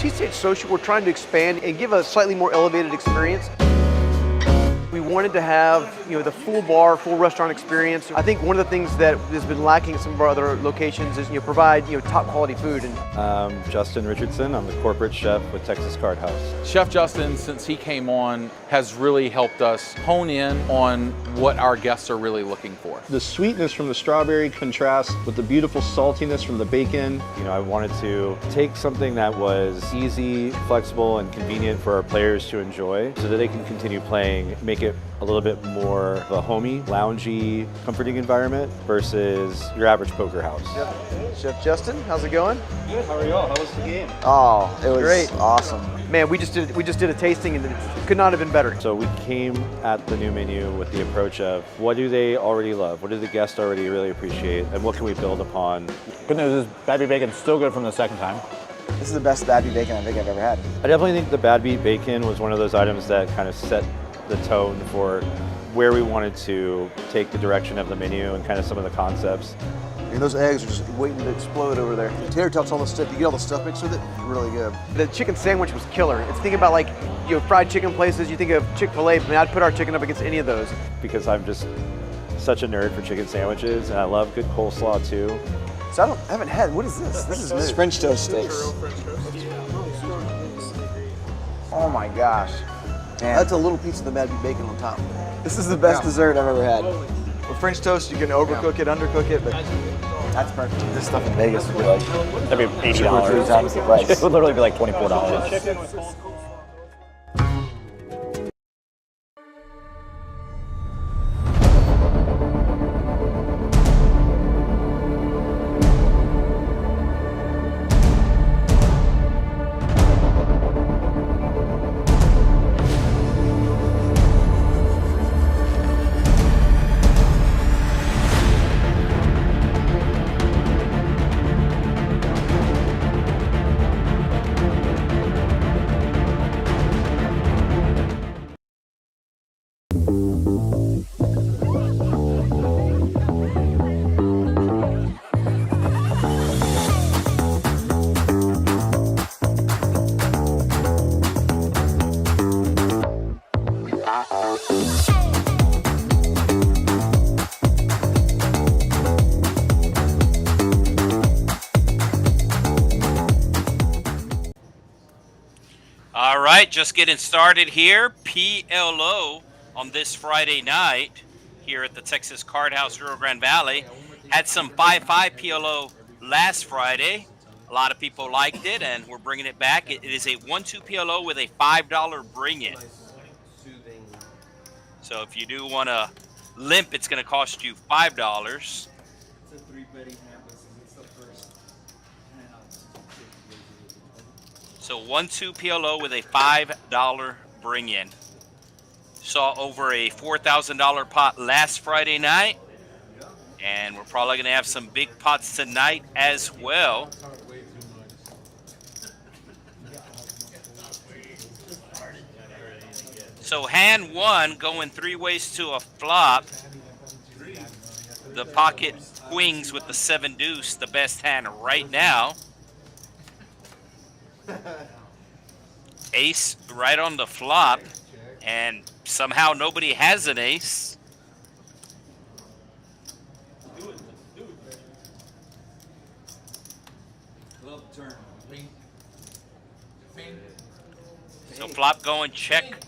TCH Social, we're trying to expand and give a slightly more elevated experience. We wanted to have, the full bar, full restaurant experience. I think one of the things that has been lacking at some of our other locations is, provide, top quality food. And Justin Richardson, I'm the corporate chef with Texas Card House. Chef Justin, since he came on, has really helped us hone in on what our guests are really looking for. The sweetness from the strawberry contrasts with the beautiful saltiness from the bacon. I wanted to take something that was easy, flexible, and convenient for our players to enjoy so that they can continue playing, make it a little bit more of a homey, loungy, comforting environment versus your average poker house. Yep. Chef Justin, how's it going? Good, how are y'all? How was the game? Oh, it was Great. Awesome. Man, we just did a tasting and it could not have been better. So we came at the new menu with the approach of what do they already love? What do the guests already really appreciate? And what can we build upon? Good news is Bad Beat Bacon's still good from the second time. This is the best Bad Beat Bacon I think I've ever had. I definitely think the Bad Beat Bacon was one of those items that kind of set the tone for where we wanted to take the direction of the menu and kind of some of the concepts. And those eggs are just waiting to explode over there. The tater tots, all the stuff, you get all the stuff mixed with it, really good. The chicken sandwich was killer. It's thinking about fried chicken places, you think of Chick-fil-A, but I'd put our chicken up against any of those. Because I'm just such a nerd for chicken sandwiches and I love good coleslaw too. So I haven't had, what is this? This is new. French toast steaks. Oh my gosh. Man. That's a little piece of the Bad Beat Bacon on top. This is the best dessert I've ever had. With French toast, you can overcook it, undercook it, but That's perfect. This stuff in Vegas would be like, That'd be $80. 2 or 3 times the price. It would literally be like $24. All right, just getting started here. PLO on this Friday night here at the Texas Card House, Rio Grande Valley. Had some 5-5 PLO last Friday. A lot of people liked it, and we're bringing it back. It is a 1-2 PLO with a $5 bring-in. So if you do want to limp, it's going to cost you $5. So 1-2 PLO with a $5 bring-in. Saw over a $4,000 pot last Friday night. And we're probably going to have some big pots tonight as well. So hand one going 3 ways to a flop. The pocket queens with the 7 deuce, the best hand right now. Ace right on the flop, and somehow nobody has an ace. So flop going check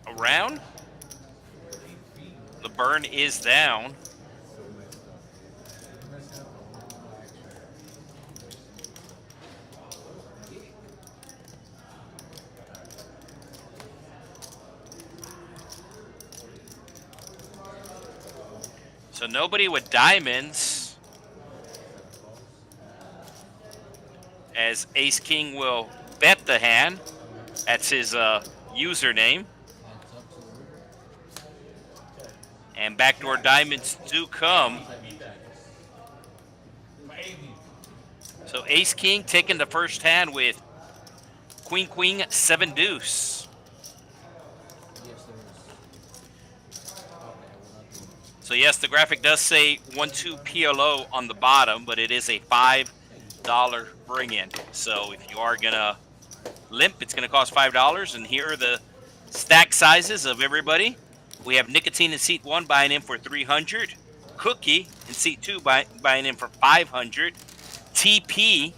around. The burn is down. So nobody with diamonds, as Ace King will bet the hand. That's his username. And backdoor diamonds do come. So Ace King taking the first hand with Queen Queen 7 deuce. So yes, the graphic does say 1-2 PLO on the bottom, but it is a $5 bring-in. So if you are gonna limp, it's going to cost $5. And here are the stack sizes of everybody. We have Nicotine in seat 1 buying in for $300. Cookie in seat 2 buying in for $500. TP,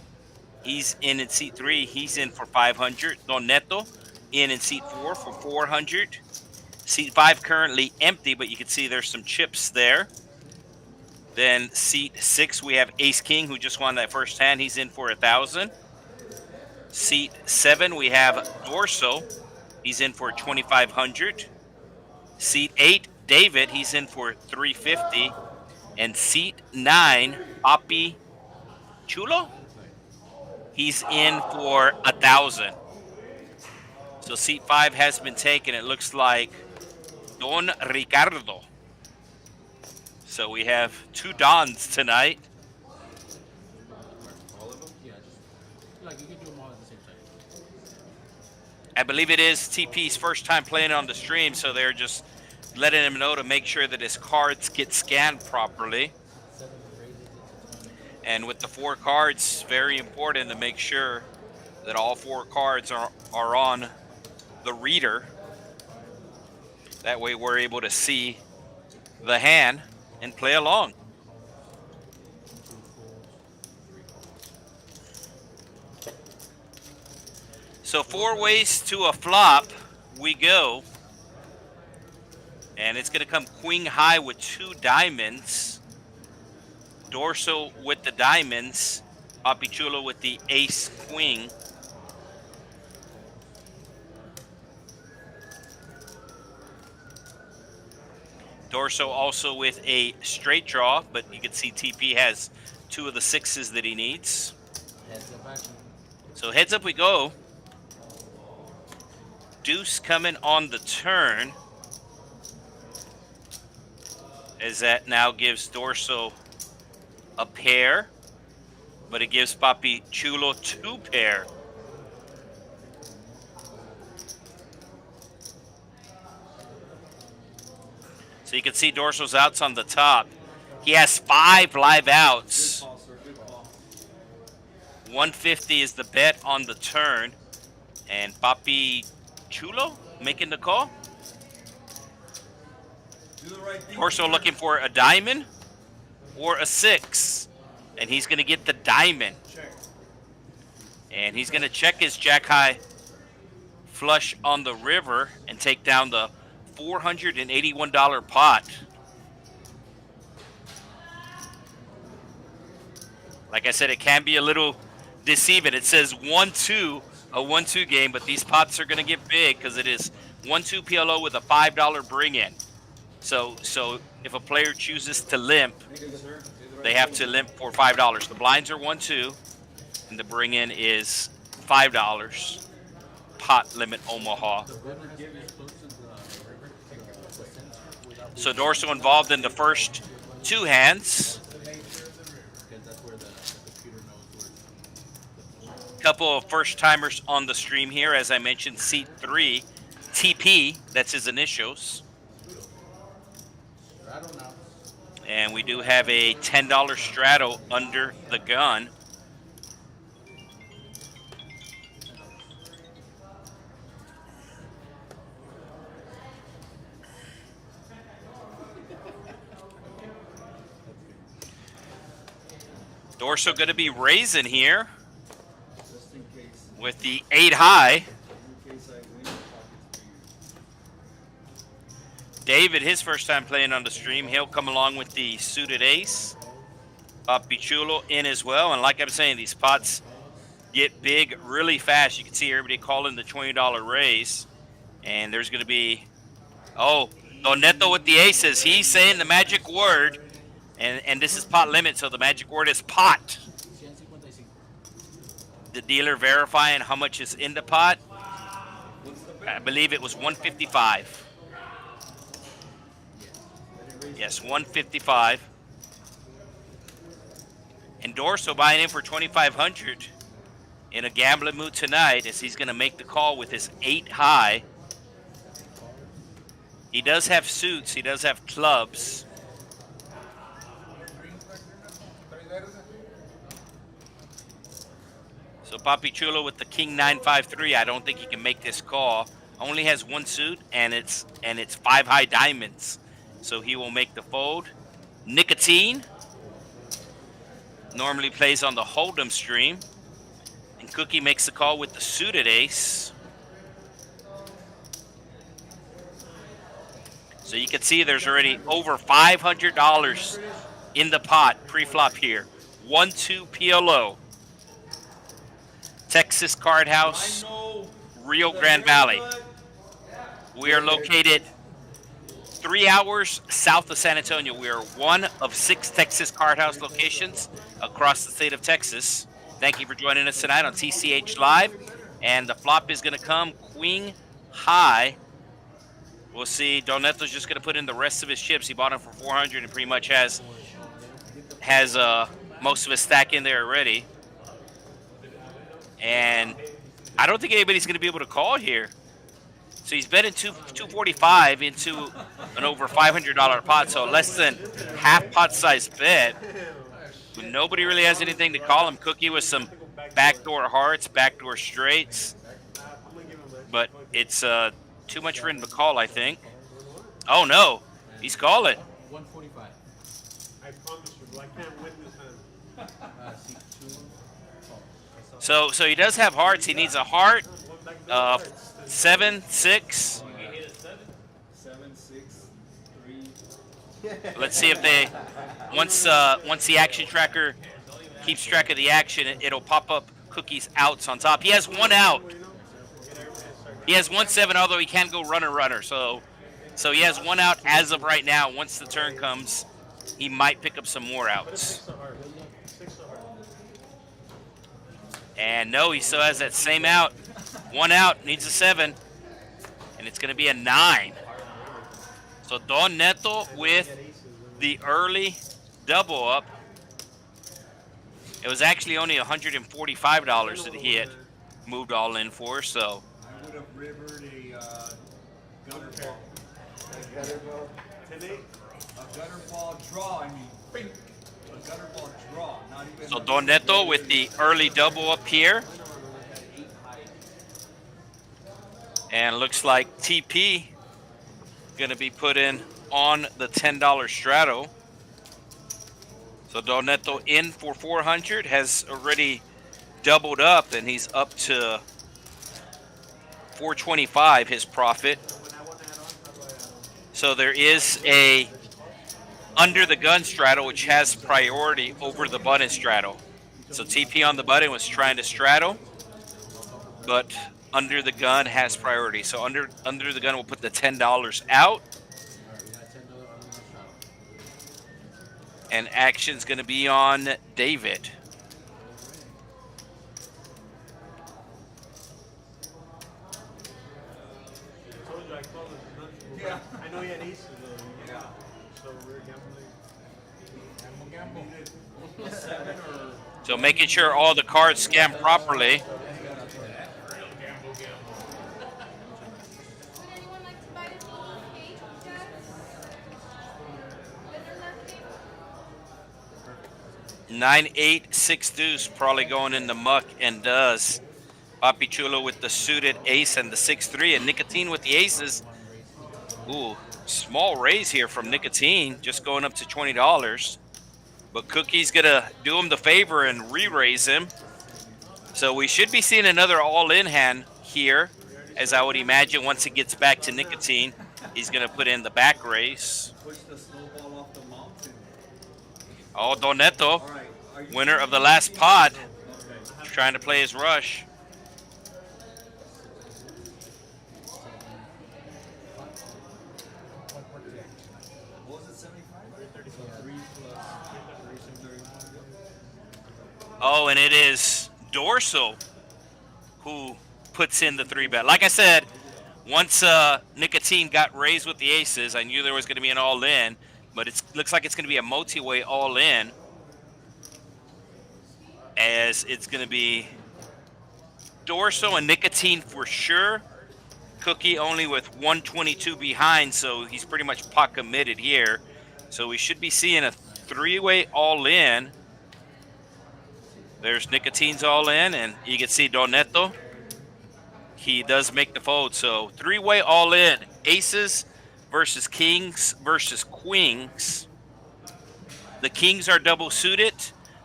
he's in seat 3. He's in for $500. Donetto in seat 4 for $400. Seat 5 currently empty, but you can see there's some chips there. Then seat 6, we have Ace King, who just won that first hand. He's in for $1,000. Seat 7, we have Dorso. He's in for $2,500. Seat 8, David. He's in for $350. And seat 9, Papy Chulo. He's in for $1,000. So seat 5 has been taken. It looks like Don Ricardo. So we have 2 Dons tonight. I believe it is TP's first time playing on the stream, so they're just letting him know to make sure that his cards get scanned properly. And with the 4 cards, very important to make sure that all 4 cards are on the reader. That way we're able to see the hand and play along. So 4 ways to a flop we go. And it's going to come queen high with 2 diamonds. Dorso with the diamonds. Papy Chulo with the ace queen. Dorso also with a straight draw, but you can see TP has 2 of the 6s that he needs. So heads up we go. Deuce coming on the turn, as that now gives Dorso a pair, but it gives Papy Chulo 2 pair. So you can see Dorso's outs on the top. He has 5 live outs. 150 is the bet on the turn. And Papy Chulo making the call. Dorso looking for a diamond or a 6. And he's going to get the diamond. And he's going to check his jack high flush on the river and take down the $481 pot. Like I said, it can be a little deceiving. It says 1-2, a 1-2 game, but these pots are going to get big because it is 1-2 PLO with a $5 bring-in. So if a player chooses to limp, they have to limp for $5. The blinds are 1-2, and the bring-in is $5. Pot Limit Omaha. So Dorso involved in the first 2 hands. Couple of first timers on the stream here. As I mentioned, seat 3, TP, that's his initials. And we do have a $10 straddle under the gun. Dorso going to be raising here with the 8 high. David, his first time playing on the stream, he'll come along with the suited ace. Papy Chulo in as well. And like I'm saying, these pots get big really fast. You can see everybody calling the $20 raise. And there's going to be, oh, Donetto with the aces. He's saying the magic word. And this is pot limit, so the magic word is pot. The dealer verifying how much is in the pot. I believe it was 155. Yes, 155. And Dorso buying in for 2,500 in a gambling mood tonight, as he's going to make the call with his 8 high. He does have suits. He does have clubs. So Papy Chulo with the King 953. I don't think he can make this call. Only has one suit, and it's 5 high diamonds. So he will make the fold. Nicotine normally plays on the Hold'em stream. And Cookie makes the call with the suited ace. So you can see there's already over $500 in the pot pre-flop here. 1-2 PLO. Texas Card House, Rio Grande Valley. We are located 3 hours south of San Antonio. We are one of 6 Texas Card House locations across the state of Texas. Thank you for joining us tonight on TCH Live. And the flop is going to come queen high. We'll see. Donetto's just going to put in the rest of his chips. He bought them for 400 and pretty much has most of his stack in there already. And I don't think anybody's going to be able to call here. So he's betting 245 into an over $500 pot, so less than half pot size bet. But nobody really has anything to call him. Cookie with some backdoor hearts, backdoor straights. But it's too much for him to call, I think. Oh no, he's calling. 145. I promise you, I can't win this time. So he does have hearts. He needs a heart. 7, 6. 7, 6, 3. Let's see if they once the action tracker keeps track of the action, it'll pop up Cookie's outs on top. He has one out. He has 1-7, although he can go runner. So he has one out as of right now. Once the turn comes, he might pick up some more outs. And no, he still has that same out. One out, needs a 7. And it's going to be a 9. So Donetto with the early double up. It was actually only $145 that he had moved all in for, so. I would have rivered a gutter ball. A gutter ball draw, I mean, bing. A gutter ball draw, not even. So Donetto with the early double up here. And looks like TP going to be put in on the $10 straddle. So Donetto in for 400, has already doubled up, and he's up to 425 his profit. So there is a under the gun straddle which has priority over the button straddle. So TP on the button was trying to straddle, but under the gun has priority. So under the gun will put the $10 out. And action's going to be on David. Yeah. I know he had aces though. Yeah. So we're gambling. So making sure all the cards scan properly. Nine, 8, 6 deuce probably going in the muck, and does. Papy Chulo with the suited ace and the 6-3, and Nicotine with the aces. Ooh, small raise here from Nicotine, just going up to $20. But Cookie's gonna do him the favor and re-raise him. So we should be seeing another all-in hand here, as I would imagine once it gets back to Nicotine. He's gonna put in the back raise. Push the snowball off the mountain. Oh, Donetto, winner of the last pot, trying to play his rush. What was it, 75? Oh, and it is Dorso who puts in the 3-bet. Like I said, once Nicotine got raised with the aces, I knew there was going to be an all-in, but it looks like it's going to be a multi-way all-in, as it's going to be Dorso and Nicotine for sure. Cookie only with 122 behind, so he's pretty much pot committed here. So we should be seeing a 3-way all-in. There's Nicotine's all in, and you can see Donetto. He does make the fold. So three-way all in. Aces versus kings versus queens. The kings are double suited.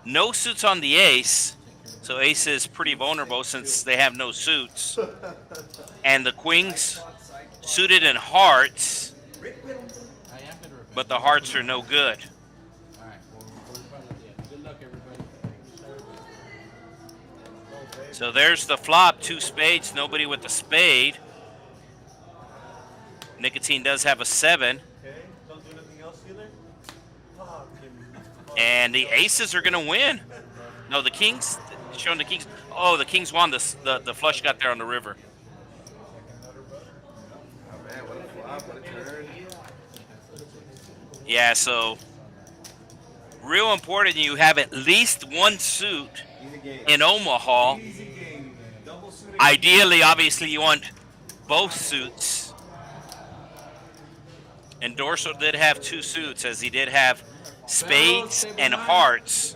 No suits on the ace. So ace is pretty vulnerable since they have no suits. And the queens suited in hearts. But the hearts are no good. So there's the flop, 2 spades, nobody with a spade. Nicotine does have a 7. And the aces are going to win. No, the kings, showing the kings. Oh, the kings won. The flush got there on the river. Yeah, so real important you have at least one suit in Omaha. Ideally, obviously, you want both suits. And Dorso did have 2 suits, as he did have spades and hearts.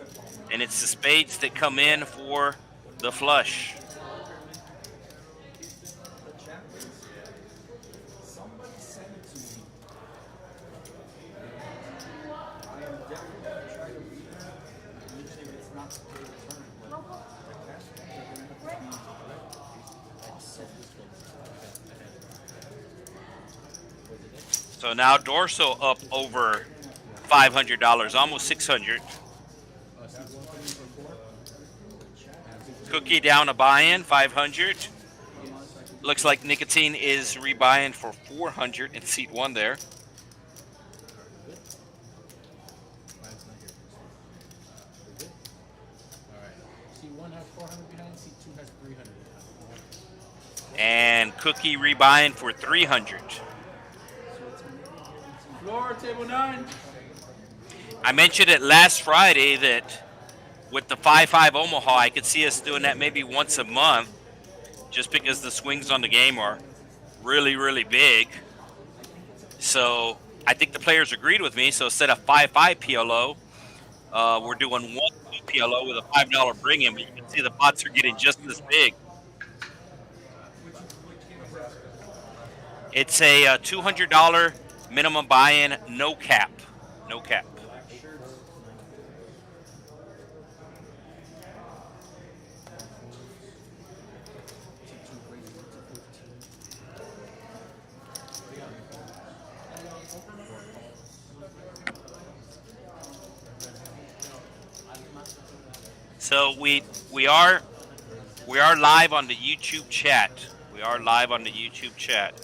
And it's the spades that come in for the flush. So now Dorso up over $500, almost $600. Cookie down a buy-in, $500. Looks like Nicotine is rebuying for $400 in seat 1 there. And Cookie rebuying for $300. Floor, table 9. I mentioned it last Friday that with the 5-5 Omaha, I could see us doing that maybe once a month just because the swings on the game are really, really big. So I think the players agreed with me. So instead of 5-5 PLO, we're doing 1-2 PLO with a $5 bring-in. But you can see the pots are getting just as big. It's a $200 minimum buy-in, no cap. No cap. So we are live on the YouTube chat. We are live on the YouTube chat.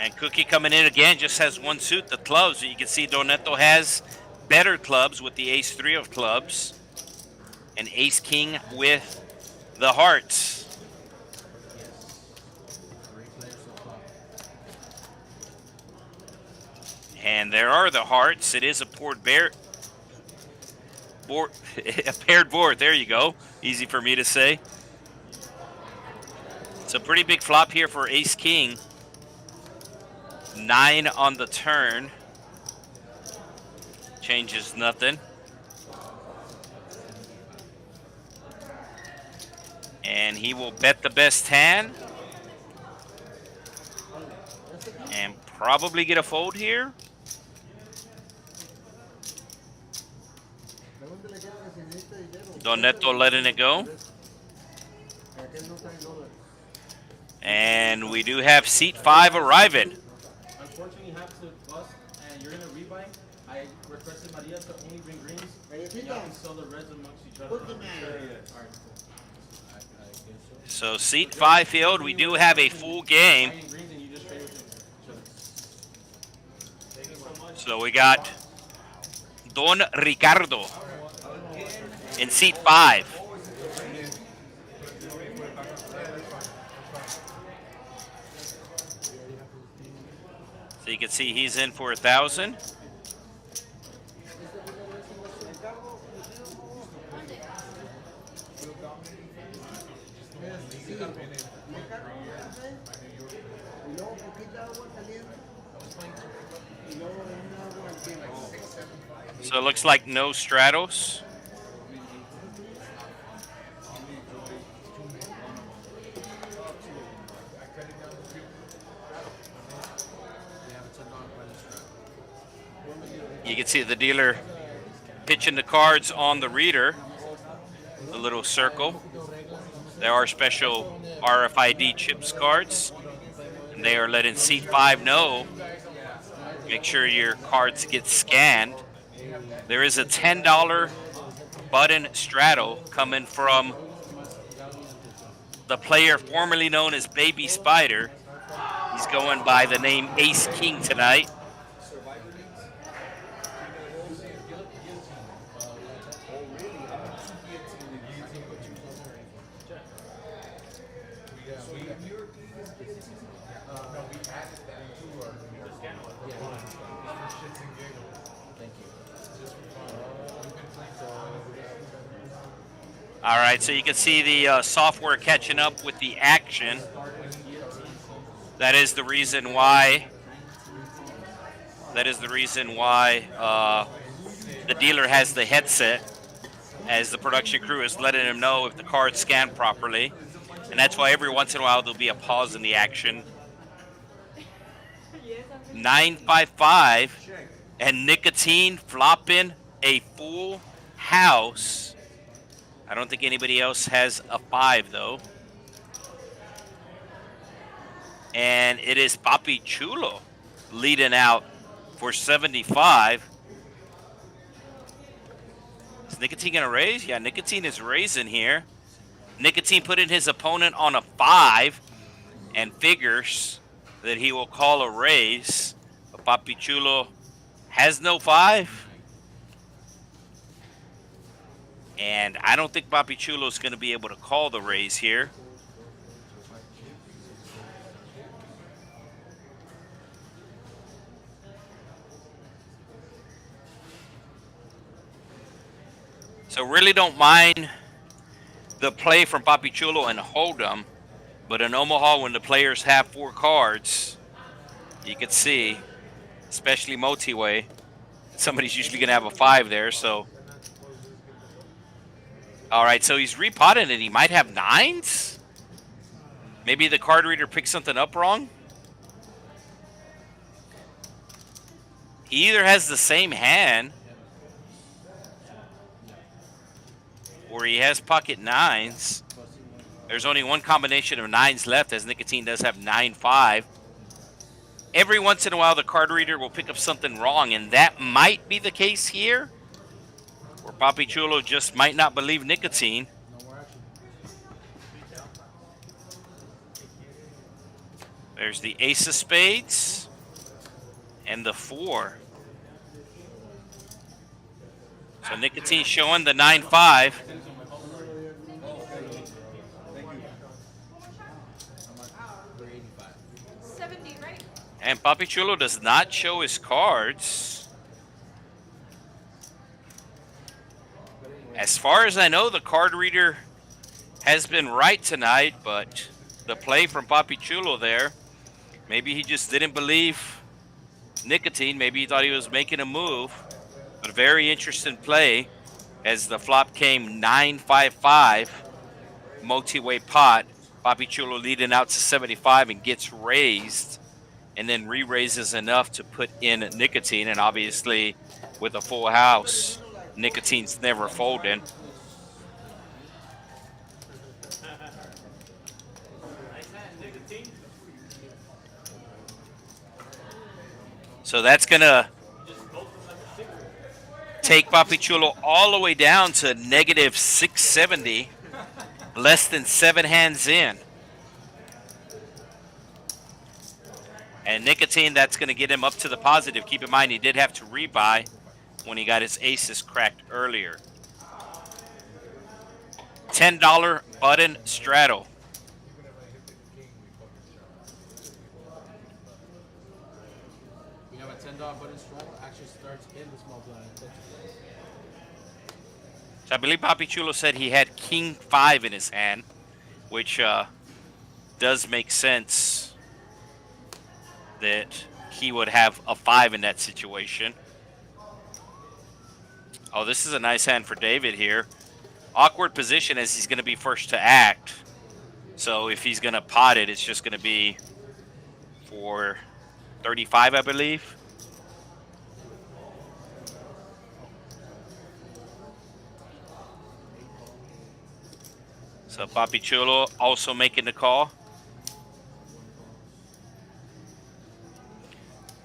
And Cookie coming in again, just has 1 suit, the clubs. You can see Donetto has better clubs with the ace-3 of clubs. And ace-king with the hearts. And there are the hearts. It is a paired board. There you go. Easy for me to say. It's a pretty big flop here for ace-king. 9 on the turn. Changes nothing. And he will bet the best hand. And probably get a fold here. Donetto letting it go. And we do have seat 5 arriving. Unfortunately, you have to bust, and you're gonna rebuy. I requested Maria to only bring greens. Y'all can sell the reds amongst each other. So seat 5 field, we do have a full game. So we got Don Ricardo in seat 5. So you can see he's in for 1,000. So it looks like no Straddles. You can see the dealer pitching the cards on the reader, the little circle. There are special RFID chips cards, and they are letting seat 5 know. Make sure your cards get scanned. There is a $10 button straddle coming from the player formerly known as Baby Spider. He's going by the name Ace King tonight. All right, so you can see the software catching up with the action. That is the reason why. The dealer has the headset, as the production crew is letting him know if the card's scanned properly, and that's why every once in a while there'll be a pause in the action. 955, and Nicotine flopping a full house. I don't think anybody else has a 5 though. And it is Papy Chulo leading out for 75. Is Nicotine going to raise? Yeah, Nicotine is raising here. Nicotine putting his opponent on a 5 and figures that he will call a raise. But Papy Chulo has no 5. And I don't think Papy Chulo is going to be able to call the raise here. So really don't mind the play from Papy Chulo and Hold'em, but in Omaha, when the players have 4 cards, you can see, especially multi-way, somebody's usually going to have a 5 there. So, all right, so he's repotting it. He might have 9s. Maybe the card reader picked something up wrong. He either has the same hand, or he has pocket 9s. There's only one combination of 9s left, as Nicotine does have 9-5. Every once in a while, the card reader will pick up something wrong, and that might be the case here, where Papy Chulo just might not believe Nicotine. There's the ace of spades and the 4. So Nicotine showing the 9-5. And Papy Chulo does not show his cards. As far as I know, the card reader has been right tonight, but the play from Papy Chulo there, maybe he just didn't believe Nicotine. Maybe he thought he was making a move. But a very interesting play, as the flop came 9-5-5, multi-way pot. Papy Chulo leading out to 75 and gets raised, and then re-raises enough to put in Nicotine. And obviously, with a full house, Nicotine's never folding. So that's going to take Papy Chulo all the way down to negative 670, less than 7 hands in. And Nicotine, that's going to get him up to the positive. Keep in mind, he did have to rebuy when he got his aces cracked earlier. $10 button straddle. We have a $10 button straddle. Actually starts in the small blind. So I believe Papy Chulo said he had king 5 in his hand, which does make sense that he would have a 5 in that situation. Oh, this is a nice hand for David here. Awkward position, as he's going to be first to act. So if he's going to pot it, it's just going to be for 35, I believe. So Papy Chulo also making the call.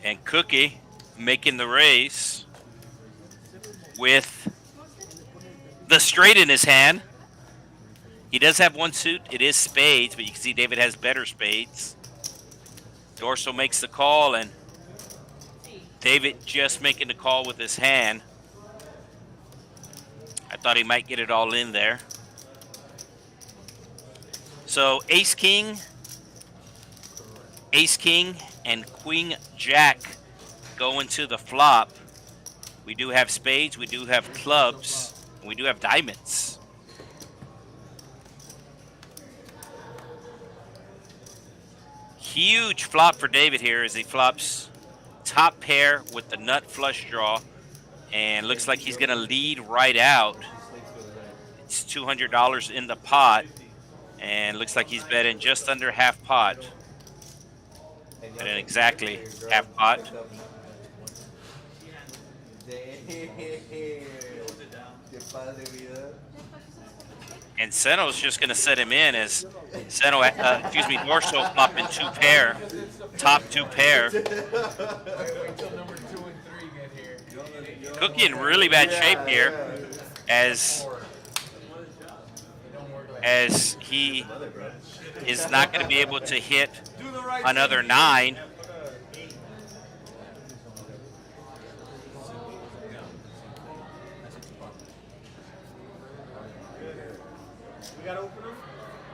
And Cookie making the raise with the straight in his hand. He does have one suit. It is spades, but you can see David has better spades. Dorso makes the call, and David just making the call with his hand. I thought he might get it all in there. So ace king, and queen jack go into the flop. We do have spades, we do have clubs, and we do have diamonds. Huge flop for David here as he flops top pair with the nut flush draw, and looks like he's going to lead right out. It's $200 in the pot, and looks like he's betting just under half pot. And exactly half pot. And Seno's just going to set him in as Dorso flopping two pair, top two pair. Cookie in really bad shape here as he is not going to be able to hit another 9.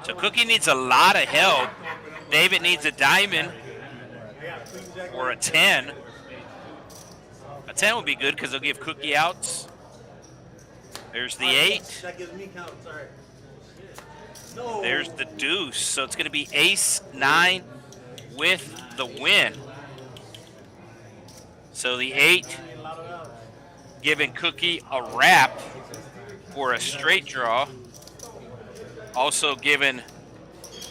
So Cookie needs a lot of help. David needs a diamond or a 10. A 10 would be good because they'll give Cookie outs. There's the 8. There's the deuce. So it's going to be ace 9 with the win. So the 8 giving Cookie a wrap for a straight draw. Also giving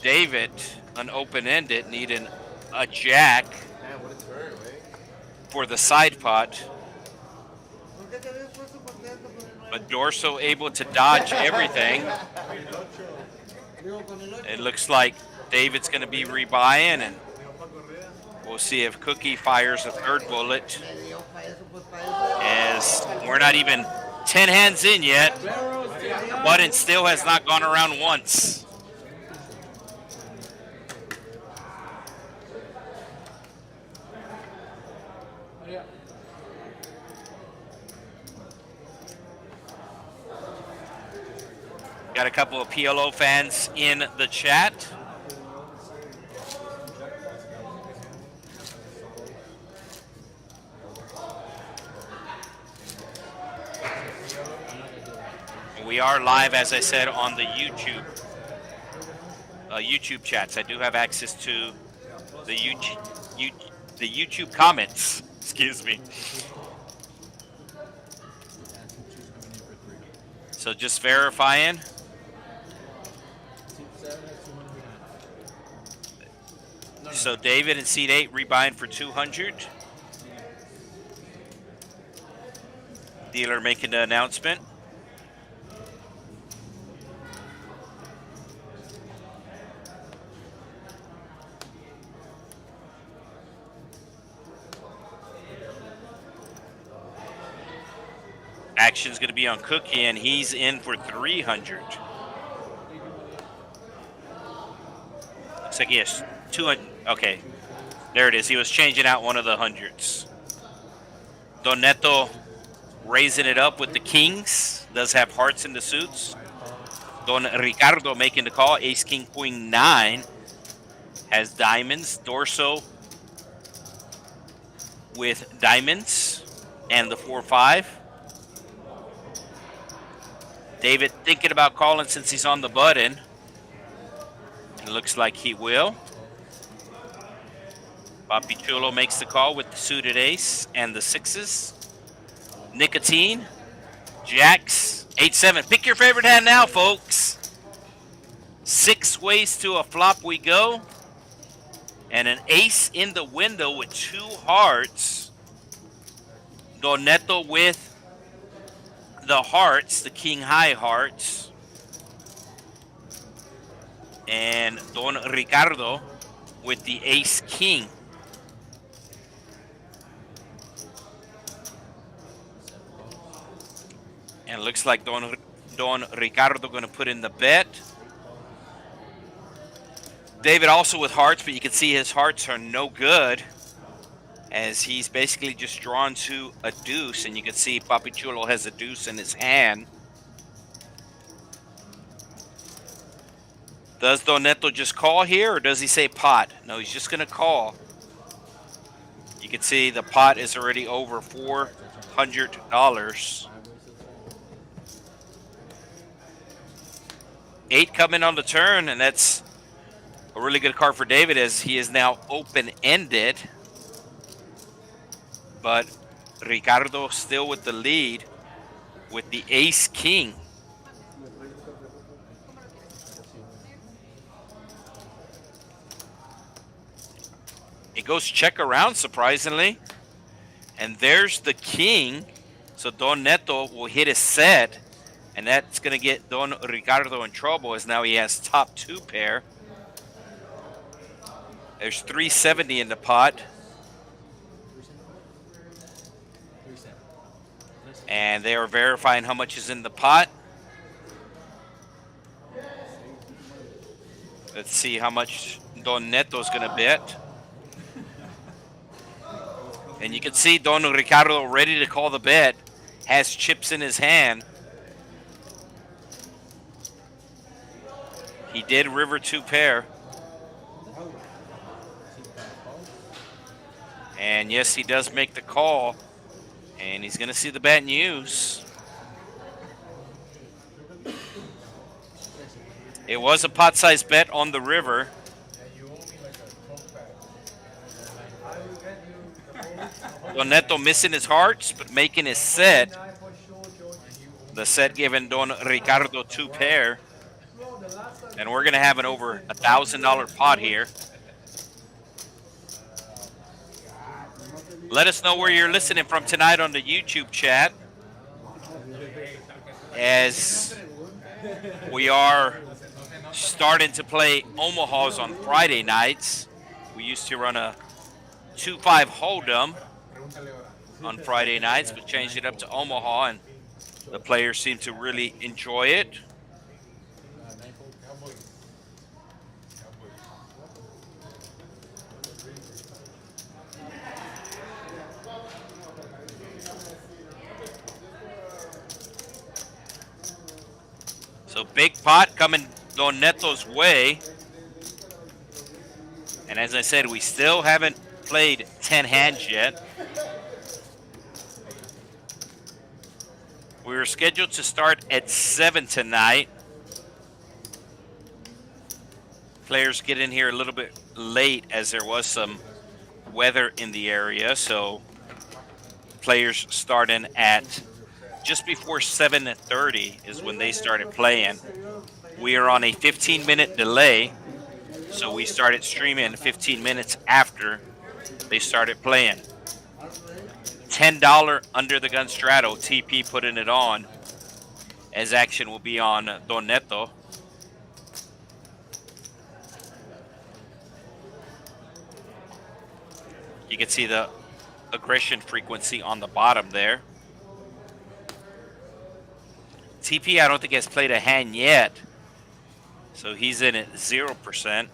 David an open-ended, needing a jack for the side pot. But Dorso able to dodge everything. It looks like David's going to be rebuying, and we'll see if Cookie fires a third bullet, as we're not even 10 hands in yet. The button still has not gone around once. Got a couple of PLO fans in the chat. We are live, as I said, on the YouTube chats. I do have access to the YouTube comments. Excuse me. So just verifying. So David in seat 8 rebuying for 200. Dealer making the announcement. Action's going to be on Cookie, and he's in for 300. Looks like he has 200. Okay, there it is. He was changing out one of the hundreds. Donetto raising it up with the kings. Does have hearts in the suits. Don Ricardo making the call. Ace, king, queen, 9. Has diamonds. Dorso with diamonds and the 4-5. David thinking about calling since he's on the button. It looks like he will. Papy Chulo makes the call with the suited ace and the 6s. Nicotine, jacks, 8-7. Pick your favorite hand now, folks. 6 ways to a flop we go. And an ace in the window with 2 hearts. Donetto with the hearts, the king high hearts. And Don Ricardo with the ace king. And it looks like Don Ricardo going to put in the bet. David also with hearts, but you can see his hearts are no good, as he's basically just drawn to a deuce, and you can see Papy Chulo has a deuce in his hand. Does Donetto just call here, or does he say pot? No, he's just going to call. You can see the pot is already over $400. 8 coming on the turn, and that's a really good card for David, as he is now open-ended. But Ricardo still with the lead with the ace-king. It goes check around, surprisingly. And there's the king. So Donetto will hit his set. And that's going to get Don Ricardo in trouble, as now he has top 2 pair. There's 370 in the pot. And they are verifying how much is in the pot. Let's see how much Donetto is going to bet. And you can see Don Ricardo ready to call the bet. Has chips in his hand. He did river 2 pair. And yes, he does make the call. And he's going to see the bet in use. It was a pot-sized bet on the river. Donetto missing his hearts, but making his set. The set giving Don Ricardo 2 pair. And we're going to have an over $1,000 pot here. Let us know where you're listening from tonight on the YouTube chat, as we are starting to play Omahas on Friday nights. We used to run a 2-5 hold'em on Friday nights, but changed it up to Omaha, and the players seem to really enjoy it. So big pot coming Donetto's way. And as I said, we still haven't played 10 hands yet. We were scheduled to start at 7 tonight. Players get in here a little bit late, as there was some weather in the area. So players starting at just before 7:30 is when they started playing. We are on a 15-minute delay, so we started streaming 15 minutes after they started playing. $10 under the gun straddle, TP putting it on, as action will be on Donetto. You can see the aggression frequency on the bottom there. TP, I don't think has played a hand yet, so he's in at 0%.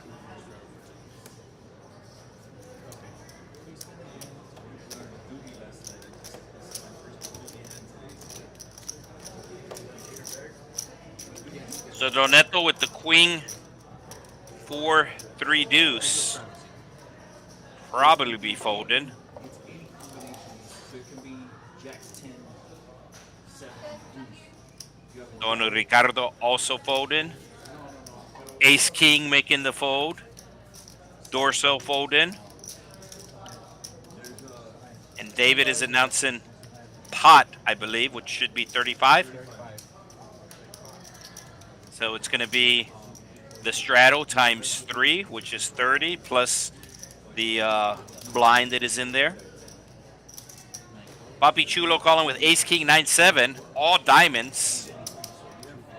So Donetto with the queen, 4-3 deuce, probably be folding. Don Ricardo also folding. Ace King making the fold. Dorso folding. And David is announcing pot, I believe, which should be 35. So it's going to be the straddle times 3, which is 30, plus the blind that is in there. Papy Chulo calling with Ace King 9-7, all diamonds.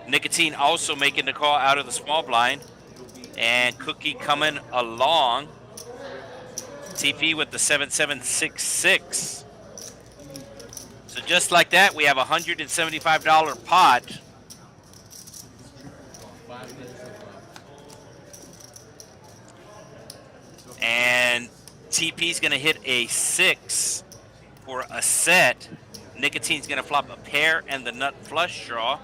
Nicotine also making the call out of the small blind. And Cookie coming along. TP with the 7766. So just like that, we have a $175 pot. And TP's gonna hit a 6 for a set. Nicotine's gonna flop a pair and the nut flush draw.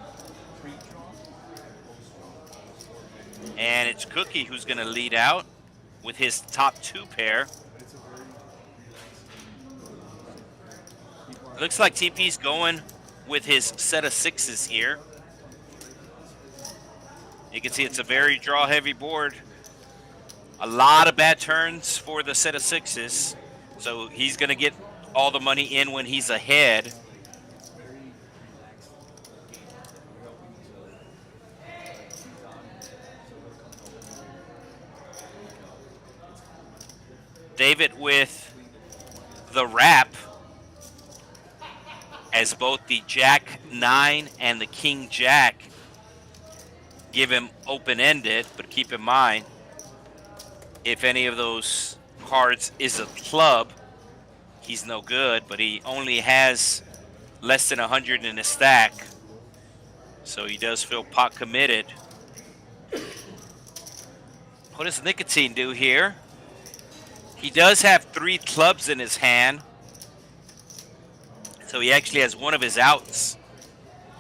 And it's Cookie who's gonna lead out with his top 2 pair. Looks like TP's going with his set of 6s here. You can see it's a very draw-heavy board. A lot of bad turns for the set of 6s. So he's going to get all the money in when he's ahead. David with the wrap, as both the Jack 9 and the King Jack give him open-ended, but keep in mind, if any of those cards is a club, he's no good, but he only has less than 100 in his stack, so he does feel pot committed. What does Nicotine do here? He does have 3 clubs in his hand, so he actually has one of his outs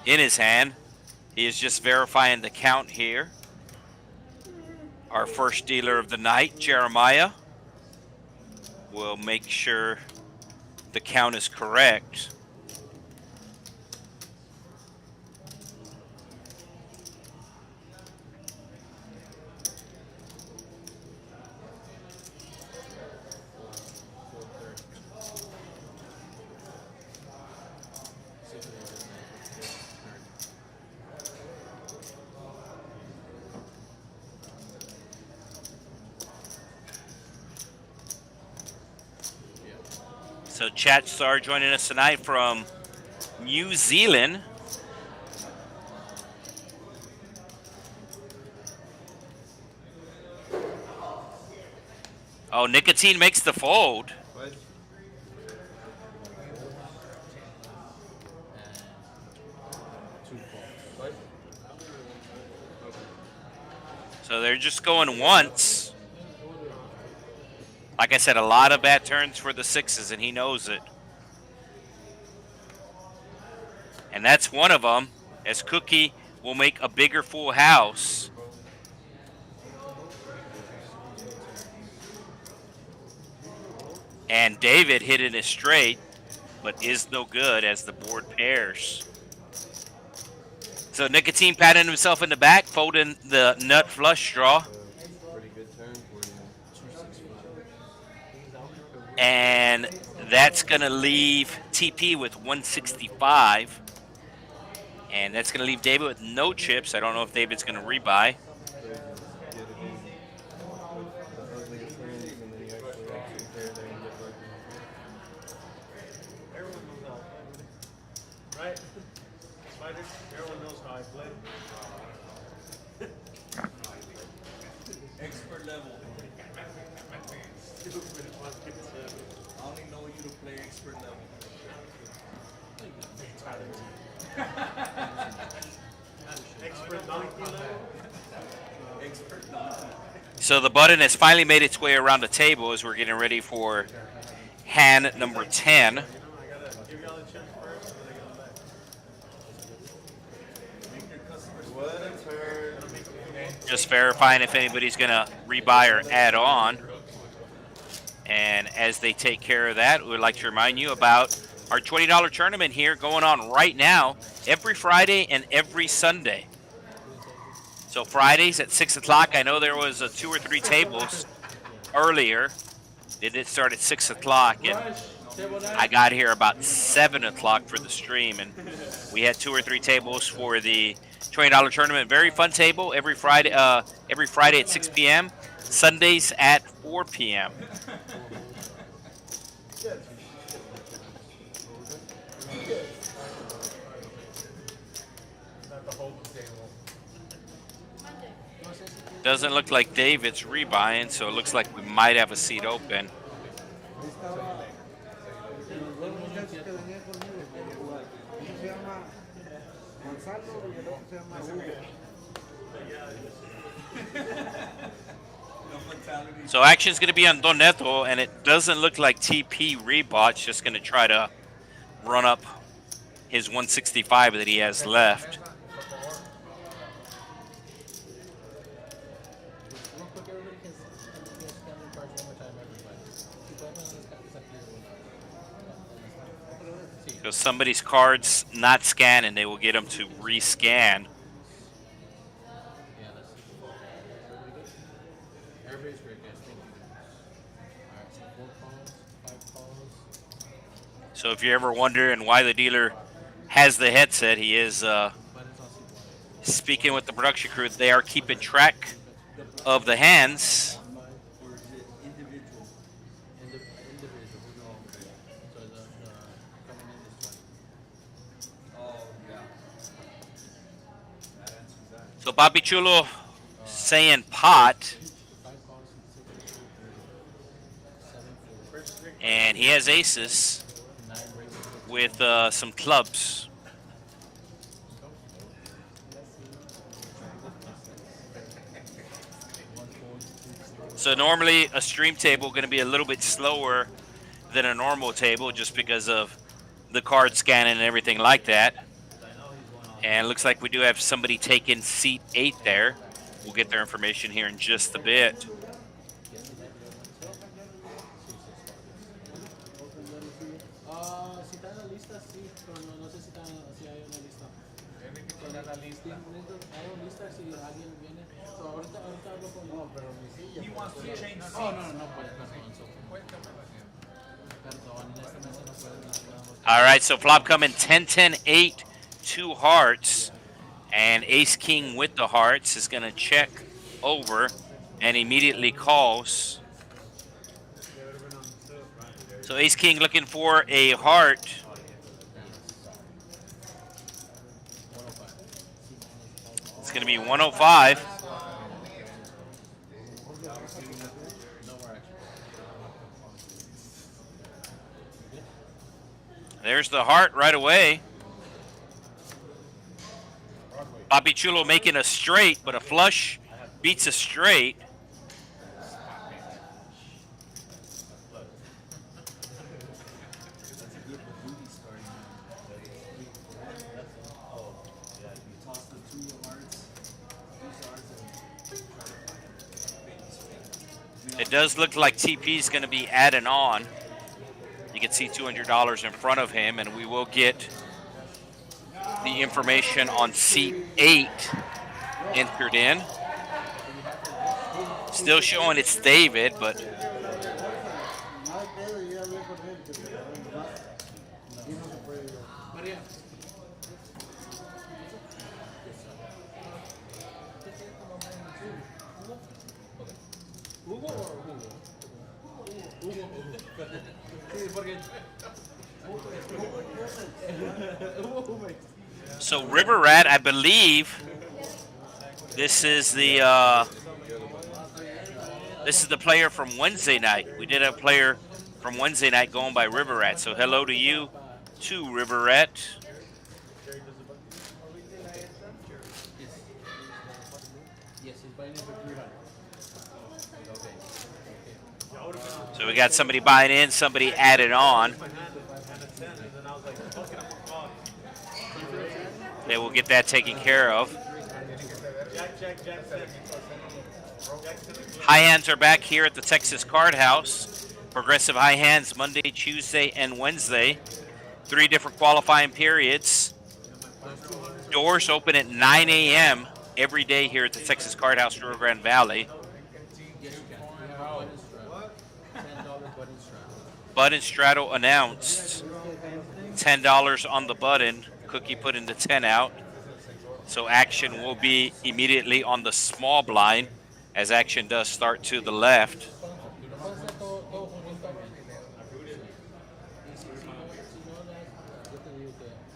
in his hand. He is just verifying the count here. Our first dealer of the night, Jeremiah, will make sure the count is correct. So Chat Star joining us tonight from New Zealand. Oh, Nicotine makes the fold. So they're just going once. Like I said, a lot of bad turns for the 6s, and he knows it. And that's one of them, as Cookie will make a bigger full house. And David hit it straight, but is no good as the board pairs. So Nicotine patting himself in the back, folding the nut flush draw. And that's going to leave TP with 165. And that's going to leave David with no chips. I don't know if David's going to rebuy. Right? Spider, everyone knows how I play. Expert level. I only know you to play expert level. Expert donkey level? Expert donkey. So the button has finally made its way around the table as we're getting ready for hand number 10. Just verifying if anybody's going to rebuy or add on. And as they take care of that, we would like to remind you about our $20 tournament here going on right now, every Friday and every Sunday. So Fridays at 6 o'clock, I know there was 2 or 3 tables earlier. It did start at 6 o'clock, and I got here about 7 o'clock for the stream, and we had 2 or 3 tables for the $20 tournament. Very fun table every Friday at 6 p.m., Sundays at 4 p.m. Doesn't look like David's rebuying, so it looks like we might have a seat open. So action's going to be on Donetto, and it doesn't look like TP rebot's just going to try to run up his 165 that he has left. Because somebody's card's not scanning, they will get them to rescan. So if you're ever wondering why the dealer has the headset, he is speaking with the production crew. They are keeping track of the hands. So Papy Chulo saying pot. And he has aces with some clubs. So normally a stream table going to be a little bit slower than a normal table just because of the card scanning and everything like that. And it looks like we do have somebody taking seat 8 there. We'll get their information here in just a bit. All right, so flop coming 10-10-8, 2 hearts, and ace-king with the hearts is going to check over and immediately calls. So ace-king looking for a heart. It's going to be 105. There's the heart right away. Papy Chulo making a straight, but a flush beats a straight. It does look like TP is going to be adding on. You can see $200 in front of him, and we will get the information on seat 8 entered in. Still showing it's David, but so River Rat, I believe this is the player from Wednesday night. We did have a player from Wednesday night going by River Rat. So hello to you too, River Rat. So we got somebody buying in, somebody added on. They will get that taken care of. High hands are back here at the Texas Card House. Progressive high hands Monday, Tuesday, and Wednesday. 3 different qualifying periods. Doors open at 9 a.m. every day here at the Texas Card House, Rio Grande Valley. Button straddle announced. $10 on the button. Cookie put in the 10 out. So action will be immediately on the small blind as action does start to the left.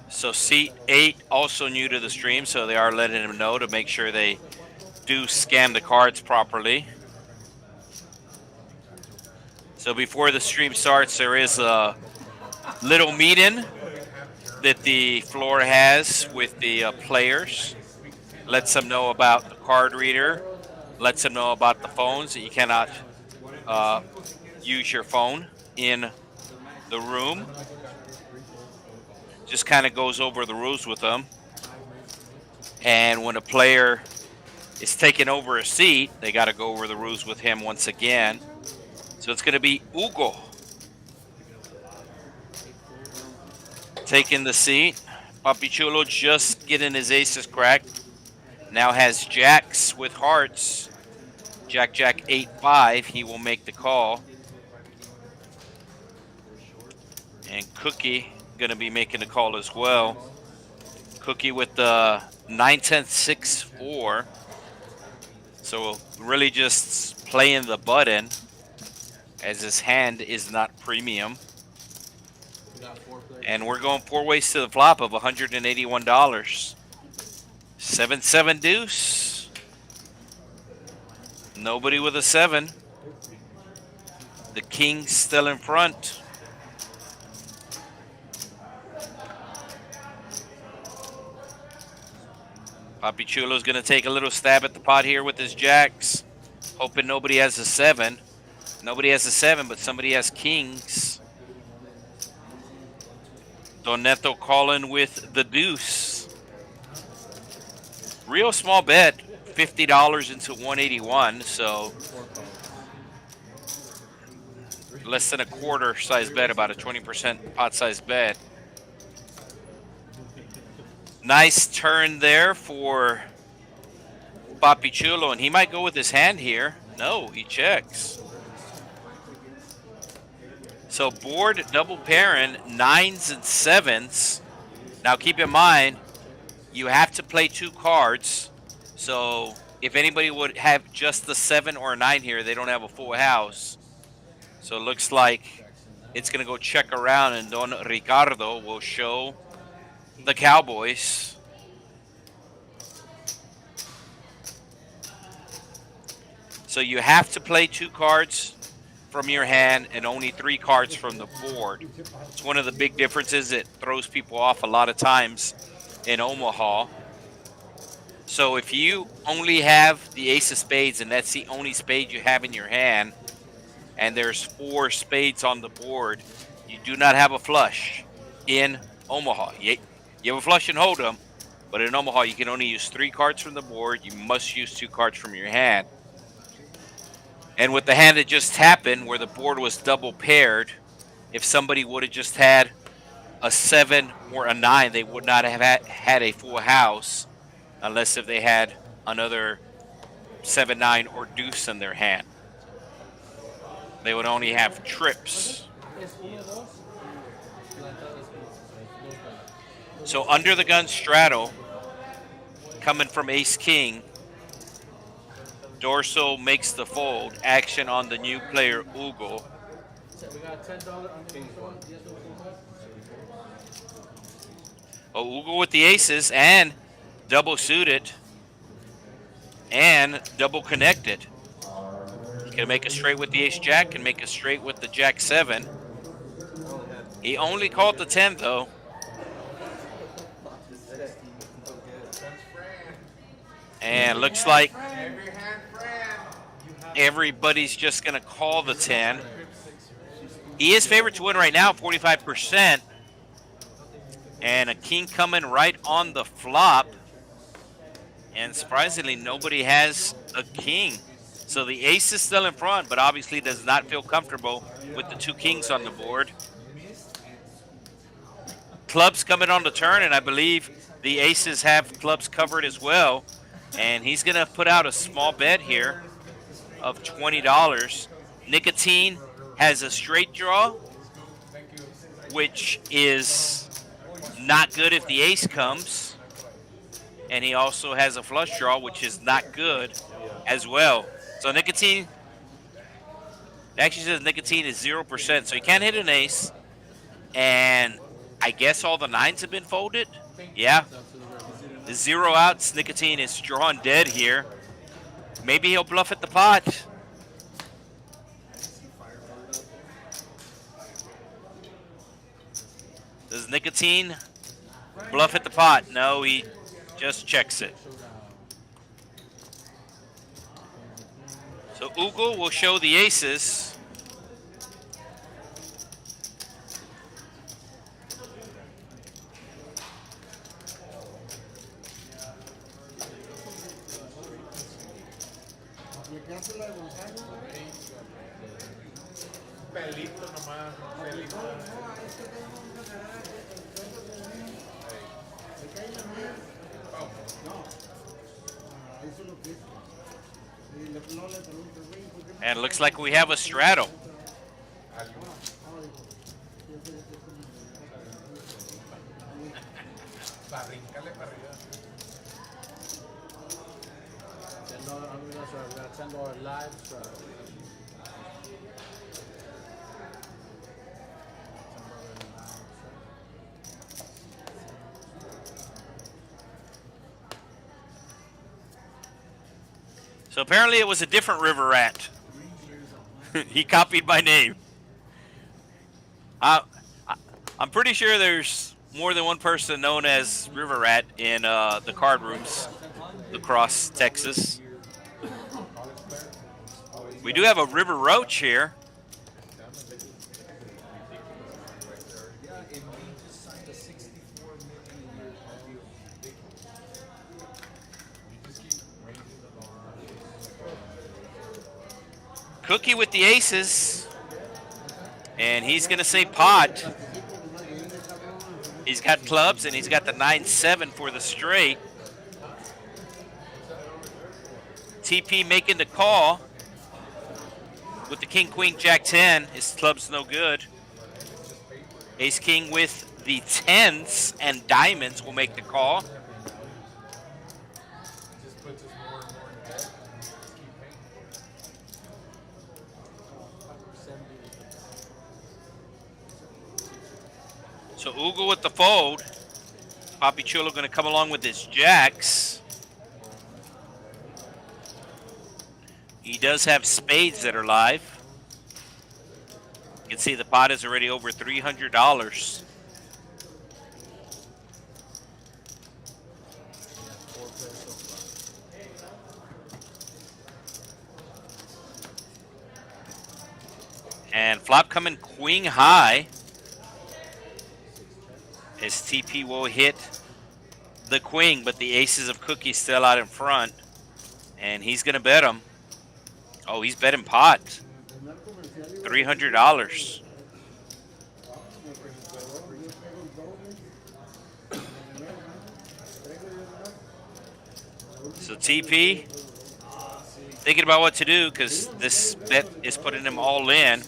So seat 8 also new to the stream, so they are letting him know to make sure they do scan the cards properly. So before the stream starts, there is a little meeting that the floor has with the players. Lets them know about the card reader. Lets them know about the phones, that you cannot use your phone in the room. Just kind of goes over the rules with them. And when a player is taking over a seat, they got to go over the rules with him once again. So it's going to be Hugo taking the seat. Papy Chulo just getting his aces cracked. Now has jacks with hearts. Jack, 8-5. He will make the call. And Cookie going to be making the call as well. Cookie with the 9-10, 6-4. So really just playing the button, as his hand is not premium. And we're going 4 ways to the flop of $181. 7-7 deuce. Nobody with a 7. The king still in front. Papy Chulo's going to take a little stab at the pot here with his jacks, hoping nobody has a 7. Nobody has a 7, but somebody has kings. Donetto calling with the deuce. Real small bet, $50 into 181, so less than a quarter size bet, about a 20% pot size bet. Nice turn there for Papy Chulo, and he might go with his hand here. No, he checks. So board double pairing 9s and 7s. Now keep in mind, you have to play 2 cards. So if anybody would have just the 7 or 9 here, they don't have a full house. So it looks like it's going to go check around, and Don Ricardo will show the Cowboys. So you have to play 2 cards from your hand and only 3 cards from the board. It's one of the big differences. It throws people off a lot of times in Omaha. So if you only have the ace of spades and that's the only spade you have in your hand, and there's 4 spades on the board, you do not have a flush in Omaha. You have a flush in Hold'em, but in Omaha you can only use 3 cards from the board. You must use 2 cards from your hand. And with the hand that just happened, where the board was double paired, if somebody would have just had a 7 or a 9, they would not have had a full house, unless if they had another 7, 9, or deuce in their hand. They would only have trips. So under the gun straddle, coming from ace-king, Dorso makes the fold. Action on the new player, Hugo. Oh, Hugo with the aces and double suited and double connected. He can make a straight with the ace-jack, can make a straight with the jack-7. He only called the 10, though. And looks like everybody's just going to call the 10. He is favored to win right now, 45%. And a king coming right on the flop. And surprisingly, nobody has a king. So the ace is still in front, but obviously does not feel comfortable with the 2 kings on the board. Clubs coming on the turn, and I believe the aces have clubs covered as well. And he's going to put out a small bet here of $20. Nicotine has a straight draw, which is not good if the ace comes. And he also has a flush draw, which is not good as well. So Nicotine, it actually says Nicotine is 0%, so he can't hit an ace. And I guess all the 9s have been folded? Yeah. The 0 outs, Nicotine is drawn dead here. Maybe he'll bluff at the pot. Does Nicotine bluff at the pot? No, he just checks it. So Ugo will show the aces. And it looks like we have a straddle. So apparently it was a different river rat. He copied my name. I'm pretty sure there's more than one person known as River Rat in the card rooms across Texas. We do have a River Roach here. Cookie with the aces, and he's going to say pot. He's got clubs, and he's got the 9-7 for the straight. TP making the call with the king, queen, jack 10. His club's no good. Ace king with the 10s and diamonds will make the call. So Ugo with the fold. Papy Chulo going to come along with his jacks. He does have spades that are live. You can see the pot is already over $300. And flop coming queen high. As TP will hit the queen, but the aces of Cookie still out in front. And he's going to bet him. Oh, he's betting pot. $300. So TP thinking about what to do because this bet is putting him all in.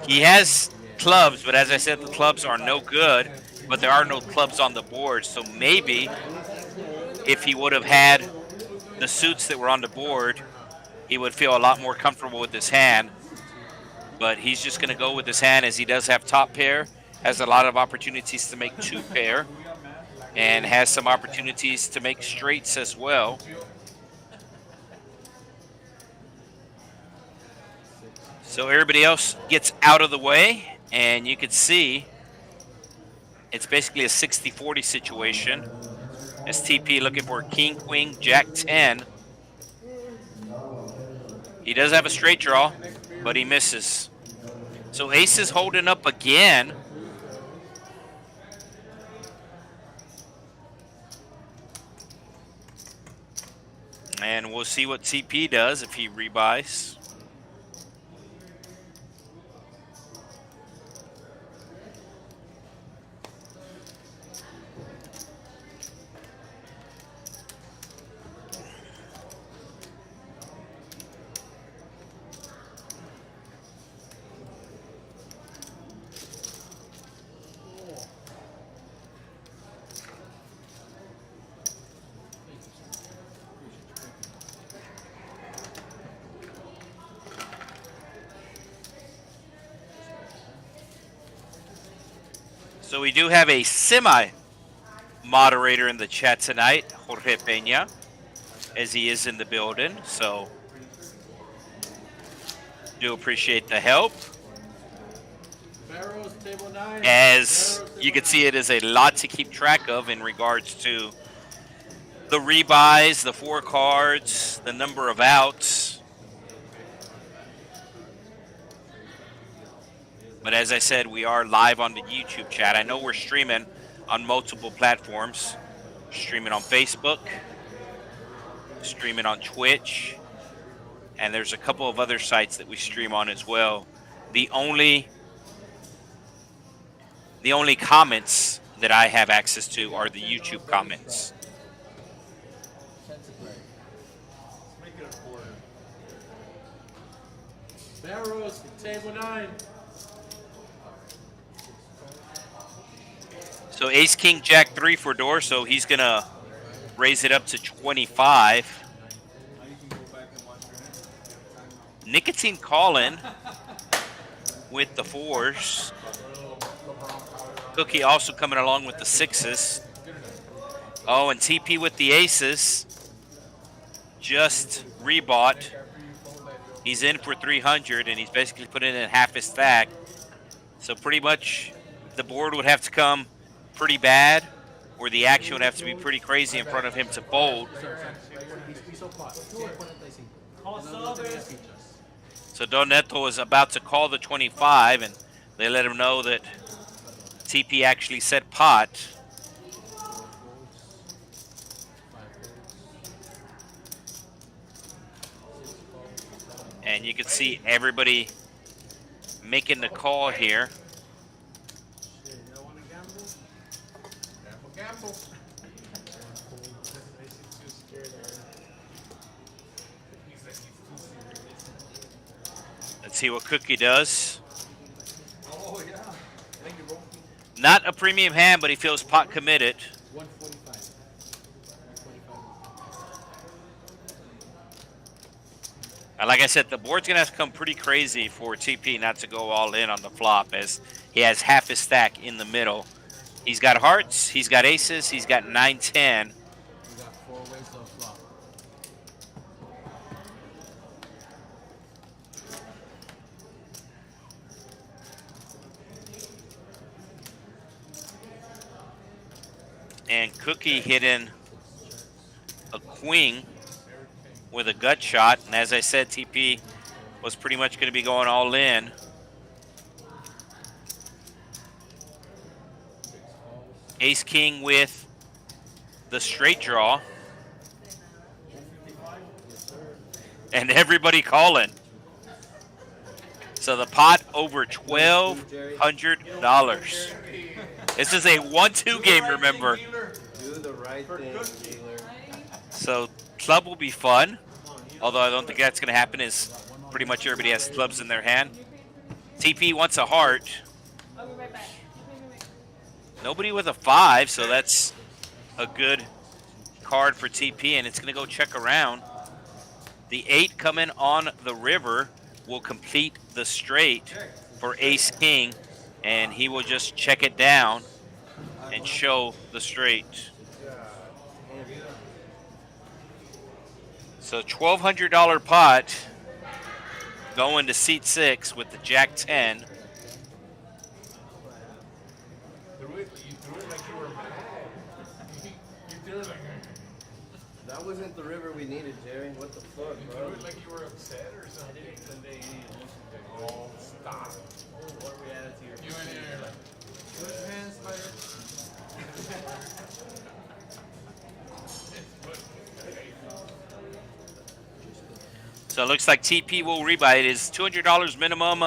He has clubs, but as I said, the clubs are no good, but there are no clubs on the board. So maybe if he would have had the suits that were on the board, he would feel a lot more comfortable with his hand. But he's just going to go with his hand as he does have top pair, has a lot of opportunities to make two pair, and has some opportunities to make straights as well. So everybody else gets out of the way. And you can see it's basically a 60-40 situation. As TP looking for king, queen, jack 10. He does have a straight draw, but he misses. So ace is holding up again. And we'll see what TP does if he rebuys. So we do have a semi-moderator in the chat tonight, Jorge Peña. as he is in the building. So do appreciate the help. Barrels, table 9. As you can see, it is a lot to keep track of in regards to the rebuys, the 4 cards, the number of outs. But as I said, we are live on the YouTube chat. I know we're streaming on multiple platforms. Streaming on Facebook, streaming on Twitch, and there's a couple of other sites that we stream on as well. The only comments that I have access to are the YouTube comments. Barrels, table 9. So ace, king, jack 3 for Dorso. He's going to raise it up to 25. Nicotine calling with the 4s. Cookie also coming along with the 6s. Oh, and TP with the aces. Just rebought. He's in for 300, and he's basically putting in half his stack. So pretty much the board would have to come pretty bad, or the action would have to be pretty crazy in front of him to fold. So Donetto is about to call the 25, and they let him know that TP actually said pot. And you can see everybody making the call here. Let's see what Cookie does. Oh, yeah. Thank you, bro. Not a premium hand, but he feels pot committed. 145. And like I said, the board's going to have to come pretty crazy for TP not to go all in on the flop, as he has half his stack in the middle. He's got hearts, he's got aces, he's got 9-10. We got 4 ways to flop. And Cookie hitting a queen with a gut shot. And as I said, TP was pretty much going to be going all in. Ace King with the straight draw. And everybody calling. So the pot over $1,200. This is a 1-2 game, remember. Do the right thing, dealer. So club will be fun. Although I don't think that's going to happen, as pretty much everybody has clubs in their hand. TP wants a heart. I'll be right back. Nobody with a 5, so that's a good card for TP, and it's going to go check around. The 8 coming on the river will complete the straight for Ace King, and he will just check it down and show the straight. So $1,200 pot going to seat 6 with the Jack 10. That wasn't the river we needed, Jerry. What the fuck, bro? You like you were upset or something. I didn't convey any emotion to you. Oh, stop. What are we added to your You and you're like, good hands, Spider. So it looks like TP will rebuy. It is $200 minimum,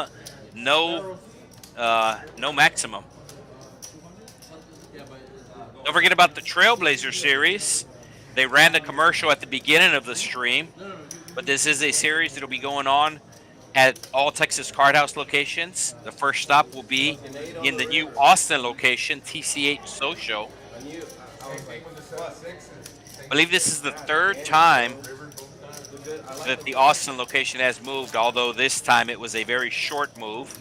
no maximum. Don't forget about the Trailblazer series. They ran the commercial at the beginning of the stream, but this is a series that will be going on at all Texas Card House locations. The first stop will be in the new Austin location, TCH Social. I believe this is the 3rd time that the Austin location has moved, although this time it was a very short move.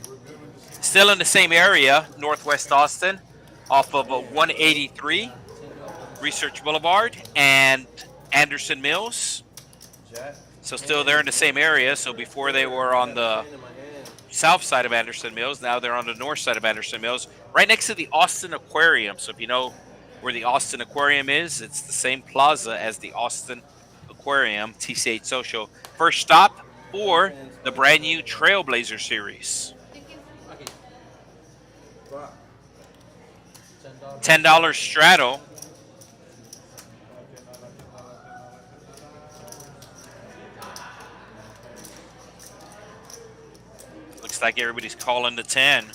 Still in the same area, Northwest Austin, off of 183 Research Boulevard, and Anderson Mills. So still they're in the same area. So before they were on the south side of Anderson Mills, now they're on the north side of Anderson Mills, right next to the Austin Aquarium. So if you know where the Austin Aquarium is, it's the same plaza as the Austin Aquarium, TCH Social. First stop for the brand new Trailblazer Series. $10 straddle. Looks like everybody's calling the 10.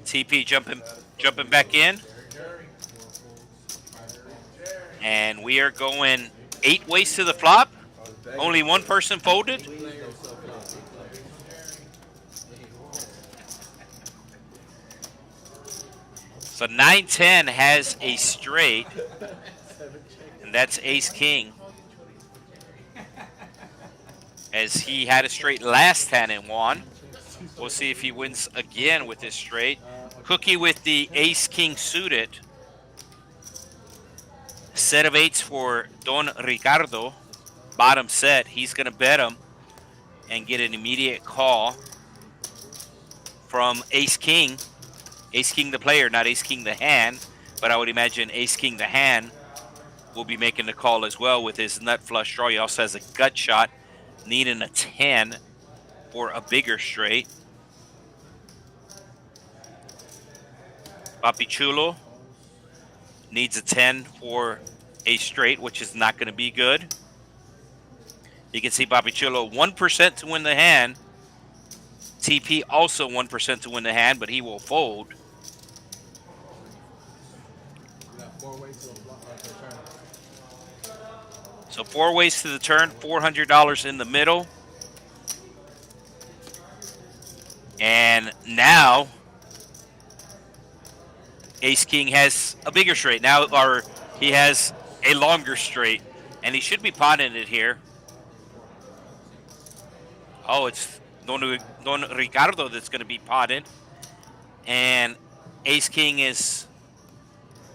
TP jumping back in. And we are going 8 ways to the flop. Only one person folded. So 9-10 has a straight, and that's ace-king. As he had a straight last hand and won. We'll see if he wins again with this straight. Cookie with the ace-king suited. Set of 8s for Don Ricardo. Bottom set. He's going to bet him and get an immediate call from ace-king. Ace-king the player, not ace-king the hand. But I would imagine ace-king the hand will be making the call as well with his nut flush draw. He also has a gut shot, needing a 10 for a bigger straight. Papy Chulo needs a 10 for a straight, which is not going to be good. You can see Papy Chulo 1% to win the hand. TP also 1% to win the hand, but he will fold. So 4 ways to the turn, $400 in the middle. And now ace-king has a bigger straight. Now, or he has a longer straight, and he should be potting it here. Oh, it's Don Ricardo that's going to be potted. And ace-king is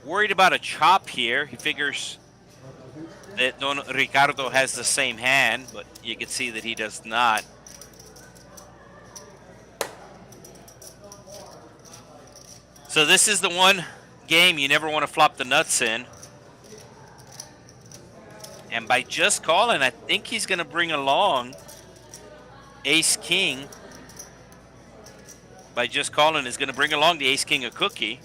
worried about a chop here. He figures that Don Ricardo has the same hand, but you can see that he does not. So this is the one game you never want to flop the nuts in. And by just calling, I think he's going to bring along ace-king. By just calling, is going to bring along the ace-king of Cookie.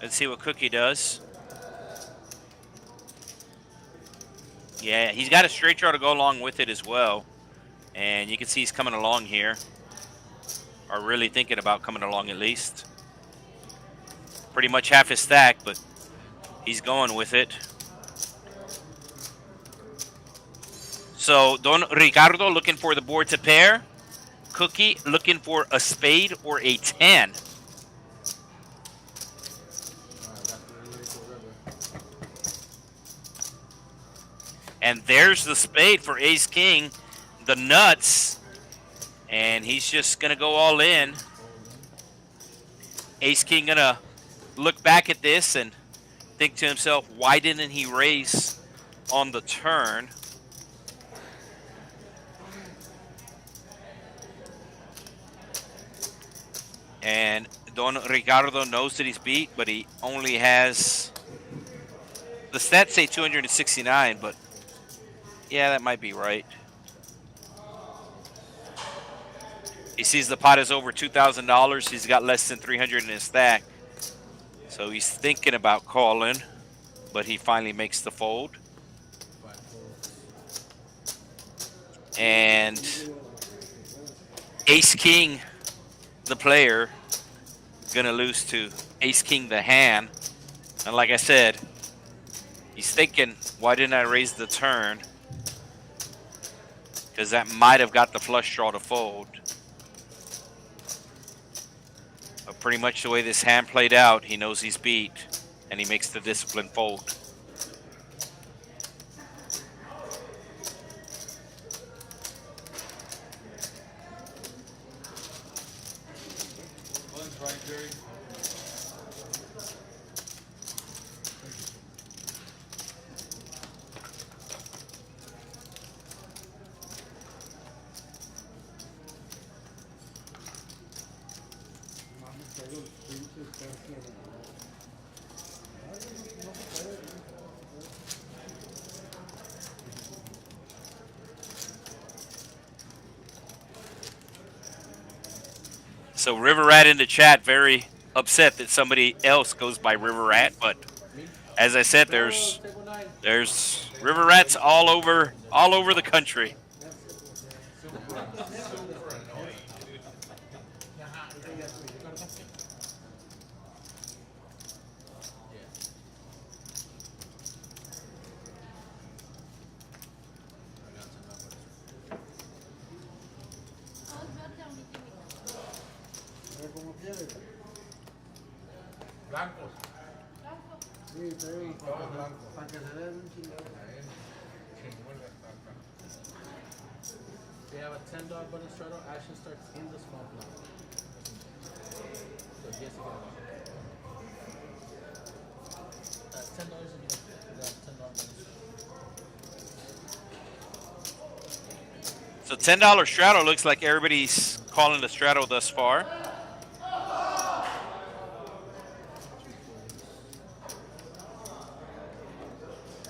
Let's see what Cookie does. Yeah, he's got a straight draw to go along with it as well. And you can see he's coming along here. Or really thinking about coming along at least. Pretty much half his stack, but he's going with it. So Don Ricardo looking for the board to pair. Cookie looking for a spade or a 10. And there's the spade for ace-king. The nuts. And he's just going to go all in. Ace-king going to look back at this and think to himself, why didn't he raise on the turn? And Don Ricardo knows that he's beat, but he only has, the stats say 269, but yeah, that might be right. He sees the pot is over $2,000. He's got less than 300 in his stack. So he's thinking about calling, but he finally makes the fold. And ace-king, the player, gonna lose to ace-king, the hand. And like I said, he's thinking, why didn't I raise the turn? Because that might have got the flush draw to fold. But pretty much the way this hand played out, he knows he's beat, and he makes the disciplined fold. So River Rat in the chat, very upset that somebody else goes by River Rat, but as I said, there's River Rats all over the country. Blancos. Sí, todos blancos. Para que se den un chingado. We have a $10 button straddle. Action starts in the small blind. So yes, you get $10 if you got $10 button straddle. So $10 straddle looks like everybody's calling the straddle thus far.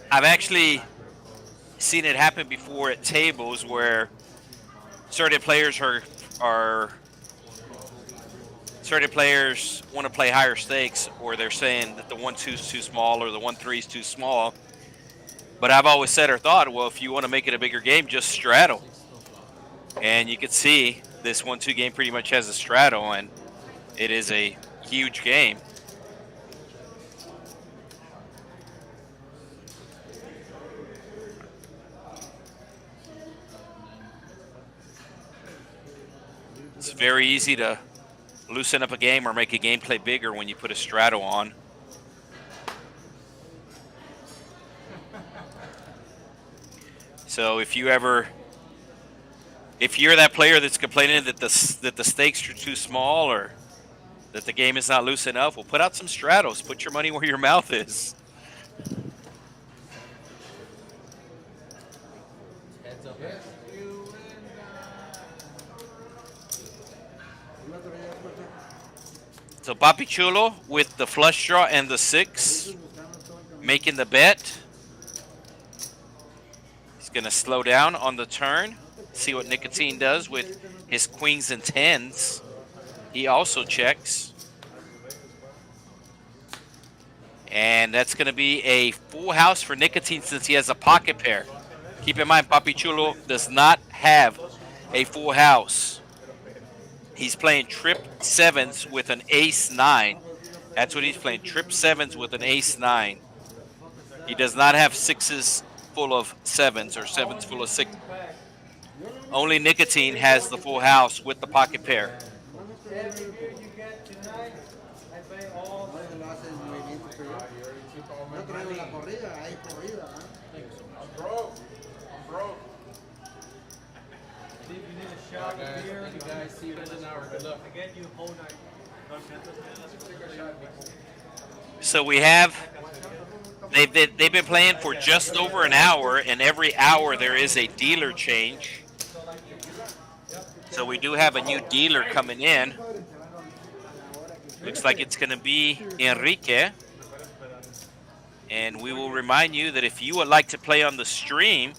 I've actually seen it happen before at tables where certain players certain players want to play higher stakes, or they're saying that the 1-2 is too small or the 1-3 is too small. But I've always said or thought, well, if you want to make it a bigger game, just straddle. And you can see this 1-2 game pretty much has a straddle, and it is a huge game. It's very easy to loosen up a game or make a gameplay bigger when you put a straddle on. So if you're that player that's complaining that the stakes are too small or that the game is not loose enough, well, put out some straddles. Put your money where your mouth is. Heads up. So Papy Chulo with the flush draw and the 6, making the bet. He's going to slow down on the turn, see what Nicotine does with his queens and 10s. He also checks. And that's going to be a full house for Nicotine since he has a pocket pair. Keep in mind, Papy Chulo does not have a full house. He's playing trip 7s with an ace-9. That's what he's playing, trip 7s with an ace-9. He does not have 6s full of 7s or 7s full of 6. Only Nicotine has the full house with the pocket pair. So we have, they've been playing for just over an hour, and every hour there is a dealer change. So we do have a new dealer coming in. Looks like it's going to be Enrique. And we will remind you that if you would like to play on the stream,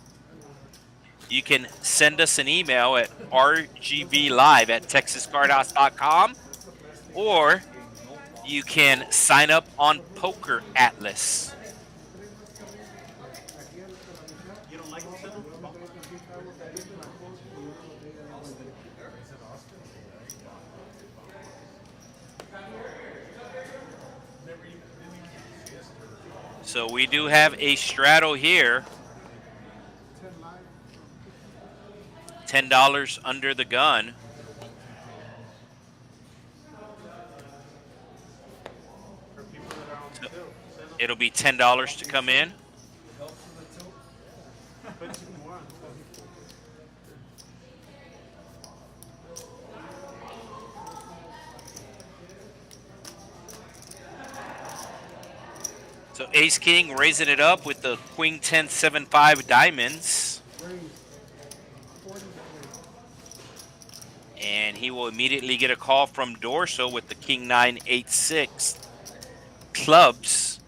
you can send us an email at rgvlive@texascardhouse.com, or you can sign up on Poker Atlas. So we do have a straddle here. $10 under the gun. So it'll be $10 to come in. Ace King raising it up with the Queen 10 7-5 diamonds. And he will immediately get a call from Dorso with the King 9 8 6 clubs.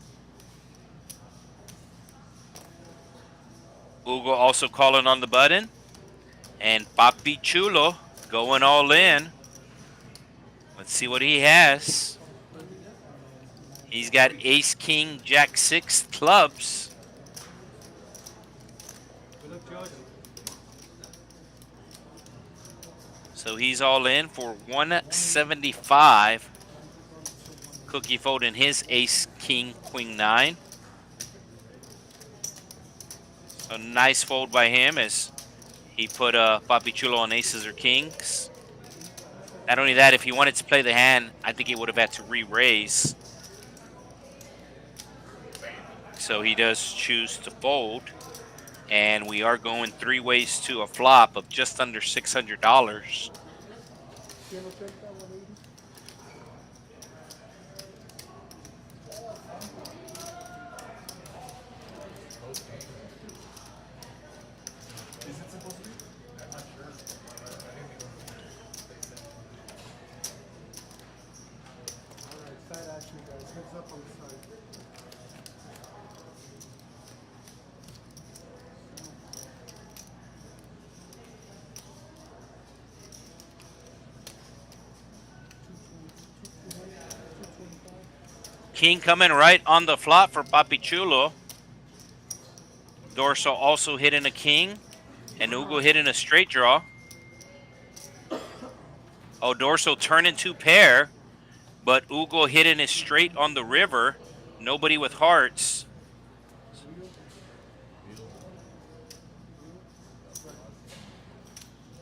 Ugo also calling on the button. And Papy Chulo going all in. Let's see what he has. He's got Ace King Jack 6 clubs. So he's all in for 175. Cookie folding his Ace King Queen 9. A nice fold by him as he put Papy Chulo on aces or kings. Not only that, if he wanted to play the hand, I think he would have had to re-raise. So he does choose to fold. And we are going 3 ways to a flop of just under $600. King coming right on the flop for Papy Chulo. Dorso also hitting a king. And Ugo hitting a straight draw. Oh, Dorso turning 2 pair. But Ugo hitting his straight on the river. Nobody with hearts.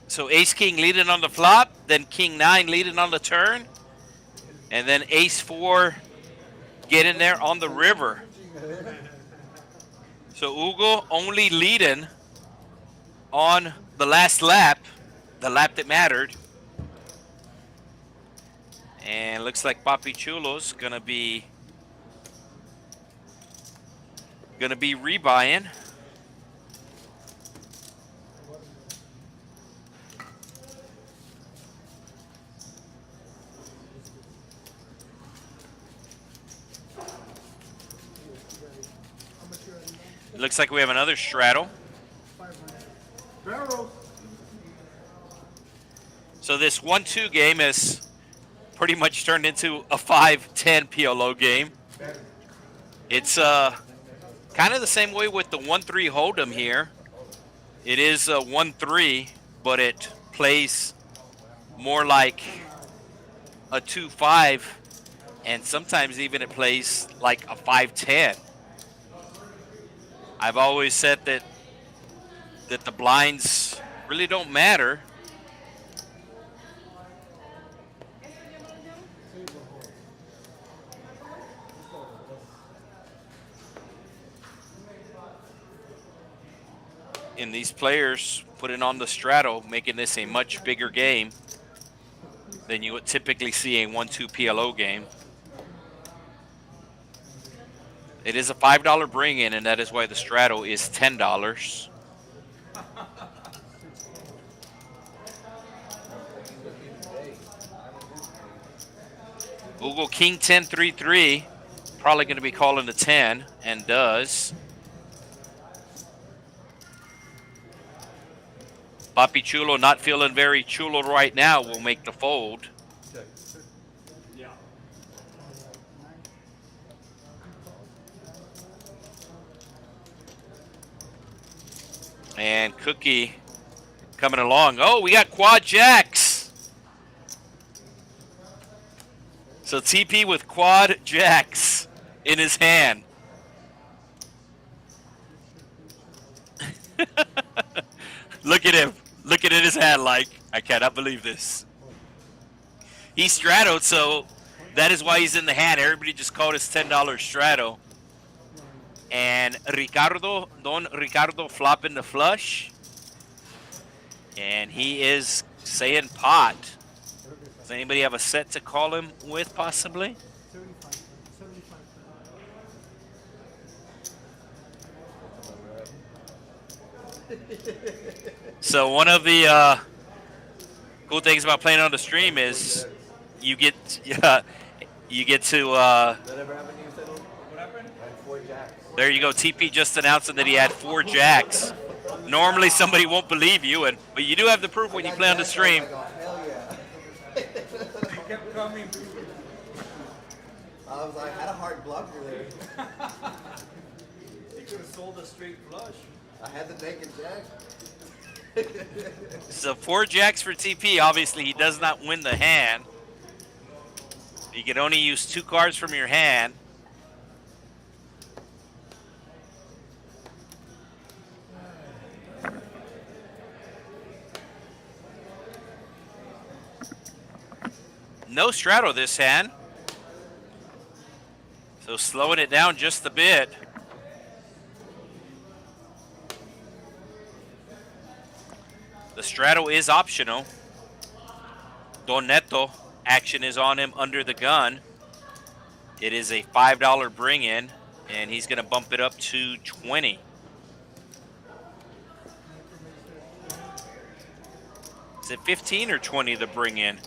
So Ace King leading on the flop. Then King 9 leading on the turn. And then Ace 4 getting there on the river. So Ugo only leading on the last lap, the lap that mattered. And looks like Papy Chulo's gonna be rebuying. Looks like we have another straddle. So this 1-2 game is pretty much turned into a 5-10 PLO game. It's kind of the same way with the 1-3 Hold'em here. It is a 1-3, but it plays more like a 2-5, and sometimes even it plays like a 5-10. I've always said that the blinds really don't matter. And these players putting on the straddle, making this a much bigger game than you would typically see a 1-2 PLO game. It is a $5 bring-in, and that is why the straddle is $10. Ugo King 10-3-3, probably going to be calling the 10, and does. Papy Chulo not feeling very chulo right now will make the fold. And Cookie coming along. Oh, we got quad jacks. So TP with quad jacks in his hand. Look at him. Looking at his hand like, I cannot believe this. He straddled, so that is why he's in the hand. Everybody just called his $10 straddle. And Don Ricardo flopping the flush. And he is saying pot. Does anybody have a set to call him with, possibly? So one of the cool things about playing on the stream is you get you get to. There you go. TP just announcing that he had 4 jacks. Normally somebody won't believe you, but you do have the proof when you play on the stream. kept coming. I was like, I had a hard blocker there. You could have sold a straight flush. I had the naked jack. So 4 jacks for TP. Obviously, he does not win the hand. You can only use 2 cards from your hand. No straddle this hand. So slowing it down just a bit. The straddle is optional. Donetto action is on him under the gun. It is a $5 bring in, and he's going to bump it up to 20. Is it 15 or 20 the bring in?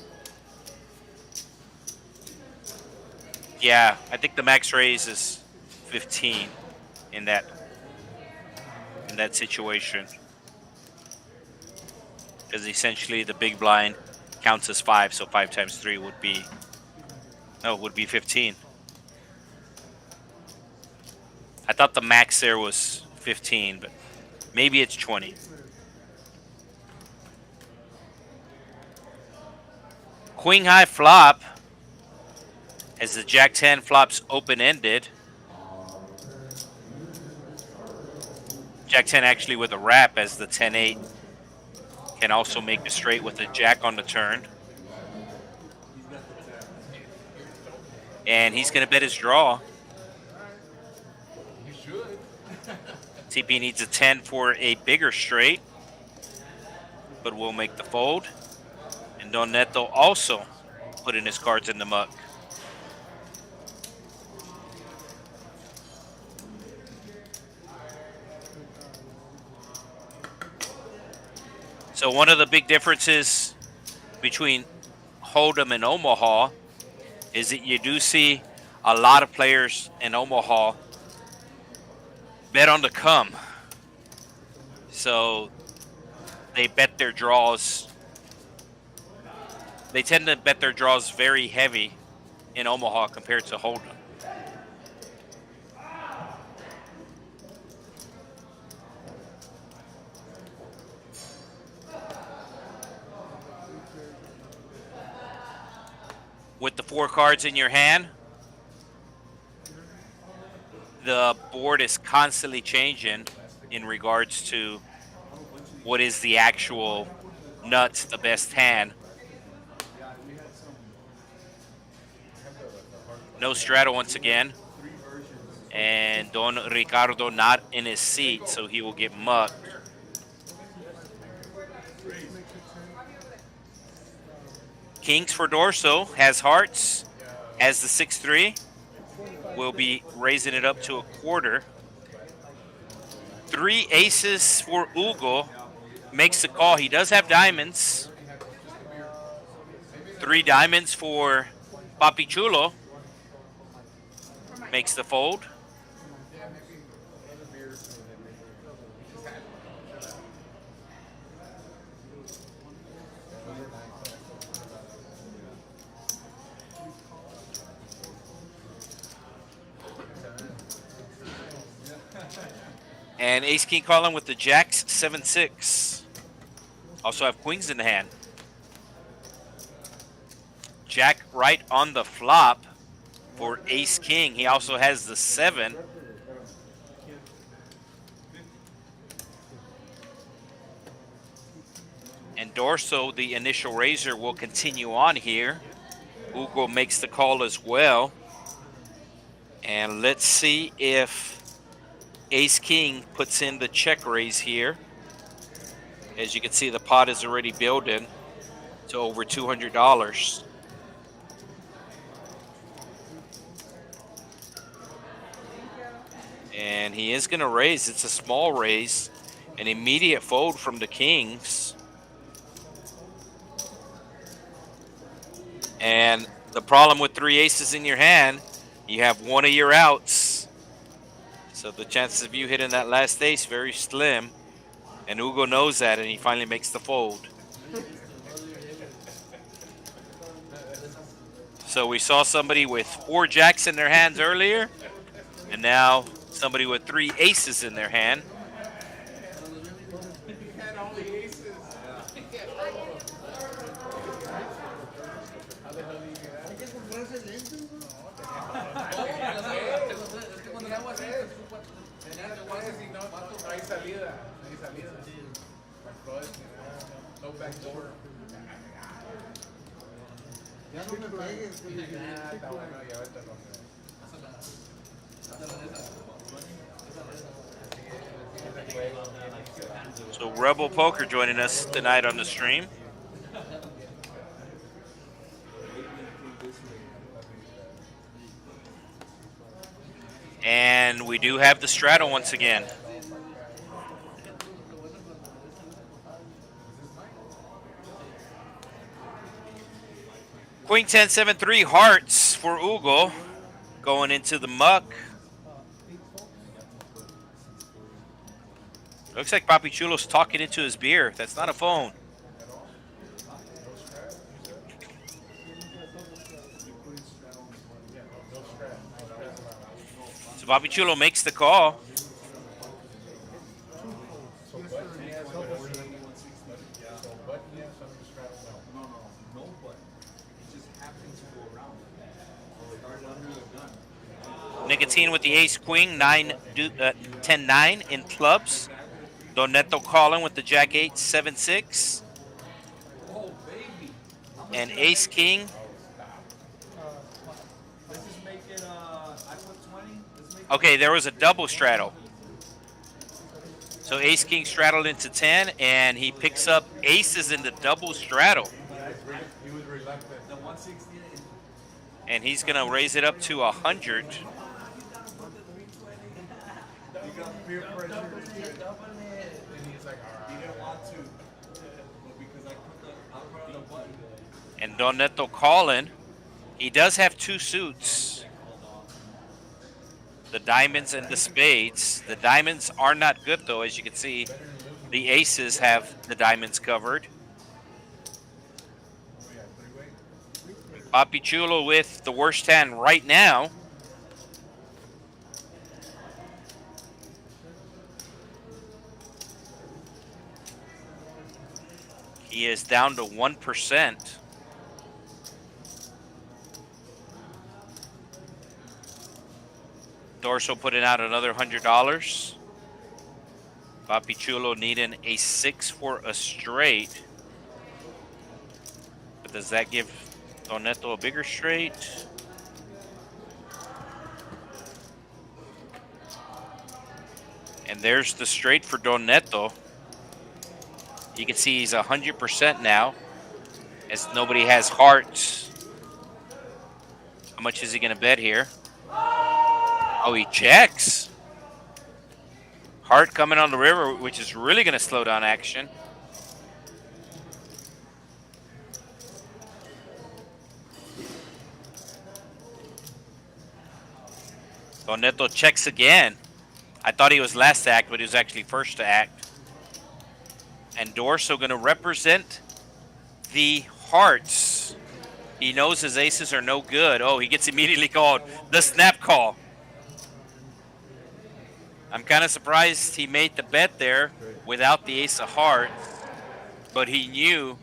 Yeah, I think the max raise is 15 in that situation. Because essentially the big blind counts as 5, so 5 times 3 would be, no, it would be 15. I thought the max there was 15, but maybe it's 20. Queen high flop as the Jack 10 flops open-ended. Jack 10 actually with a wrap, as the 10-8 can also make the straight with a jack on the turn. And he's going to bet his draw. You should. TP needs a 10 for a bigger straight, but will make the fold. And Donetto also putting his cards in the muck. So one of the big differences between Hold'em and Omaha is that you do see a lot of players in Omaha bet on the come. So they bet their draws. They tend to bet their draws very heavy in Omaha compared to Hold'em. With the 4 cards in your hand, the board is constantly changing in regards to what is the actual nuts, the best hand. No straddle once again. And Don Ricardo not in his seat, so he will get mucked. Kings for Dorso, has hearts, has the 6-3. Will be raising it up to a quarter. 3 aces for Hugo, makes the call. He does have diamonds. 3 diamonds for Papy Chulo, makes the fold. And ace king calling with the jacks, 7-6. Also have queens in the hand. Jack right on the flop for ace king. He also has the 7. And Dorso, the initial raiser, will continue on here. Hugo makes the call as well. And let's see if ace king puts in the check raise here. As you can see, the pot is already building to over $200. And he is going to raise. It's a small raise. An immediate fold from the kings. And the problem with 3 aces in your hand, you have one of your outs. So the chances of you hitting that last ace very slim. And Hugo knows that, and he finally makes the fold. So we saw somebody with 4 jacks in their hands earlier, and now somebody with 3 aces in their hand. So Rebel Poker joining us tonight on the stream. And we do have the straddle once again. Queen 10, 7, 3 hearts for Hugo going into the muck. Looks like Papy Chulo's talking into his beer. That's not a phone. So Papy Chulo makes the call. Nicotine with the ace queen, 10-9 in clubs. Donetto calling with the jack 8, 7-6. And ace king. Okay, there was a double straddle. So ace king straddled into 10, and he picks up aces in the double straddle. And he's going to raise it up to 100. And Donetto calling. He does have 2 suits. The diamonds and the spades. The diamonds are not good, though, as you can see. The aces have the diamonds covered. Papy Chulo with the worst hand right now. He is down to 1%. Dorso putting out another $100. Papy Chulo needing a 6 for a straight. But does that give Donetto a bigger straight? And there's the straight for Donetto. You can see he's 100% now, as nobody has hearts. How much is he going to bet here? Oh, he checks. Heart coming on the river, which is really going to slow down action. Donetto checks again. I thought he was last to act, but he was actually first to act. And Dorso going to represent the hearts. He knows his aces are no good. Oh, he gets immediately called the snap call. I'm kind of surprised he made the bet there without the ace of hearts, but he knew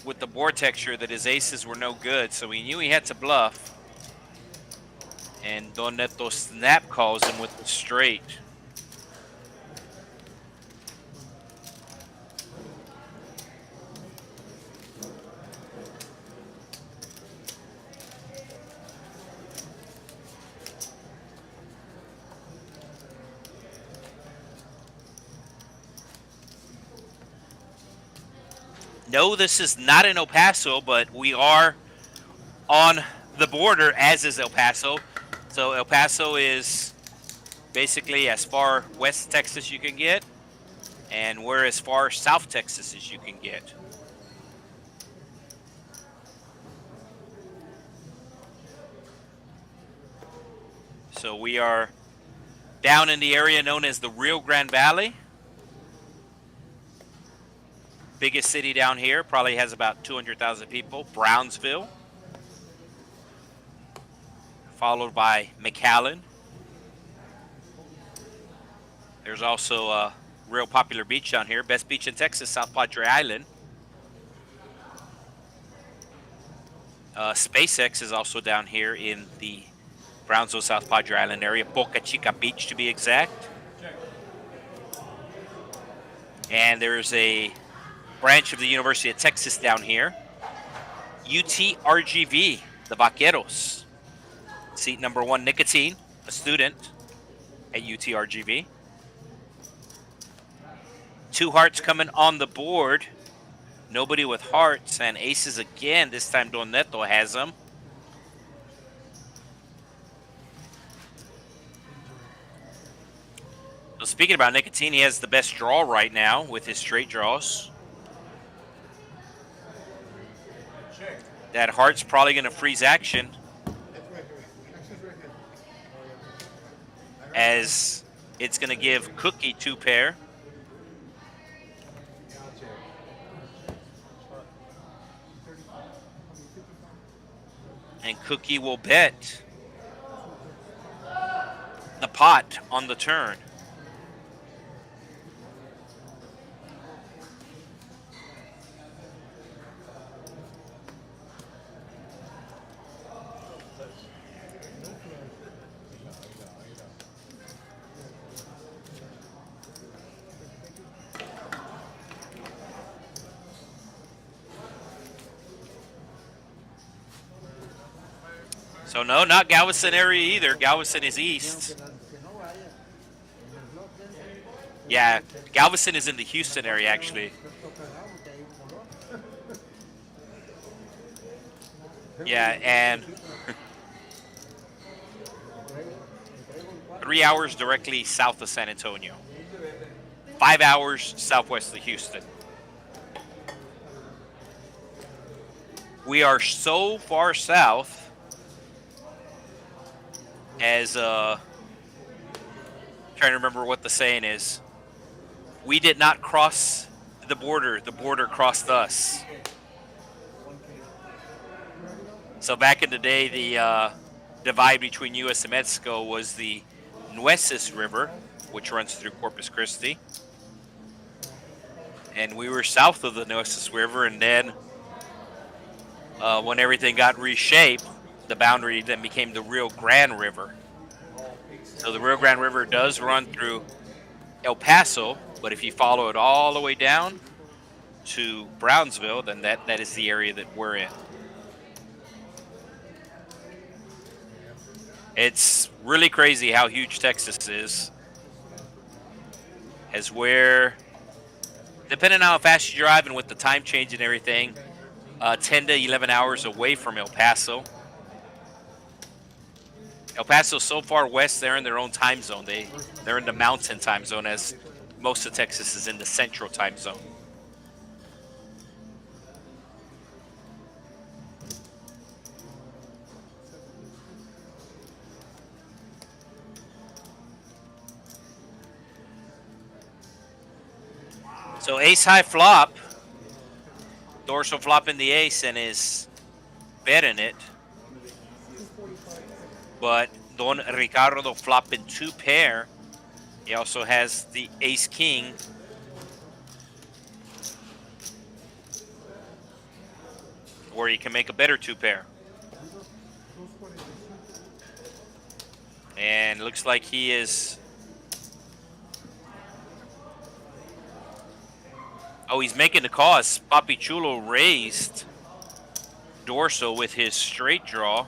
with the board texture that his aces were no good, so he knew he had to bluff. And Donetto snap calls him with the straight. No, this is not in El Paso, but we are on the border, as is El Paso. So El Paso is basically as far west Texas you can get. And we're as far South Texas as you can get. So we are down in the area known as the Rio Grande Valley. Biggest city down here, probably has about 200,000 people, Brownsville. Followed by McAllen. There's also a real popular beach down here, best beach in Texas, South Padre Island. SpaceX is also down here in the Brownsville, South Padre Island area, Boca Chica Beach to be exact. And there's a branch of the University of Texas down here, UTRGV, the Vaqueros. Seat number 1, Nicotine, a student at UTRGV. 2 hearts coming on the board. Nobody with hearts, and aces again. This time Donetto has them. So speaking about Nicotine, he has the best draw right now with his straight draws. That heart's probably going to freeze action, as it's going to give Cookie 2 pair. And Cookie will bet the pot on the turn. So no, not Galveston area either. Galveston is east. Yeah, Galveston is in the Houston area actually. Yeah, and 3 hours directly south of San Antonio. 5 hours southwest of Houston. We are so far south as trying to remember what the saying is. We did not cross the border crossed us. So back in the day, the divide between U.S. and Mexico was the Nueces River, which runs through Corpus Christi. And we were south of the Nueces River, and then when everything got reshaped, the boundary then became the Rio Grande River. So the Rio Grande River does run through El Paso, but if you follow it all the way down to Brownsville, then that is the area that we're in. It's really crazy how huge Texas is. As where, depending on how fast you drive and with the time change and everything, 10 to 11 hours away from El Paso. El Paso's so far west, they're in their own time zone. They're in the mountain time zone, as most of Texas is in the central time zone. So ace high flop, dorsal flopping the ace and is betting it. But Don Ricardo flopping 2 pair. He also has the ace king. Where he can make a better 2 pair. And looks like he is. Oh, he's making the call as Papy Chulo raised dorsal with his straight draw.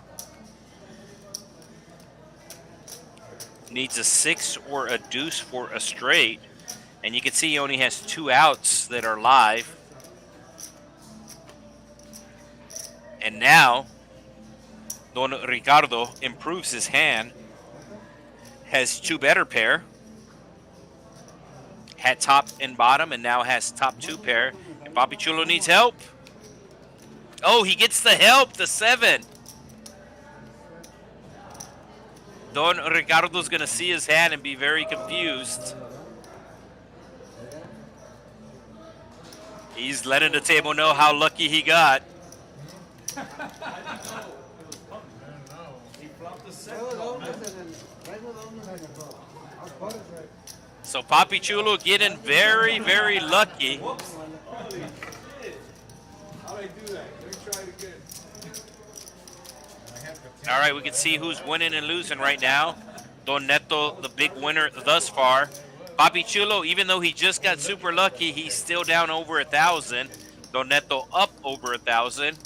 Needs a 6 or a deuce for a straight. And you can see he only has 2 outs that are live. And now, Don Ricardo improves his hand. Has 2 better pair. had top and bottom and now has top 2 pair. And Papy Chulo needs help. Oh, he gets the help, the 7. Don Ricardo's going to see his hand and be very confused. He's letting the table know how lucky he got. So Papy Chulo getting very, very lucky. All right, we can see who's winning and losing right now. Donetto, the big winner thus far. Papy Chulo, even though he just got super lucky, he's still down over 1,000. Donetto up over 1,000.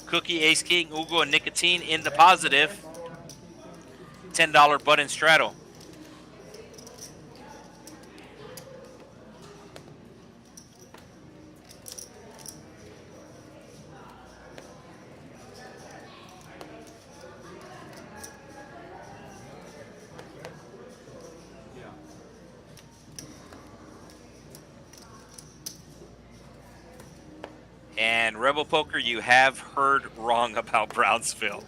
Cookie, Ace King, Ugo, and Nicotine in the positive. $10 button straddle. And Rebel Poker, you have heard wrong about Brownsville.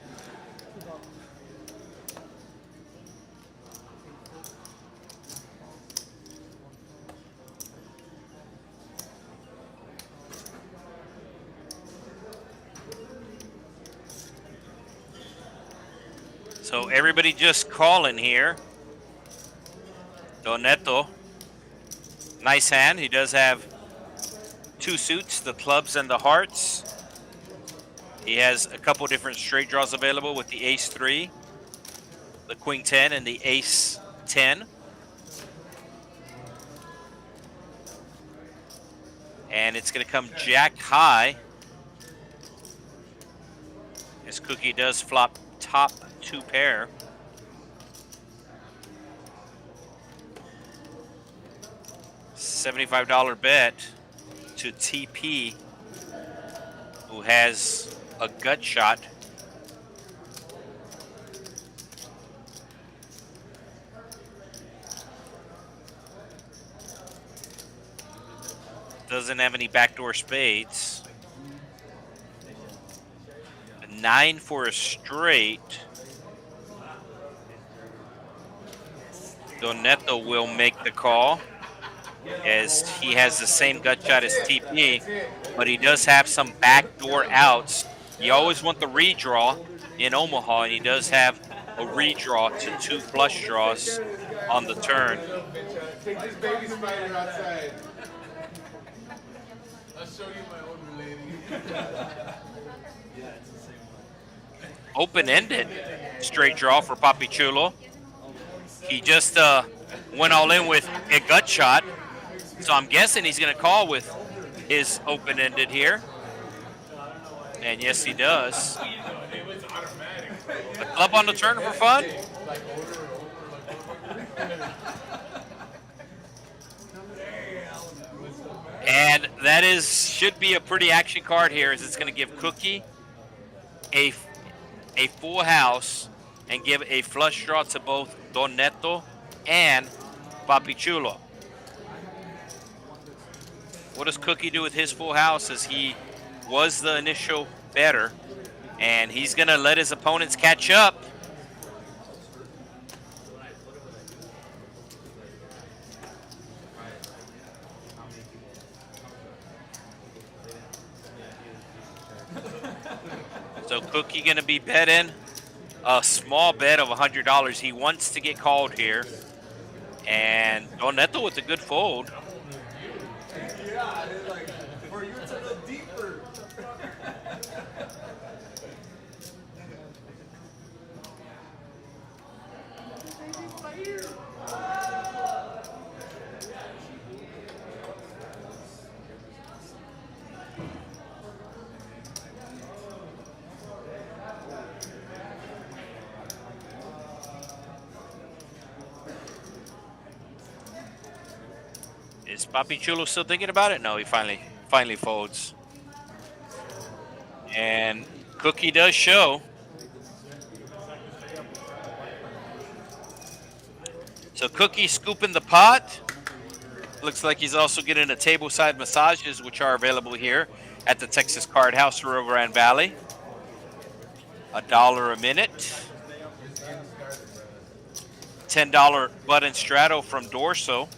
So everybody just calling here. Donetto, nice hand. He does have 2 suits, the clubs and the hearts. He has a couple different straight draws available with the ace 3, the queen 10, and the ace 10. And it's going to come jack high as Cookie does flop top 2 pair. $75 bet to TP, who has a gut shot. Doesn't have any backdoor spades. A 9 for a straight. Donetto will make the call, as he has the same gut shot as TP, but he does have some backdoor outs. You always want the redraw in Omaha, and he does have a redraw to 2 flush draws on the turn. Take this baby spider outside. I'll show you my own lady. Open-ended straight draw for Papy Chulo. He just went all in with a gut shot. So I'm guessing he's going to call with his open-ended here. And yes, he does. The club on the turn for fun. And that should be a pretty action card here, as it's going to give Cookie a full house and give a flush draw to both Donetto and Papy Chulo. What does Cookie do with his full house, as he was the initial better, and he's going to let his opponents catch up. So Cookie going to be betting a small bet of $100. He wants to get called here. And Donetto with a good fold. Yeah, like, for you to look deeper. Is Papy Chulo still thinking about it? No, he finally folds. And Cookie does show. So Cookie scooping the pot. Looks like he's also getting a tableside massages, which are available here at the Texas Card House, Rio Grande Valley. $1 a minute. $10 button straddle from Dorso.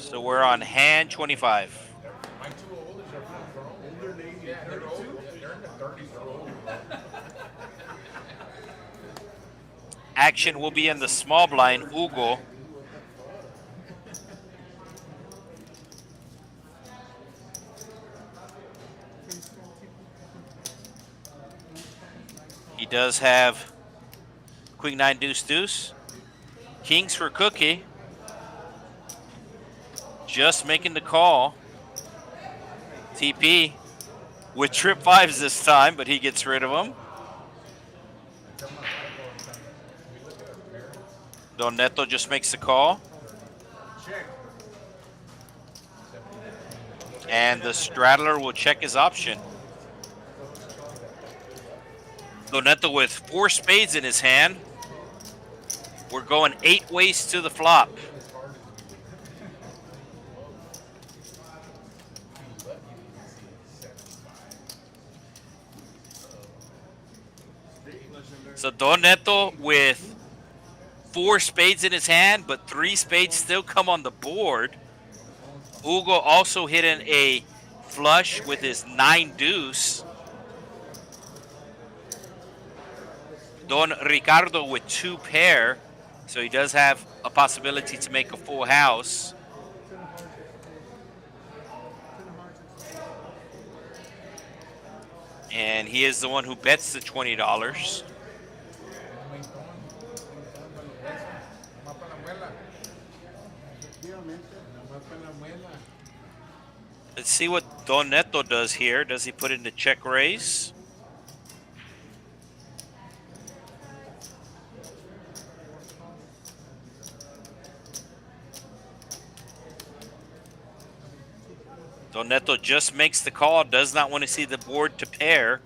So we're on hand 25. Action will be in the small blind, Hugo. He does have Queen 9 deuce deuce. Kings for Cookie. Just making the call. TP with trip fives this time, but he gets rid of them. Donetto just makes the call. And the straddler will check his option. Donetto with 4 spades in his hand. We're going 8 ways to the flop. So Donetto with 4 spades in his hand, but 3 spades still come on the board. Hugo also hitting a flush with his 9 deuce. Don Ricardo with 2 pair, so he does have a possibility to make a full house. And he is the one who bets the $20. Let's see what Donetto does here. Does he put in the check raise? Donetto just makes the call, does not want to see the board to pair.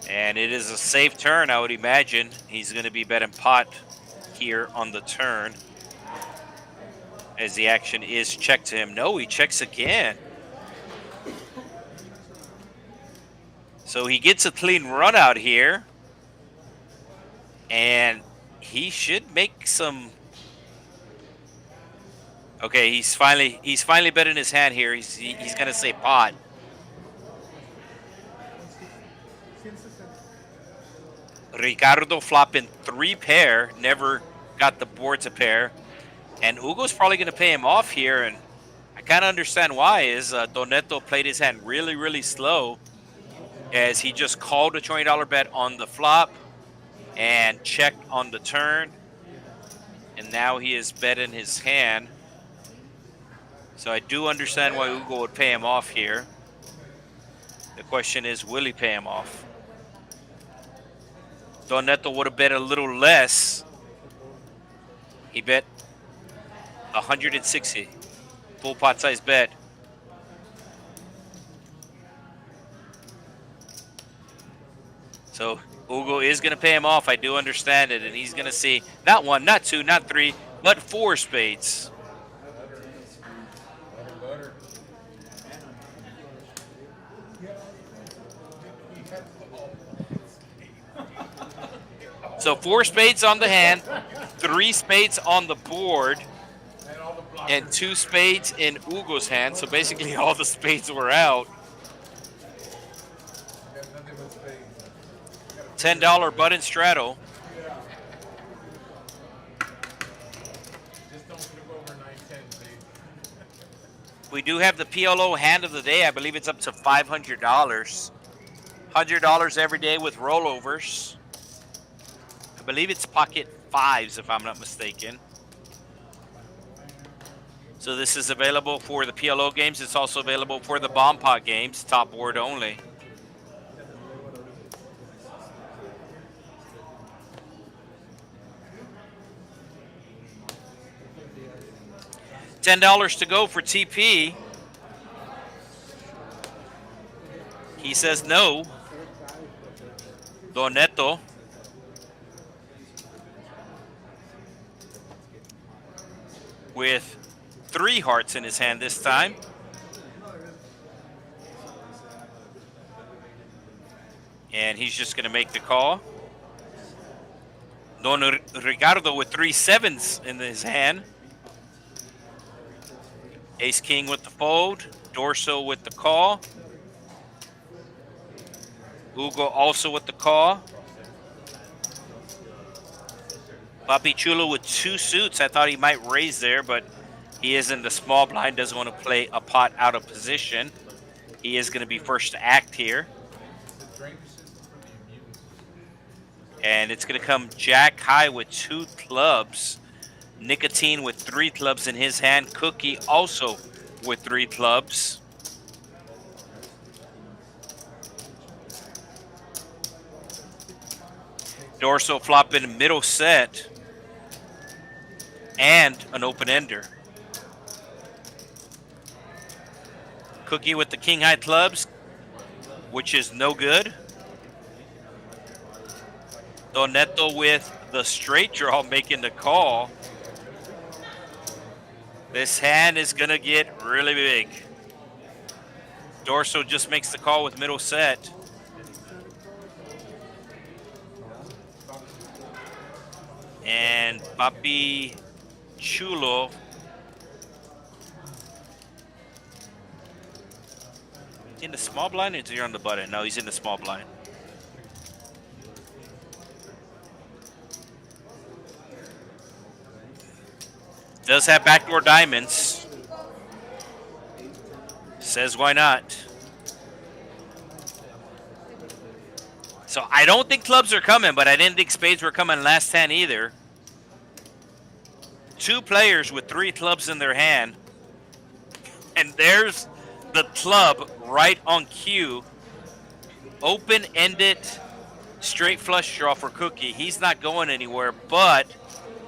And it is a safe turn, I would imagine. He's going to be betting pot here on the turn, as the action is checked to him. No, he checks again. So he gets a clean run out here, and he should make some. Okay, he's finally betting his hand here. He's gonna say pot. Ricardo flopping 3 pair, never got the board to pair. And Hugo's probably going to pay him off here, and I kind of understand why. Is Donetto played his hand really, really slow, as he just called a $20 bet on the flop and checked on the turn. And now he is betting his hand. So I do understand why Hugo would pay him off here. The question is, will he pay him off? Donetto would have bet a little less. He bet 160. Full pot size bet. So Hugo is going to pay him off. I do understand it. And he's going to see not 1, not 2, not 3, but 4 spades. So 4 spades on the hand, 3 spades on the board, and 2 spades in Hugo's hand. So basically all the spades were out. $10 button straddle. We do have the PLO hand of the day. I believe it's up to $500. $100 every day with rollovers. I believe it's pocket 5s, if I'm not mistaken. So this is available for the PLO games. It's also available for the bomb pot games, top board only. $10 to go for TP. He says no. Donetto. With 3 hearts in his hand this time. And he's just going to make the call. Don Ricardo with 3 sevens in his hand. Ace King with the fold. Dorso with the call. Hugo also with the call. Papy Chulo with 2 suits. I thought he might raise there, but he is in the small blind. Doesn't want to play a pot out of position. He is going to be first to act here. And it's going to come Jack high with 2 clubs. Nicotine with 3 clubs in his hand. Cookie also with 3 clubs. Dorso flopping middle set. And an open-ender. Cookie with the king high clubs, which is no good. Donetto with the straight draw making the call. This hand is going to get really big. Dorso just makes the call with middle set. And Papy Chulo in the small blind, or is he on the button? No, he's in the small blind. Does have backdoor diamonds. Says why not. So I don't think clubs are coming, but I didn't think spades were coming last hand either. 2 players with 3 clubs in their hand. And there's the club right on cue. Open-ended straight flush draw for Cookie. He's not going anywhere, but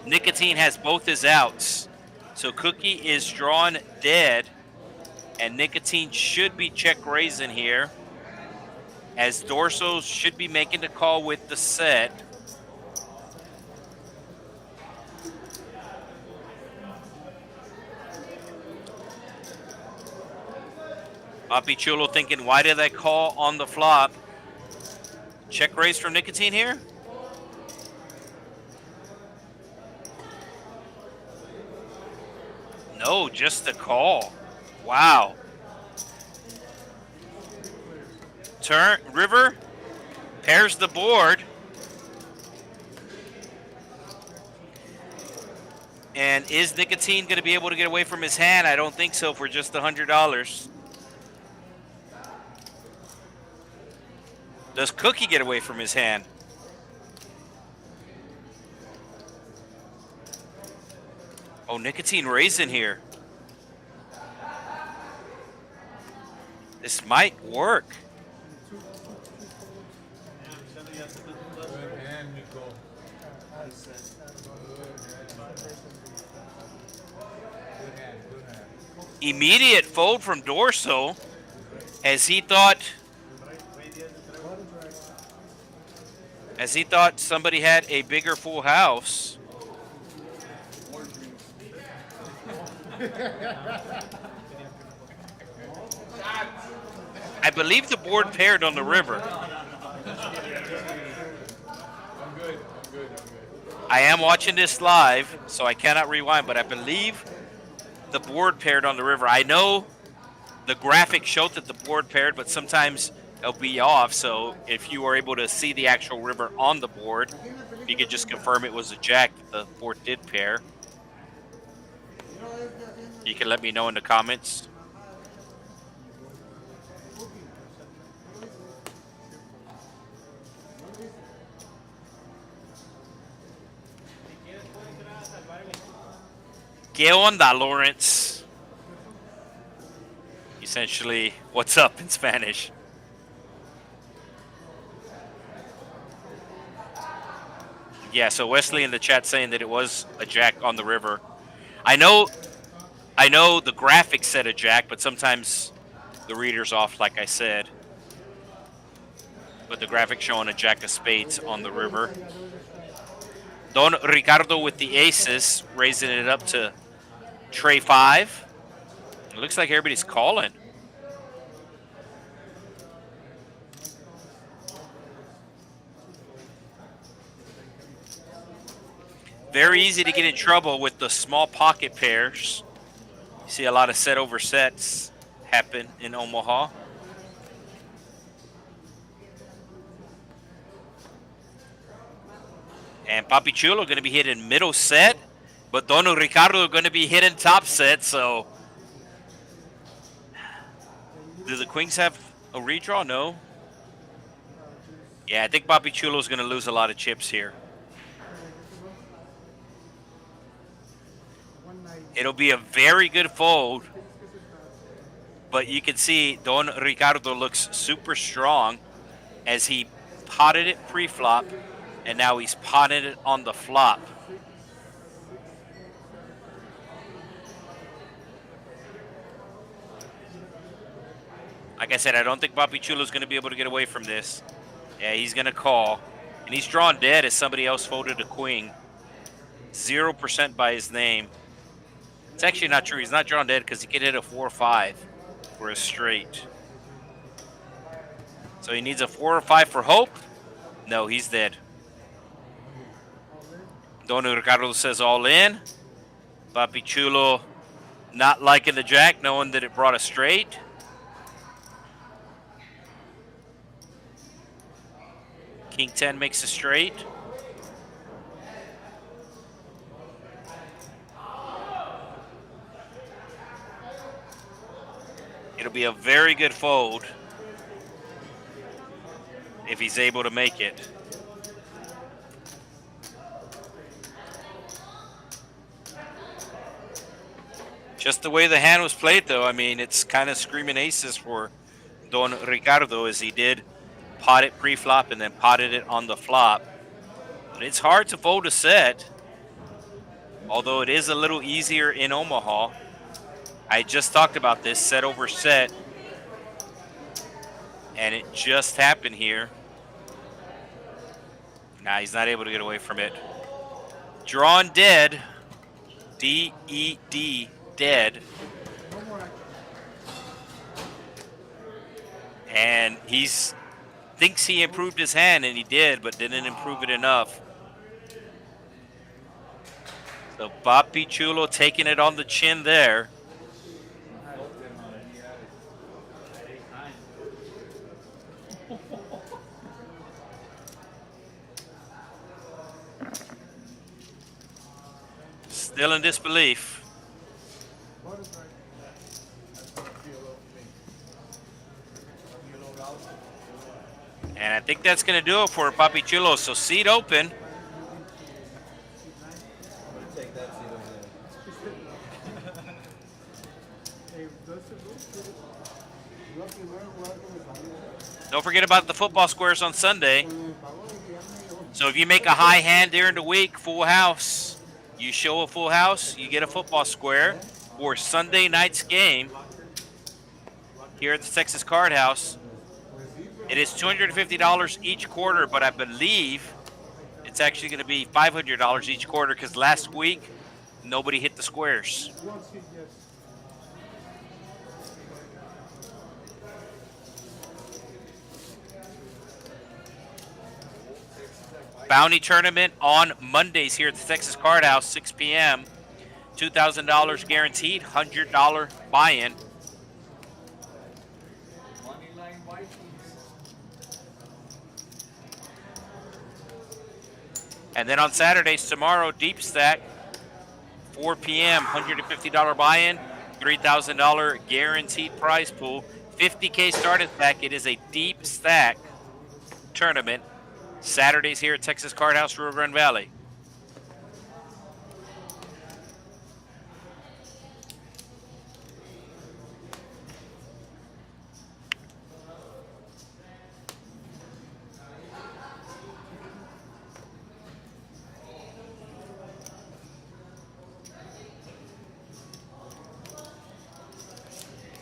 Nicotine has both his outs. So Cookie is drawn dead, and Nicotine should be check raising here, as Dorso should be making the call with the set. Papy Chulo thinking, why did I call on the flop? Check raise from Nicotine here? No, just the call. Wow. Turn, river, pairs the board. And is Nicotine going to be able to get away from his hand? I don't think so for just $100. Does Cookie get away from his hand? Oh, Nicotine raising here. This might work. Immediate fold from Dorso, as he thought somebody had a bigger full house. I believe the board paired on the river. I am watching this live, so I cannot rewind, but I believe the board paired on the river. I know the graphic showed that the board paired, but sometimes it'll be off. So if you were able to see the actual river on the board, you could just confirm it was a jack that the board did pair. You can let me know in the comments. ¿Qué onda, Lawrence? Essentially, what's up in Spanish. Yeah, so Wesley in the chat saying that it was a jack on the river. I know the graphic said a jack, but sometimes the reader's off, like I said. But the graphic showing a jack of spades on the river. Don Ricardo with the aces, raising it up to tray 5. It looks like everybody's calling. Very easy to get in trouble with the small pocket pairs. You see a lot of set over sets happen in Omaha. And Papy Chulo going to be hitting middle set, but Don Ricardo going to be hitting top set. So, do the Queens have a redraw? No. Yeah, I think Papy Chulo is going to lose a lot of chips here. It'll be a very good fold, but you can see Don Ricardo looks super strong as he potted it pre-flop, and now he's potted it on the flop. Like I said, I don't think Papy Chulo is going to be able to get away from this. Yeah, he's going to call. And he's drawn dead as somebody else folded a queen. 0% by his name. It's actually not true. He's not drawn dead because he could hit a 4 or 5 for a straight. So he needs a 4 or 5 for hope. No, he's dead. Don Ricardo says all in. Papy Chulo not liking the jack, knowing that it brought a straight. King 10 makes a straight. It'll be a very good fold if he's able to make it. Just the way the hand was played, though, I mean, it's kind of screaming aces for Don Ricardo, as he did pot it pre-flop and then potted it on the flop. But it's hard to fold a set, although it is a little easier in Omaha. I just talked about this, set over set, and it just happened here. Nah, he's not able to get away from it. Drawn dead, D-E-D, dead. And he's thinks he improved his hand, and he did, but didn't improve it enough. So Papy Chulo taking it on the chin there. Still in disbelief. And I think that's going to do it for Papy Chulo. So seat open. Don't forget about the football squares on Sunday. So if you make a high hand during the week, full house, you show a full house, you get a football square for Sunday night's game here at the Texas Card House. It is $250 each quarter, but I believe it's actually going to be $500 each quarter because last week nobody hit the squares. Bounty tournament on Mondays here at the Texas Card House, 6 p.m. $2,000 guaranteed, $100 buy-in. And then on Saturdays tomorrow, deep stack, 4 p.m., $150 buy-in, $3,000 guaranteed prize pool, 50K starting stack. It is a deep stack tournament. Saturdays here at Texas Card House, Rio Grande Valley.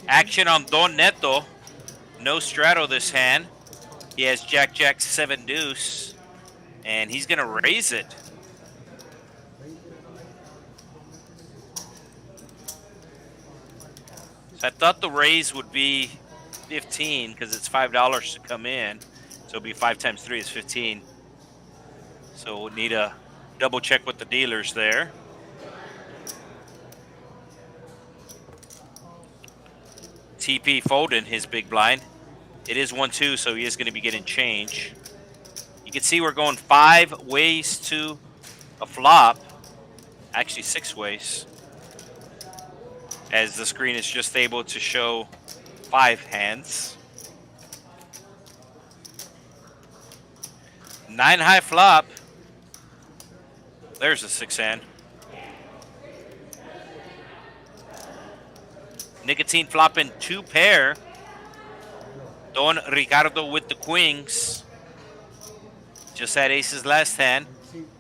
Action on Donetto. No straddle this hand. He has Jack, Jack, 7 deuce. And he's going to raise it. So I thought the raise would be 15 because it's $5 to come in. So it'll be 5 times 3 is 15. So we'll need a double check with the dealers there. TP folding his big blind. It is 1-2, so he is going to be getting change. You can see we're going 5 ways to a flop. Actually 6 ways. As the screen is just able to show 5 hands. 9 high flop. There's a 6 hand. Nicotine flopping 2 pair. Don Ricardo with the queens. Just had aces last hand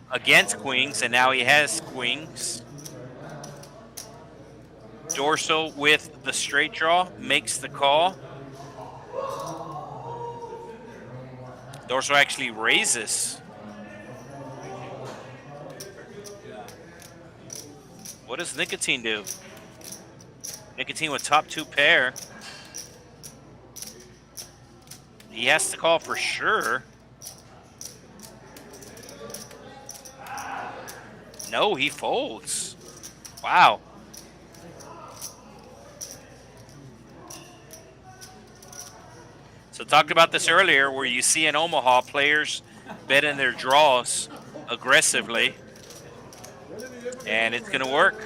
against queens, and now he has queens. Dorso with the straight draw makes the call. Dorso actually raises. What does Nicotine do? Nicotine with top 2 pair. He has to call for sure. No, he folds. Wow. So talked about this earlier where you see in Omaha players betting their draws aggressively. And it's going to work.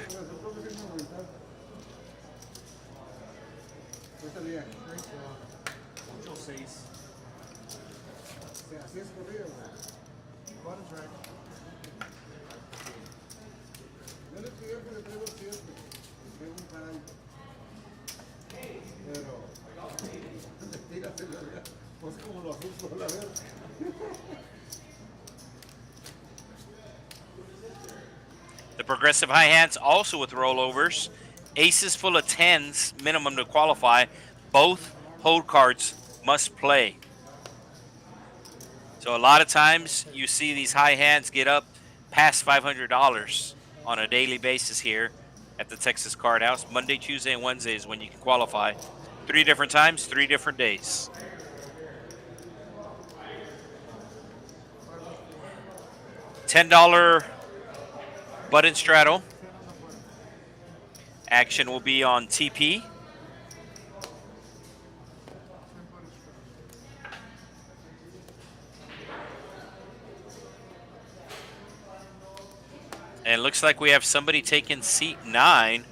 The progressive high hands also with rollovers. Aces full of 10s, minimum to qualify. Both hold cards must play. So a lot of times you see these high hands get up past $500 on a daily basis here at the Texas Card House. Monday, Tuesday, and Wednesday is when you can qualify. 3 different times, 3 different days. $10 button straddle. Action will be on TP. And it looks like we have somebody taking seat 9.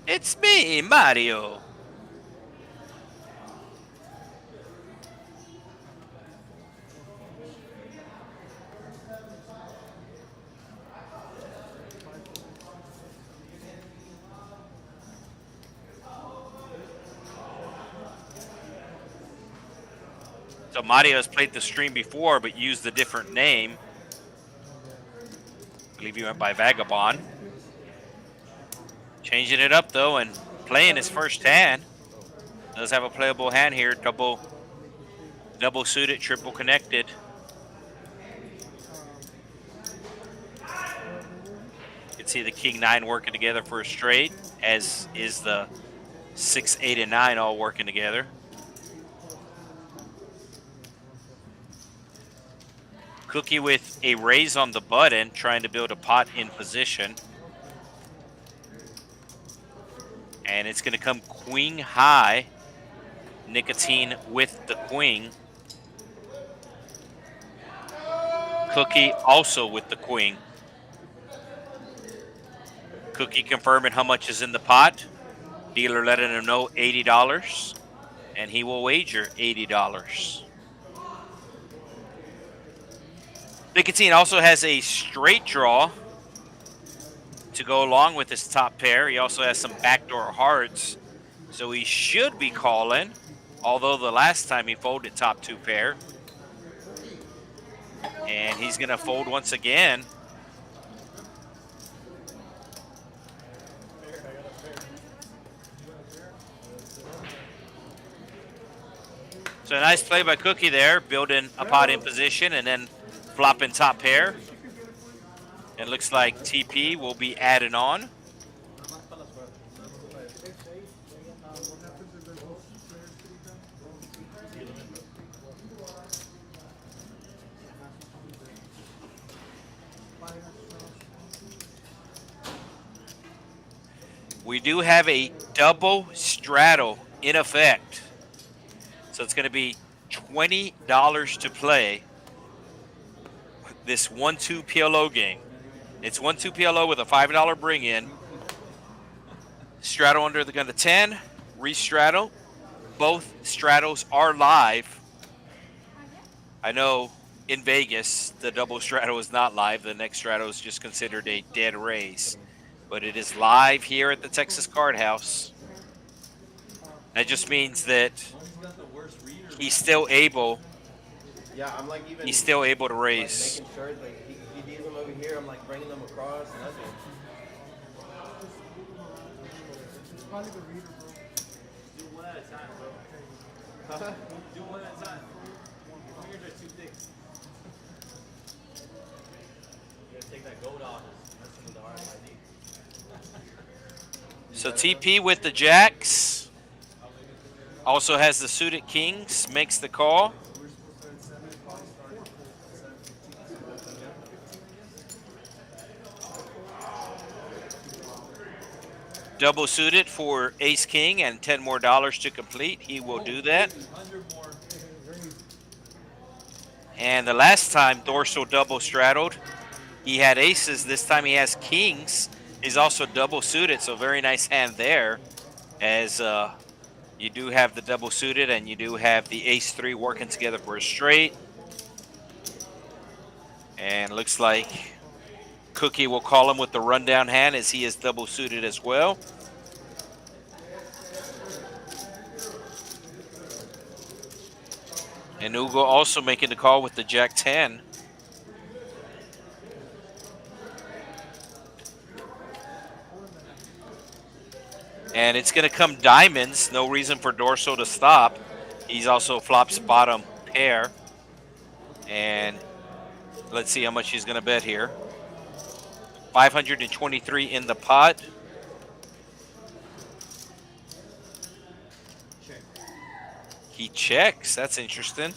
It's me, Mario. So Mario has played the stream before, but used a different name. I believe he went by Vagabond. Changing it up though and playing his first hand. Does have a playable hand here. Double suited, triple connected. You can see the King 9 working together for a straight, as is the 6, 8, and 9 all working together. Cookie with a raise on the button, trying to build a pot in position. And it's going to come queen high. Nicotine with the queen. Cookie also with the queen. Cookie confirming how much is in the pot. Dealer letting him know $80. And he will wager $80. Nicotine also has a straight draw to go along with his top pair. He also has some backdoor hearts, so he should be calling, although the last time he folded top 2 pair. And he's going to fold once again. So a nice play by Cookie there, building a pot in position and then flopping top pair. It looks like TP will be added on. We do have a double straddle in effect. So it's going to be $20 to play this 1-2 PLO game. It's 1-2 PLO with a $5 bring in. Straddle under the gun to 10, re-straddle. Both straddles are live. I know in Vegas the double straddle is not live. The next straddle is just considered a dead race. But it is live here at the Texas Card House. That just means that he's still able. Yeah, I'm like even. He's still able to raise. Like making sure, like he deals them over here. I'm like bringing them across. Nothing. Do one at a time, bro. Do one at a time. Your fingers are too thick. You gotta take that gold off. That's some of the RFID. So TP with the jacks. Also has the suited kings, makes the call. Double suited for ace king and $10 more to complete. He will do that. And the last time Dorsal double straddled, he had aces. This time he has kings. He's also double suited, so very nice hand there, as you do have the double suited and you do have the ace-3 working together for a straight. And looks like Cookie will call him with the rundown hand, as he is double suited as well. And Ugo also making the call with the jack-10. And it's going to come diamonds. No reason for Dorsal to stop. He's also flops bottom pair. And let's see how much he's going to bet here. 523 in the pot. He checks. That's interesting.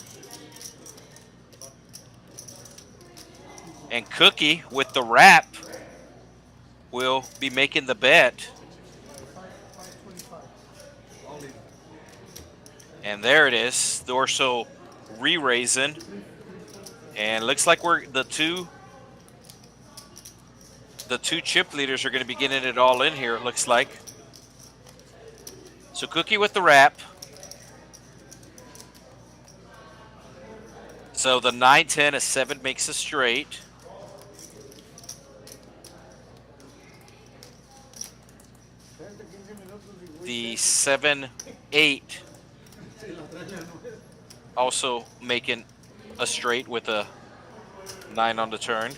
And Cookie with the wrap will be making the bet. And there it is, Dorsal re-raising. And looks like the two chip leaders are going to be getting it all in here, it looks like. So Cookie with the wrap. So the 9-10, a 7 makes a straight. The 7-8 also making a straight with a 9 on the turn.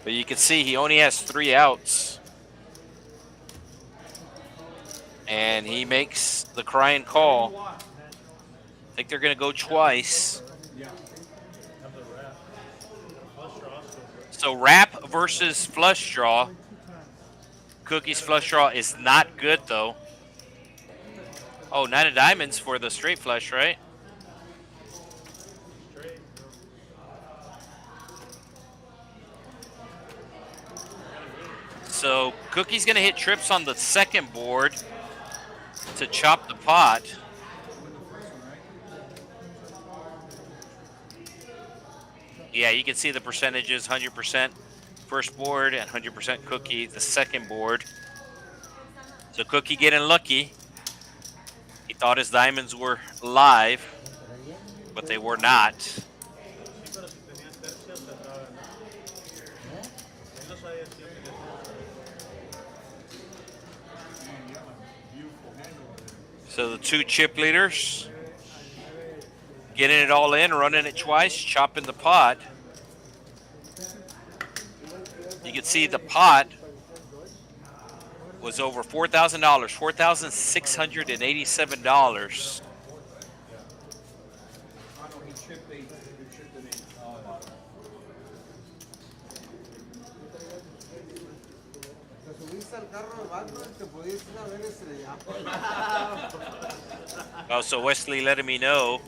But you can see he only has 3 outs. And he makes the crying call. I think they're going to go twice. So wrap versus flush draw. Cookie's flush draw is not good, though. Oh, 9 of diamonds for the straight flush, right? So Cookie's going to hit trips on the second board to chop the pot. Yeah, you can see the percentages, 100% first board and 100% Cookie the second board. So Cookie getting lucky. He thought his diamonds were live, but they were not. So the 2 chip leaders getting it all in, running it twice, chopping the pot. You can see the pot was over $4,000, $4,687. Te subiste al carro de Batman, te pudiste haber estrellado. Oh, so Wesley letting me know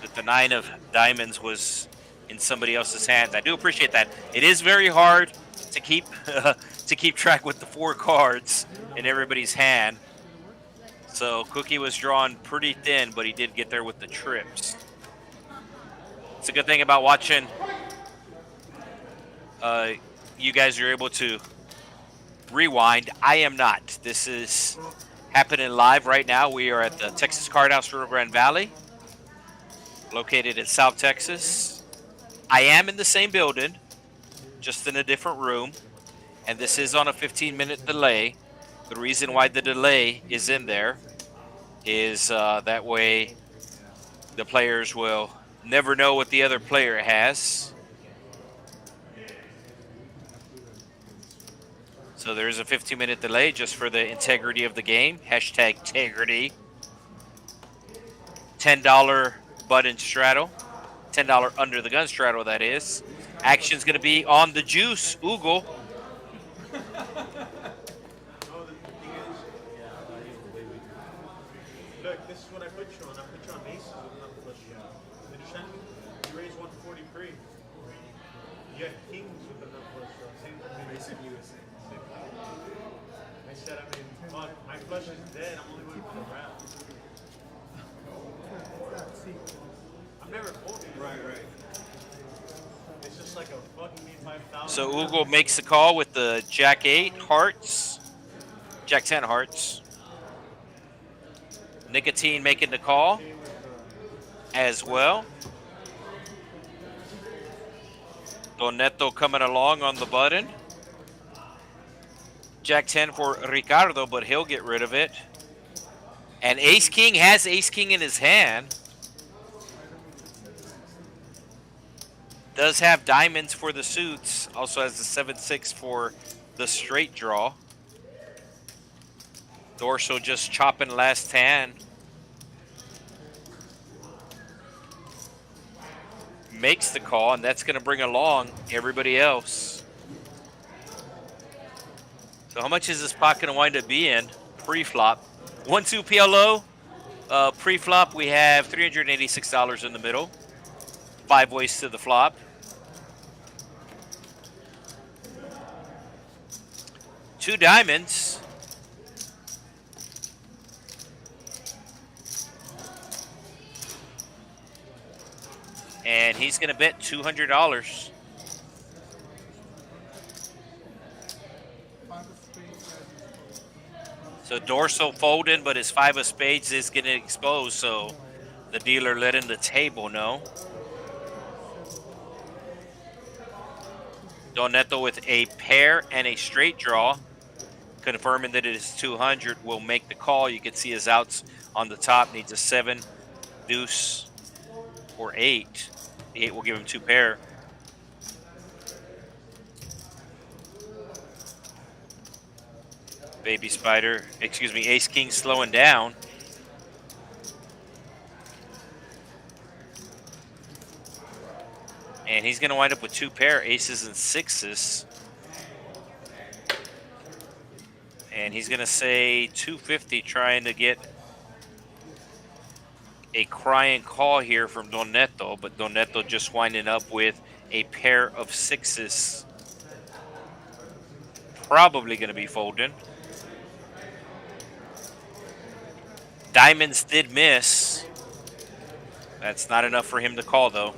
that the 9 of diamonds was in somebody else's hands. I do appreciate that. It is very hard to keep to keep track with the 4 cards in everybody's hand. So Cookie was drawn pretty thin, but he did get there with the trips. It's a good thing about watching. You guys are able to rewind. I am not. This is happening live right now. We are at the Texas Card House, Rio Grande Valley, located in South Texas. I am in the same building, just in a different room, and this is on a 15-minute delay. The reason why the delay is in there is that way the players will never know what the other player has. So there is a 15-minute delay just for the integrity of the game. Hashtag integrity. $10 button straddle. $10 under the gun straddle, that is. Action's going to be on the juice, Oogle. Look, this is what I put you on. I put you on aces with enough flush shot. You understand me? You raise 143. You have kings with enough flush shot. Same thing. Basically the same. I said, I mean, my flush is dead. I'm only waiting for the round. I'm never folding. Right. It's just like a fucking me 5,000. So Oogle makes the call with the Jack 8 hearts. Jack 10 hearts. Nicotine making the call as well. Donetto coming along on the button. Jack 10 for Ricardo, but he'll get rid of it. And Ace King has Ace King in his hand. Does have diamonds for the suits. Also has the 7-6 for the straight draw. Dorsal just chopping last hand. Makes the call, and that's going to bring along everybody else. So how much is this pot going to wind up being pre-flop? 1-2 PLO. Pre-flop, we have $386 in the middle. 5 ways to the flop. Two diamonds. And he's going to bet $200. So dorsal folding, but his 5 of spades is getting exposed, so the dealer letting the table know. Donetto with a pair and a straight draw, confirming that it is 200, will make the call. You can see his outs on the top, needs a 7, deuce, or 8. The 8 will give him 2 pair. Baby Spider, excuse me, Ace King slowing down. And he's going to wind up with 2 pair, aces and 6s. And he's going to say 250, trying to get a crying call here from Donetto, but Donetto just winding up with a pair of 6s. Probably going to be folding. Diamonds did miss. That's not enough for him to call, though.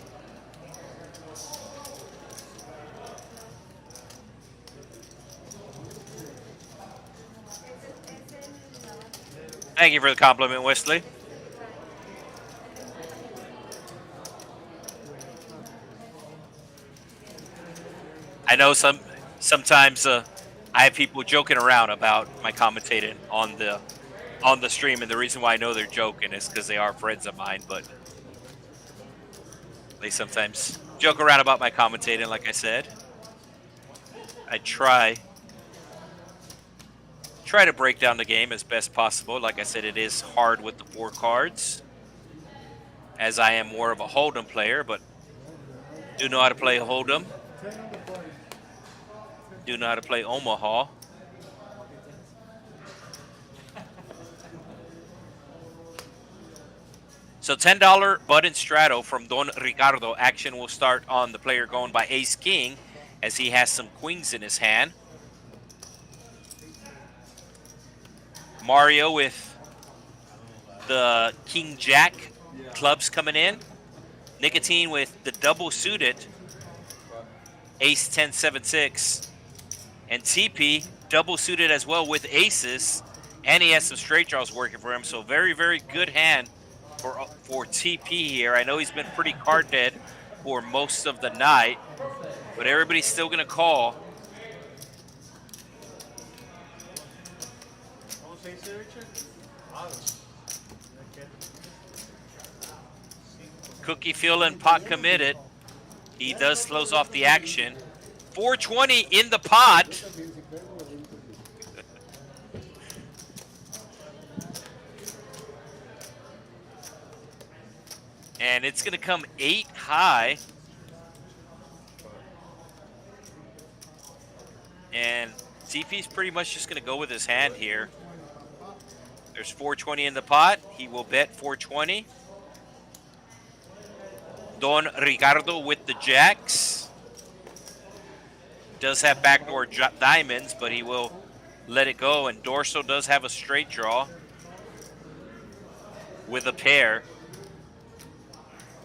Thank you for the compliment, Wesley. I know sometimes I have people joking around about my commentating on the stream, and the reason why I know they're joking is because they are friends of mine, but they sometimes joke around about my commentating, like I said. I try try to break down the game as best possible. Like I said, it is hard with the 4 cards, as I am more of a Hold'em player, but do know how to play Hold'em. Do know how to play Omaha. So $10 button straddle from Don Ricardo. Action will start on the player going by Ace-King, as he has some queens in his hand. Mario with the King-Jack clubs coming in. Nicotine with the double suited Ace-10-7-6. And TP double suited as well with aces. And he has some straight draws working for him. So very, very good hand for TP here. I know he's been pretty card dead for most of the night, but everybody's still going to call. Cookie feeling pot committed. He does close off the action. 420 in the pot. And it's going to come 8 high. And TP's pretty much just going to go with his hand here. There's 420 in the pot. He will bet 420. Don Ricardo with the jacks. Does have backdoor diamonds, but he will let it go. And Dorso does have a straight draw with a pair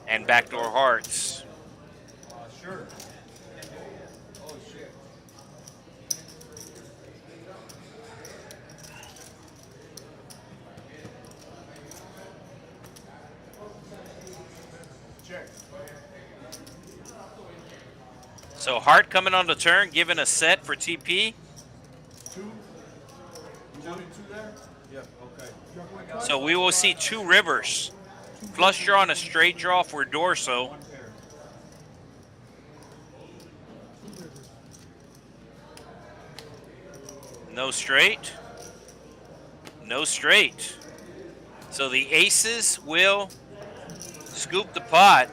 and backdoor hearts. Sure. So heart coming on the turn, giving a set for TP. So we will see 2 rivers. Flush draw and a straight draw for Dorso. No straight. No straight. So the aces will scoop the pot.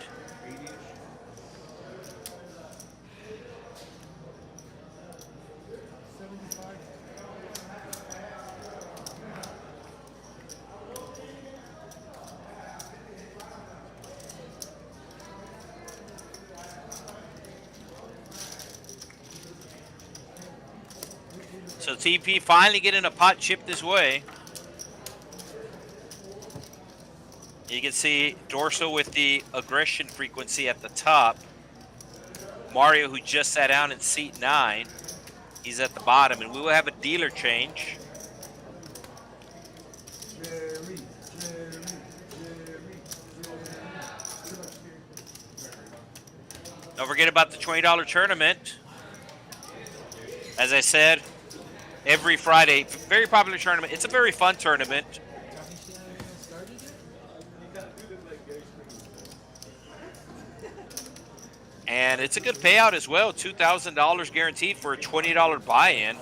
So TP finally getting a pot chipped his way. You can see Dorso with the aggression frequency at the top. Mario, who just sat down in seat 9, he's at the bottom, and we will have a dealer change. Don't forget about the $20 tournament. As I said, every Friday, very popular tournament. It's a very fun tournament. And it's a good payout as well, $2,000 guaranteed for a $20 buy-in.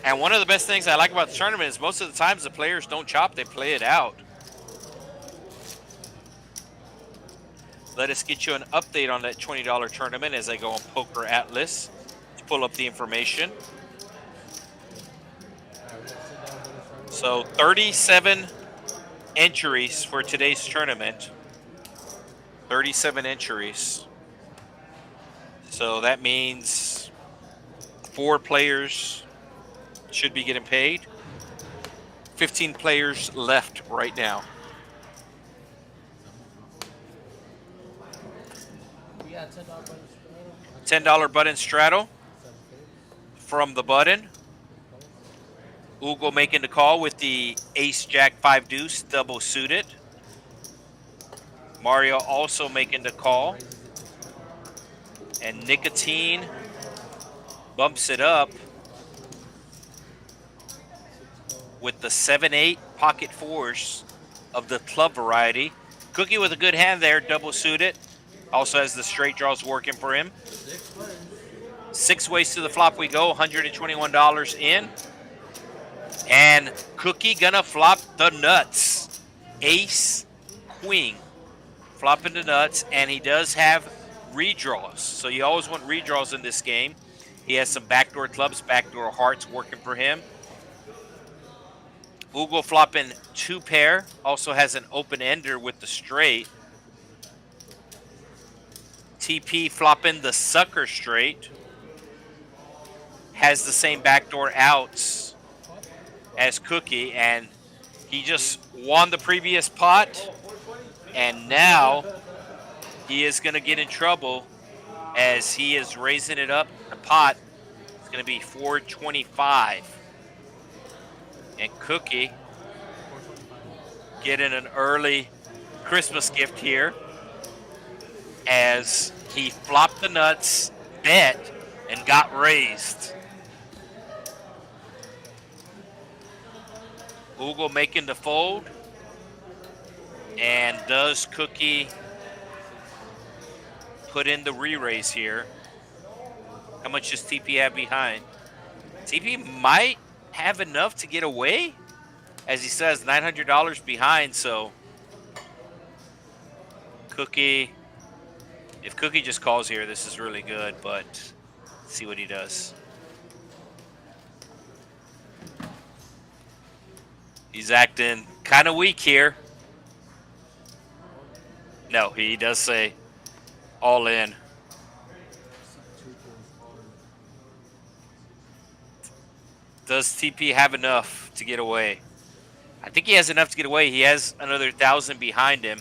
And one of the best things I like about the tournament is most of the times the players don't chop, they play it out. Let us get you an update on that $20 tournament as I go on Poker Atlas to pull up the information. So 37 entries for today's tournament. 37 entries. So that means 4 players should be getting paid. 15 players left right now. $10 button straddle from the button. Ugo making the call with the ace jack 5 deuce double suited. Mario also making the call. And Nicotine bumps it up with the 7-8 pocket 4s of the club variety. Cookie with a good hand there, double suited. Also has the straight draws working for him. 6 ways to the flop we go, $121 in. And Cookie gonna flop the nuts. Ace, queen, flopping the nuts, and he does have redraws. So you always want redraws in this game. He has some backdoor clubs, backdoor hearts working for him. Ugo flopping 2 pair, also has an open ender with the straight. TP flopping the sucker straight. Has the same backdoor outs as Cookie, and he just won the previous pot, and now he is going to get in trouble as he is raising it up. The pot is going to be $425, and Cookie getting an early Christmas gift here as he flopped the nuts, bet, and got raised. Ugo making the fold. And does Cookie put in the re-raise here? How much does TP have behind? TP might have enough to get away. As he says, $900 behind, so Cookie, if Cookie just calls here, this is really good, but let's see what he does. He's acting kind of weak here. No, he does say all in. Does TP have enough to get away? I think he has enough to get away. He has another 1,000 behind him.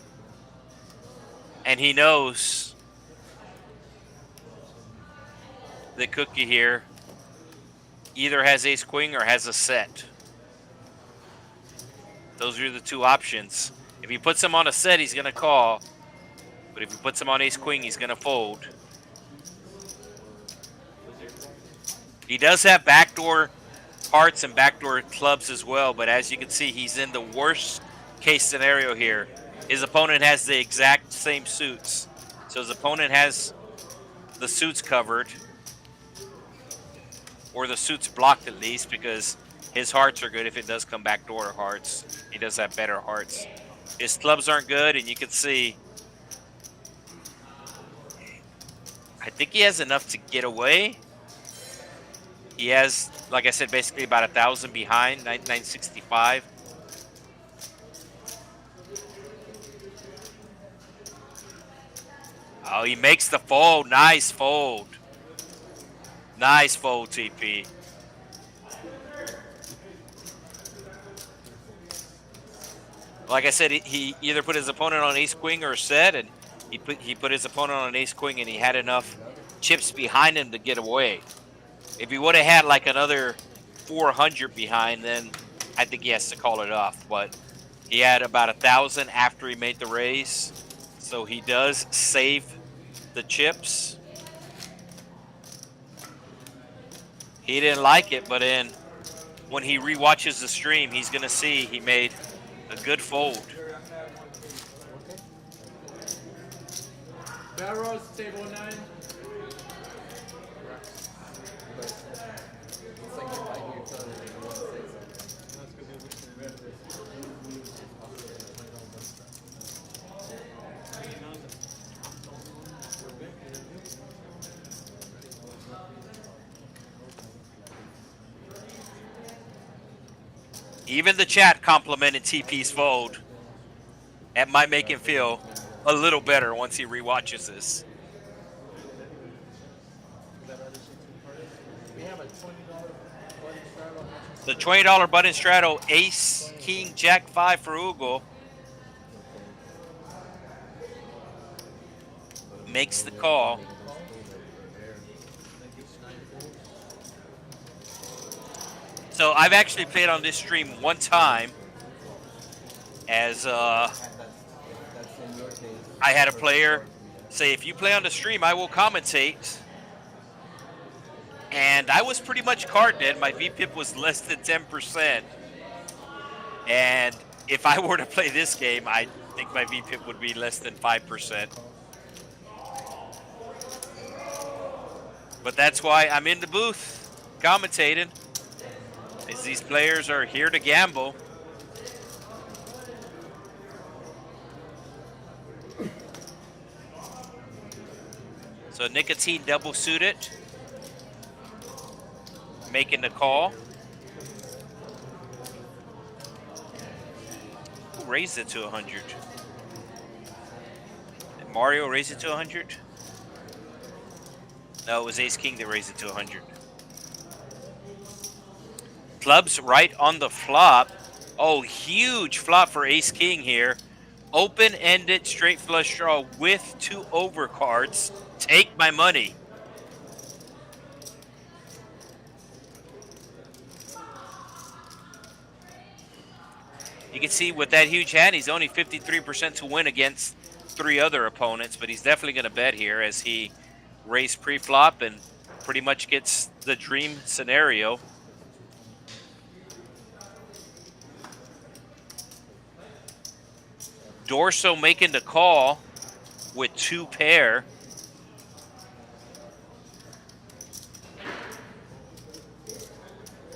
And he knows that Cookie here either has ace queen or has a set. Those are the 2 options. If he puts him on a set, he's going to call. But if he puts him on ace queen, he's going to fold. He does have backdoor hearts and backdoor clubs as well, but as you can see, he's in the worst case scenario here. His opponent has the exact same suits. So his opponent has the suits covered, or the suits blocked at least, because his hearts are good if it does come backdoor hearts. He does have better hearts. His clubs aren't good, and you can see I think he has enough to get away. He has, like I said, basically about 1,000 behind, 965. Oh, he makes the fold. Nice fold. Nice fold, TP. Like I said, he either put his opponent on ace queen or a set, and he put his opponent on ace queen, and he had enough chips behind him to get away. If he would have had like another 400 behind, then I think he has to call it off. But he had about 1,000 after he made the raise, so he does save the chips. He didn't like it, but then when he rewatches the stream, he's gonna see he made a good fold. Barrels, table 9. Even the chat complimented TP's fold. That might make him feel a little better once he rewatches this. The $20 button straddle, ace, king, jack 5 for Ugo. Makes the call. So I've actually played on this stream one time as I had a player say, if you play on the stream, I will commentate. And I was pretty much card dead. My VPIP was less than 10%. And if I were to play this game, I think my VPIP would be less than 5%. But that's why I'm in the booth commentating, as these players are here to gamble. So Nicotine double suited, making the call. Who raised it to 100? Did Mario raise it to 100? No, it was Ace King that raised it to 100. Clubs right on the flop. Oh, huge flop for Ace King here. Open-ended straight flush draw with 2 overcards. Take my money. You can see with that huge hand, he's only 53% to win against 3 other opponents, but he's definitely going to bet here as he raised pre-flop and pretty much gets the dream scenario. Dorso making the call with 2 pair.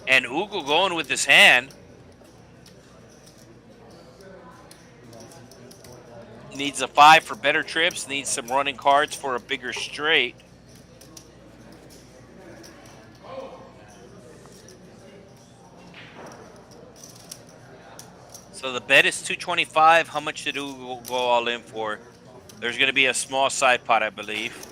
And Ugo going with his hand. Needs a 5 for better trips. Needs some running cards for a bigger straight. So the bet is 225. How much did Ugo go all in for? There's going to be a small side pot, I believe.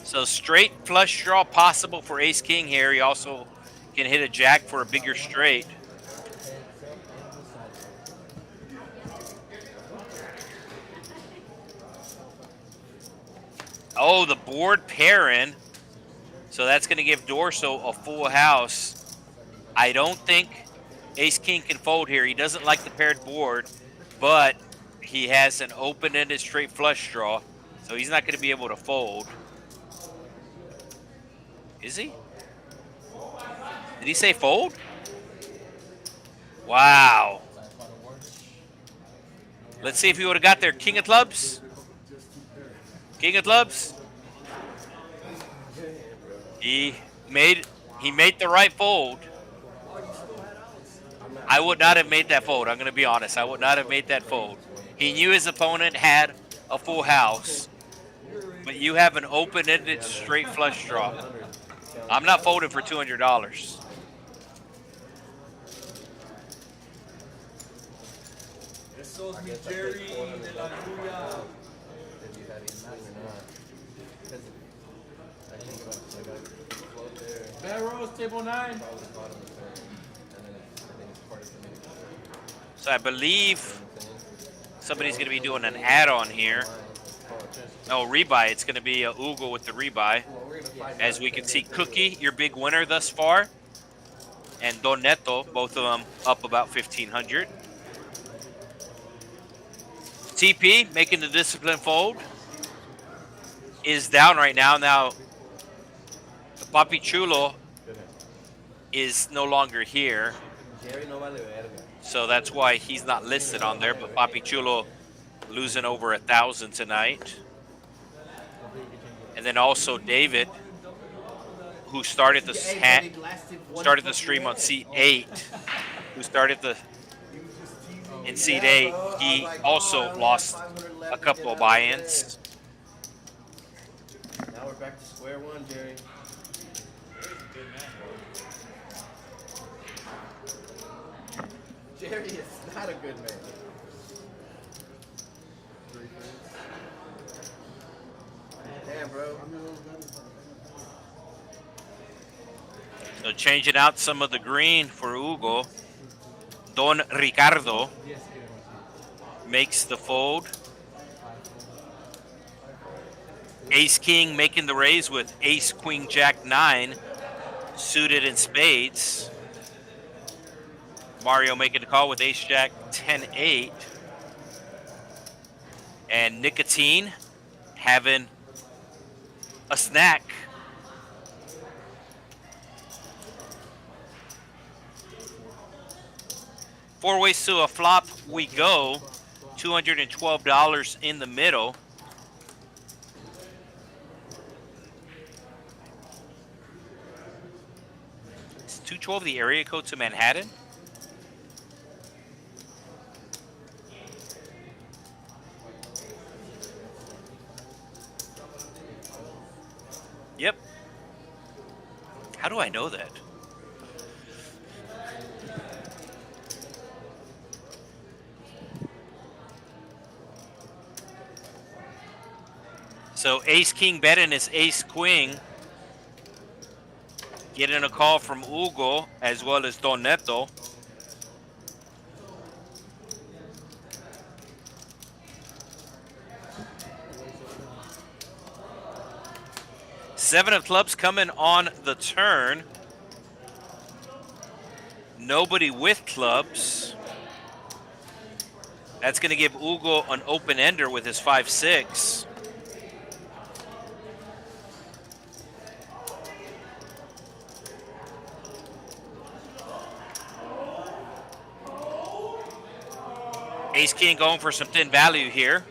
So straight flush draw possible for Ace King here. He also can hit a jack for a bigger straight. Oh, the board pairing. So that's going to give Dorso a full house. I don't think Ace King can fold here. He doesn't like the paired board, but he has an open-ended straight flush draw, so he's not going to be able to fold. Is he? Did he say fold? Wow. Let's see if he would have got there. King of clubs. King of clubs. He made the right fold. I would not have made that fold. I'm going to be honest. I would not have made that fold. He knew his opponent had a full house, but you have an open-ended straight flush draw. I'm not folding for $200. Barrows, table 9. So I believe somebody's going to be doing an add-on here. No, rebuy. It's going to be a Ugo with the rebuy. As we can see, Cookie, your big winner thus far, and Donetto, both of them up about 1,500. TP, making the discipline fold, is down right now. Now, Papy Chulo is no longer here, so that's why he's not listed on there, but Papy Chulo losing over 1,000 tonight. And then also David, who started the stream on seat 8, who started in seat 8, he also lost a couple of buy-ins. Now we're back to square one, Jerry. Jerry is not a good man. Damn, bro. So changing out some of the green for Ugo. Don Ricardo makes the fold. Ace King making the raise with Ace Queen Jack 9 suited in spades. Mario making the call with Ace Jack 10-8. And Nicotine having a snack. Four ways to a flop we go. $212 in the middle. 212 the area code to Manhattan? Yep. How do I know that? So ace king betting is ace queen. Getting a call from Hugo as well as Donetto. Seven of clubs coming on the turn. Nobody with clubs. That's going to give Hugo an open ender with his 5-6. Ace King going for some thin value here.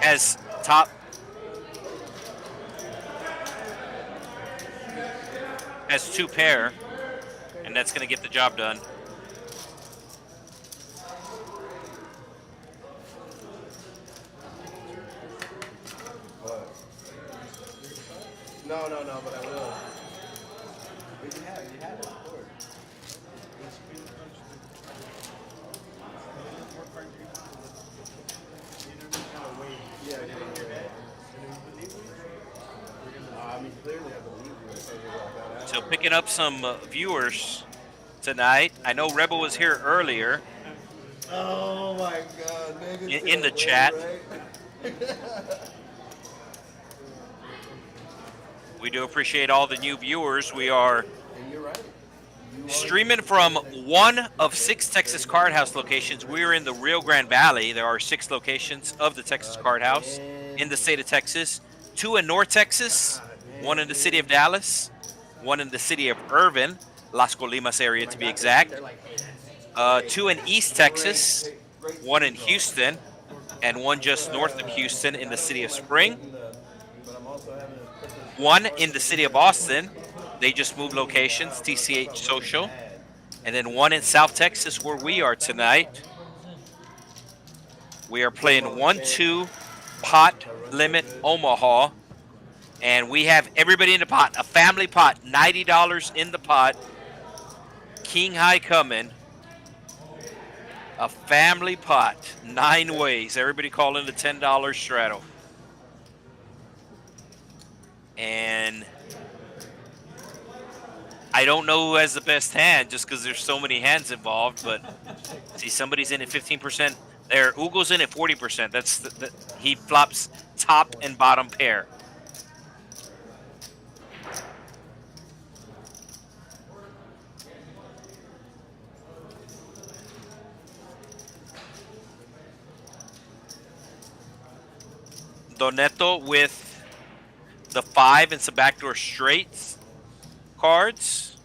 As top. Has 2 pair. And that's going to get the job done. No, but I will. But you had it, of course. Yeah, I didn't hear that. I mean, clearly I believe you. So picking up some viewers tonight. I know Rebel was here earlier. Oh my God, nigga. In the chat. Right? We do appreciate all the new viewers. We are streaming from one of 6 Texas Card House locations. We're in the Rio Grande Valley. There are 6 locations of the Texas Card House in the state of Texas. 2 in North Texas, 1 in the city of Dallas, 1 in the city of Irvin, Las Colimas area to be exact. 2 in East Texas, 1 in Houston, and 1 just north of Houston in the city of Spring. 1 in the city of Austin. They just moved locations, TCH Social. And then 1 in South Texas where we are tonight. We are playing 1-2 Pot Limit Omaha. And we have everybody in the pot, a family pot, $90 in the pot. King high coming. A family pot, 9 ways. Everybody call in the $10 straddle. And I don't know who has the best hand just because there's so many hands involved, but see, somebody's in at 15%. There, Hugo's in at 40%. That's he flops top and bottom pair. Donetto with the 5 and some backdoor straights cards.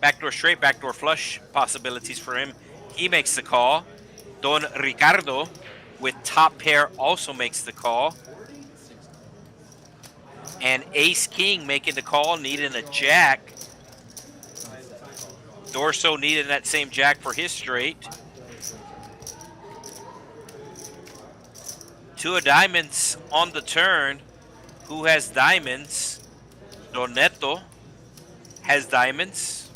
Backdoor straight, backdoor flush possibilities for him. He makes the call. Don Ricardo with top pair also makes the call. And Ace King making the call, needing a jack. Dorso needing that same jack for his straight. 2 of diamonds on the turn. Who has diamonds? Donetto has diamonds.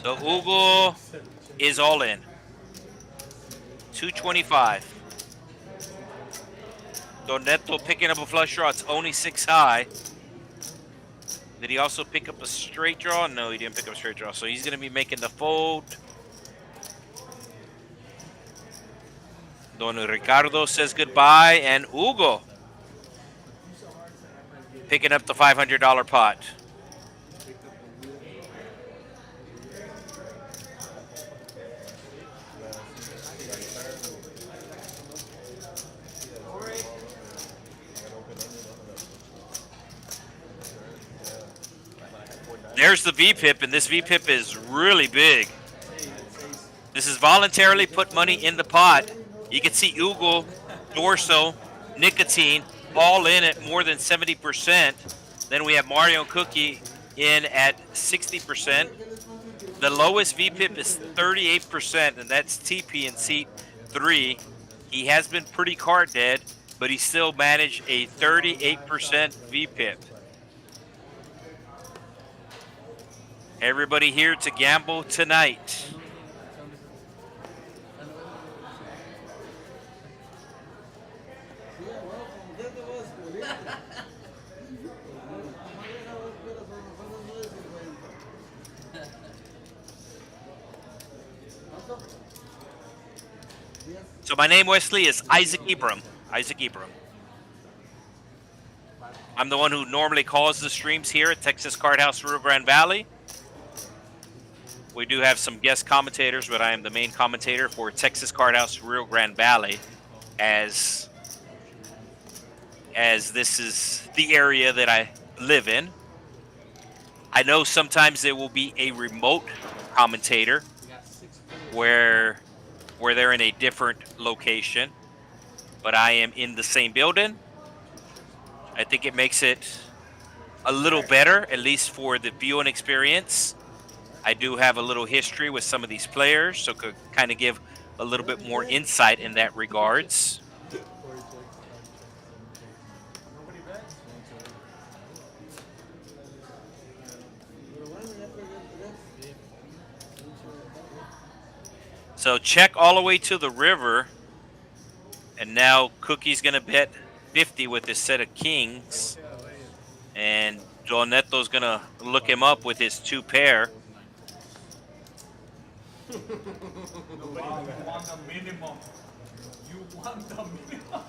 So Hugo is all in. 225. Donetto picking up a flush draw. It's only 6 high. Did he also pick up a straight draw? No, he didn't pick up a straight draw. So he's going to be making the fold. Don Ricardo says goodbye. And Hugo picking up the $500 pot. There's the VPIP, and this VPIP is really big. This is voluntarily put money in the pot. You can see Ugo, Dorso, Nicotine all in at more than 70%. Then we have Mario and Cookie in at 60%. The lowest VPIP is 38%, and that's TP in seat 3. He has been pretty card dead, but he still managed a 38% VPIP. Everybody here to gamble tonight. So my name, Wesley, is Isaac Ibram. Isaac Ibram. I'm the one who normally calls the streams here at Texas Card House, Rio Grande Valley. We do have some guest commentators, but I am the main commentator for Texas Card House, Rio Grande Valley, as this is the area that I live in. I know sometimes there will be a remote commentator where they're in a different location, but I am in the same building. I think it makes it a little better, at least for the viewing experience. I do have a little history with some of these players, so could kind of give a little bit more insight in that regards. So check all the way to the river, and now Cookie's gonna bet 50 with his set of kings, and Donetto's gonna look him up with his 2 pair. You want the minimum. You want the minimum.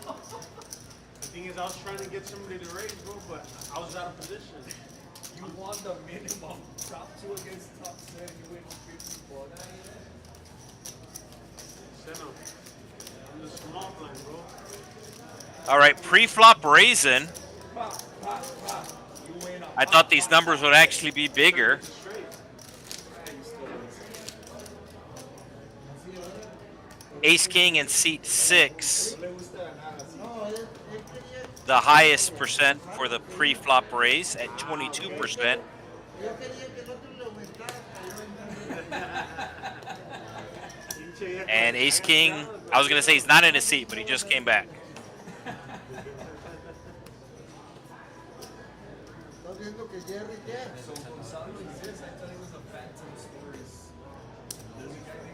The thing is, I was trying to get somebody to raise, bro, but I was out of position. You want the minimum. Top 2 against top 7, you win 50 bucks. I'm the small blind, bro. All right, pre-flop raising. I thought these numbers would actually be bigger. Ace King in seat 6. The highest percent for the pre-flop raise at 22%. And Ace King, I was going to say he's not in his seat, but he just came back.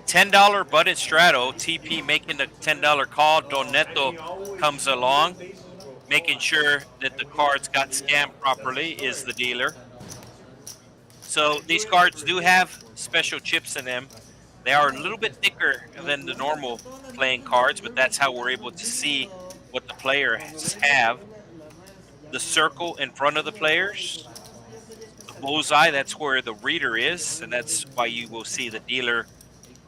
$10 button straddle, TP making the $10 call. Donetto comes along, making sure that the cards got scanned properly, is the dealer. So these cards do have special chips in them. They are a little bit thicker than the normal playing cards, but that's how we're able to see what the players have. The circle in front of the players, the bullseye, that's where the reader is, and that's why you will see the dealer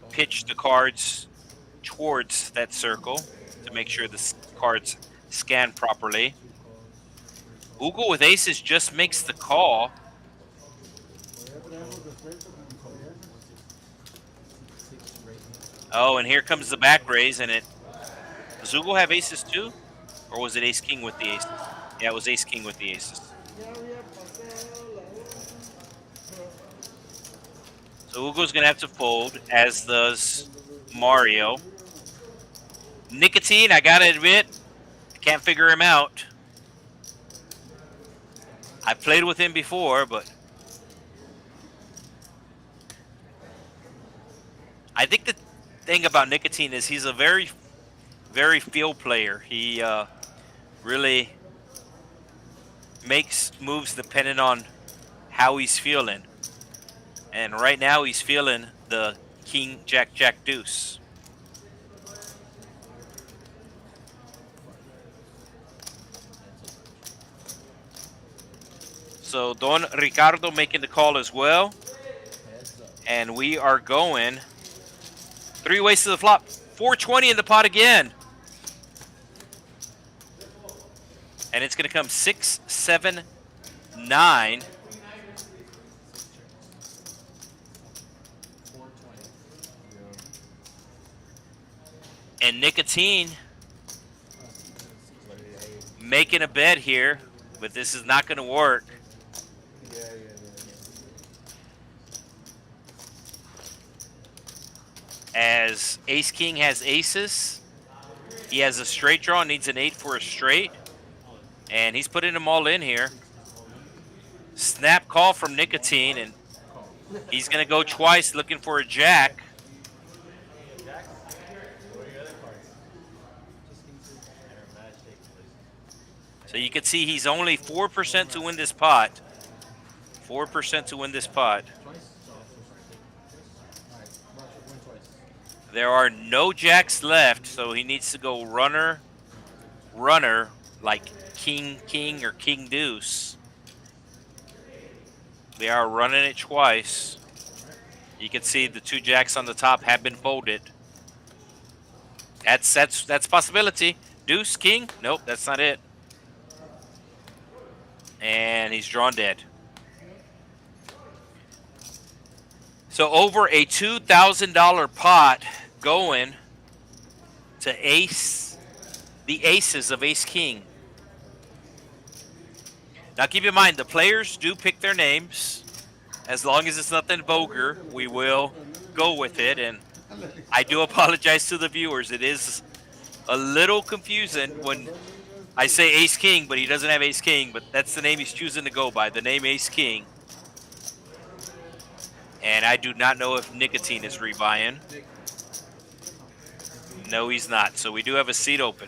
pitch the cards towards that circle to make sure the cards scan properly. Ugo with aces just makes the call. Oh, and here comes the back raise, and does Ugo have aces too? Or was it ace king with the aces? Yeah, it was ace king with the aces. So Ugo's gonna have to fold, as does Mario. Nicotine, I gotta admit, I can't figure him out. I played with him before, but I think the thing about Nicotine is he's a very, very field player. He really makes moves depending on how he's feeling. And right now he's feeling the king, jack, jack, deuce. So Don Ricardo making the call as well. And we are going 3 ways to the flop. 420 in the pot again. And it's going to come 6, 7, 9. And Nicotine making a bet here, but this is not going to work. As Ace King has aces, he has a straight draw, needs an 8 for a straight, and he's putting them all in here. Snap call from Nicotine, and he's going to go twice looking for a jack. So you can see he's only 4% to win this pot. 4% to win this pot. There are no jacks left, so he needs to go runner, runner, like king, king, or king deuce. They are running it twice. You can see the 2 jacks on the top have been folded. That's a possibility. Deuce, king? Nope, that's not it. And he's drawn dead. So over a $2,000 pot going to the aces of Ace King. Now keep in mind, the players do pick their names. As long as it's nothing vulgar, we will go with it. And I do apologize to the viewers. It is a little confusing when I say Ace King, but he doesn't have Ace King, but that's the name he's choosing to go by, the name Ace King. And I do not know if Nicotine is rebuying. No, he's not. So we do have a seat open.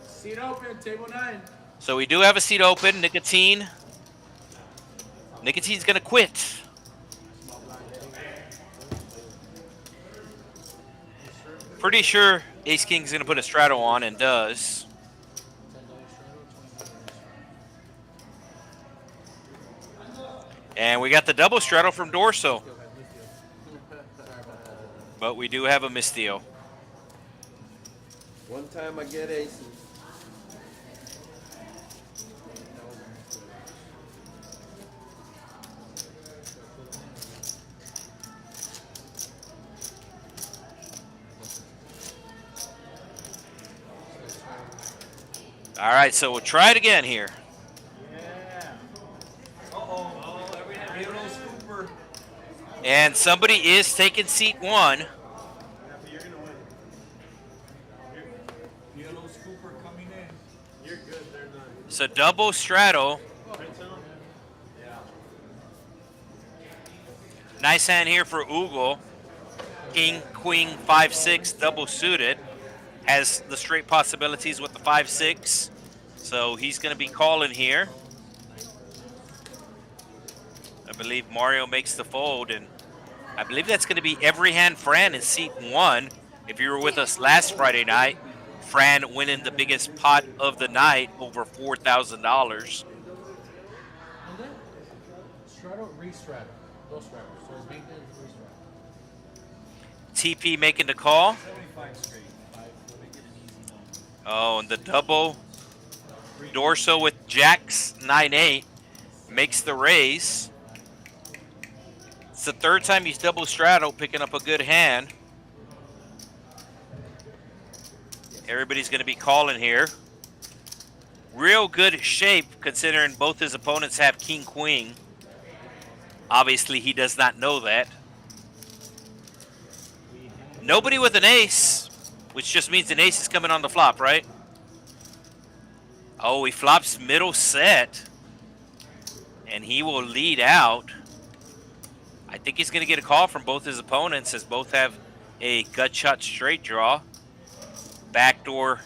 Seat open, table 9. So we do have a seat open. Nicotine's going to quit. Pretty sure Ace King's going to put a straddle on, and does. And we got the double straddle from Dorso. But we do have a misdeal. One time I get aces. All right, so we'll try it again here. And somebody is taking seat 1. So double straddle. Nice hand here for Ugo. King, queen, 5-6, double suited. Has the straight possibilities with the 5-6. So he's going to be calling here. I believe Mario makes the fold, and I believe that's going to be every hand Fran in seat 1. If you were with us last Friday night, Fran winning the biggest pot of the night, over $4,000. And then straddle, re-straddle. Those straddles. So it's being done re-straddle. TP making the call. Oh, and the double Dorso with jacks 9-8 makes the raise. It's the 3rd time he's double straddle, picking up a good hand. Everybody's going to be calling here. Real good shape considering both his opponents have king, queen. Obviously, he does not know that. Nobody with an ace, which just means an ace is coming on the flop, right? Oh, he flops middle set. And he will lead out. I think he's going to get a call from both his opponents, as both have a gut shot straight draw. Backdoor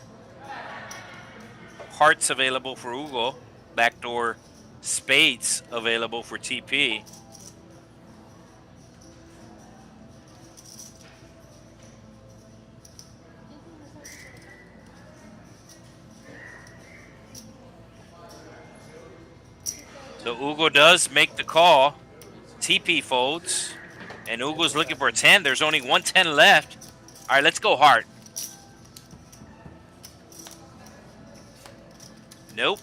hearts available for Ugo. Backdoor spades available for TP. So Ugo does make the call. TP folds. And Ugo's looking for a 10. There's only 110 left. All right, let's go heart. Nope.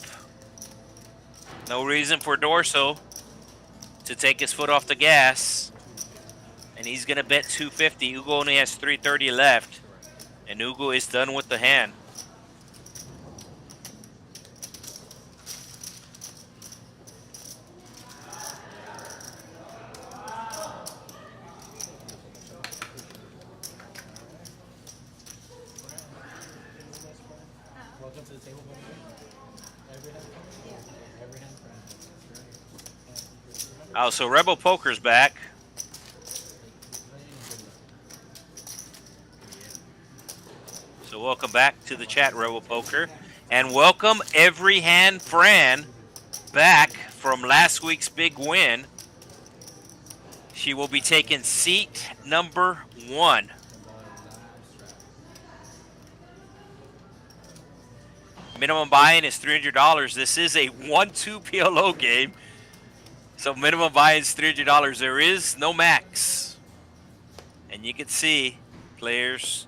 No reason for Dorso to take his foot off the gas. And he's going to bet 250. Ugo only has 330 left. And Ugo is done with the hand. Welcome to the table. Every hand. Oh, so Rebel Poker's back. So welcome back to the chat, Rebel Poker. And welcome Every Hand Fran back from last week's big win. She will be taking seat number 1. Minimum buy-in is $300. This is a 1-2 PLO game. So minimum buy-in is $300. There is no max. And you can see players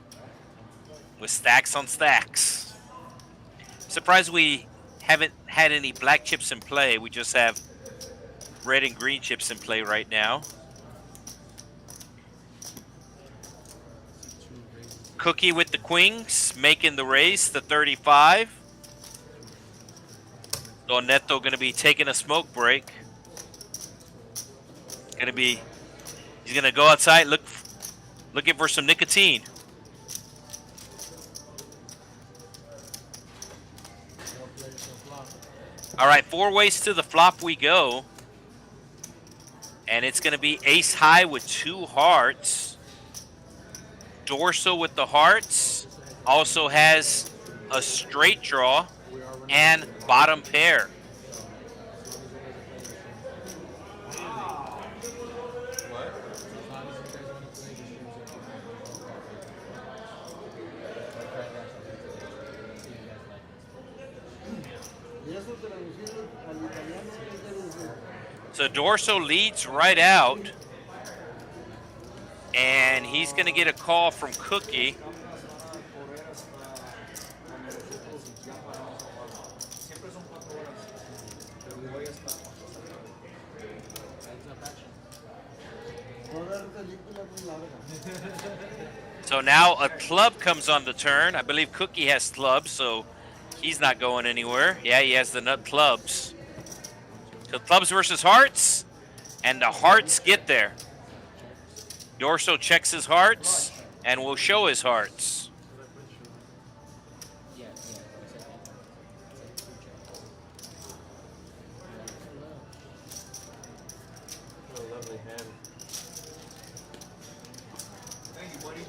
with stacks on stacks. Surprised we haven't had any black chips in play. We just have red and green chips in play right now. Cookie with the queens, making the raise to 35. Donetto going to be taking a smoke break. He's going to go outside looking for some nicotine. All right, 4 ways to the flop we go. And it's going to be ace high with 2 hearts. Dorso with the hearts. Also has a straight draw and bottom pair. So Dorso leads right out, and he's going to get a call from Cookie. So now a club comes on the turn. I believe Cookie has clubs, so he's not going anywhere. Yeah, he has the nut clubs. So clubs versus hearts, and the hearts get there. Dorso checks his hearts, and will show his hearts. Lovely hand. Thank you, buddy.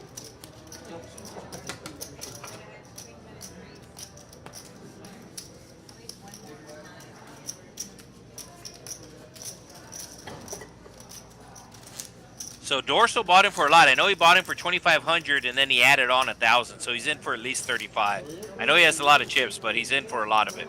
So Dorso bought him for a lot. I know he bought him for $2,500, and then he added on 1,000. So he's in for at least 35. I know he has a lot of chips, but he's in for a lot of it.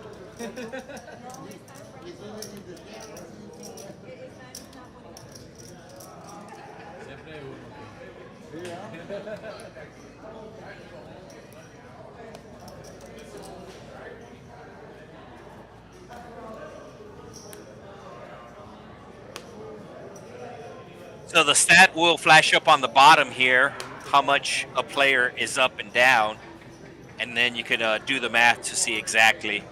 So the stat will flash up on the bottom here, how much a player is up and down, and then you can do the math to see exactly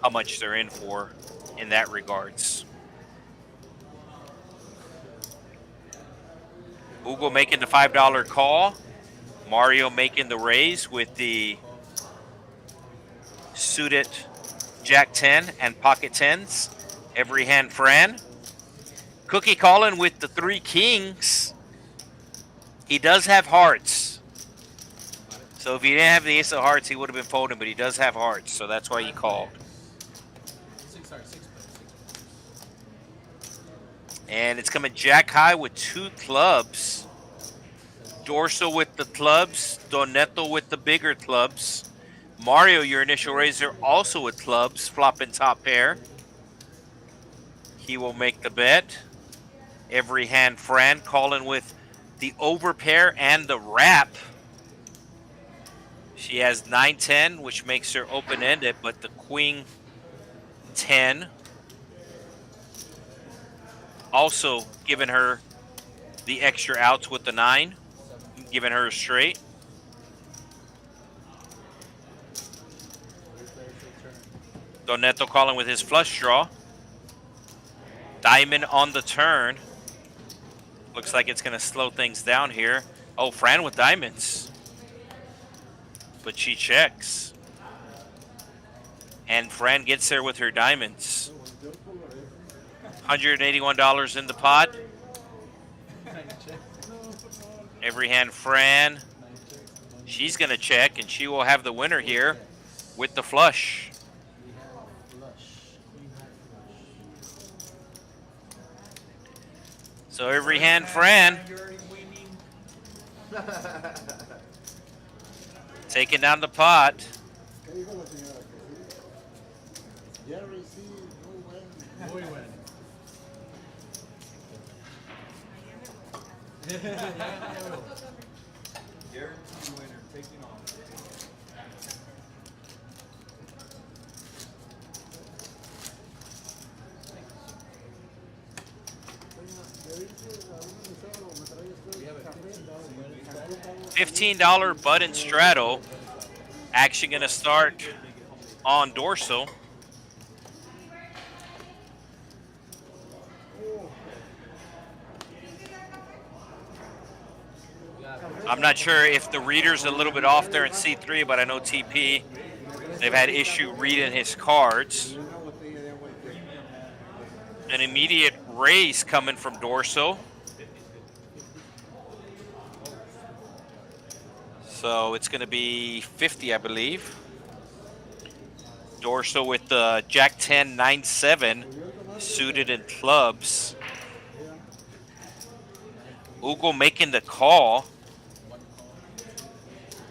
how much they're in for in that regards. Ugo making the $5 call. Mario making the raise with the suited Jack 10 and pocket 10s. Every hand Fran. Cookie calling with the 3 kings. He does have hearts. So if he didn't have the ace of hearts, he would have been folding, but he does have hearts, so that's why he called. And it's coming Jack high with 2 clubs. Dorso with the clubs. Donetto with the bigger clubs. Mario, your initial raiser, also with clubs. Flopping top pair. He will make the bet. Every hand Fran calling with the overpair and the wrap. She has 9-10, which makes her open-ended, but the queen 10 also giving her the extra outs with the 9, giving her a straight. Donetto calling with his flush draw. Diamond on the turn. Looks like it's going to slow things down here. Oh, Fran with diamonds. But she checks. And Fran gets there with her diamonds. $181 in the pot. Every hand Fran. She's going to check, and she will have the winner here with the flush. So every hand Fran taking down the pot. $15 button straddle. Action going to start on dorsal. I'm not sure if the reader's a little bit off there in C3, but I know TP, they've had issue reading his cards. An immediate raise coming from dorsal. So it's going to be 50, I believe. Dorsal with the Jack 10, 9-7, suited in clubs. Ugo making the call.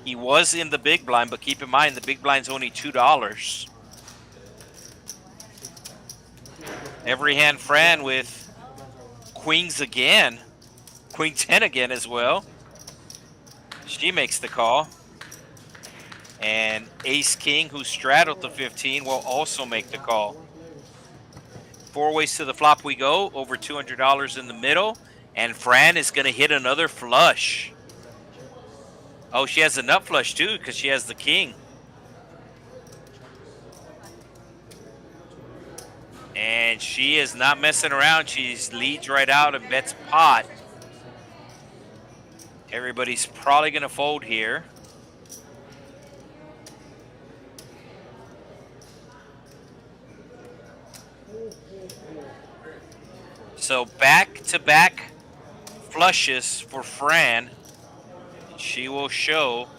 He was in the big blind, but keep in mind the big blind's only $2. Every hand Fran with queens again. Queen 10 again as well. She makes the call. And Ace King, who straddled the 15, will also make the call. 4 ways to the flop we go. Over $200 in the middle. And Fran is going to hit another flush. Oh, she has a nut flush too because she has the king. And she is not messing around. She leads right out and bets pot. Everybody's probably going to fold here. So back-to-back flushes for Fran. She will show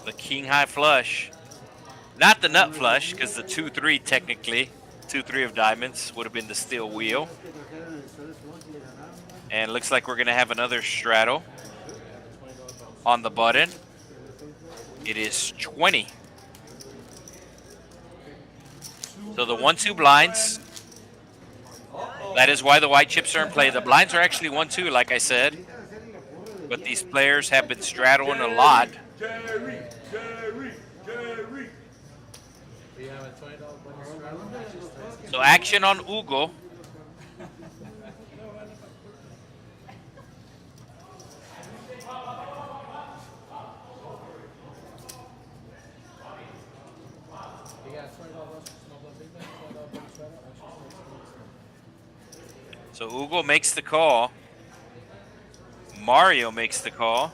the king high flush. Not the nut flush, because the 2-3 technically, 2-3 of diamonds would have been the steel wheel. And looks like we're going to have another straddle on the button. It is 20. So the 1-2 blinds. That is why the white chips are in play. The blinds are actually 1-2, like I said. But these players have been straddling a lot. Jerry. So action on Ugo. So Ugo makes the call. Mario makes the call.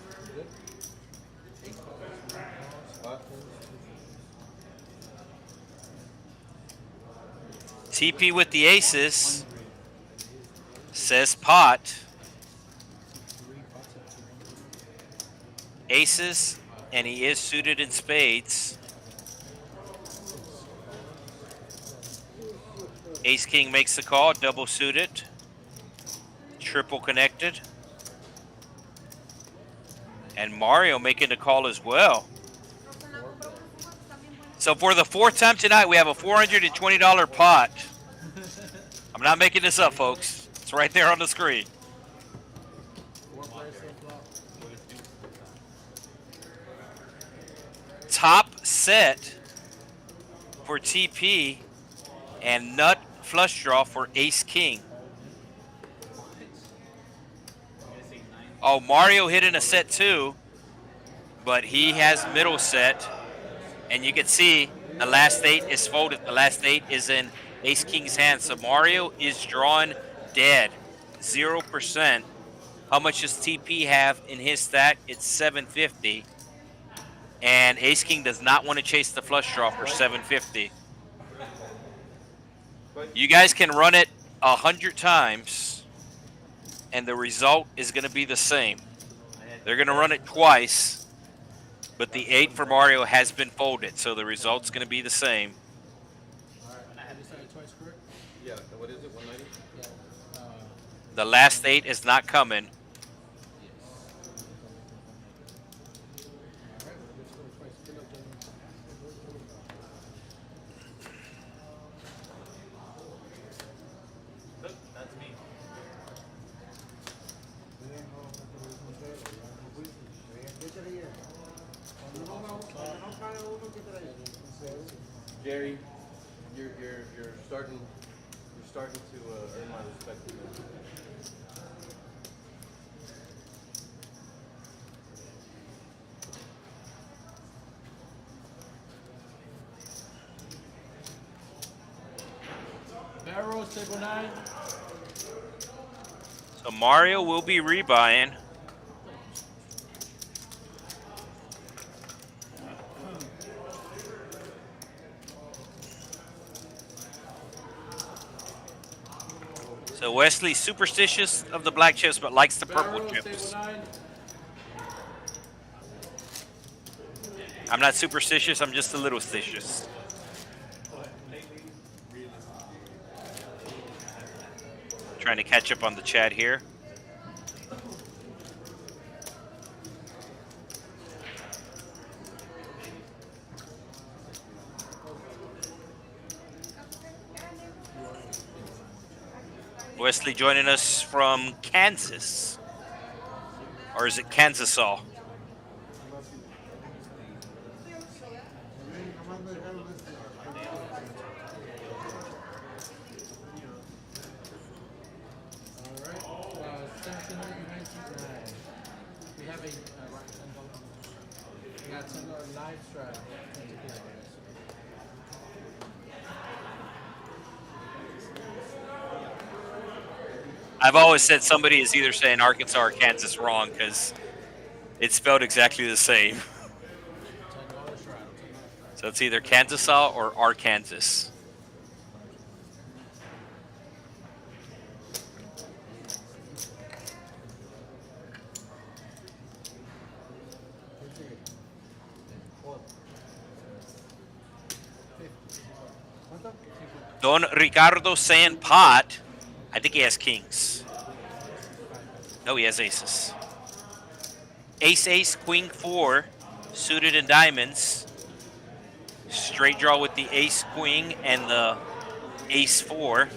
TP with the aces. Says pot. Aces, and he is suited in spades. Ace King makes the call, double suited. Triple connected. And Mario making the call as well. So for the 4th time tonight, we have a $420 pot. I'm not making this up, folks. It's It's right there on the screen. Top set for TP and nut flush draw for ace king. Oh, Mario hit in a set too, but he has middle set, and you can see the last 8 is folded. The last 8 is in ace king's hand, so Mario is drawn dead, 0%. How much does TP have in his stack? It's 750. And ace king does not want to chase the flush draw for 750. You guys can run it 100 times, and the result is going to be the same. They're going to run it twice, but the 8 for Mario has been folded, so the result's going to be the same. Yeah, what is it, 190? The last 8 is not coming. Jerry, you're starting to earn my respect. Barrels, table 9. So Mario will be rebuying. So Wesley's superstitious of the black chips, but likes the purple chips. I'm not superstitious, I'm just a little stitious. Trying to catch up on the chat here. Wesley joining us from Kansas. Or is it Kansas-all? We have a we got some live Straddles. I've always said somebody is either saying Arkansas or Kansas wrong because it's spelled exactly the same. So it's either Kansas or Arkansas. Don Ricardo saying pot. I think he has kings. No, he has aces. Ace, ace, queen, 4, suited in diamonds. Straight draw with the ace, queen, and the ace, 4.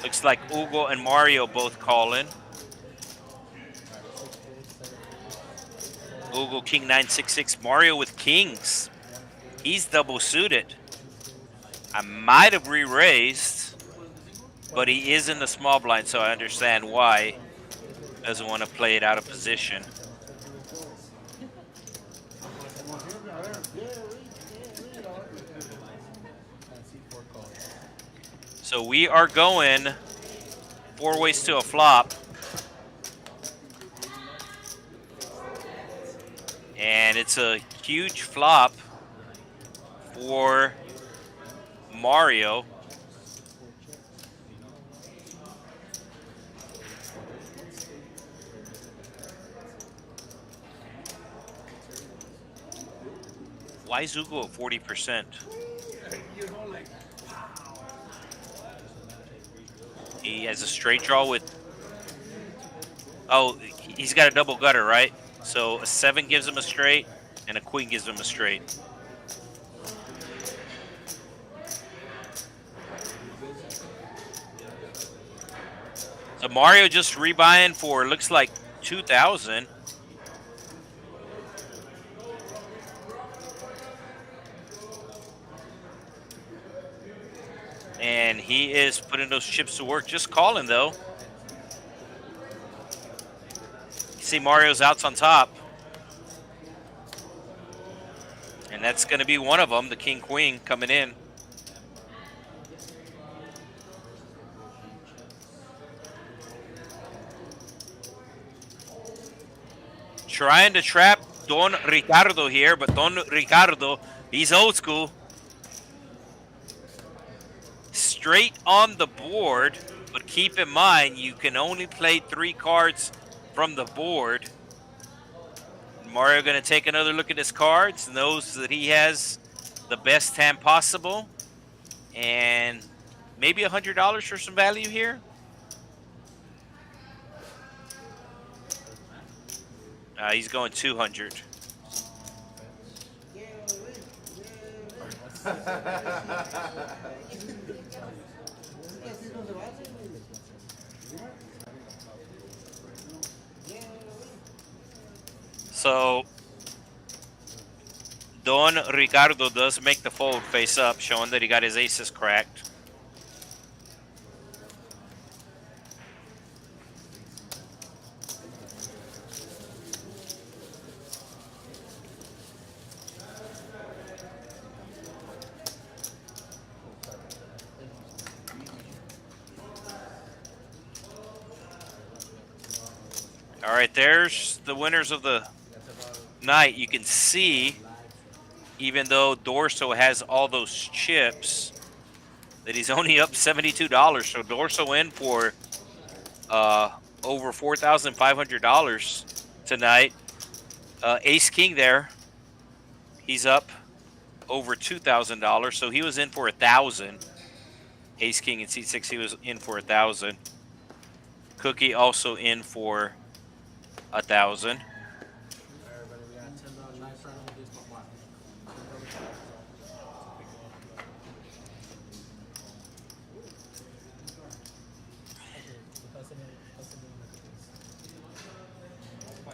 Looks like Hugo and Mario both calling. Hugo king 966, Mario with kings. He's double suited. I might have re-raised, but he is in the small blind, so I understand why. Doesn't want to play it out of position. So we are going 4 ways to a flop. And it's a huge flop for Mario. Why is Hugo at 40%? He has a straight draw with Oh, he's got a double gutter, right? So a 7 gives him a straight, and a queen gives him a straight. So Mario just rebuying for looks like 2,000. And he is putting those chips to work. Just calling though. You see Mario's outs on top. And that's going to be one of them, the king queen coming in. Trying to trap Don Ricardo here, but Don Ricardo, he's old school. Straight on the board, but keep in mind you can only play 3 cards from the board. Mario going to take another look at his cards, knows that he has the best hand possible, and maybe $100 for some value here. He's going 200. So Don Ricardo does make the fold face up, showing that he got his aces cracked. All right, there's the winners of the night. You can see, even though Dorso has all those chips, that he's only up $72. So Dorso in for over $4,500 tonight. Ace King there, he's up over $2,000. So he was in for $1,000. Ace King in seat 6, he was in for $1,000. Cookie also in for $1,000.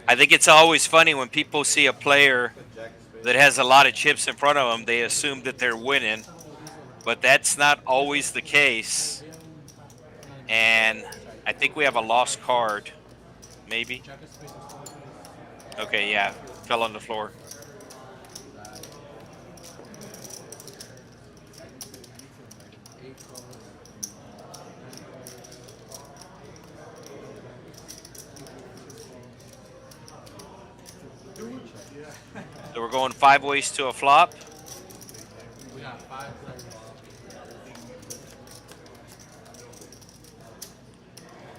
I think it's always funny when people see a player that has a lot of chips in front of them, they assume that they're winning, but that's not always the case. And I think we have a lost card, maybe. Okay, yeah, fell on the floor. So we're going 5 ways to a flop. We got 5 players.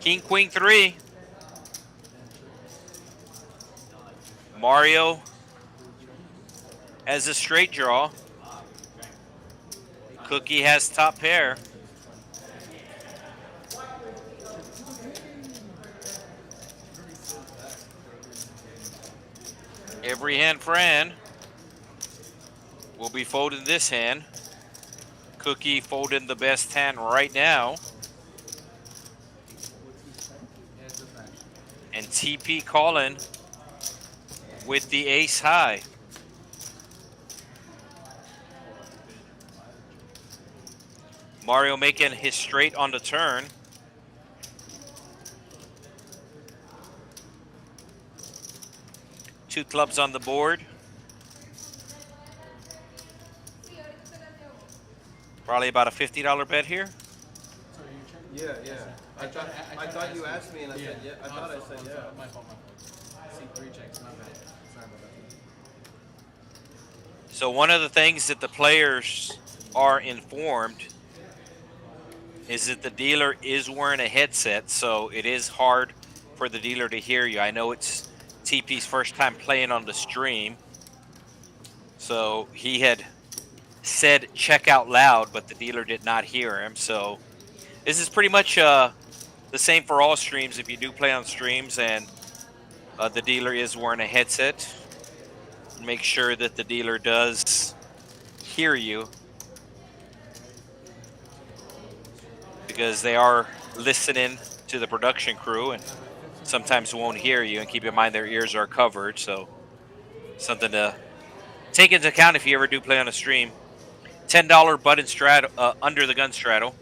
King, queen, 3. Mario has a straight draw. Cookie has top pair. Every hand Fran will be folding this hand. Cookie folding the best hand right now. And TP calling with the ace high. Mario making his straight on the turn. Two clubs on the board. Probably about a $50 bet here. Yeah. I thought you asked me and I said yeah. I thought I said yeah. My fault. See 3 checks, my bad. Sorry about that. So one of the things that the players are informed is that the dealer is wearing a headset, so it is hard for the dealer to hear you. I know it's TP's first time playing on the stream, so he had said check out loud, but the dealer did not hear him. So this is pretty much the the same for all streams. If you do play on streams and the dealer is wearing a headset, make sure that the dealer does hear you, because they are listening to the production crew and sometimes won't hear you. And keep in mind their ears are covered, so something to take into account if you ever do play on a stream. $10 button straddle, under the gun straddle.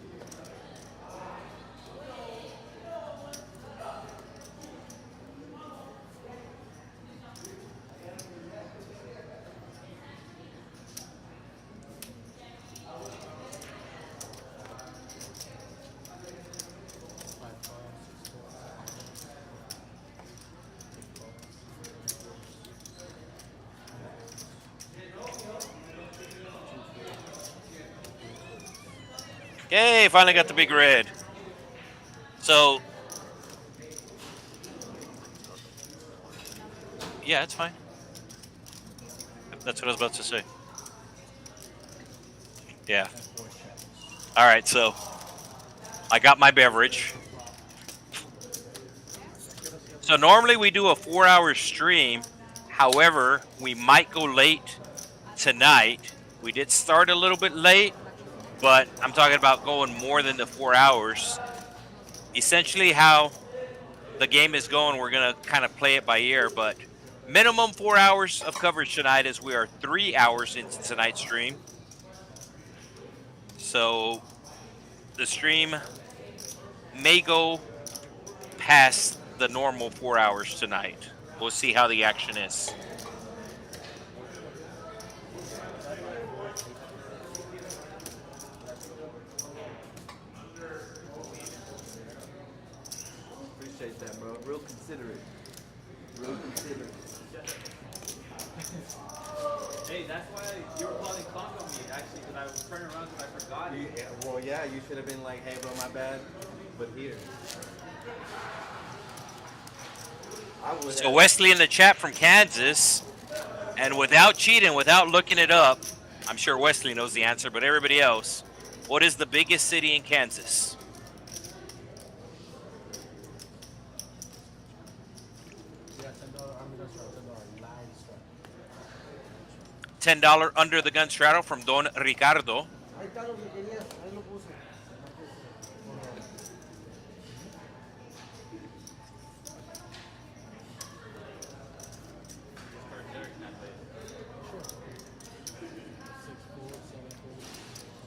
Yay, finally got the big red. So, yeah, it's fine. That's what I was about to say. Yeah. All right, so I got my beverage. So normally we do a 4-hour stream. However, we might go late tonight. We did start a little bit late, but I'm talking about going more than the 4 hours. Essentially how the game is going, we're going to kind of play it by ear, but minimum 4 hours of coverage tonight, as we are 3 hours into tonight's stream. So the stream may go past the normal 4 hours tonight. We'll see how the action is. Appreciate that, bro. Real considerate. Real considerate. Hey, that's why you were calling clock on me, actually, because I was turning around because I forgot. Well, yeah, you should have been like, hey, bro, my bad. But here. So Wesley in the chat from Kansas, and without cheating, without looking it up, I'm sure Wesley knows the answer, but everybody else, what is the biggest city in Kansas? $10 under the gun straddle from Don Ricardo.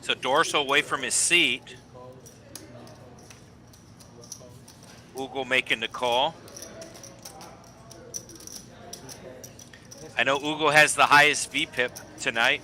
So Dorso away from his seat. Ugo making the call. I know Ugo has the highest VPIP tonight.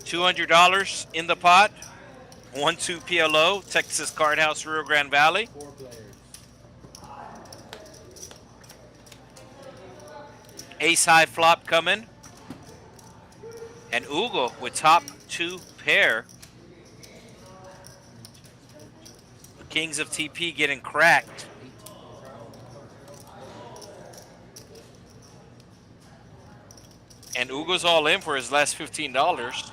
$200 in the pot. 1-2 PLO, Texas Card House, Rio Grande Valley. Ace high flop coming. And Ugo with top 2 pair. The Kings of TP getting cracked. And Ugo's all in for his last $15.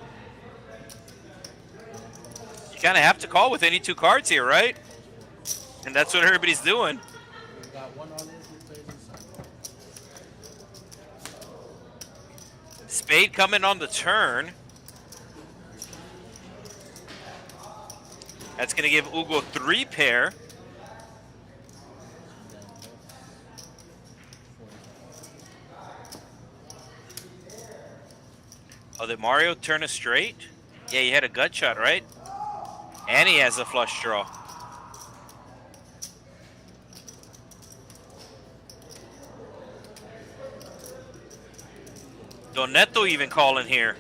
You kind of have to call with any 2 cards here, right? And that's what everybody's doing. Spade coming on the turn. That's going to give Ugo 3 pair. Oh, did Mario turn a straight? Yeah, he had a gut shot, right? And he has a flush draw. Donetto even calling here.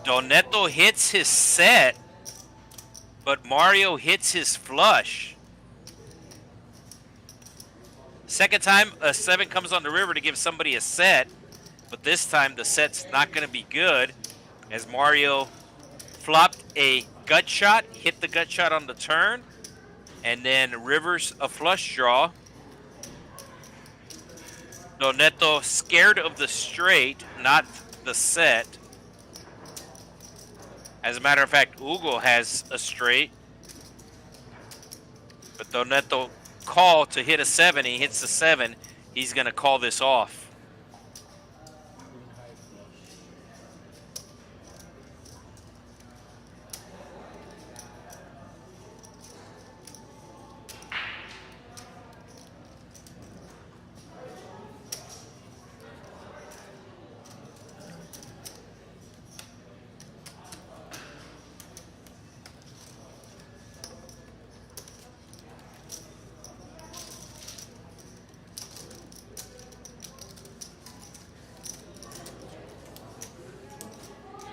Donetto hits his set, but Mario hits his flush. Second time a 7 comes on the river to give somebody a set, but this time the set's not going to be good as Mario flopped a gut shot, hit the gut shot on the turn, and then rivers a flush draw. Donetto scared of the straight, not the set. As a matter of fact, Hugo has a straight. But Donetto called to hit a 7. He hits the 7. He's going to call this off.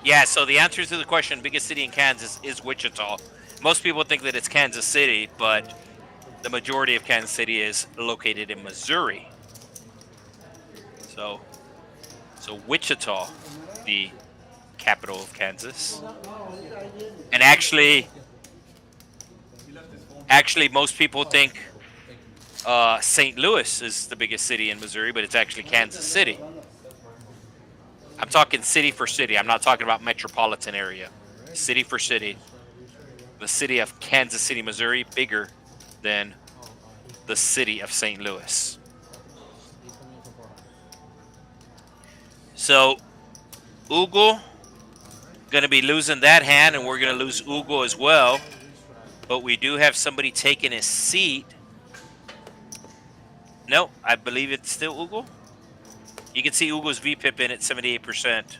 Yeah, so the answer to the question, biggest city in Kansas, is Wichita. Most people think that it's Kansas City, but the majority of Kansas City is located in Missouri. So Wichita, the capital of Kansas. And actually most people think St. Louis is the biggest city in Missouri, but it's actually Kansas City. I'm talking city for city. I'm not talking about metropolitan area. City for city. The city of Kansas City, Missouri, bigger than the city of St. Louis. So, Hugo going to be losing that hand, and we're going to lose Hugo as well. But we do have somebody taking his seat. No, I believe it's still Hugo. You can see Hugo's VPIP in at 78%.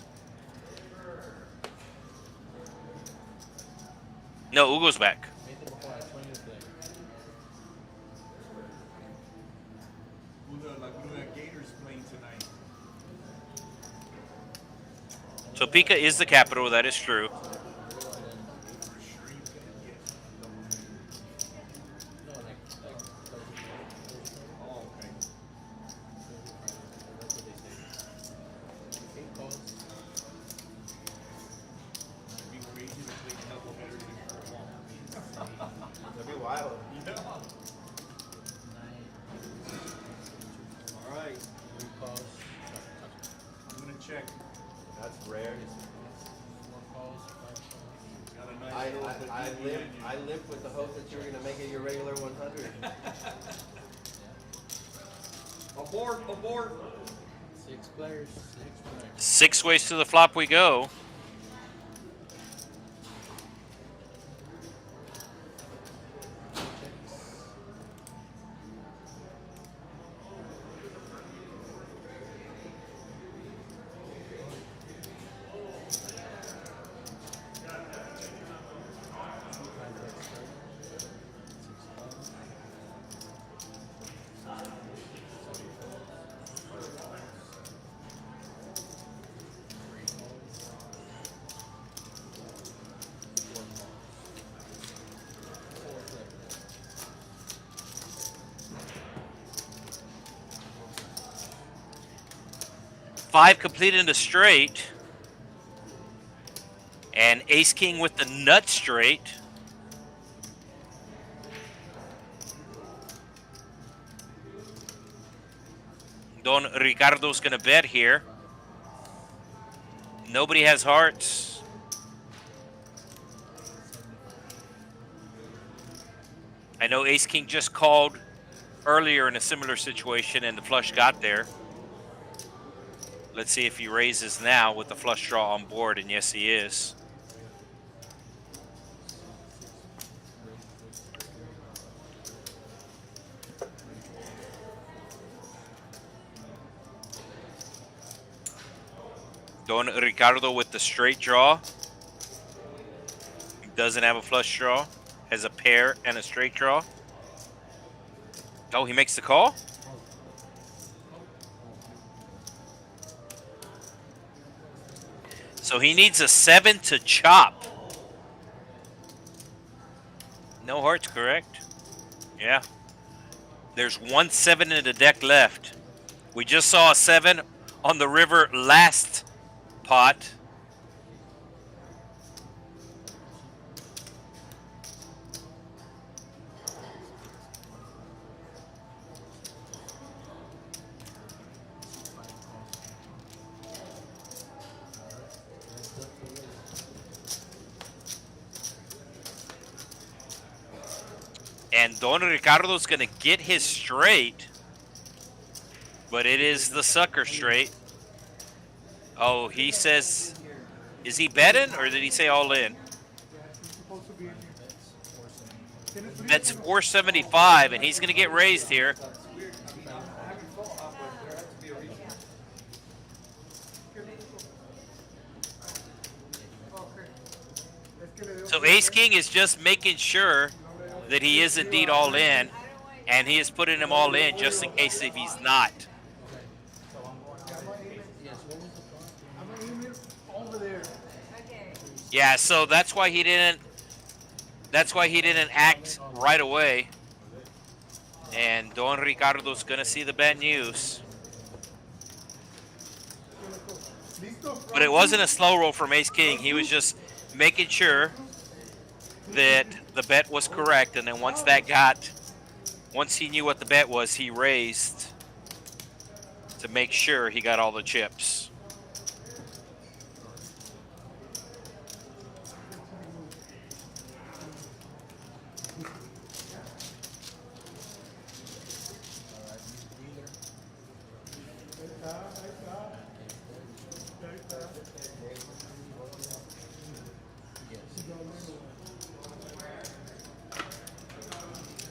No, Hugo's back. Topeka is the capital, that is true. I lived with the hope that you were going to make it your regular 100. Abort, abort. 6 players. 6 ways to the flop we go. Five complete into straight. And ace king with the nut straight. Don Ricardo's going to bet here. Nobody has hearts. I know ace king just called earlier in a similar situation and the flush got there. Let's see if he raises now with the flush draw on board, and yes, he is. Don Ricardo with the straight draw. Doesn't have a flush draw. Has a pair and a straight draw. Oh, he makes the call? So he needs a 7 to chop. No hearts, correct? Yeah. There's 1 7 in the deck left. We just saw a 7 on the river last pot. And Don Ricardo's going to get his straight, but it is the sucker straight. Oh, he says, is he betting or did he say all in? That's 475, and he's going to get raised here. So Ace King is just making sure that he is indeed all in, and he is putting him all in just in case if he's not. Yeah, so that's why he didn't act right away. And Don Ricardo's gonna see the bad news. But it wasn't a slow roll from Ace King. He was just making sure that the bet was correct, and then once he knew what the bet was, he raised to make sure he got all the chips.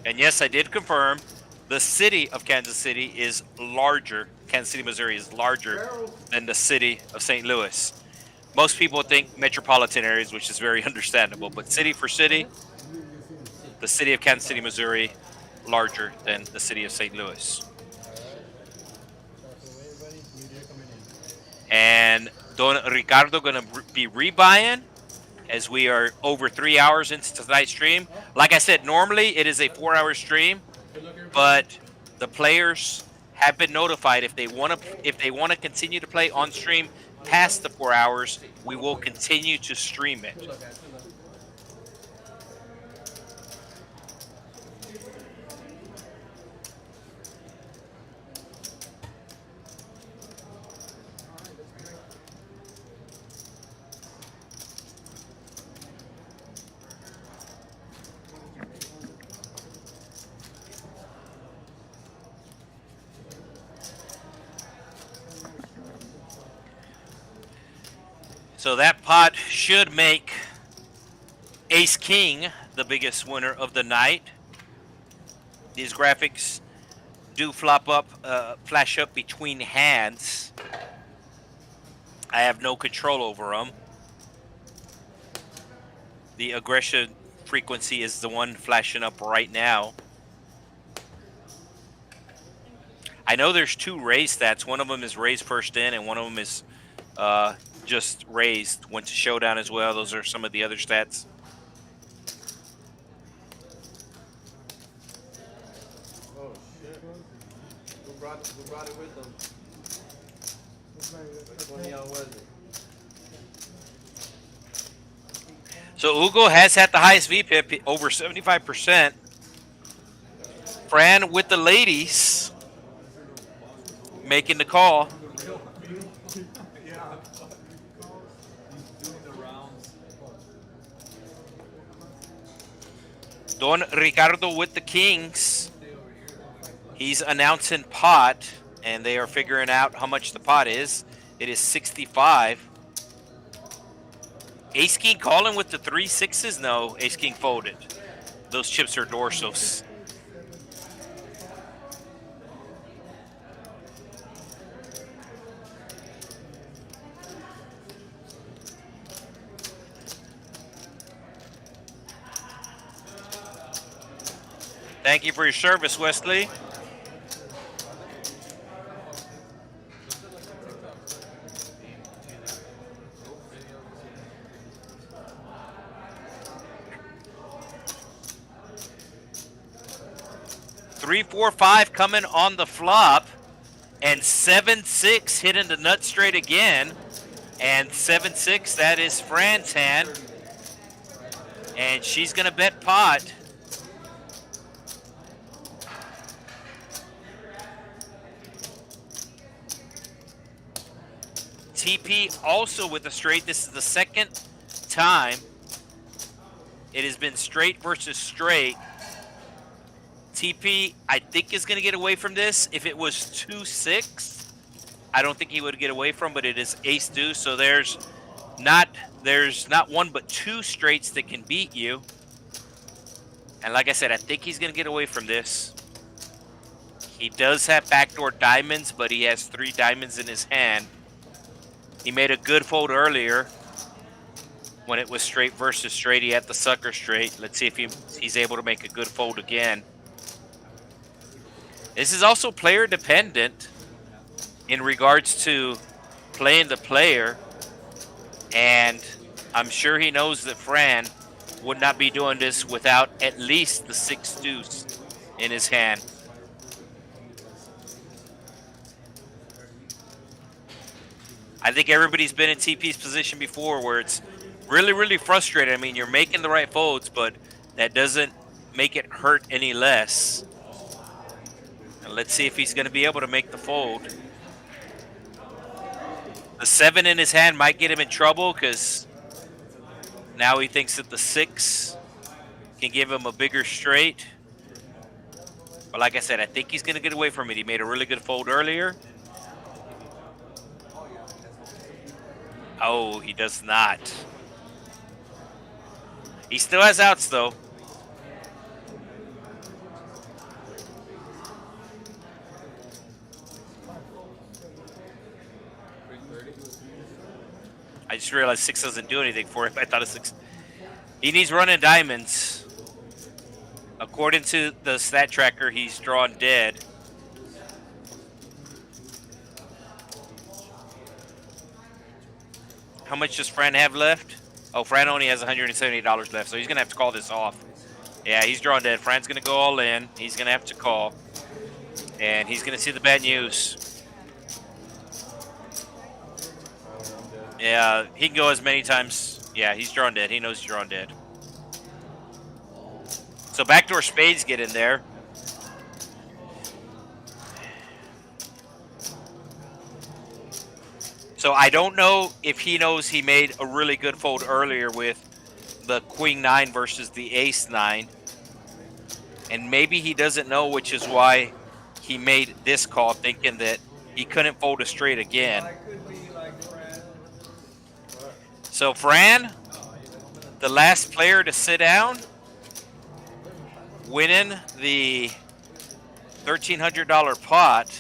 And yes, I did confirm the city of Kansas City is larger. Kansas City, Missouri is larger than the city of St. Louis. Most people think metropolitan areas, which is very understandable, but city for city, the city of Kansas City, Missouri, larger than the city of St. Louis. And Don Ricardo going to be rebuying as we are over 3 hours into tonight's stream. Like I said, normally it is a 4-hour stream, but the players have been notified if they want to continue to play on stream past the 4 hours, we will continue to stream it. So that pot should make Ace King the biggest winner of the night. These graphics do flash up between hands. I have no control over them. The aggression frequency is the one flashing up right now. I know there's 2 raise stats. One of them is raise first in, and one of them is just raised, went to showdown as well. Those are some of the other stats. Oh shit. Who brought it with them? Which one of y'all was it? So Hugo has had the highest VPIP, over 75%. Fran with the ladies making the call. Don Ricardo with the kings. He's announcing pot, and they are figuring out how much the pot is. It is 65. Ace King calling with the 3 6s? No, Ace King folded. Those chips are dorsos. Thank you for your service, Wesley. Three, four, five coming on the flop, and 7-6 hitting the nut straight again, and 7-6. That is Fran's hand, and she's gonna bet pot. TP also with a straight. This is the second time it has been straight versus straight. TP, I think, is going to get away from this. If it was 2-6, I don't think he would get away from, but it is ace-deuce, so there's not one but two straights that can beat you. And like I said, I think he's going to get away from this. He does have backdoor diamonds, but he has 3 diamonds in his hand. He made a good fold earlier when it was straight versus straight. He had the sucker straight. Let's see if he's able to make a good fold again. This is also player dependent in regards to playing the player. And I'm sure he knows that Fran would not be doing this without at least the 6-deuce in his hand. I think everybody's been in TP's position before where it's really, really frustrating. I mean, you're making the right folds, but that doesn't make it hurt any less. And let's see if he's going to be able to make the fold. The 7 in his hand might get him in trouble because now he thinks that the 6 can give him a bigger straight. But like I said, I think he's going to get away from it. He made a really good fold earlier. Oh, he does not. He still has outs, though. I just realized 6 doesn't do anything for him. I thought a 6. He needs running diamonds. According to the stat tracker, he's drawn dead. How much does Fran have left? Oh, Fran only has $170 left, so he's going to have to call this off. Yeah, he's drawn dead. Fran's going to go all in. He's going to have to call. And he's going to see the bad news. Yeah, he can go as many times. Yeah, he's drawn dead. He knows he's drawn dead. So backdoor spades get in there. So I don't know if he knows he made a really good fold earlier with the Queen 9 versus the Ace 9. And maybe he doesn't know, which is why he made this call, thinking that he couldn't fold a straight again. So Fran, the last player to sit down, winning the $1,300 pot.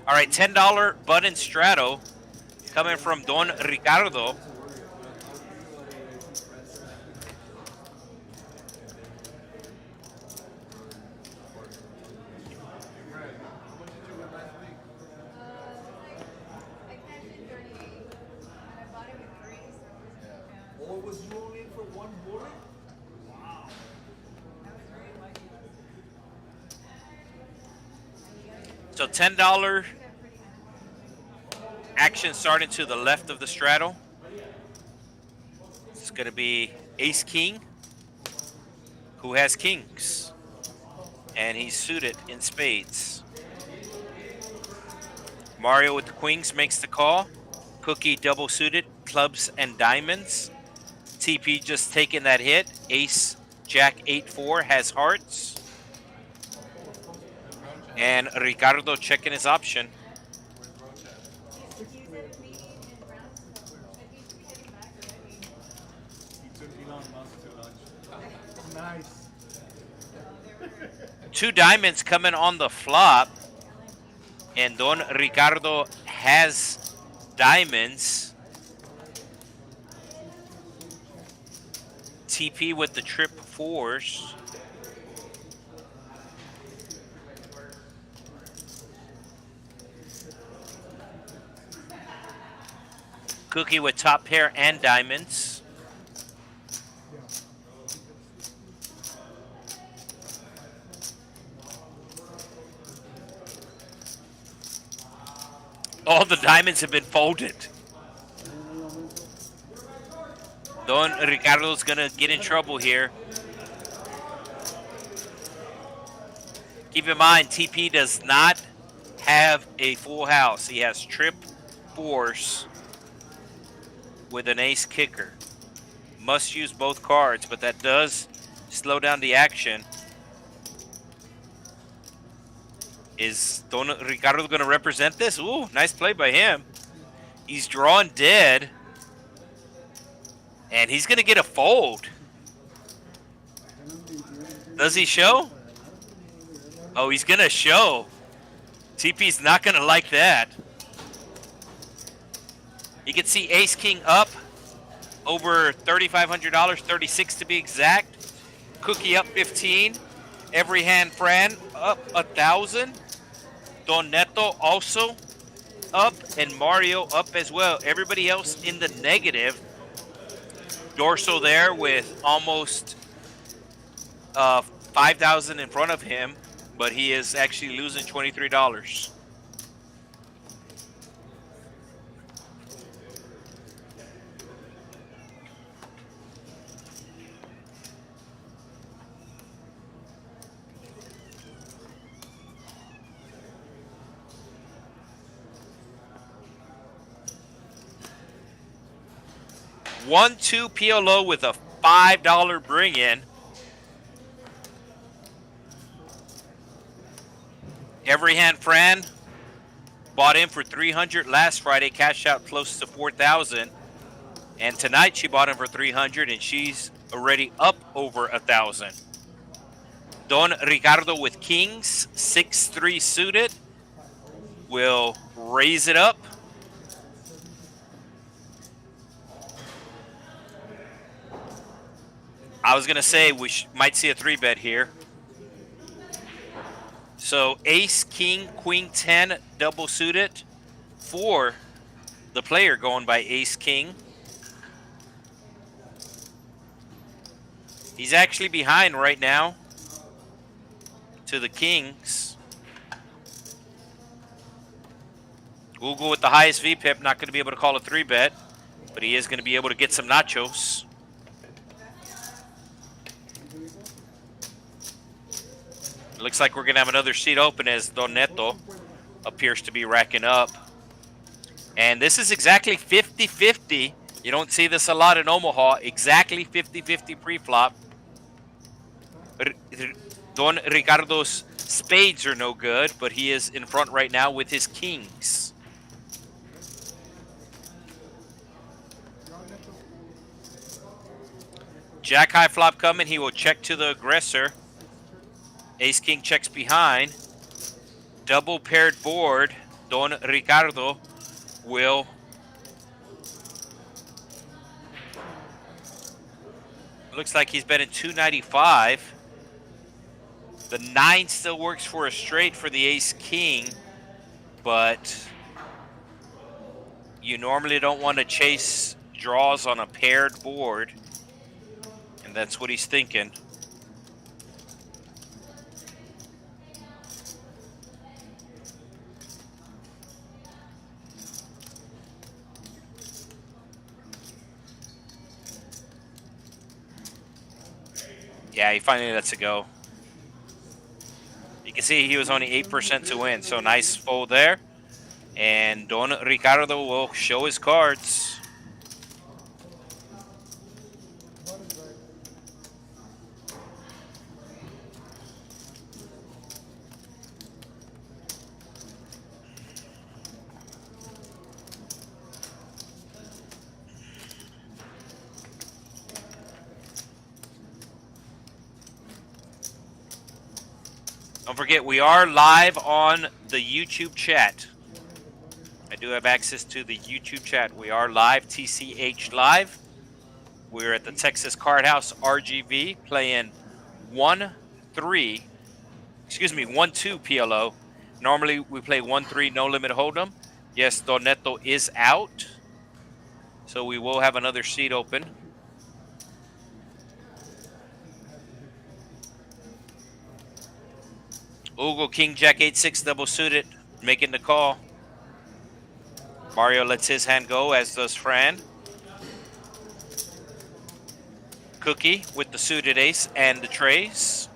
All right, $10 button straddle coming from Don Ricardo. So $10 action starting to the left of the straddle. It's going to be Ace King, who has kings. and he's suited in spades. Mario with the queens makes the call. Cookie double suited, clubs and diamonds. TP just taking that hit. Ace, Jack 8-4 has hearts. And Ricardo checking his option. Nice. 2 diamonds coming on the flop. And Don Ricardo has diamonds. TP with the trip 4s. Cookie with top pair and diamonds. All the diamonds have been folded. Don Ricardo's gonna get in trouble here. Keep in mind, TP does not have a full house. He has trip 4s with an ace kicker. Must use both cards, but that does slow down the action. Is Don Ricardo going to represent this? Ooh, nice play by him. He's drawing dead. And he's going to get a fold. Does he show? Oh, he's going to show. TP's not going to like that. You can see Ace King up over $3,500, 36 to be exact. Cookie up 15. Every hand friend up 1,000. Donetto also up, and Mario up as well. Everybody else in the negative. Dorso there with almost 5,000 in front of him, but he is actually losing $23. $1-2 PLO with a $5 bring in. Every hand Fran bought in for $300 last Friday, cashed out close to $4,000. And tonight she bought in for $300 and she's already up over $1,000. Don Ricardo with kings, 6-3 suited, will raise it up. I was going to say we might see a 3-bet here. So ace, king, queen 10 double suited for the player going by ace, king. He's actually behind right now to the kings. Google with the highest VPIP, not going to be able to call a 3-bet, but he is going to be able to get some nachos. Looks like we're going to have another seat open as Donetto appears to be racking up. And this is exactly 50-50. You don't see this a lot in Omaha. Exactly 50-50 pre-flop. Don Ricardo's spades are no good, but he is in front right now with his kings. Jack high flop coming. He will check to the aggressor. Ace King checks behind. Double paired board. Don Ricardo will looks like he's betting 295. The 9 still works for a straight for the Ace King, but you normally don't want to chase draws on a paired board, and that's what he's thinking. Yeah, he finally lets it go. can see he was only 8% to win, so nice fold there. And Don Ricardo will show his cards. Don't forget, we are live on the YouTube chat. I do have access to the YouTube chat. We are live, TCH Live. We're at the Texas Card House RGV playing 1-2 PLO. Normally we play 1-3 no limit hold'em. Yes, Donetto is out, so we will have another seat open. Ugo, King, Jack, 8-6, double suited, making the call. Mario lets his hand go, as does Fran. Cookie with the suited ace and the trays.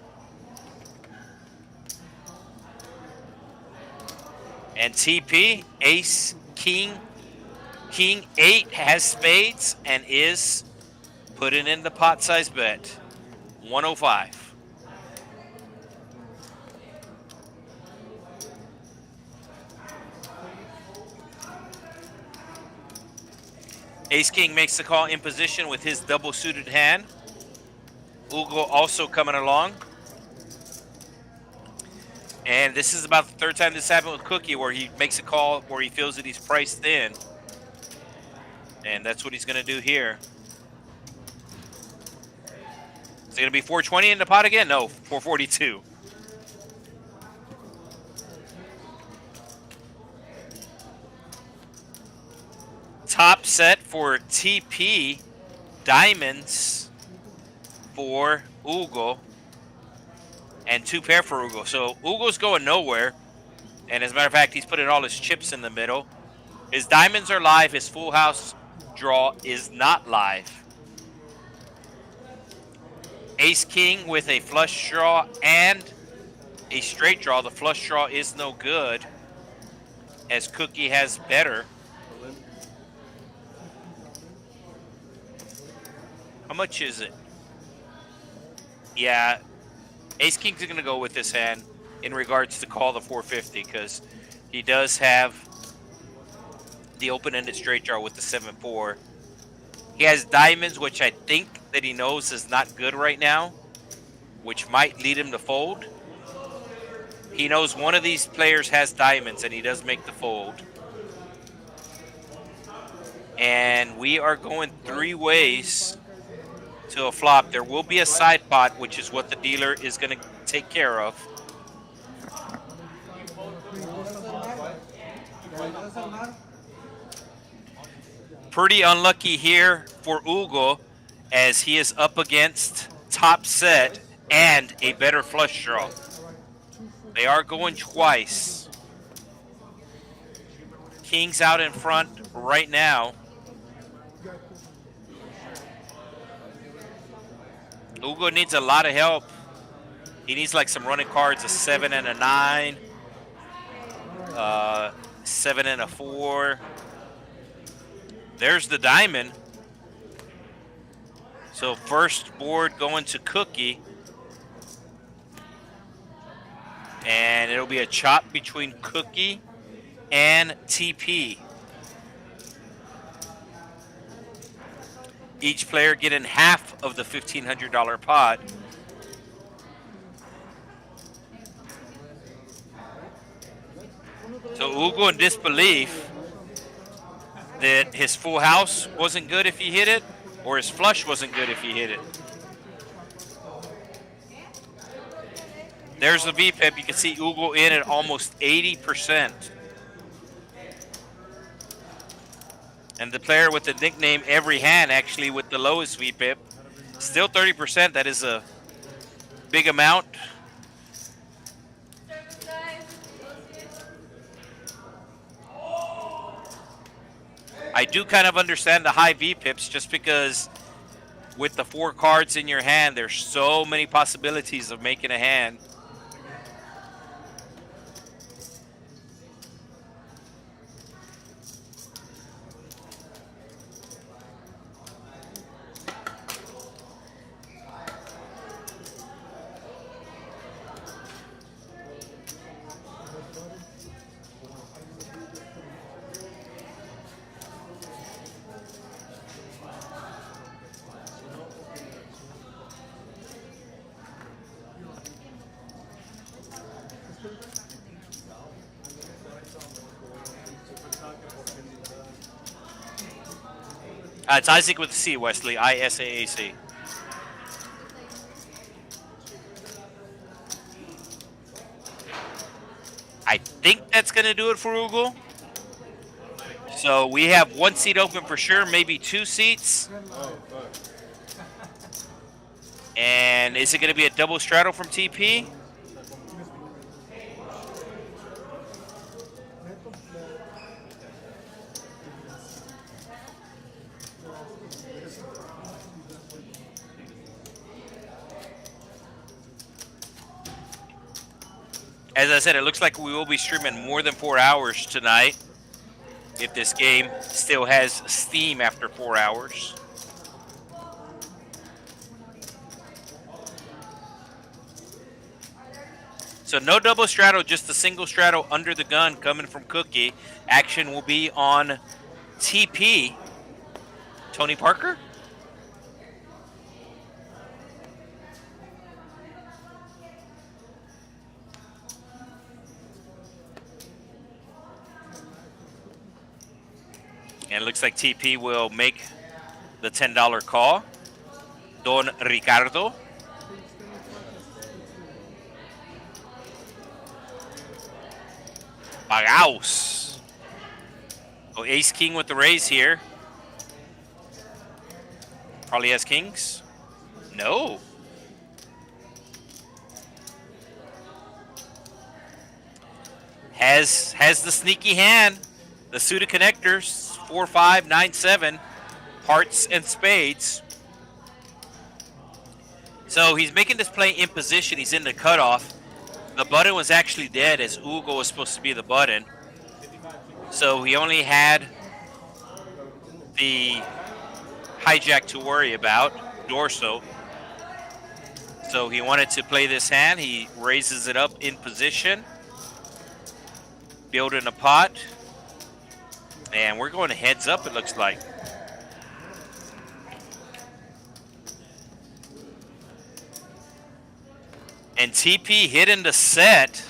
And TP, ace, king. King 8 has spades and is putting in the pot size bet. 105. Ace King makes the call in position with his double suited hand. Ugo also coming along. And this is about the third time this happened with Cookie, where he makes a call where he feels that he's priced in. And that's what he's going to do here. Is it going to be 420 in the pot again? No, 442. Top set for TP, diamonds for Ugo, and 2 pair for Ugo. So Ugo's going nowhere, and as a matter of fact, he's putting all his chips in the middle. His diamonds are live, his full house draw is not live. Ace King with a flush draw and a straight draw. The flush draw is no good, as Cookie has better. How much is it? Yeah, Ace King's going to go with this hand in regards to call the 450, because he does have the open-ended straight draw with the 7-4. He has diamonds, which I think that he knows is not good right now, which might lead him to fold. He knows one of these players has diamonds, and he does make the fold. And we are going 3 ways to a flop. There will be a side pot, which is what the dealer is going to take care of. Pretty unlucky here for Ugo, as he is up against top set and a better flush draw. They are going twice. King's out in front right now. Ugo needs a lot of help. He needs like some running cards, a 7 and a 9, 7 and a 4. There's the diamond. So first board going to Cookie. And it'll be a chop between Cookie and TP. Each player getting half of the $1,500 pot. So Ugo in disbelief that his full house wasn't good if he hit it, or his flush wasn't good if he hit it. There's the VPIP. You can see Ugo in at almost 80%. And the player with the nickname Every Hand, actually with the lowest VPIP, still 30%. That is a big amount. I do kind of understand the high VPIPs, just because with the 4 cards in your hand, there's so many possibilities of making a hand. It's Isaac with a C, Wesley. ISAAC. I think that's going to do it for Ugo. So we have 1 seat open for sure, maybe 2 seats. And is it going to be a double straddle from TP? As I said, it looks like we will be streaming more than 4 hours tonight if this game still has steam after 4 hours. So no double straddle, just a single straddle under the gun coming from Cookie. Action will be on TP. Tony Parker? And it looks like TP will make the $10 call. Don Ricardo. Pagaos. Oh, ace king with the raise here. Probably has kings. No. Has the sneaky hand. The suited connectors. 4, 5, 9, 7. Hearts and spades. So he's making this play in position. He's in the cutoff. The button was actually dead as Ugo was supposed to be the button. So he only had the hijack to worry about, Dorso. So he wanted to play this hand. He raises it up in position. Building a pot. And we're going to heads up, it looks like. And TP hitting the set.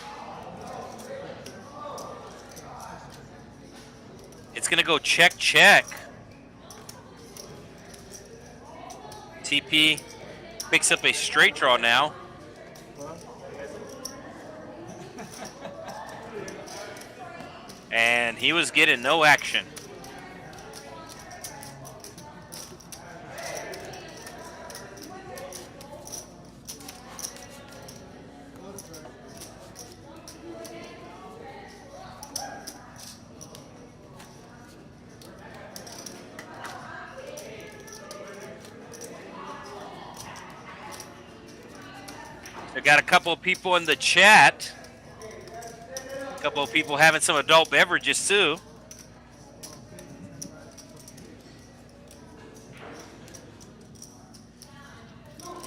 It's going to go check, check. TP picks up a straight draw now. And he was getting no action. I got a couple of people in the chat. A couple of people having some adult beverages too.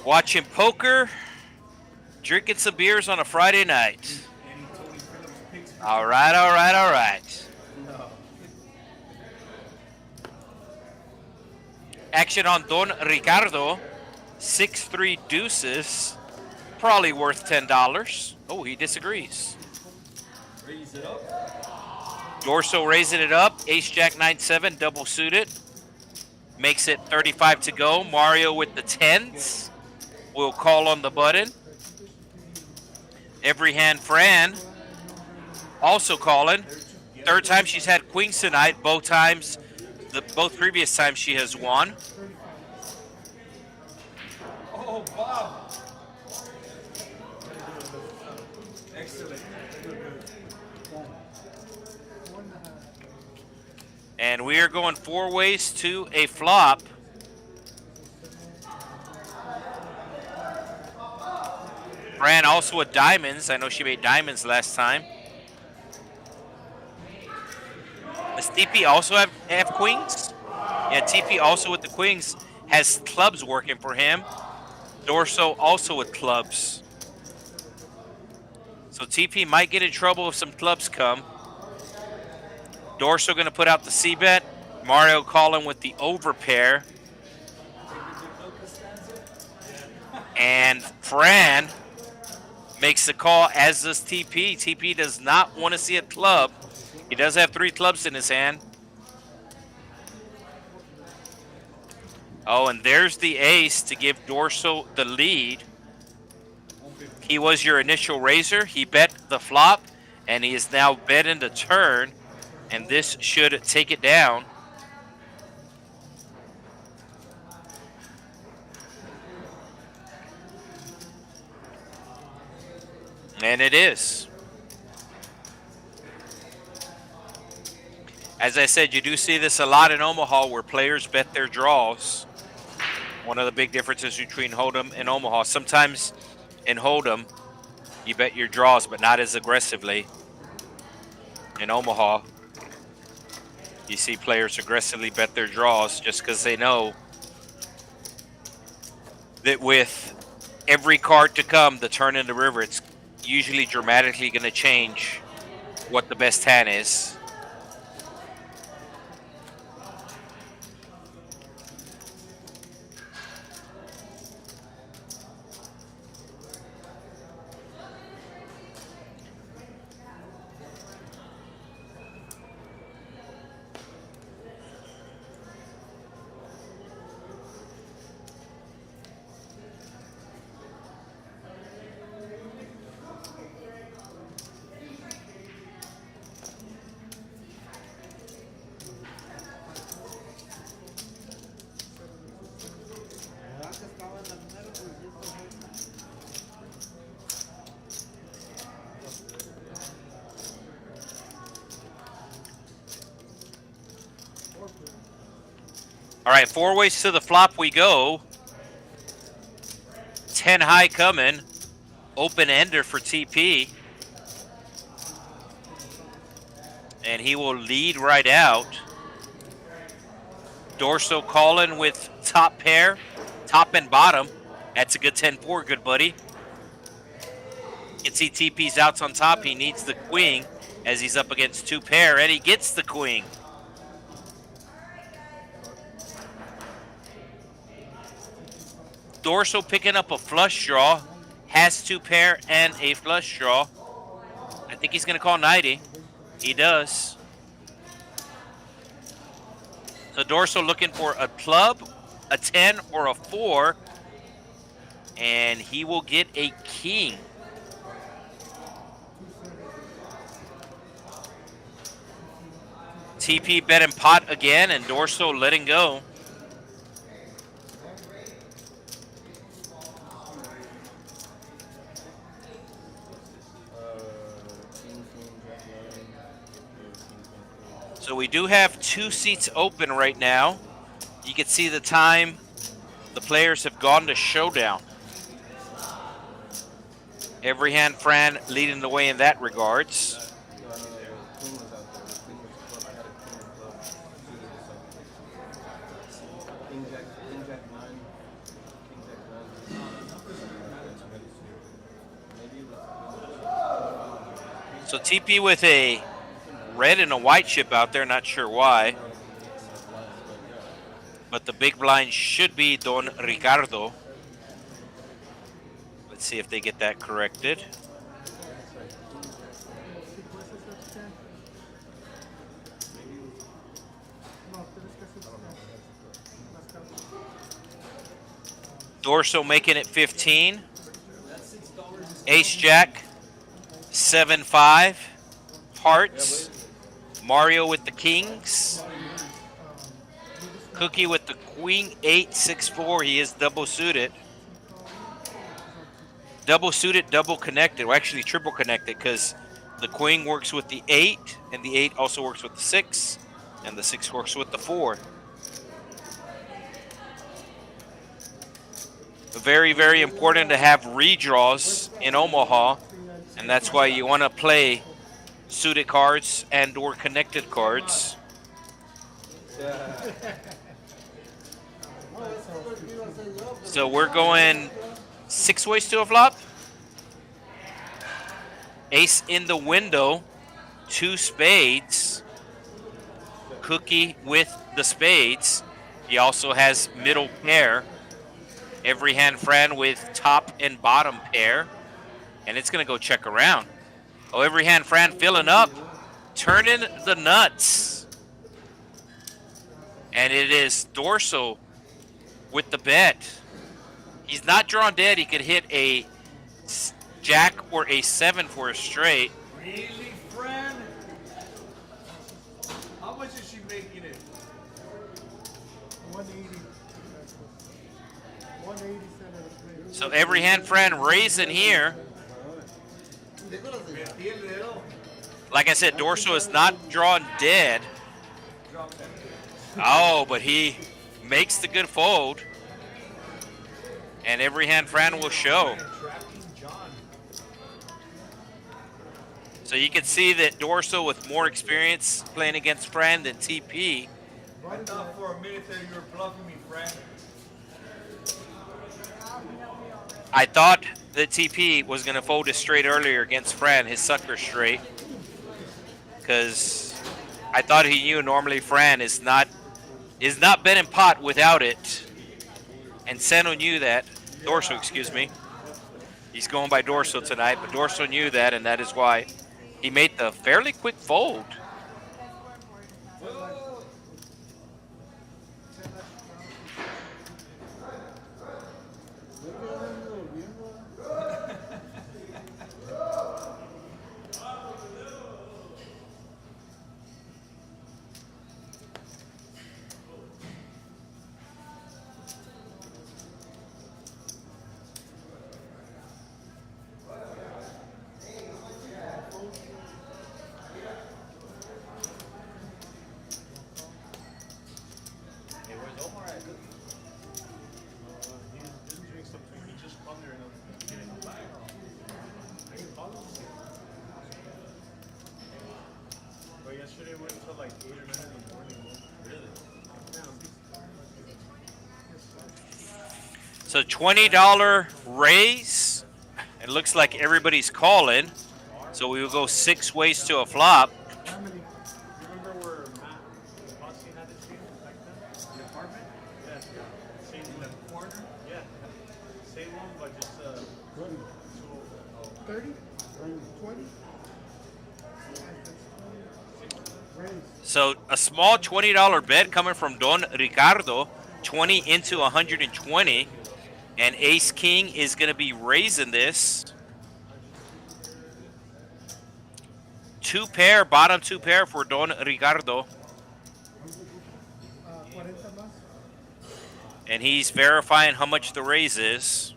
Watching poker, drinking some beers on a Friday night. All right, all right, all right. Action on Don Ricardo, 6-3 deuces, probably worth $10. Oh, he disagrees. Raise it up. Dorso raising it up. Ace Jack 9-7 double suited. Makes it 35 to go. Mario with the 10s. Will call on the button. Every hand Fran also calling. Third time she's had queens tonight. Both previous times she has won. Oh, Bob. Excellent. And we are going 4 ways to a flop. Fran also with diamonds. I know she made diamonds last time. Does TP also have queens? Yeah, TP also with the queens has clubs working for him. Dorso also with clubs. So TP might get in trouble if some clubs come. Dorso going to put out the C-bet. Mario calling with the overpair. And Fran makes the call, as does TP. TP does not want to see a club. He does have 3 clubs in his hand. Oh, and there's the ace to give Dorso the lead. He was your initial raiser. He bet the flop, and he is now betting the turn, and this should take it down. And it is. As I said, you do see this a lot in Omaha where players bet their draws. One of the big differences between Hold'em and Omaha. Sometimes in Hold'em, you bet your draws, but not as aggressively. In Omaha, you see players aggressively bet their draws just because they know that with every card to come, the turn in the river, it's usually dramatically going to change what the best hand is. All right, 4 ways to the flop we go. 10 high coming. Open ender for TP. And he will lead right out. Dorso calling with top pair, top and bottom. That's a good 10-4, good buddy. You can see TP's outs on top. He needs the queen as he's up against 2 pair, and he gets the queen. Dorso picking up a flush draw, has 2 pair and a flush draw. I think he's going to call 90. He does. So Dorso looking for a club, a 10, or a 4, and he will get a king. TP betting pot again, and Dorso letting go. So we do have 2 seats open right now. You can see the time the players have gone to showdown. Every hand Fran leading the way in that regards. So TP with a red and a white chip out there, not sure why. But the big blind should be Don Ricardo. Let's see if they get that corrected. Dorso making it 15. Ace Jack, 7-5. Hearts. Mario with the kings. Cookie with the queen, 8-6-4. He is double suited. Double suited, double connected. Well, actually triple connected because the queen works with the 8, and the 8 also works with the 6, and the 6 works with the 4. Very, very important to have redraws in Omaha, and that's why you want to play suited cards and or connected cards. So we're going 6 ways to a flop. Ace in the window, 2 spades. Cookie with the spades. He also has middle pair. Every hand Fran with top and bottom pair. And it's going to go check around. Oh, every hand Fran filling up. Turning the nuts. And it is Dorso with the bet. He's not drawn dead. He could hit a jack or a 7 for a straight. Really, friend? How much is she making it? 180. 187. So every hand friend raising here. Like I said, Dorso is not drawn dead. Oh, but he makes the good fold. And every hand Fran will show. So you can see that Dorso with more experience playing against Fran than TP. I thought for a minute that you were bluffing me, friend. I thought that TP was going to fold his straight earlier against Fran, his sucker straight. Because I thought he knew normally Fran is not bet in pot without it. And Seno knew that. Dorso, excuse me. He's going by Dorso tonight, but Dorso knew that, and that is why he made the fairly quick fold. So $20 raise. It looks like everybody's calling. So we will go 6 ways to a flop. Remember where Matt Bossy had his game back then? The apartment? Yeah. Same in the corner? Yeah. Same one, but just 30? 20? So a small $20 bet coming from Don Ricardo. 20 into 120. And Ace King is going to be raising this. 2 pair, bottom 2 pair for Don Ricardo. And he's verifying how much the raise is.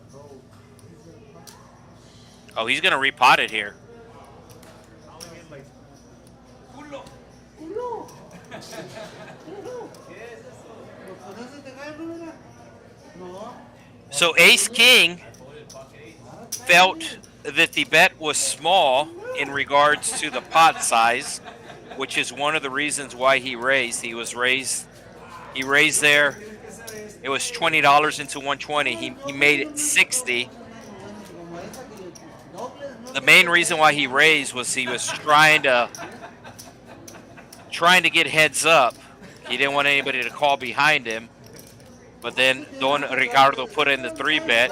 Oh, he's going to repot it here. So Ace King felt that the bet was small in regards to the pot size, which is one of the reasons why he raised. He raised there. It was $20 into 120. He made it 60. The main reason why he raised was he was trying to get heads up. He didn't want anybody to call behind him. But then Don Ricardo put in the 3-bet,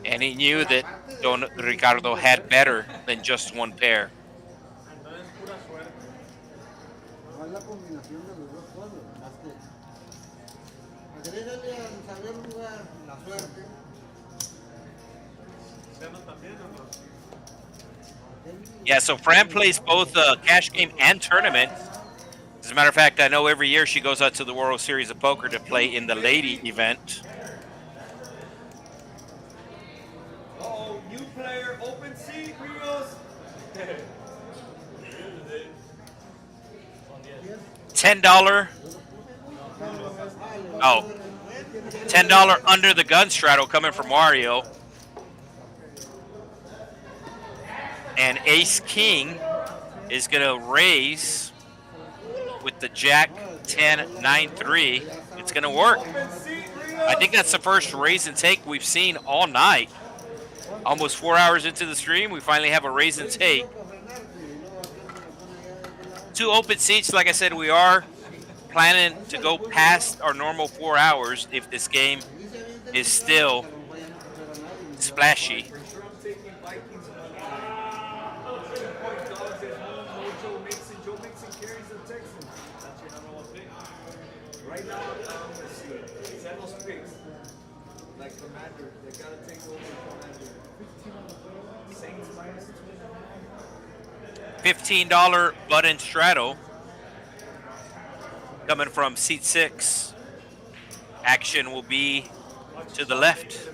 and he knew that Don Ricardo had better than just 1 pair. Yeah, so Fran plays both cash game and tournament. As a matter of fact, I know every year she goes out to the World Series of Poker to play in the lady event. Uh-oh, new player, open seat, Rios. $10. Oh, $10 under the gun straddle coming from Mario. And Ace King is going to raise with the Jack 10 9 3. It's going to work. I think that's the first raise and take we've seen all night. Almost 4 hours into the stream, we finally have a raise and take. 2 open seats. Like I said, we are planning to go past our normal 4 hours if this game is still splashy. Right now, let's see. Settles picks. Commander. They gotta take over Commander. Saints minus 2.5. $15 button straddle coming from seat 6. Action will be to the left.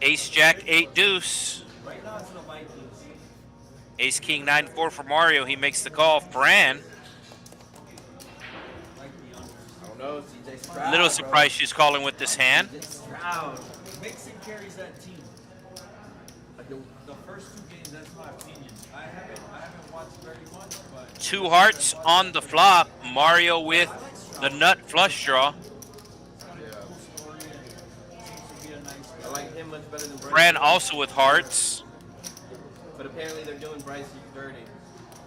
Ace Jack 8 deuce. Right now it's the Vikings. Ace King 9-4 for Mario. He makes the call. Fran. I don't know, CJ Stroud. Little surprised she's calling with this hand. Stroud. Mixon carries that team. The first 2 games, that's my opinion. I haven't watched very much, but 2 hearts on the flop. Mario with the nut flush draw. I like him much better than Bryce. Fran also with hearts. But apparently they're doing Bryce dirty.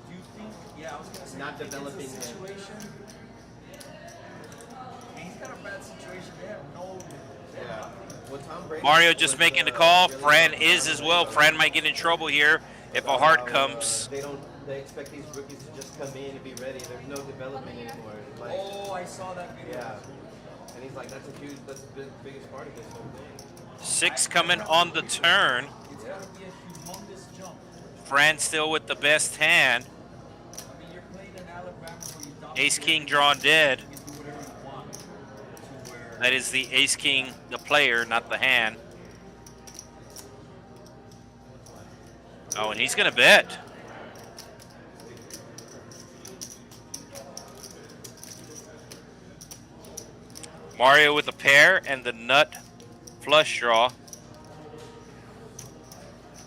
do you think? Yeah, I was gonna say. Not do you think developing it's a him. situation. He's got a bad situation. They have no. Yeah. Well, Tom Brady Mario just was, making the call. really Fran good. is as well. Fran might get in trouble here if a heart comes. They expect these rookies to just come in and be ready. There's no development anymore. Like, Oh, I saw that video. yeah. And he's like, that's the biggest part of this whole thing. 6 coming on the turn. It's gotta be a humongous jump. Fran still with the best hand. I mean, you're playing in Alabama where you dominate. Ace King drawn dead. You can do whatever you want. To where That is the Ace King, the player, not the hand. Oh, and he's going to bet. Mario with a pair and the nut flush draw.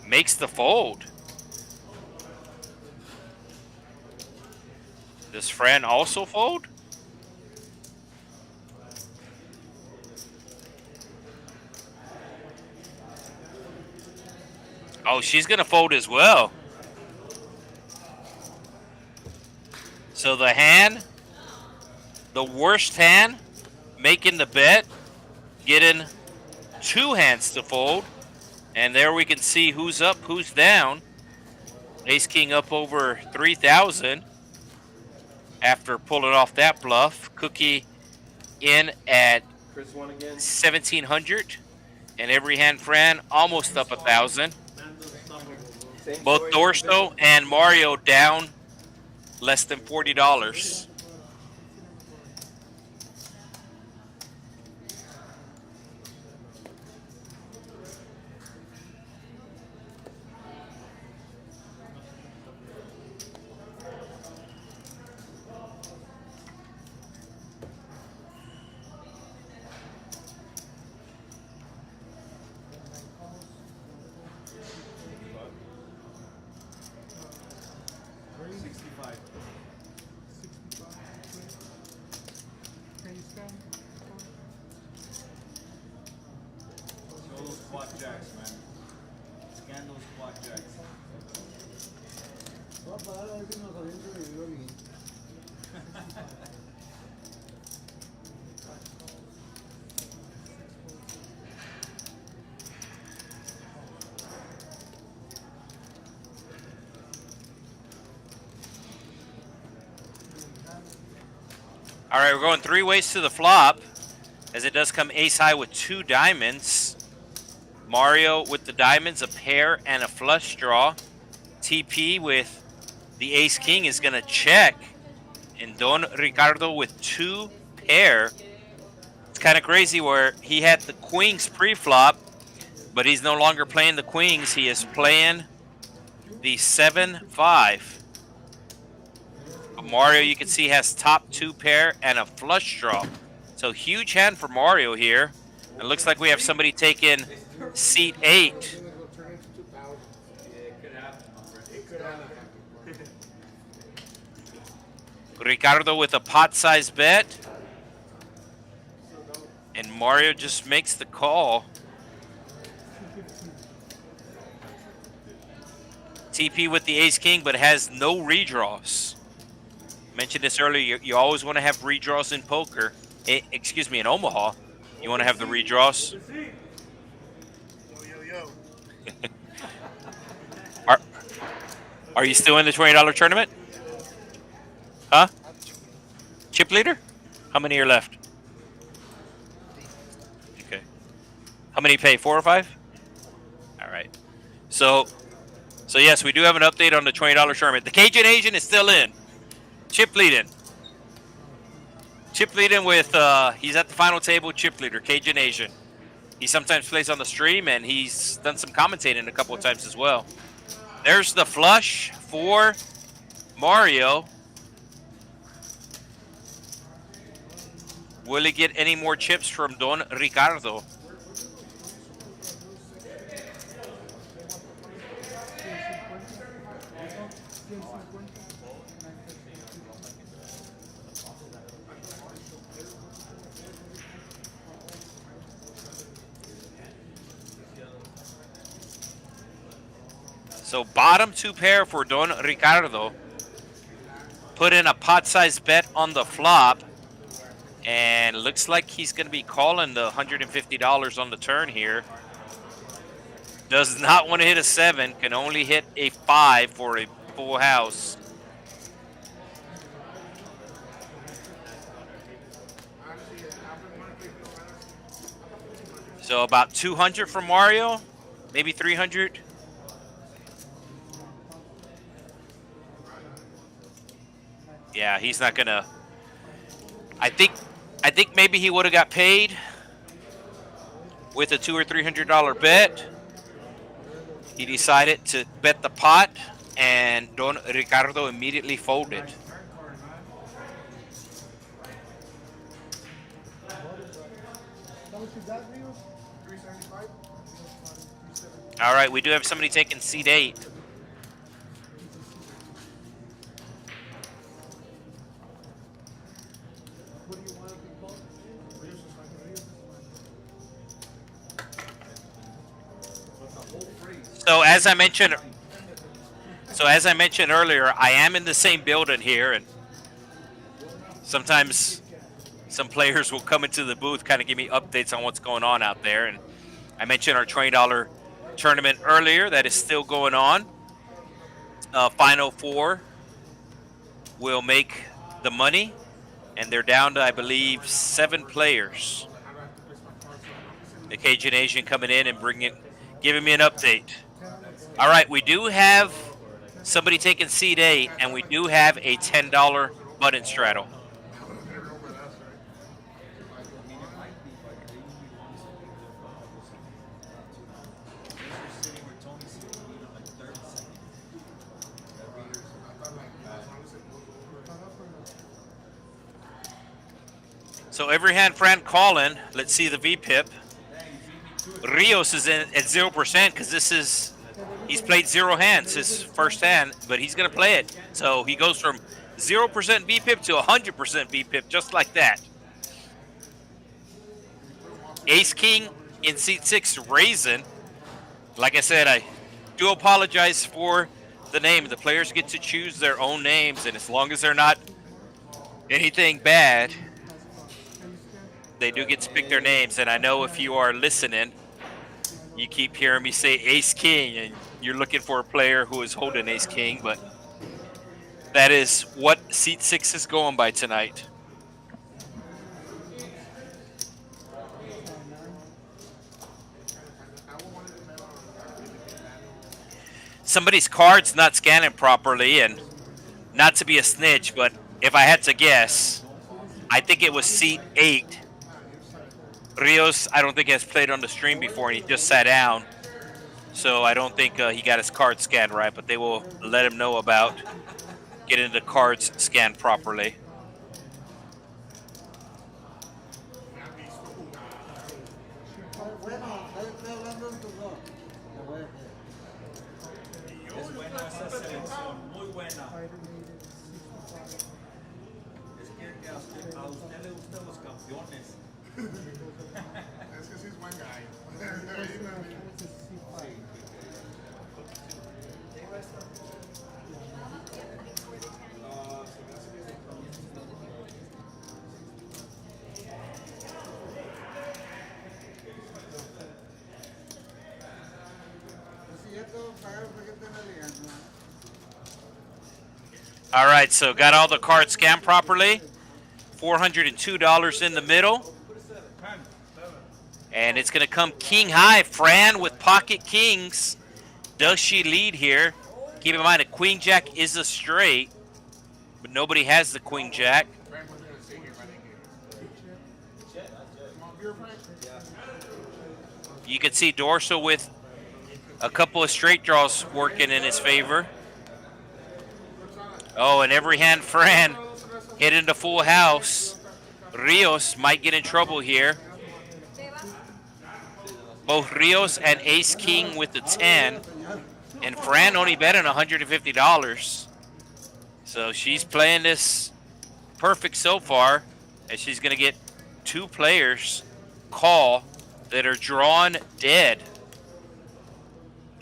Makes the fold. Does Fran also fold? Oh, she's going to fold as well. So the hand, the worst hand, making the bet, getting 2 hands to fold. And there we can see who's up, who's down. Ace King up over 3,000 after pulling off that bluff. Cookie in at Chris won again. 1,700. And every hand Fran almost up 1,000. Same Both story. Dorsto and Mario down less than $40. Show those quad jacks, man. Scan those quad jacks. Voy a parar a ver si nos avienta el video bien. All right, we're going 3 ways to the flop, as it does come ace high with 2 diamonds. Mario with the diamonds, a pair and a flush draw. TP with the ace king is going to check. And Don Ricardo with 2 pair. It's kind of crazy where he had the queens pre-flop, but he's no longer playing the queens. He is playing the 7-5. Mario, you can see, has top 2 pair and a flush draw. So huge hand for Mario here. It looks like we have somebody taking seat 8. Ricardo with a pot-sized bet. And Mario just makes the call. TP with the ace-king, but has no redraws. Mentioned this earlier, you always want to have redraws in poker. Excuse me, in Omaha. You want to have the redraws. Are you still in the $20 tournament? Huh? Chip leader? How many are left? Okay. How many pay? 4 or 5? All right. So yes, we do have an update on the $20 tournament. The Cajun Asian is still in. Chip leading. Chip leading with, he's at the final table, chip leader, Cajun Asian. He sometimes plays on the stream, and he's done some commentating a couple of times as well. There's the flush for Mario. Will he get any more chips from Don Ricardo? So bottom 2 pair for Don Ricardo. Put in a pot-sized bet on the flop. And looks like he's going to be calling the $150 on the turn here. Does not want to hit a 7. Can only hit a 5 for a full house. So about 200 for Mario. Maybe 300. Yeah, he's not gonna. I think maybe he would have got paid with a $200 or $300 bet. He decided to bet the pot, and Don Ricardo immediately folded. All right, we do have somebody taking seat 8. So as I mentioned earlier, I am in the same building here, and sometimes some players will come into the booth, kind of give me updates on what's going on out there. And I mentioned our $20 tournament earlier that is still going on. Final 4 will make the money, and they're down to, I believe, 7 players. The Cajun Asian coming in and giving me an update. All right, we do have somebody taking seat 8, and we do have a $10 button straddle. So every hand Fran calling. Let's see the VPIP. Rios is in at 0% because he's played 0 hands his first hand, but he's going to play it. So he goes from 0% VPIP to 100% VPIP just like that. Ace King in seat 6 raising. Like I said, I do apologize for the name. The players get to choose their own names, and as long as they're not anything bad, they do get to pick their names. And I know if you are listening, you keep hearing me say Ace King, and you're looking for a player who is holding Ace King, but that is what seat 6 is going by tonight. Somebody's card's not scanning properly, and not to be a snitch, but if I had to guess, I think it was seat 8. Rios, I don't think has played on the stream before, and he just sat down. So I don't think he got his card scanned right, but they will let him know about getting the cards scanned properly. Es que sí es buen guy. All right, so got all the cards scanned properly. $402 in the middle. And it's going to come king high. Fran with pocket kings. Does she lead here? Keep in mind, a queen jack is a straight, but nobody has the queen jack. You can see Dorsal with a couple of straight draws working in his favor. Oh, and every hand Fran hit into full house. Rios might get in trouble here. Both Rios and Ace King with the 10. And Fran only betting $150. So she's playing this perfect so far, as she's going to get two players call that are drawn dead.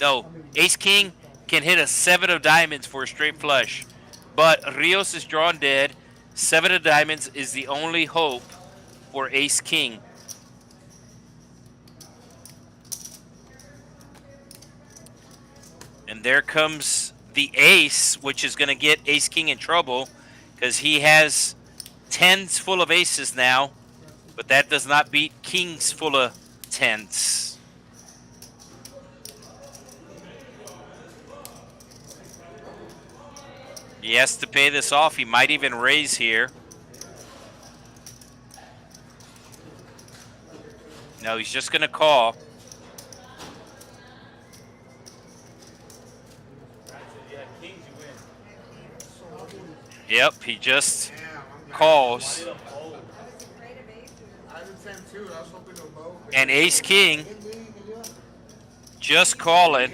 No, Ace King can hit a 7 of diamonds for a straight flush. But Rios is drawn dead. 7 of diamonds is the only hope for Ace King. And there comes the ace, which is going to get Ace King in trouble because he has 10s full of aces now, but that does not beat kings full of 10s. He has to pay this off. He might even raise here. No, he's just going to call. Yep, he just calls. And Ace King just calling.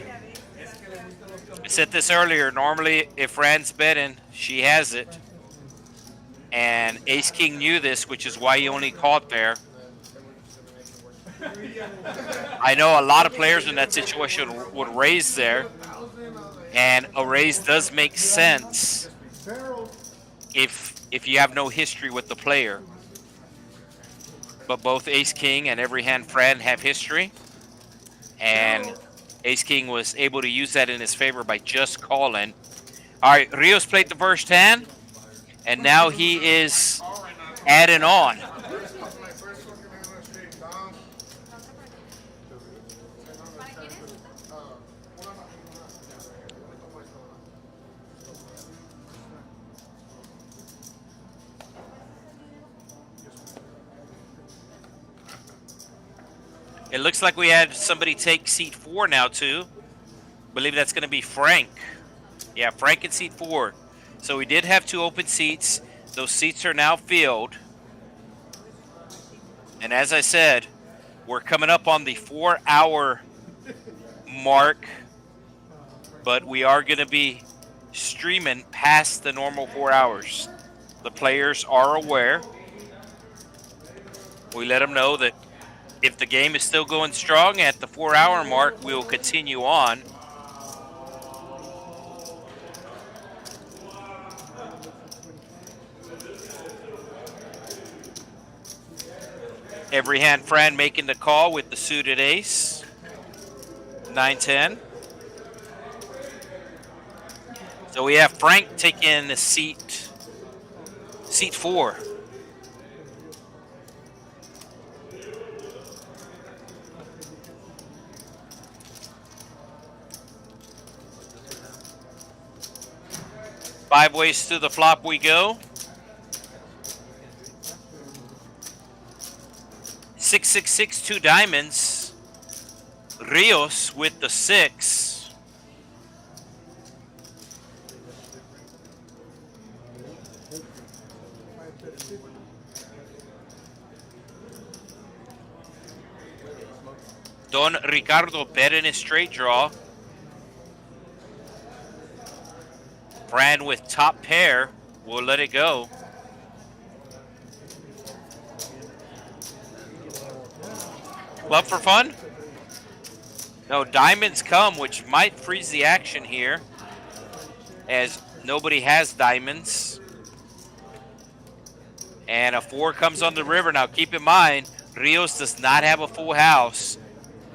I said this earlier, normally if Fran's betting, she has it. And Ace King knew this, which is why he only called there. I know a lot of players in that situation would raise there. And a raise does make sense if you have no history with the player. But both Ace King and every hand Fran have history. And Ace King was able to use that in his favor by just calling. All right, Rios played the first hand. And now he is adding on. It looks like we had somebody take seat 4 now, too. I believe that's going to be Frank. Yeah, Frank in seat 4. So we did have 2 open seats. Those seats are now filled. And as I said, we're coming up on the 4-hour mark. But we are going to be streaming past the normal 4 hours. The players are aware. We let them know that if the game is still going strong at the 4-hour mark, we will continue on. Every hand Fran making the call with the suited ace. 9-10. So we have Frank taking the seat 4. Five ways to the flop we go. 6-6-6, 2 diamonds. Rios with the 6. Don Ricardo betting his straight draw. Fran with top pair, we'll let it go. Bluff for fun? No, diamonds come, which might freeze the action here, as nobody has diamonds. And a 4 comes on the river. Now keep in mind, Rios does not have a full house.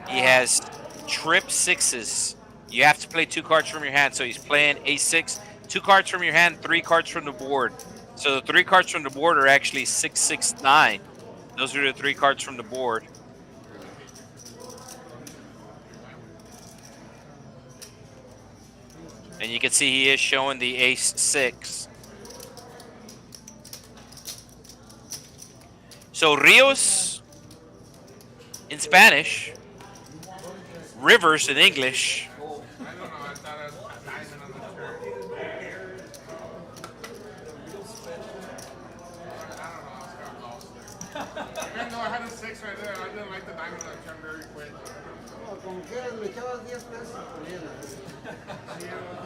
He has trip 6s. You have to play 2 cards from your hand, so he's playing a 6. 2 cards from your hand, 3 cards from the board. So the 3 cards from the board are actually 6, 6, 9. Those are the 3 cards from the board. And you can see he is showing the ace 6. So Rios in Spanish, Rivers in English. Even though I had a 6 right there, I didn't like the diamond on the turn very quick. Como quieras, le echabas 10 pesos y pudiera.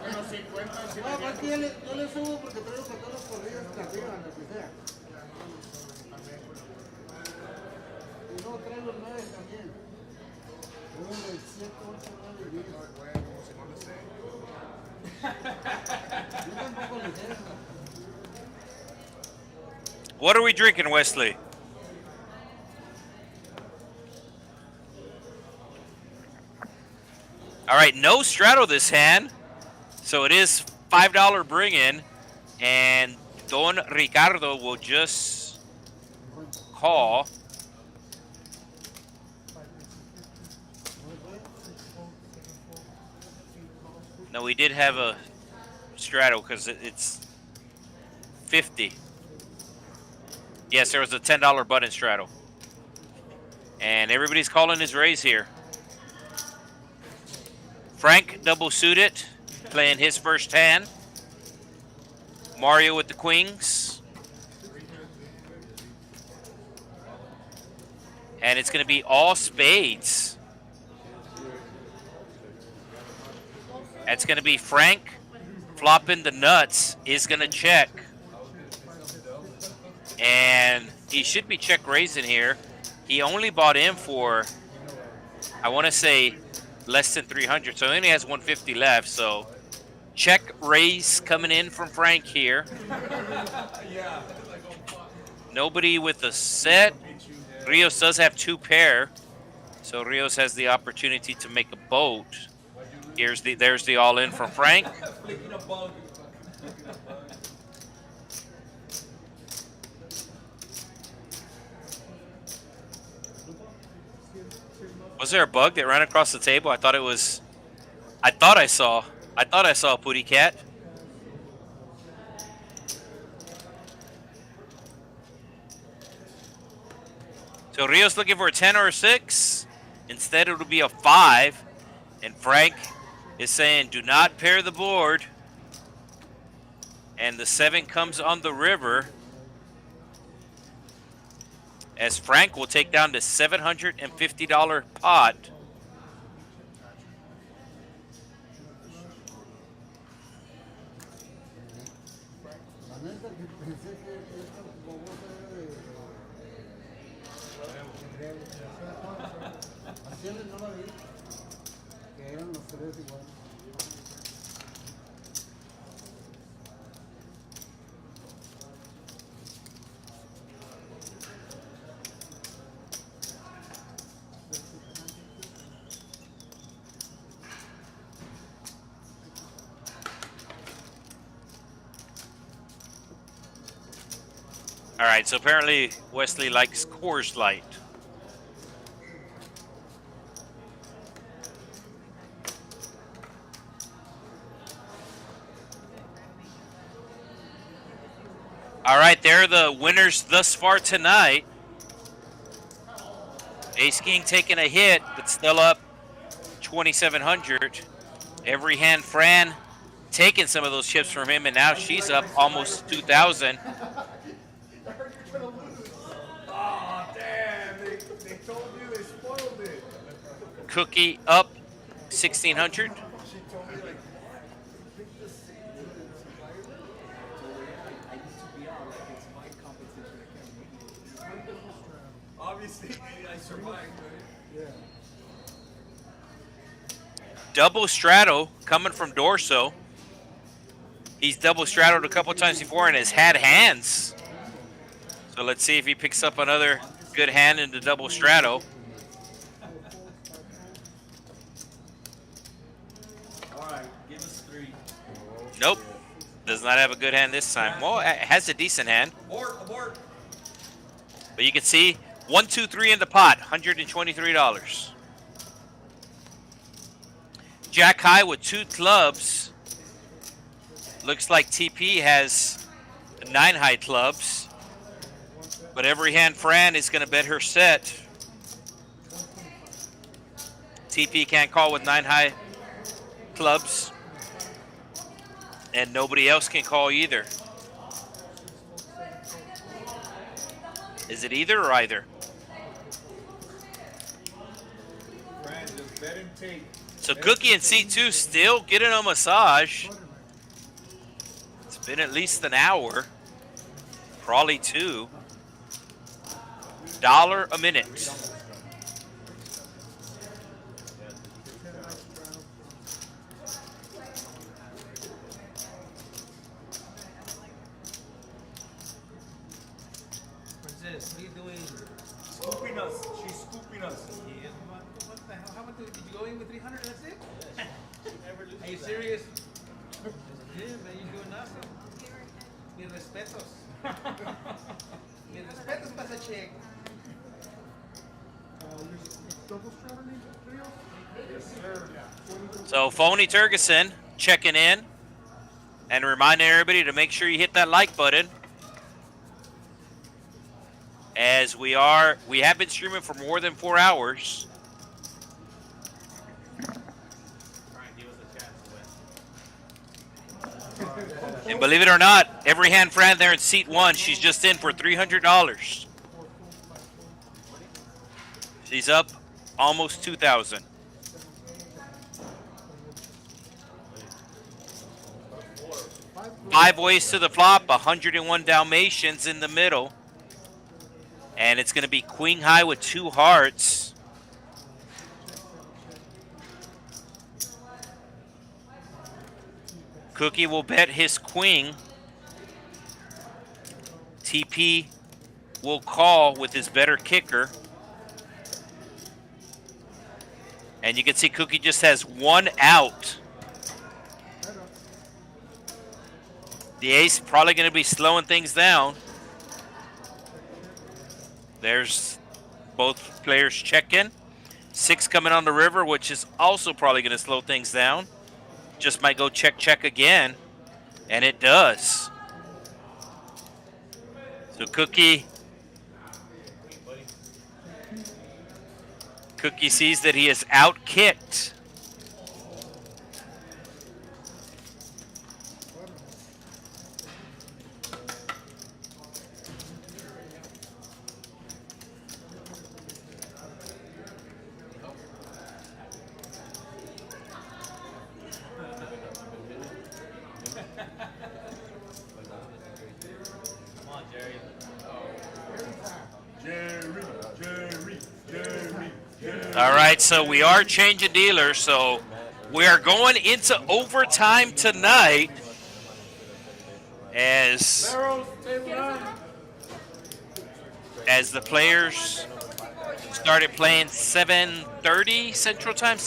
Menos 50. No, aparte yo le subo porque traigo para todas las corridas de arriba, lo que sea. Y no traigo el 9 también. Traigo el 7, 8, 9 y 10. Bueno, como si no le sé. Yo tampoco le sé. What are we drinking, Wesley? All right, no straddle this hand, so it is $5 bring-in, and Don Ricardo will just call. No, we did have a straddle because it's 50. Yes, there was a $10 button straddle. And everybody's calling his raise here. Frank double suited, playing his first hand. Mario with the queens. And it's going to be all spades. That's going to be Frank flopping the nuts, is going to check. And he should be check raising here. He only bought in for, I want to say, less than 300. So he only has 150 left. So check raise coming in from Frank here. Nobody with a set. Rios does have 2 pair. So Rios has the opportunity to make a boat. There's the all in from Frank. Was there a bug that ran across the table? I thought I saw a putty cat. So Rio's looking for a 10 or a 6. Instead, it'll be a 5. And Frank is saying, do not pair the board. And the 7 comes on the river, as Frank will take down the $750 pot. All right, so apparently Wesley likes Coors Light. All right, there are the winners thus far tonight. Ace King taking a hit, but still up 2,700. Every hand Fran taking some of those chips from him, and now she's up almost 2,000. Oh, damn. They told you, they spoiled it. Cookie up 1,600. Obviously, I survived. Yeah. Double straddle coming from Dorso. He's double straddled a couple times before and has had hands. So let's see if he picks up another good hand in the double straddle. All right, give us 3. Nope, does Does not have a good hand this time. Well, it has a decent hand. Abort. But you can see 1, 2, 3 in the pot, $123. Jack high with 2 clubs. Looks like TP has 9 high clubs. But every hand Fran is going to bet her set. TP can't call with 9 high clubs. And nobody else can call either. Is it either or either? Fran, just bet him take. So Cookie in C2 still getting a massage. It's been at least an hour. Probably 2. $1 a minute. Princess, what are you doing? Scooping us. She's scooping us. Yeah, what the hell? How much did you go in with 300? That's it? Are you serious? Yeah, man, you doing nothing. Mis respetos. Mis respetos para esa chick. Yes, sir. So Phony Turgeson checking in and reminding everybody to make sure you hit that like button. As we have been streaming for more than 4 hours. And believe it or not, every hand Fran there in seat 1, she's just in for $300. She's up almost 2,000. Five ways to the flop, 101 Dalmatians in the middle. And it's going to be queen high with 2 hearts. Cookie will bet his queen. TP will call with his better kicker. And you can see Cookie just has 1 out. The ace probably going to be slowing things down. There's both players checking. 6 coming on the river, which is also probably going to slow things down. Just might go check, check again. And it does. So Cookie sees that he is out-kicked. All right, so we are changing dealers, so we are going into overtime tonight as the players started playing 7:30 Central Time,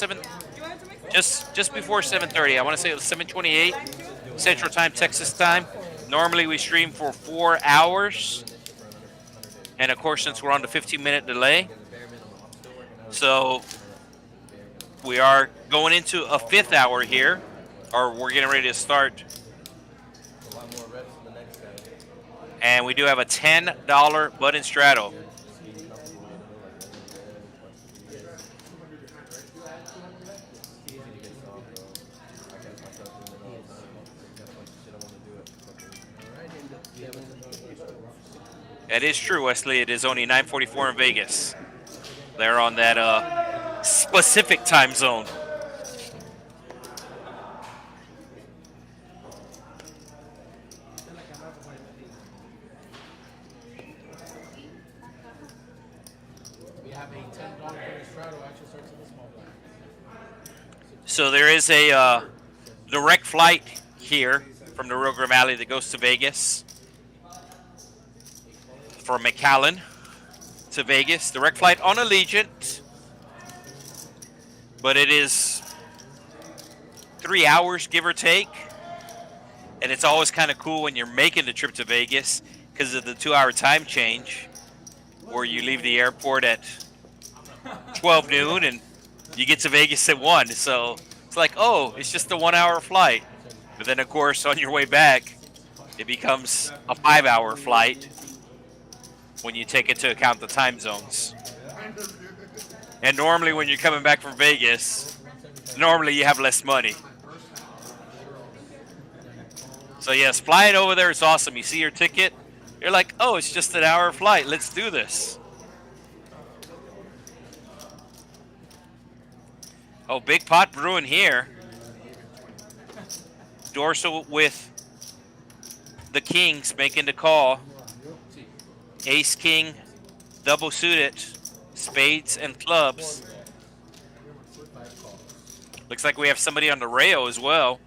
just before 7:30. I want to say it was 7:28 Central Time, Texas time. Normally we stream for 4 hours, and of course since we're on the 15-minute delay. So we are going into a 5th hour here, or we're getting ready to start. And we do have a $10 button straddle. That is true, Wesley. It is only 9:44 in Vegas. They're on that specific time zone. So there is a direct flight here from the Rio Grande Valley that goes to Vegas. From McAllen to Vegas, direct flight on Allegiant, but it is 3 hours, give or take. And it's always kind of cool when you're making the trip to Vegas because of the 2-hour time change, where you leave the airport at 12 noon and you get to Vegas at 1. So it's like, oh, it's just a 1-hour flight. But then, of course, on your way back, it becomes a 5-hour flight when you take into account the time zones. And normally when you're coming back from Vegas, normally you have less money. So yes, flying over there is awesome. You see your ticket, you're like, oh, it's just an hour flight. Let's do this. Oh, big pot brewing here. Dorsal with the kings making the call. Ace, king, double suited, spades and clubs. Looks like we have somebody on the rail as well.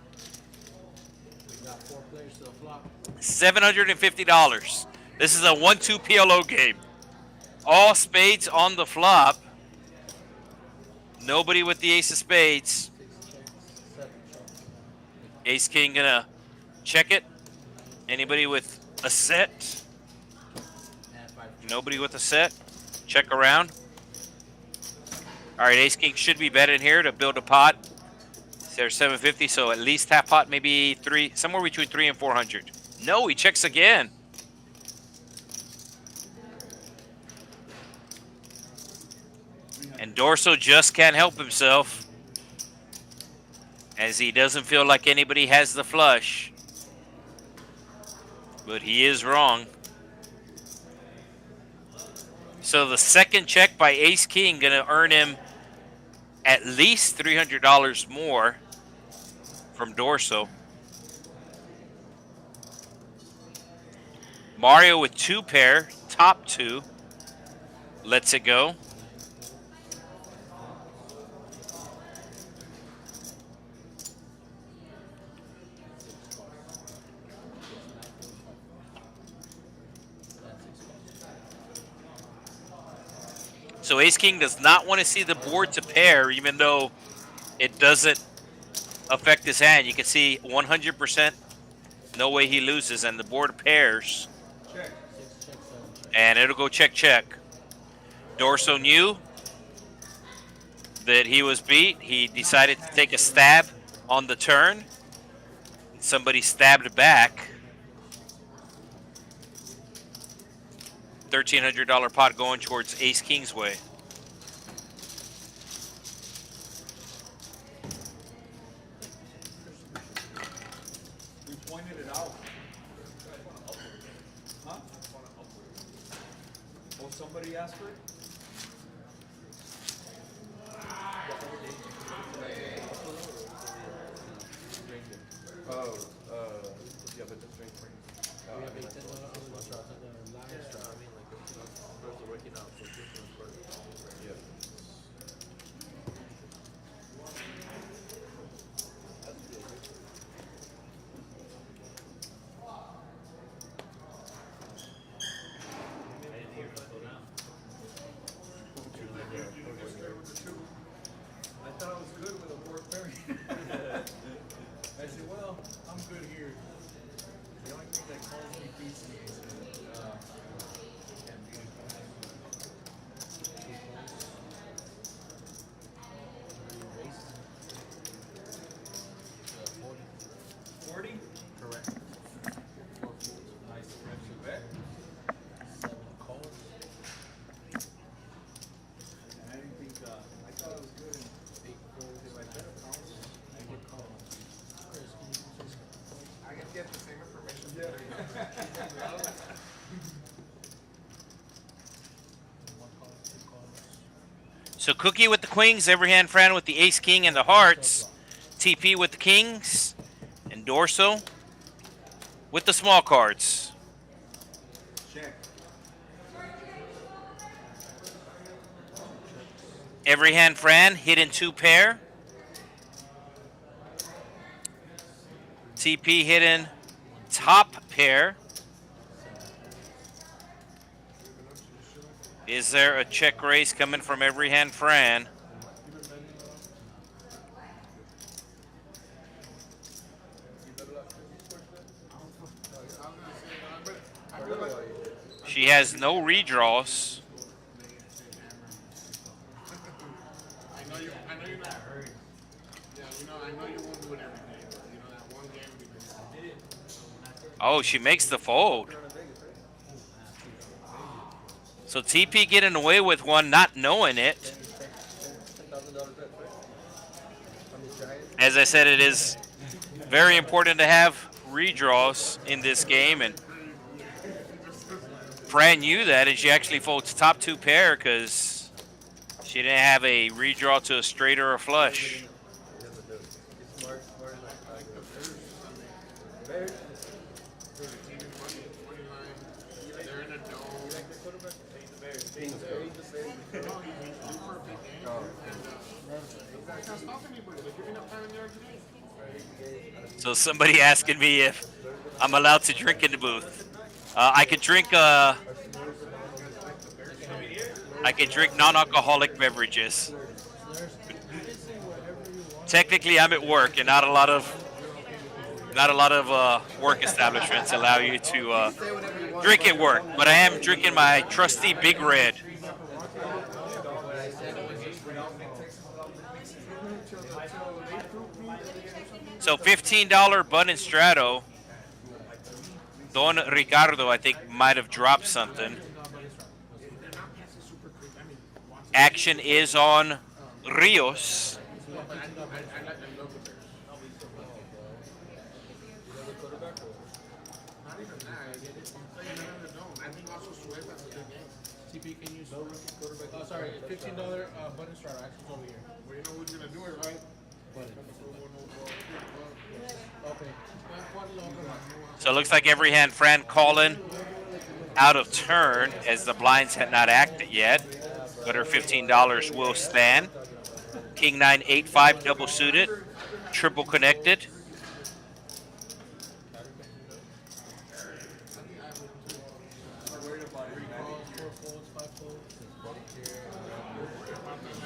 $750. This is a 1-2 PLO game. All spades on the flop. Nobody with the ace of spades. Ace king gonna check it. Anybody with a set? Nobody with a set. Check around. All right, ace king should be betting here to build a pot. There's 750, so at least half pot, maybe somewhere between 300 and 400. No, he checks again. And Dorso just can't help himself, as he doesn't feel like anybody has the flush. But he is wrong. So the second check by Ace King gonna earn him at least $300 more from Dorso. Mario with 2 pair, top 2, lets it go. So Ace King does not want to see the board to pair, even though it doesn't affect his hand. You can see 100%, no way he loses, and the board pairs. And it'll go check, check. Dorso knew that he was beat. He decided to take a stab on the turn. Somebody stabbed back. $1,300 pot going towards Ace King's way. We pointed it out. Huh? Oh, somebody asked for it? Yeah, but the strength break. I thought I was good with a board pairing. I said, well, I'm good here. The only thing that calls me beats me is correct. Nice bet. I didn't think, I thought it was good. If I bet a pound, I would call. I can get the same information. So Cookie with the queens, every hand Fran with the ace king and the hearts, TP with the kings, and Dorso with the small cards. Check. Every hand Fran hidden 2 pair. TP hidden top pair. Is there a check raise coming from every hand Fran? She has no redraws. I know you're not hurting. Yeah, I know you won't do it every day, but that one game we did. Oh, she makes the fold. So TP getting away with one, not knowing it. As I said, it is very important to have redraws in this game, and Fran knew that, and she actually folds top 2 pair because she didn't have a redraw to a straight or a flush. So somebody asking me if I'm allowed to drink in the booth. I can drink non-alcoholic beverages. Technically, I'm at work, and not a lot of work establishments allow you to drink at work. But I am drinking my trusty Big Red. So $15 Bun and Straddle. Don Ricardo, I think, might have dropped something. Action is on Rios. TP, can you sorry, $15 button Straddle. Action's over here. Well, you know who's gonna do it, right? So it looks like every hand Fran calling out of turn as the blinds had not acted yet, but her $15 will stand. King 9, 8, 5 double suited, triple connected.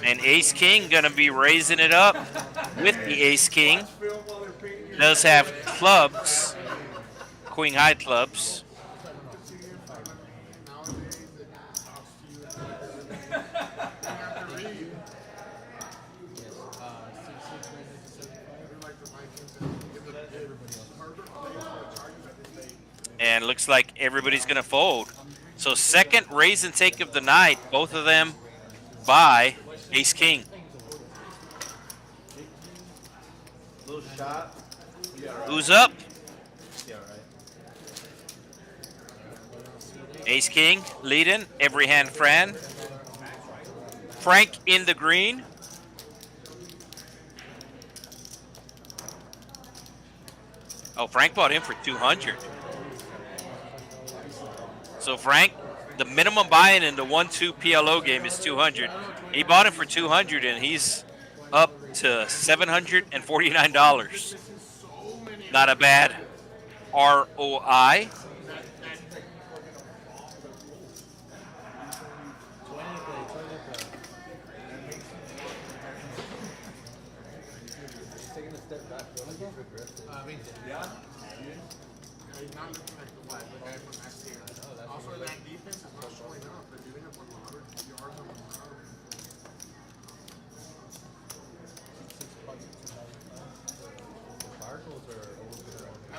And Ace King gonna be raising it up with the Ace King. Does have clubs, Queen High clubs. And looks like everybody's gonna fold. So second raise and take of the night, both of them by Ace King. Little shot. Who's up? Ace King leading, every hand Fran. Frank in the green. Oh, Frank bought in for 200. So Frank, the minimum buy-in in the 1-2 PLO game is 200. He bought it for 200 and he's up to $749. Not a bad ROI.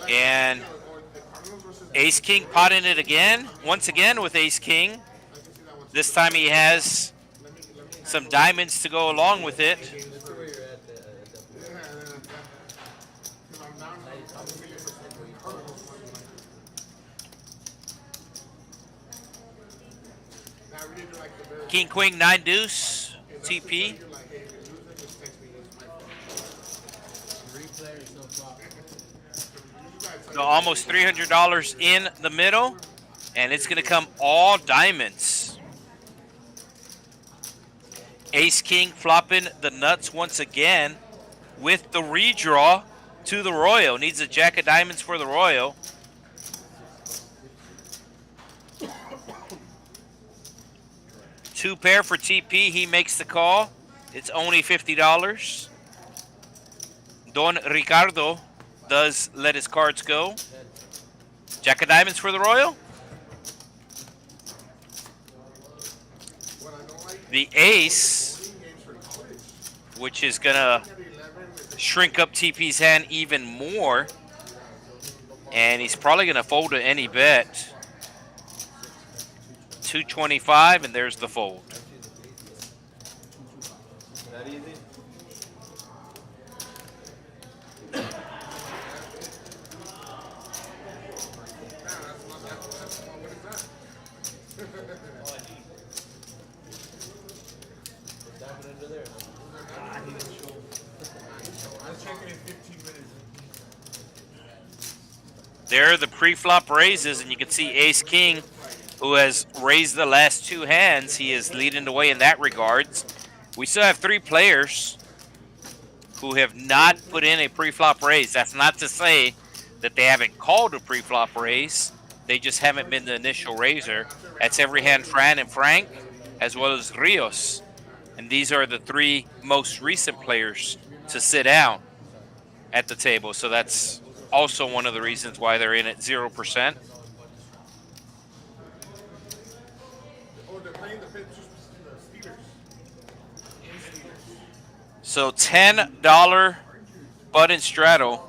And Ace King potting it again, once again with Ace King. This time he has some diamonds to go along with it. King, Queen, 9 deuce, TP. So almost $300 in the middle, and it's going to come all diamonds. Ace King flopping the nuts once again with the redraw to the Royal. Needs a jack of diamonds for the Royal. Two pair for TP. He makes the call. It's only $50. Don Ricardo does let his cards go. Jack of diamonds for the Royal. the ace, which is going to shrink up TP's hand even more. And he's probably going to fold to any bet. 225, and there's the fold. That easy? There are the pre-flop raises, and you can see Ace-King, who has raised the last two hands. He is leading the way in that regards. We still have 3 players who have not put in a pre-flop raise. That's not to say that they haven't called a pre-flop raise. They just haven't been the initial raiser. That's Everyhand Fran and Frank, as well as Rios. And these are the 3 most recent players to sit down at the table. So that's also one of the reasons why they're in at 0%. So $10 button straddle.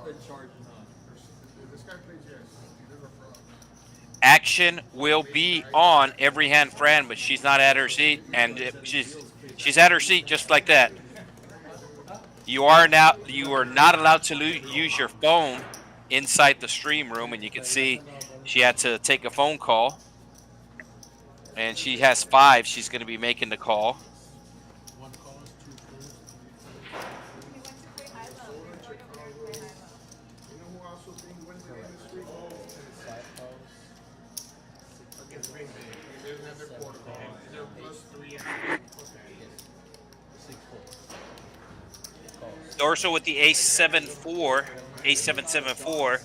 Action will be on Everyhand Fran, but she's not at her seat, and she's at her seat just like that. You are not allowed to use your phone inside the stream room, and you can see she had to take a phone call, and she has 5. She's going to be making the call. Dorso with the ace-7-4, ace-7-7-4,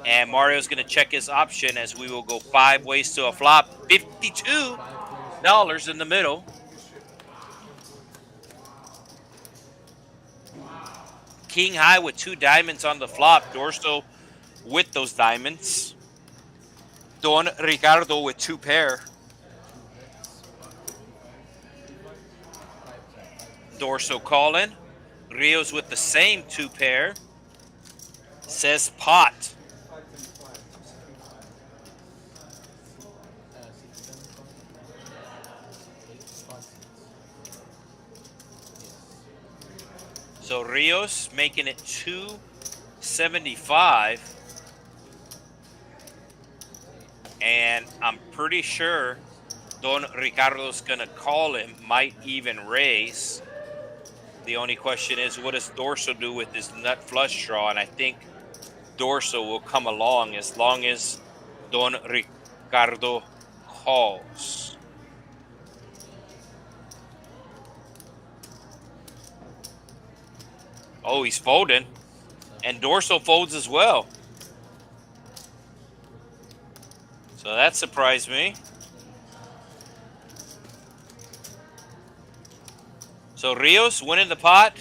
and Mario's going to check his option as we will go 5 ways to a flop. $52 in the middle. King high with 2 diamonds on the flop. Dorso with those diamonds. Don Ricardo with 2 pair. Dorso calling. Rios with the same 2 pair. Says pot. So Rios making it 275. And I'm pretty sure Don Ricardo's gonna call him, might even raise. The only question is, what does Dorso do with this nut flush draw? And I think Dorso will come along as long as Don Ricardo calls. Oh, he's folding. And Dorso folds as well. So that surprised me. So Rios winning the pot,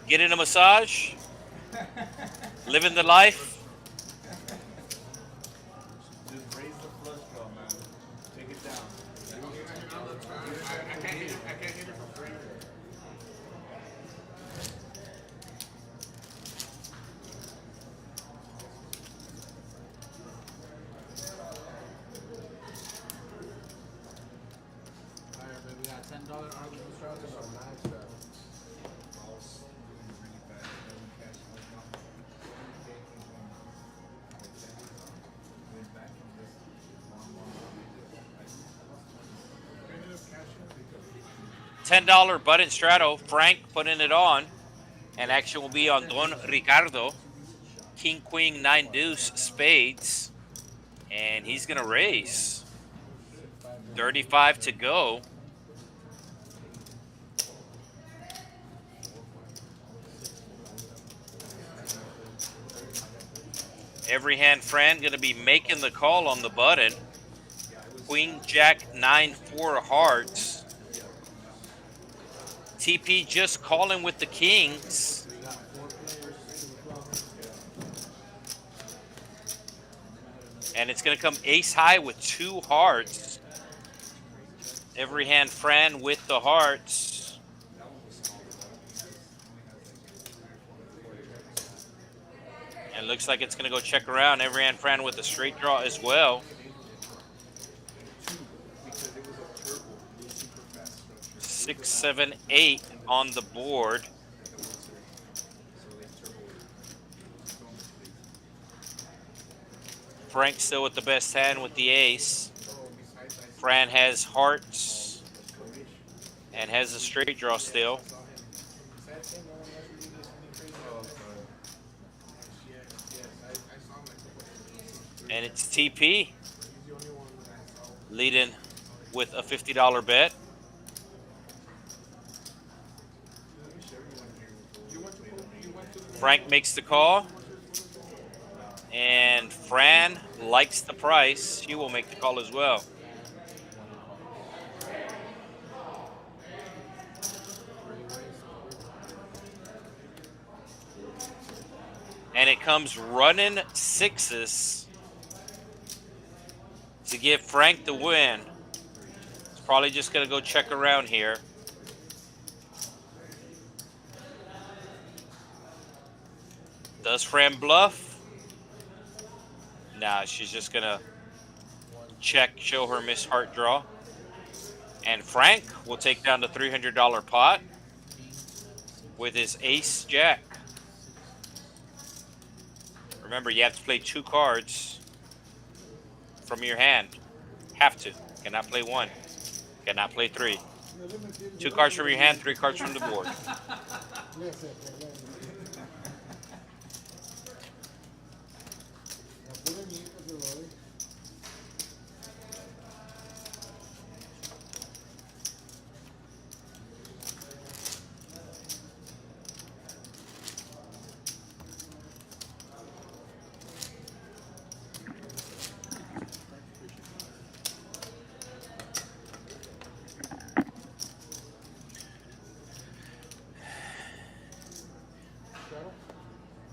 getting a massage, living the life. Just raise the flush draw, man. Take it down. I can't hit it for free. Alright, baby, we got $10 argument strategy. $10 button straddle. Frank putting it on. And action will be on Don Ricardo. King, queen, 9 deuce, spades. And he's going to raise. 35 to go. Everyhand Fran going to be making the call on the button. Queen, jack, 9, 4 hearts. TP just calling with the kings. And it's going to come ace high with 2 hearts. Every hand Fran with the hearts. And looks like it's going to go check around. Every hand Fran with a straight draw as well. 6, 7, 8 on the board. Frank still with the best hand with the ace. Fran has hearts and has a straight draw still. And it's TP leading with a $50 bet. Frank makes the call. And Fran likes the price. She will make the call as well. And it comes running sixes to give Frank the win. It's probably just going to go check around here. Does Fran bluff? Nah, she's just going to check, show her miss heart draw. And Frank will take down the $300 pot with his ace jack. Remember, you have to play 2 cards from your hand. Have to. Cannot play 1. Cannot play 3. 2 cards from your hand, 3 cards from the board.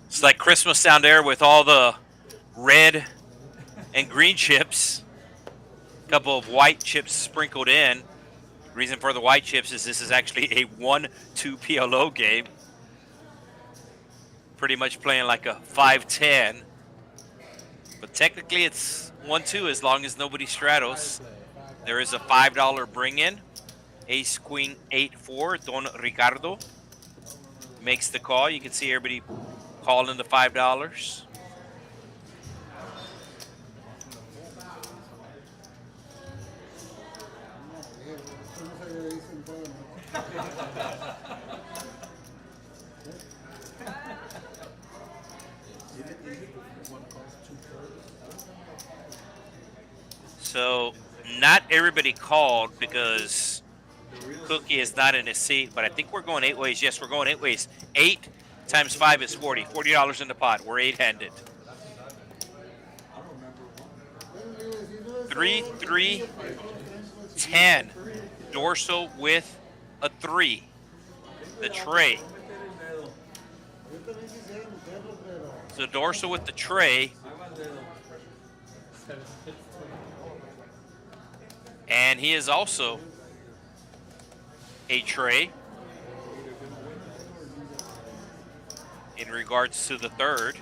It's like Christmas down there with all the red and green chips. A couple of white chips sprinkled in. Reason for the white chips is this is actually a 1-2 PLO game. Pretty much playing like a 5-10. But technically it's 1-2 as long as nobody straddles. There is a $5 bring-in. Ace, Queen, 8-4. Don Ricardo makes the call. You can see everybody calling the $5. So not everybody called because Cookie is not in his seat, but I think we're going 8 ways. Yes, we're going 8 ways. 8 times 5 is 40. $40 in the pot. We're 8-handed. 3, 3, 10. Dorsal with a 3. The tray. So dorsal with the tray. And he is also a tray in regards to the third.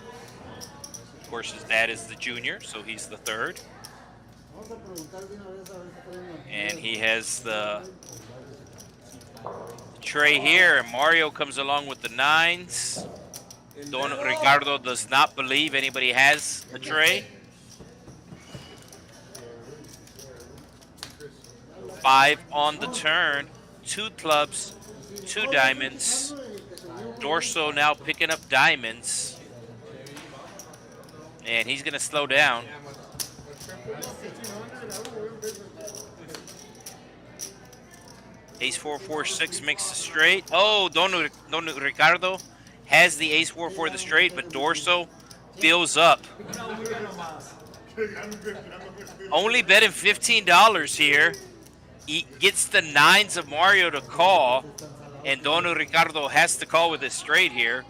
Of course, his dad is the junior, so he's the third. And he has the tray here, and Mario comes along with the 9s. Don Ricardo does not believe anybody has a tray. 5 on the turn, 2 clubs, 2 diamonds. Dorso now picking up diamonds. And he's going to slow down. Ace 4, 4, 6 makes the straight. Oh, Don Ricardo has the ace 4, 4 the straight, but Dorso fills up. Only betting $15 here. He gets the 9s of Mario to call, and Don Ricardo has to call with his straight here.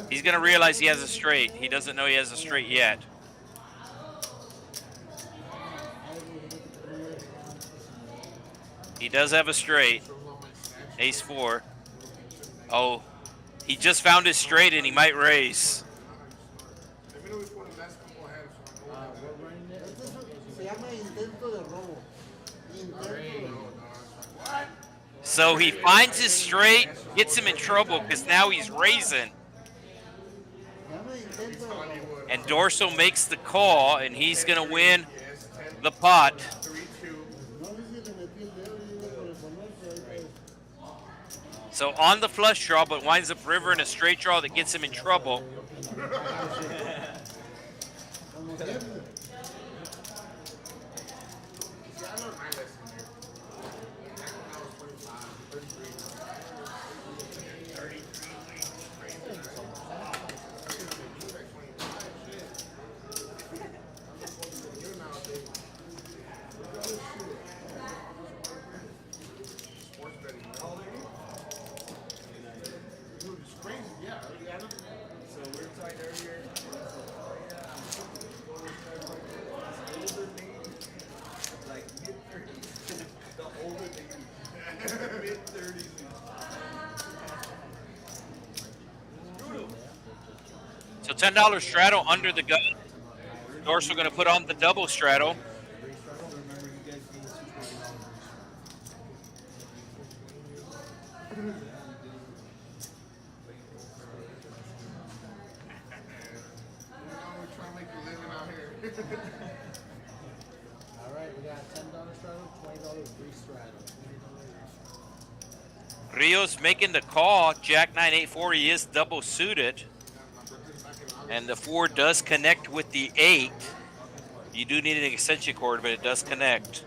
He's going to realize he has a straight. He doesn't know he has a straight yet. He does have a straight. Ace 4. Oh, he just found his straight and he might raise. So he finds his straight, gets him in trouble because now he's raising. And Dorso makes the call, and he's going to win the pot. So on the flush draw, but winds up river in a straight draw that gets him in trouble. So $10 straddle under the gun. Dorso going to put on the double straddle. Alright, we got $10 straddle, $20 free straddle. Rio's making the call. Jack 9, 8, 4. He is double suited. And the 4 does connect with the 8. You do need an extension cord, but it does connect.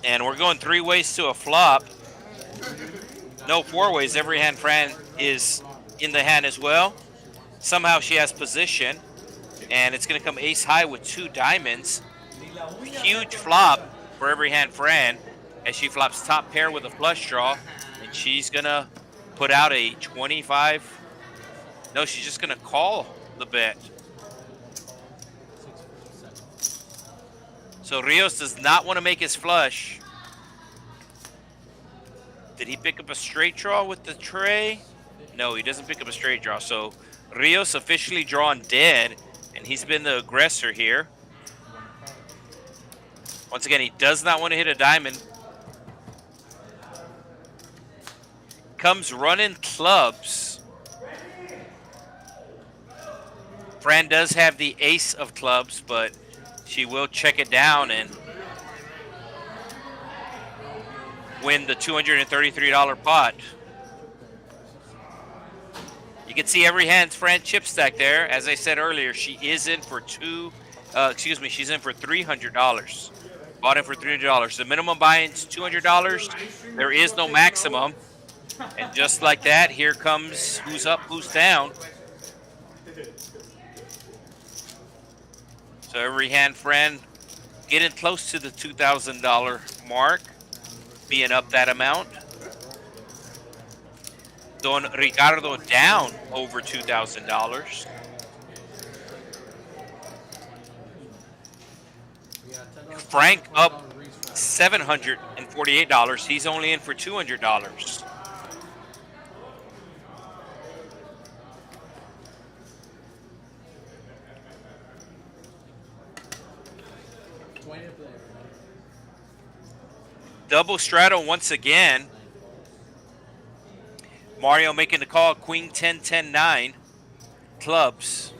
And we're going 3 ways to a flop. No, 4 ways. Every hand Fran is in the hand as well. Somehow she has position. And it's going to come ace high with 2 diamonds. Huge flop for every hand Fran as she flops top pair with a flush draw. And she's going to put out a 25. No, she's just going to call the bet. So Rios does not want to make his flush. Did he pick up a straight draw with the tray? No, he doesn't pick up a straight draw. So Rios officially drawn dead, and he's been the aggressor here. Once again, he does not want to hit a diamond. Comes running clubs. Fran does have the ace of clubs, but she will check it down and win the $233 pot. You can see every hand's Fran chip stack there. As I said earlier, she is in for she's in for $300. Bought in for $300. The minimum buy-in's $200. There is no maximum. And just like that, here comes who's up, who's down. So every hand Fran getting close to the $2,000 mark, being up that amount. Don Ricardo down over $2,000. Frank up $748. He's only in for $200. Double straddle once again. Mario making the call. Queen 10, 10, 9. Clubs.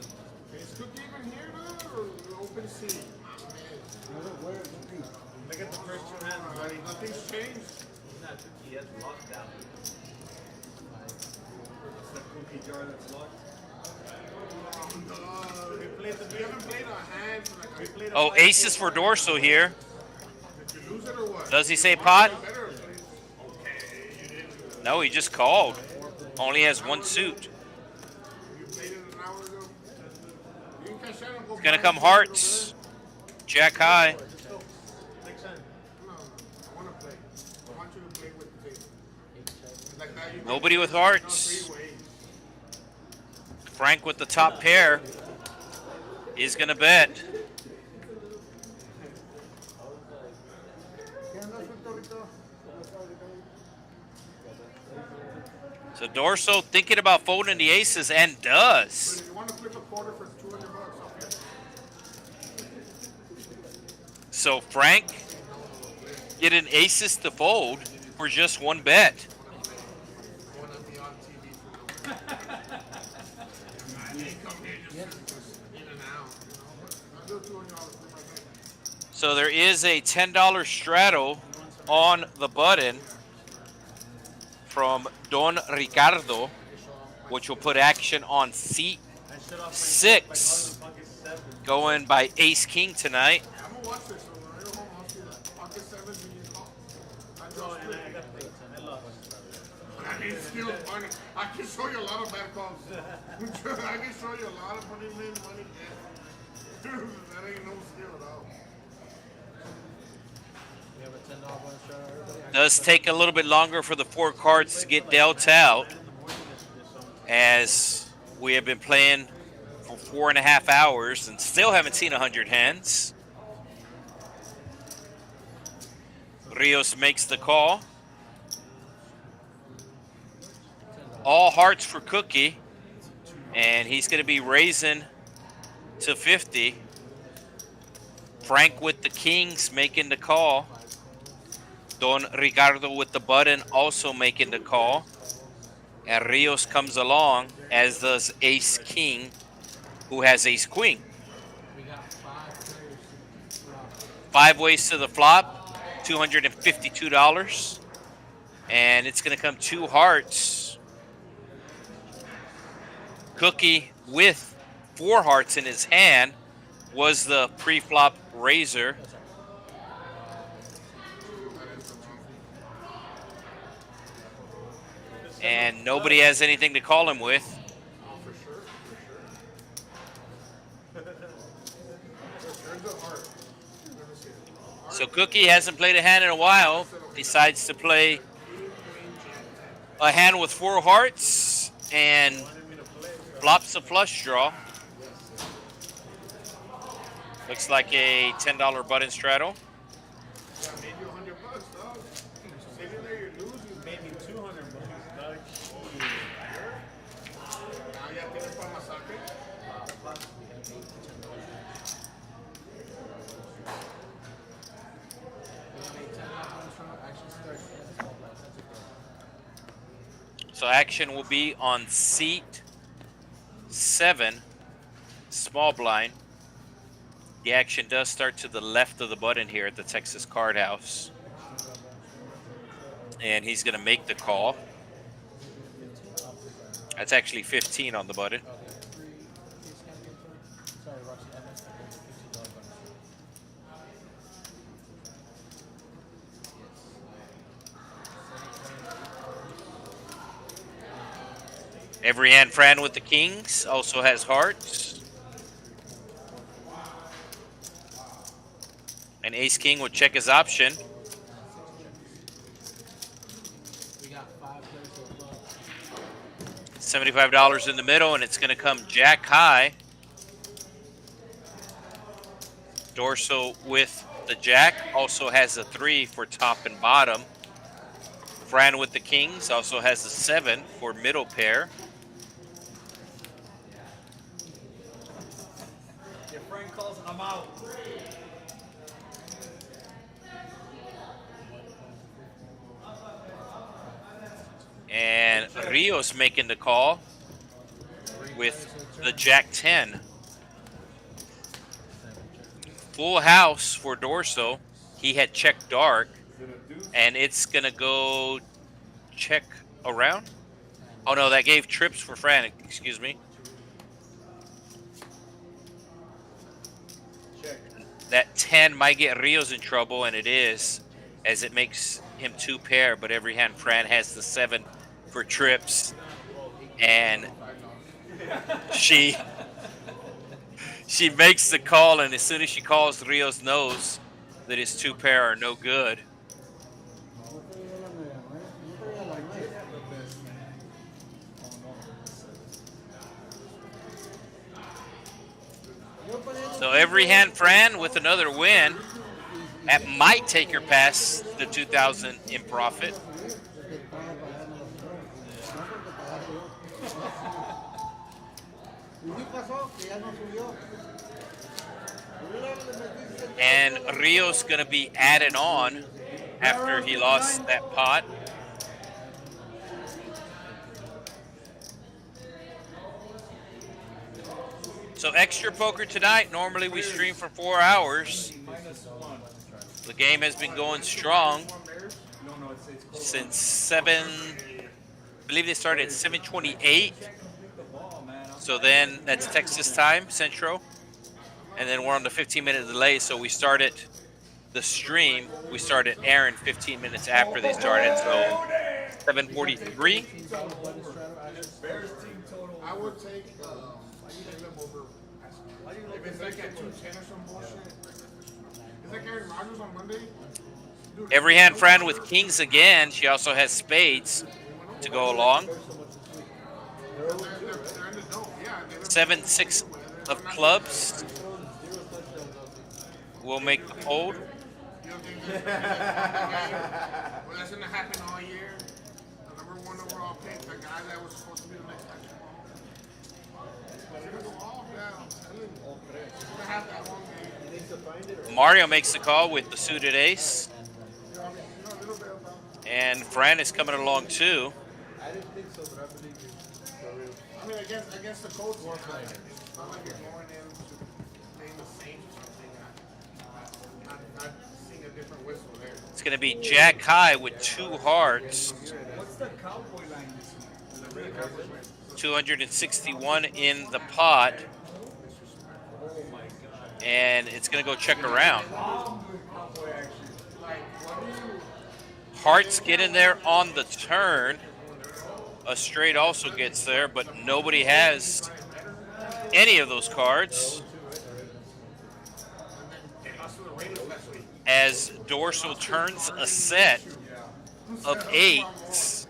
Look at the first 2 hands, buddy. Nothing's changed. He has locked down. It's the cookie jar that's locked. We haven't played a hand. Oh, aces for Dorso here. Did you lose it or what? Does he say pot? No, he just called. Only has 1 suit. It's gonna come hearts. Jack high. Nobody with hearts. Frank with the top pair is going to bet. So Dorso thinking about folding the aces and does. You want to flip a quarter for $200, okay? So Frank getting aces to fold for just one bet. So there is a $10 straddle on the button from Don Ricardo, which will put action on seat 6, going by Ace King tonight. I'm gonna watch this one. I don't know how to see that. Pocket 7, you call. I mean, still funny. I can show you a lot of bad calls. I can show you a lot of funny men money. That ain't no skill at all. We have a $10 bonus shot, everybody. Does take a little bit longer for the 4 cards to get dealt out, as we have been playing for 4.5 hours and still haven't seen 100 hands. Rios makes the call. All hearts for Cookie, and he's going to be raising to 50. Frank with the kings making the call. Don Ricardo with the button also making the call. And Rios comes along, as does Ace King, who has Ace Queen. We got 5 players. 5 ways to the flop, $252. And it's going to come 2 hearts. Cookie with 4 hearts in his hand was the pre-flop raiser. And nobody has anything to call him with. So Cookie hasn't played a hand in a while. Decides to play a hand with 4 hearts and flops a flush draw. Looks like a $10 button straddle. So action will be on seat 7, small blind. The action does start to the left of the button here at the Texas Card House. And he's going to make the call. That's actually 15 on the button. Every hand Fran with the kings also has hearts. And Ace King would check his option. We got 5 players so $75 in the middle, and it's going to come jack high. Dorso with the jack also has a 3 for top and bottom. Fran with the kings also has a 7 for middle pair. Your friend calls, I'm out. And Rios making the call with the jack 10. Full house for Dorso. He had checked dark, and it's going to go check around. Oh, no, that gave trips for Fran. Excuse me. That 10 might get Rios in trouble, and it is, as it makes him 2 pair, but every hand Fran has the 7 for trips, and she makes the call, and as soon as she calls, Rios knows that his 2 pair are no good. Every hand Fran with another win. That might take her past the 2,000 in profit. And Rio's going to be added on after he lost that pot. So extra poker tonight. Normally we stream for 4 hours. The game has been going strong since 7, I believe they started at 7:28. So then that's Texas time, Central. And then we're on the 15-minute delay, so we started the stream. We started airing 15 minutes after they started, so 7:43. I would take over. If it's like at 210 or some bullshit. Is that Aaron Rodgers on Monday? Every hand Fran with kings again. She also has spades to go along. 7-6 of clubs will make the fold. Well, that's going to happen all year. The #1 overall pick, the guy that was supposed to be the next Mario makes the call with the suited ace. And Fran is coming along too. I didn't think so, but I believe you. I mean, I guess the coach was like, it's not like you're going in to name the Saints or something. Not seeing a different whistle there. It's going to be Jack high with 2 hearts. What's the cowboy line this week? 261 in the pot. And it's going to go check around. Hearts get in there on the turn. A straight also gets there, but nobody has any of those cards. As Dorsal turns a set of 8s.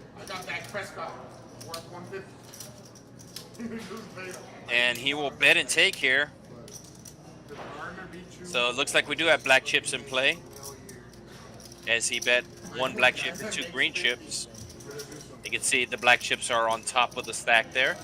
And he will bet and take here. So it looks like we do have black chips in play. As he bet 1 black chip and 2 green chips. You can see the black chips are on top of the stack there.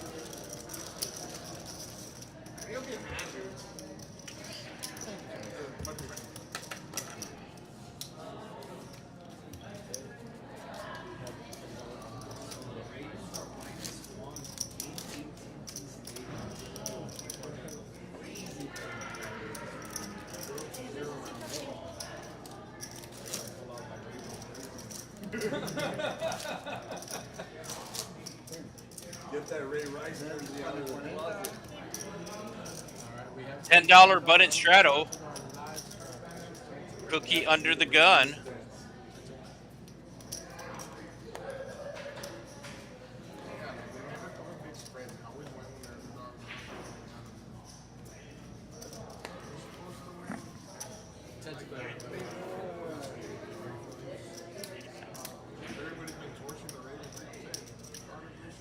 Get that Ray Rice jersey out of the closet. $10 button straddle. Cookie under the gun.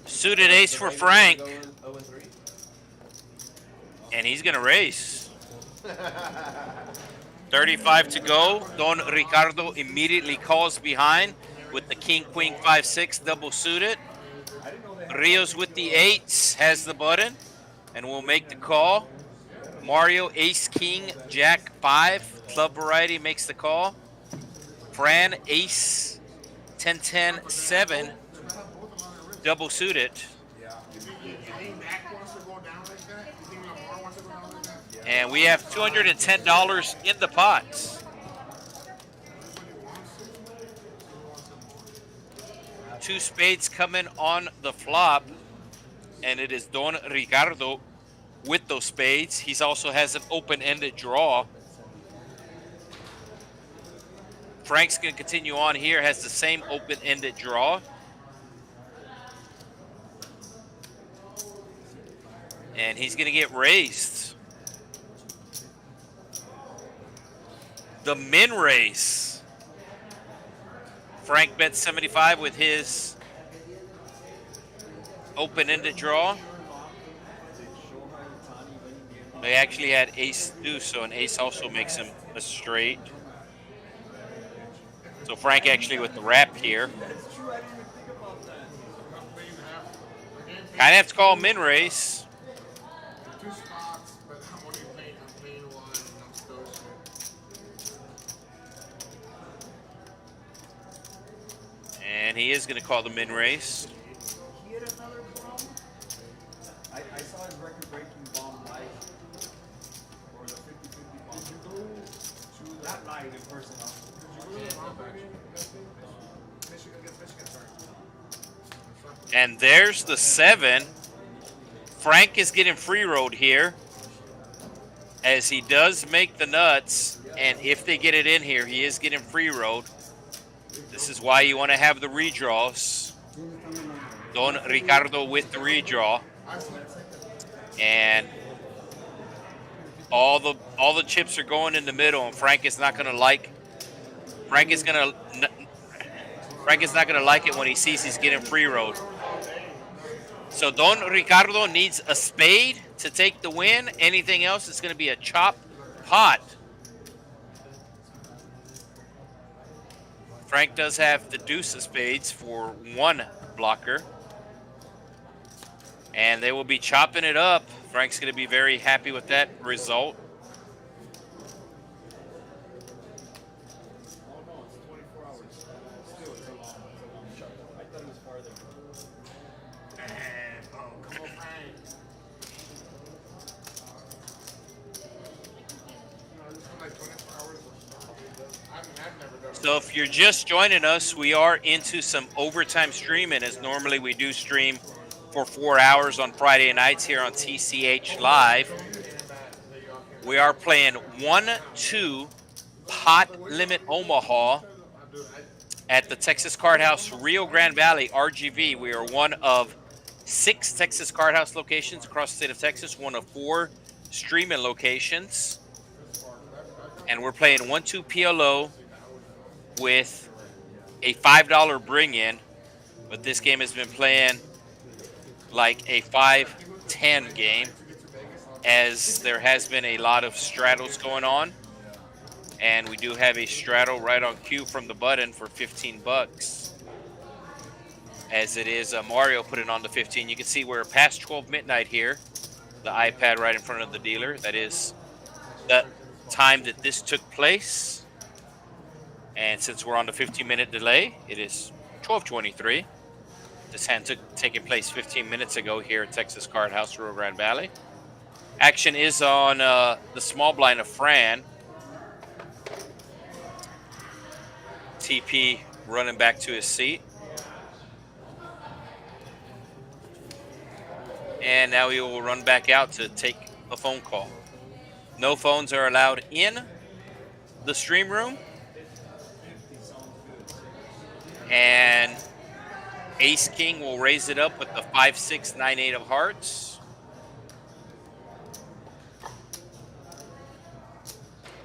Suited ace for Frank. And he's going to race. 35 to go. Don Ricardo immediately calls behind with the king, queen, 5-6 double suited. Rios with the 8s has the button and will make the call. Mario, ace, king, jack, 5. Club variety makes the call. Fran, ace, 10-10, 7. Double suited. And we have $210 in the pot. Two spades coming on the flop. And it is Don Ricardo with those spades. He also has an open-ended draw. Frank's going to continue on here, has the same open-ended draw. And he's going to get raised. The min raise. Frank bet 75 with his open-ended draw. They actually had ace deuce, so an ace also makes him a straight. So Frank actually with the wrap here. Kind of have to call min race. Two spots, but I'm only playing one. I'm still shit. And he is going to call the min race. He had another bomb. I saw his record-breaking bomb live, or the 50-50 bomb. Not live in person. And there's the 7. Frank is getting free rolled here, as he does make the nuts. And if they get it in here, he is getting free rolled. This is why you want to have the redraws. Don Ricardo with the redraw. And all the chips are going in the middle, and Frank is not going to like it when he sees he's getting free rolled. So Don Ricardo needs a spade to take the win. Anything else is going to be a chop pot. Frank does have the deuce of spades for 1 blocker. And they will be chopping it up. Frank's going to be very happy with that result. So if you're just joining us, we are into some overtime streaming, as normally we do stream for 4 hours on Friday nights here on TCH Live. We are playing 1-2 Pot Limit Omaha at the Texas Card House Rio Grande Valley, RGV. We are one of 6 Texas Card House locations across the state of Texas, one of 4 streaming locations. And we're playing 1-2 PLO with a $5 bring-in, but this game has been playing like a 5-10 game, as there has been a lot of straddles going on, and we do have a straddle right on cue from the button for 15 bucks, as it is Mario put it on the 15. You can see we're past 12 midnight here, the iPad right in front of the dealer. That is the time that this took place. And since we're on the 15-minute delay, it is 12:23. This hand taking place 15 minutes ago here at Texas Card House, Rio Grande Valley. Action is on the small blind of Fran. TP running back to his seat. And now he will run back out to take a phone call. No phones are allowed in the stream room. And Ace King will raise it up with the 5, 6, 9, 8 of hearts. I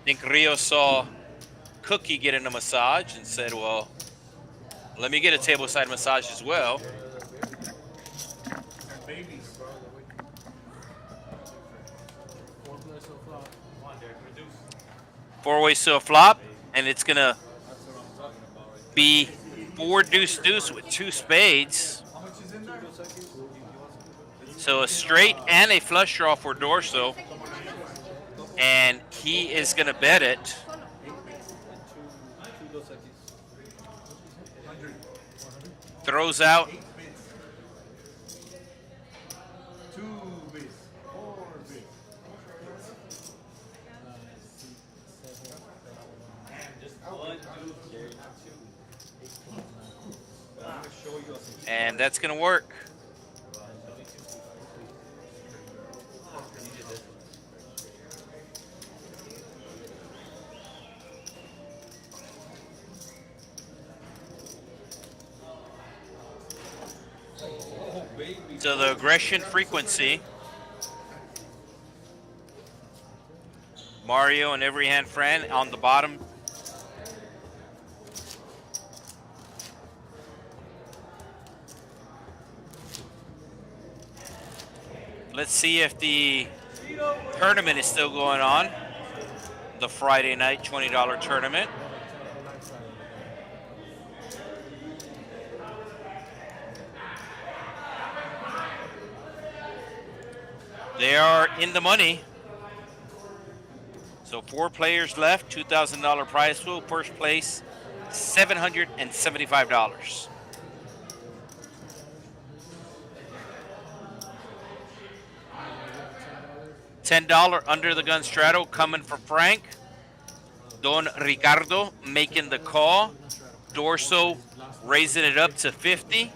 think Rio saw Cookie getting a massage and said, well, let me get a tableside massage as well. Four ways to a flop, and it's going to be 4 deuce deuce with 2 spades. So a straight and a flush draw for Dorso. And he is going to bet it. Throws out. And that's going to work. So the aggression frequency, Mario and every hand Fran on the bottom. Let's see if the tournament is still going on. The Friday night $20 tournament. They are in the money. So 4 players left, $2,000 prize pool. First place, $775. $10 under the gun straddle coming for Frank. Don Ricardo making the call. Dorso raising it up to 50.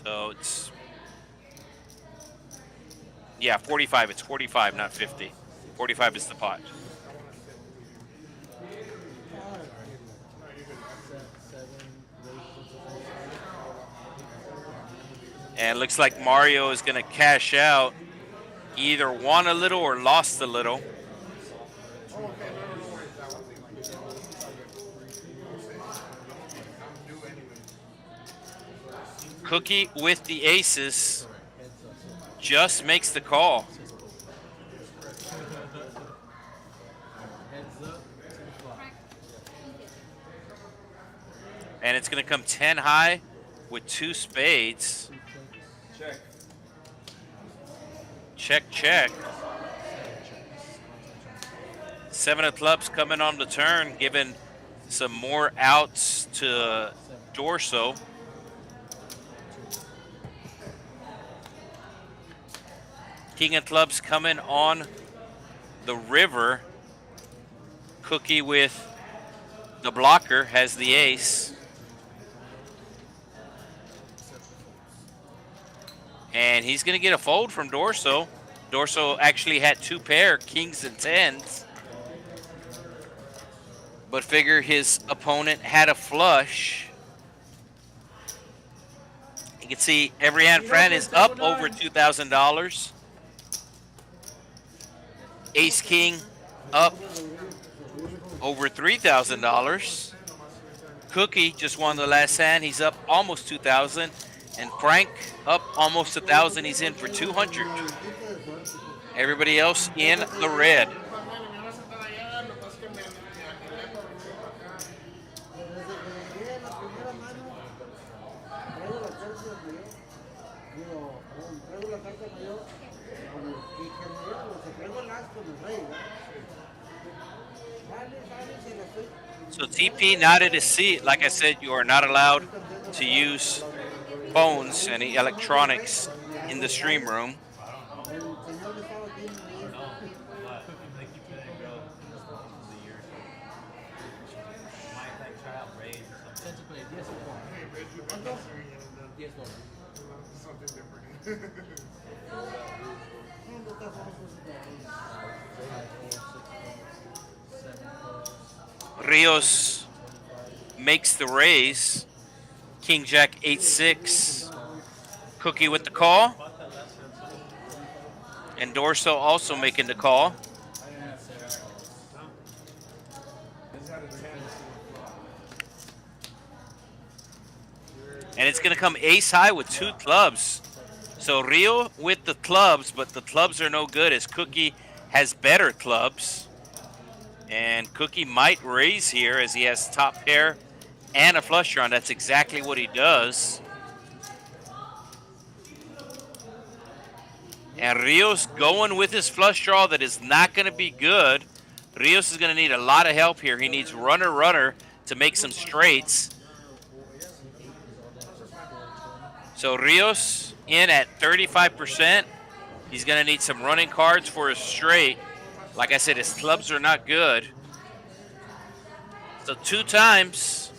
So it's, yeah, 45. It's 45, not 50. 45 is the pot. And it looks like Mario is going to cash out. He either won a little or lost a little. Cookie with the aces just makes the call. And it's going to come 10 high with 2 spades. Check. Check, check. 7 of clubs coming on the turn, giving some more outs to Dorso. King of clubs coming on the river. Cookie with the blocker has the ace. And he's going to get a fold from Dorso. Dorso actually had 2 pair, kings and tens. But figure his opponent had a flush. You can see every hand Fran is up over $2,000. Ace King up over $3,000. Cookie just won the last hand. He's up almost $2,000. And Frank up almost $1,000. He's in for $200. Everybody else in the red. So TP not at his seat. Like I said, you are not allowed to use phones, any electronics in the stream room. Rios makes the raise. King Jack 8-6. Cookie with the call. And Dorso also making the call. And it's going to come ace high with 2 clubs. So Rio with the clubs, but the clubs are no good as Cookie has better clubs. And Cookie might raise here as he has top pair and a flush draw. That's exactly what he does. And Rios going with his flush draw that is not going to be good. Rios is going to need a lot of help here. He needs runner to make some straights. So Rios in at 35%. He's going to need some running cards for his straight. Like I said, his clubs are not good. So 2 times.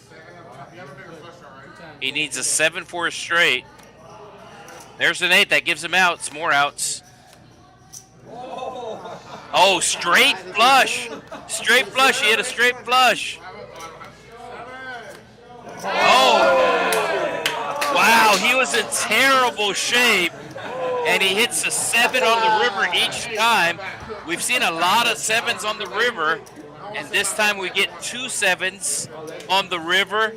He needs a 7 for a straight. There's an 8. That gives him outs. More outs. Oh, straight flush. Straight flush. He hit a straight flush. Oh. Wow, he was in terrible shape. And he hits a 7 on the river each time. We've seen a lot of 7s on the river. And this time we get 2 7s on the river.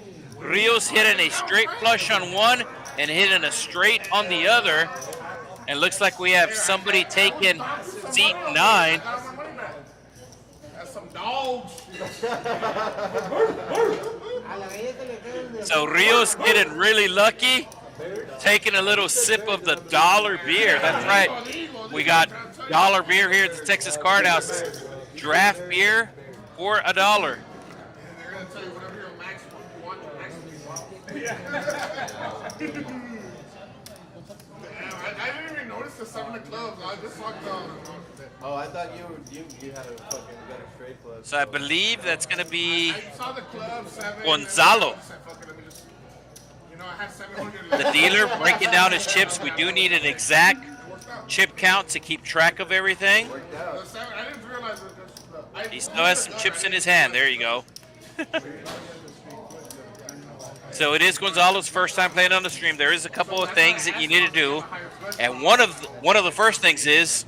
Rios hitting a straight flush on one and hitting a straight on the other. And looks like we have somebody taking seat 9. That's some dogs. So Rios getting really lucky, taking a little sip of the dollar beer. That's right. We got dollar beer here at the Texas Card House. Draft beer for $1. They're gonna tell you whatever your maximum you want, maximum. I didn't even notice the 7 of clubs. I just saw Oh, I thought you had a fucking better straight club. So I believe that's going to be I saw the club 7. Gonzalo. Let me just, you know, I had 700 The dealer breaking down his chips. We do need an exact chip count to keep track of everything. I didn't realize it. He still has some chips in his hand. There you go. So it is Gonzalo's first time playing on the stream. There is a couple of things that you need to do, and one of the first things is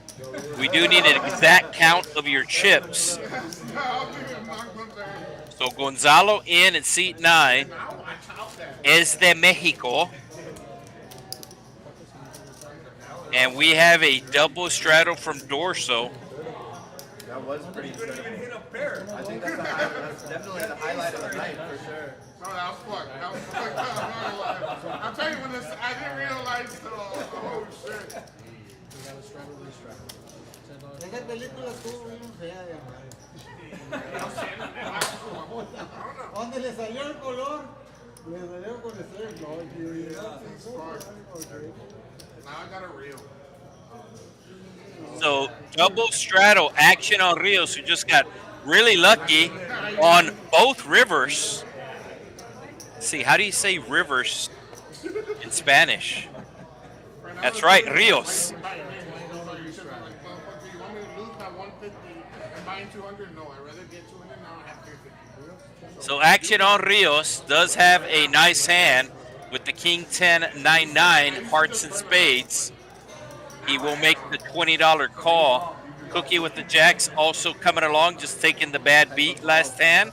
we do need an exact count of your chips. So Gonzalo in seat 9 is de Mexico. And we have a double straddle from Dorso. That was pretty incredible. I think that's definitely the highlight of the night for sure. No, that was fun. That was fun. I'm telling you, when this, I didn't realize the oh shit. Esa película estuvo bien fea de ¿dónde le salió el color? Le salió con el Now I got a reel. So double straddle action on Rios, who just got really lucky on both rivers. Let's see, how do you say rivers in Spanish? That's right, Rios. Do you want me to lose by 150 and buying 200? No, I'd rather get 200 now and have 350. So action on Rios does have a nice hand with the King 10-9-9 hearts and spades. He will make the $20 call. Cookie with the jacks also coming along, just taking the bad beat last hand.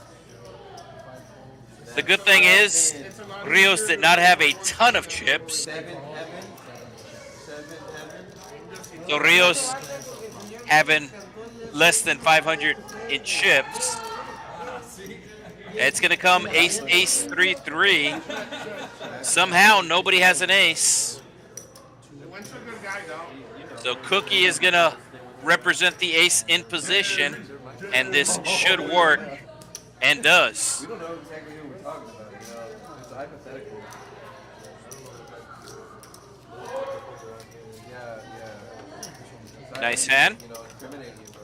The good thing is Rios did not have a ton of chips. So Rios having less than 500 in chips. It's going to come ace, ace, 3, 3. Somehow nobody has an ace. So Cookie is going to represent the ace in position, and this should work, and does. We don't know exactly who we're talking about, you know. It's hypothetical. Yeah. Nice hand. You know, incriminate you, bro.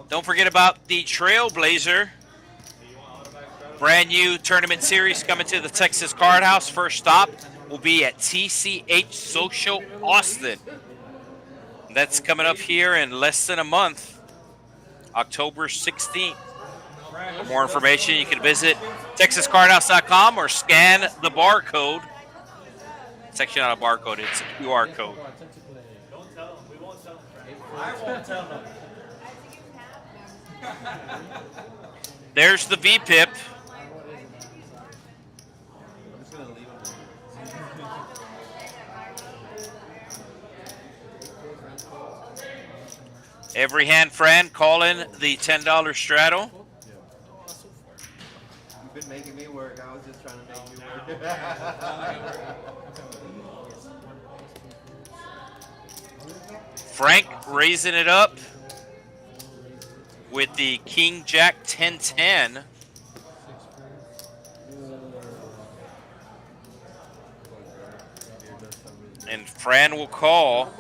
Don't forget about the Trailblazer. Brand new tournament series coming to the Texas Card House. First stop will be at TCH Social Austin. That's coming up here in less than a month, October 16th. For more information, you can visit TexasCardHouse.com or scan the barcode. It's actually not a barcode, it's a QR code. Don't tell them. We won't tell them. I won't tell them. There's the VPIP. Every hand friend calling the $10 straddle. You've been making me work. I was just trying to make you work. Frank raising it up with the King Jack 10-10. And Fran will call,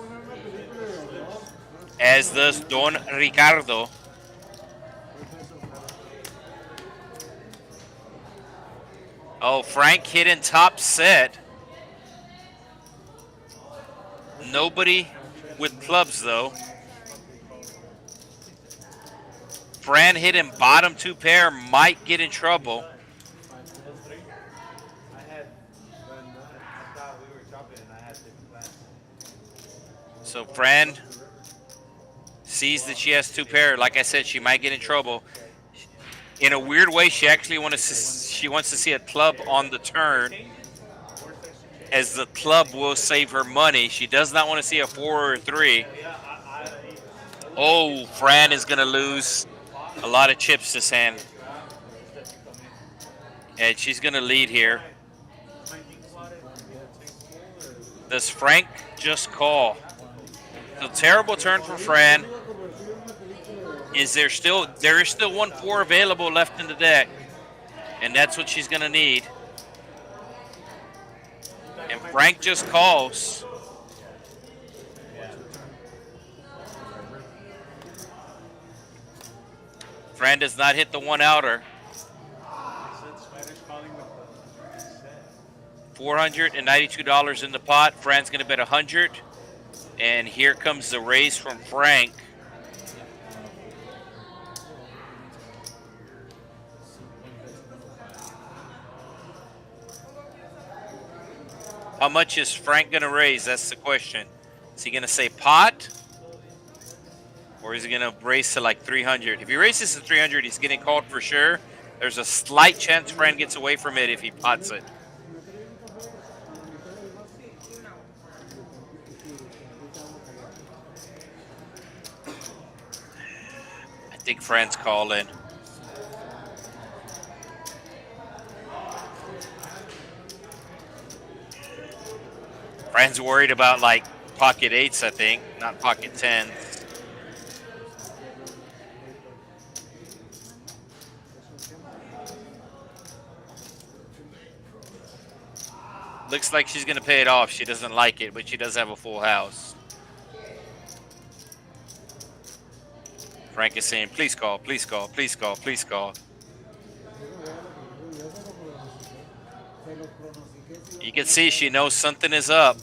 as does Don Ricardo. Oh, Frank hitting top set. Nobody with clubs, though. Fran hitting bottom 2 pair, might get in trouble. So Fran sees that she has 2 pair. Like I said, she might get in trouble. In a weird way, she actually wants to see a club on the turn, as the club will save her money. She does not want to see a 4 or a 3. Oh, Fran is going to lose a lot of chips this hand. And she's going to lead here. Does Frank just call? So terrible turn for Fran. There is still 1 4 available left in the deck. And that's what she's going to need. And Frank just calls. Fran does not hit the 1 outer. $492 in the pot. Fran's going to bet 100. And here comes the raise from Frank. How much is Frank going to raise? That's the question. Is he going to say pot? Or is he going to raise to like 300? If he raises to 300, he's getting called for sure. There's a slight chance Fran gets away from it if he pots it. I think Fran's calling. Fran's worried about like pocket 8s, I think, not pocket 10s. Looks like she's going to pay it off. She doesn't like it, but she does have a full house. Frank is saying, please call, please call, please call, please call. You can see she knows something is up.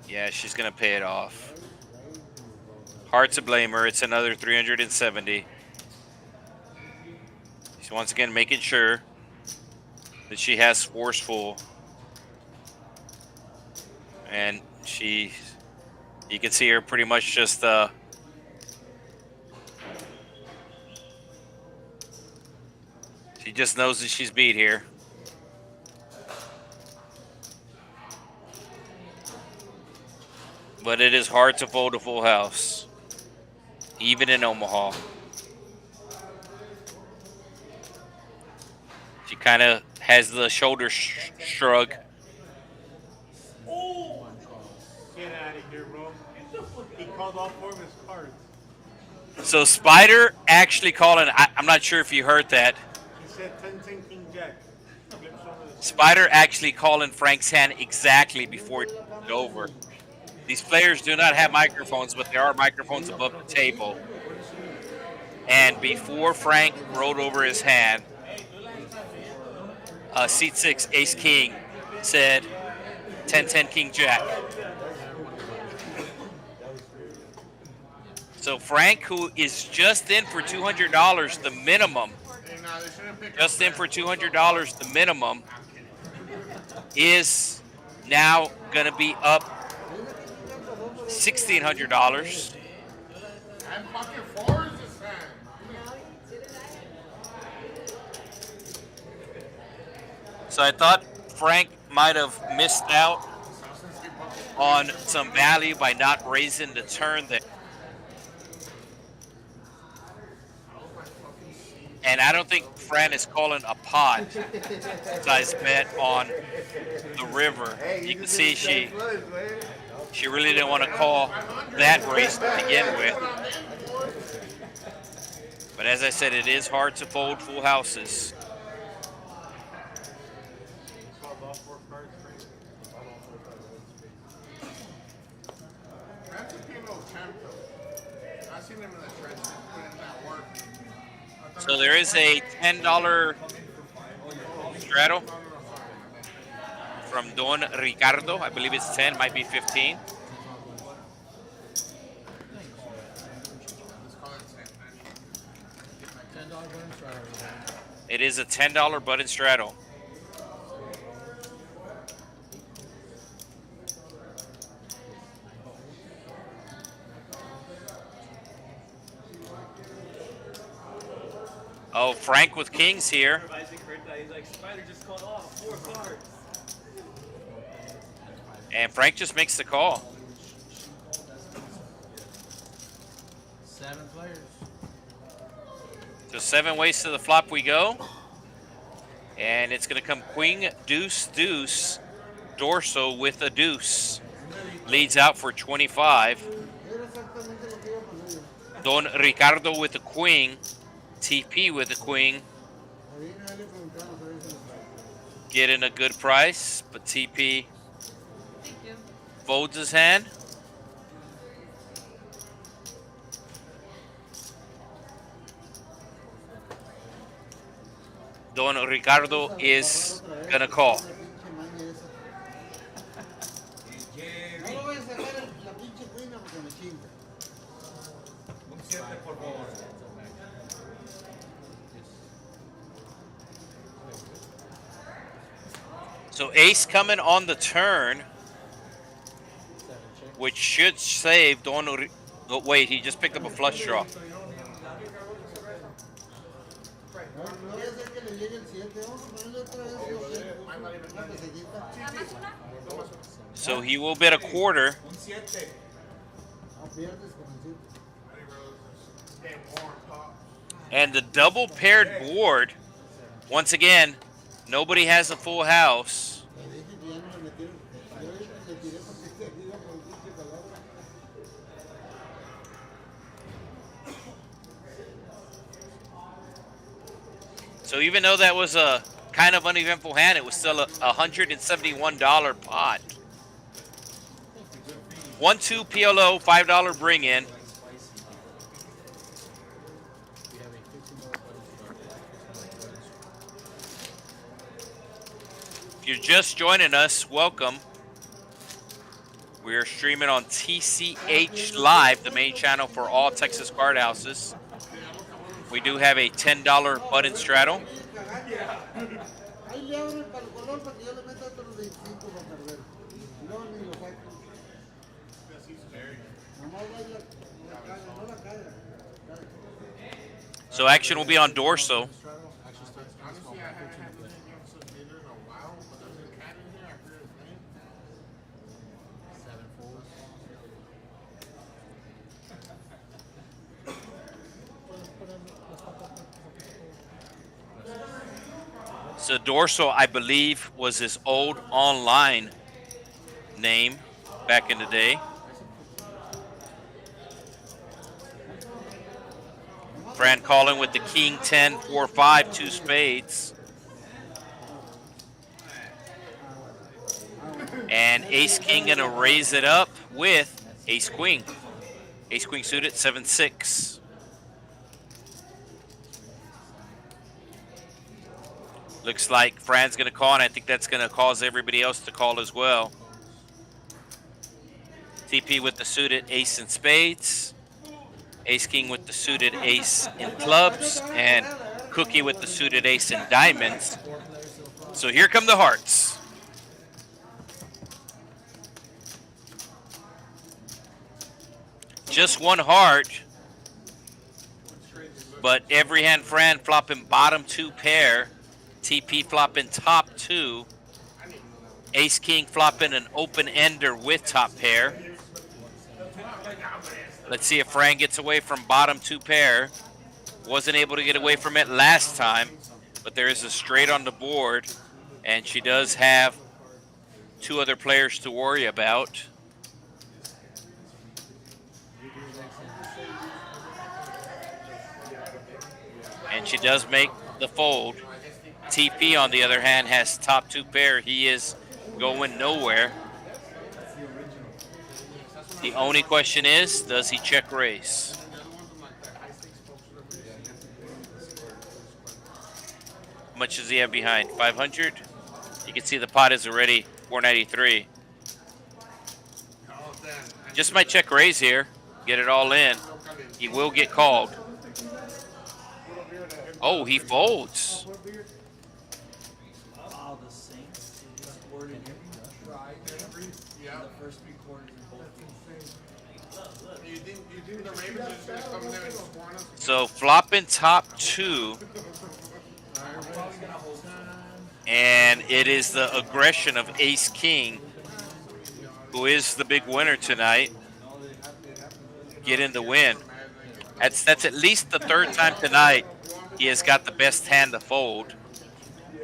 Yeah, she's going to pay it off. Hard to blame her. It's another 370. She's once again making sure that she has forceful. And you can see her pretty much just she just knows that she's beat here. But it is hard to fold a full house, even in Omaha. She kind of has the shoulder shrug. Oh! Get out of here, bro. He called all 4 of his cards. So Spider actually calling. I'm not sure if you heard that. He said 10-10 King Jack. Spider actually calling Frank's hand exactly before it went over. These players do not have microphones, but there are microphones above the table. And before Frank rolled over his hand, seat 6, Ace King, said 10-10 King Jack. So Frank, who is just in for $200, the minimum, just in for $200, the minimum, is now going to be up $1,600. And pocket 4s this time. So I thought Frank might have missed out on some value by not raising the turn there. And I don't think Fran is calling a pot size bet on the river. You can see she really didn't want to call that race to begin with. But as I said, it is hard to fold full houses. That's a PLO champ, though. I've seen him in the trenches putting that work. So there is a $10 straddle from Don Ricardo. I believe it's 10, might be 15. $10 button straddle. It is a $10 button straddle. Oh, Frank with kings here. And Frank just makes the call. 7 players. So 7 ways to the flop we go. And it's going to come queen, deuce, deuce. Dorso with a deuce. Leads out for 25. Don Ricardo with a queen. TP with a queen. Getting a good price, but TP folds his hand. Don Ricardo is gonna call. So ace coming on the turn, which should save Don. Oh, wait, he just picked up a flush draw. So he will bet a quarter. And the double paired board, once again, nobody has a full house. So even though that was a kind of uneventful hand, it was still a $171 pot. 1-2 PLO, $5 bring in. If you're just joining us, welcome. We are streaming on TCH Live, the main channel for all Texas card houses. We do have a $10 button straddle. So action will be on Dorso. So Dorso, I believe, was his old online name back in the day. Fran calling with the king 10, 4, 5, 2 spades. And ace king gonna raise it up with ace queen. Ace queen suited 7, 6. Looks like Fran's gonna call, and I think that's gonna cause everybody else to call as well. TP with the suited ace and spades. Ace king with the suited ace in clubs, and Cookie with the suited ace in diamonds. So here come the hearts. Just one heart, but every hand Fran flopping bottom 2 pair. TP flopping top 2. Ace king flopping an open ender with top pair. Let's see if Fran gets away from bottom 2 pair. Wasn't able to get away from it last time, but there is a straight on the board, and she does have 2 other players to worry about. And she does make the fold. TP, on the other hand, has top 2 pair. He is going nowhere. The only question is, does he check raise? How much does he have behind? 500? You can see the pot is already 493. Just might check raise here. Get it all in. He will get called. Oh, he folds. You think the Ravens are just going to come there and score on us? So flopping top 2. And it is the aggression of Ace King, who is the big winner tonight, getting the win. That's at least the 3rd time tonight he has got the best hand to fold.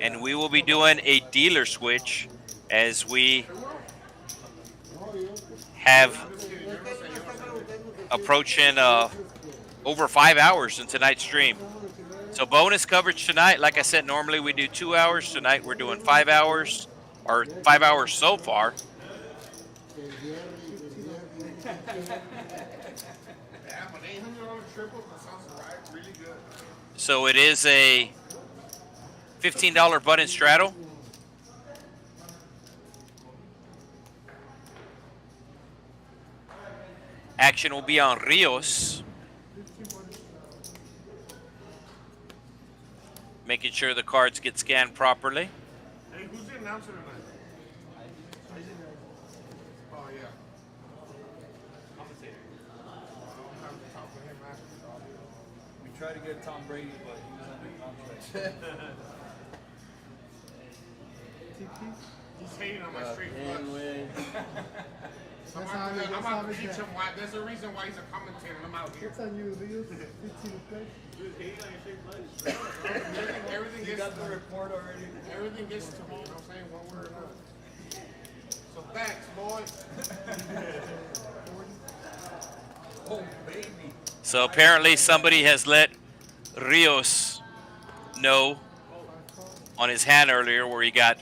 And we will be doing a dealer switch as we have approaching over 5 hours in tonight's stream. So bonus coverage tonight. Like I said, normally we do 2 hours. Tonight we're doing 5 hours, or 5 hours so far. So it is a $15 button straddle. Action will be on Rios. Making sure the cards get scanned properly. Hey, who's the announcer tonight? Oh, yeah. Commentator. We tried to get Tom Brady, but he was under contract. He's hating on my straight flush. I'm about to teach him why. There's a reason why he's a commentator. I'm out here. What's on you, Rios? 15 to play? Everything You gets got the report already. Everything gets to me. You know what I'm saying? One word or another. So thanks, boy. Oh, baby. So apparently somebody has let Rios know on his hand earlier where he got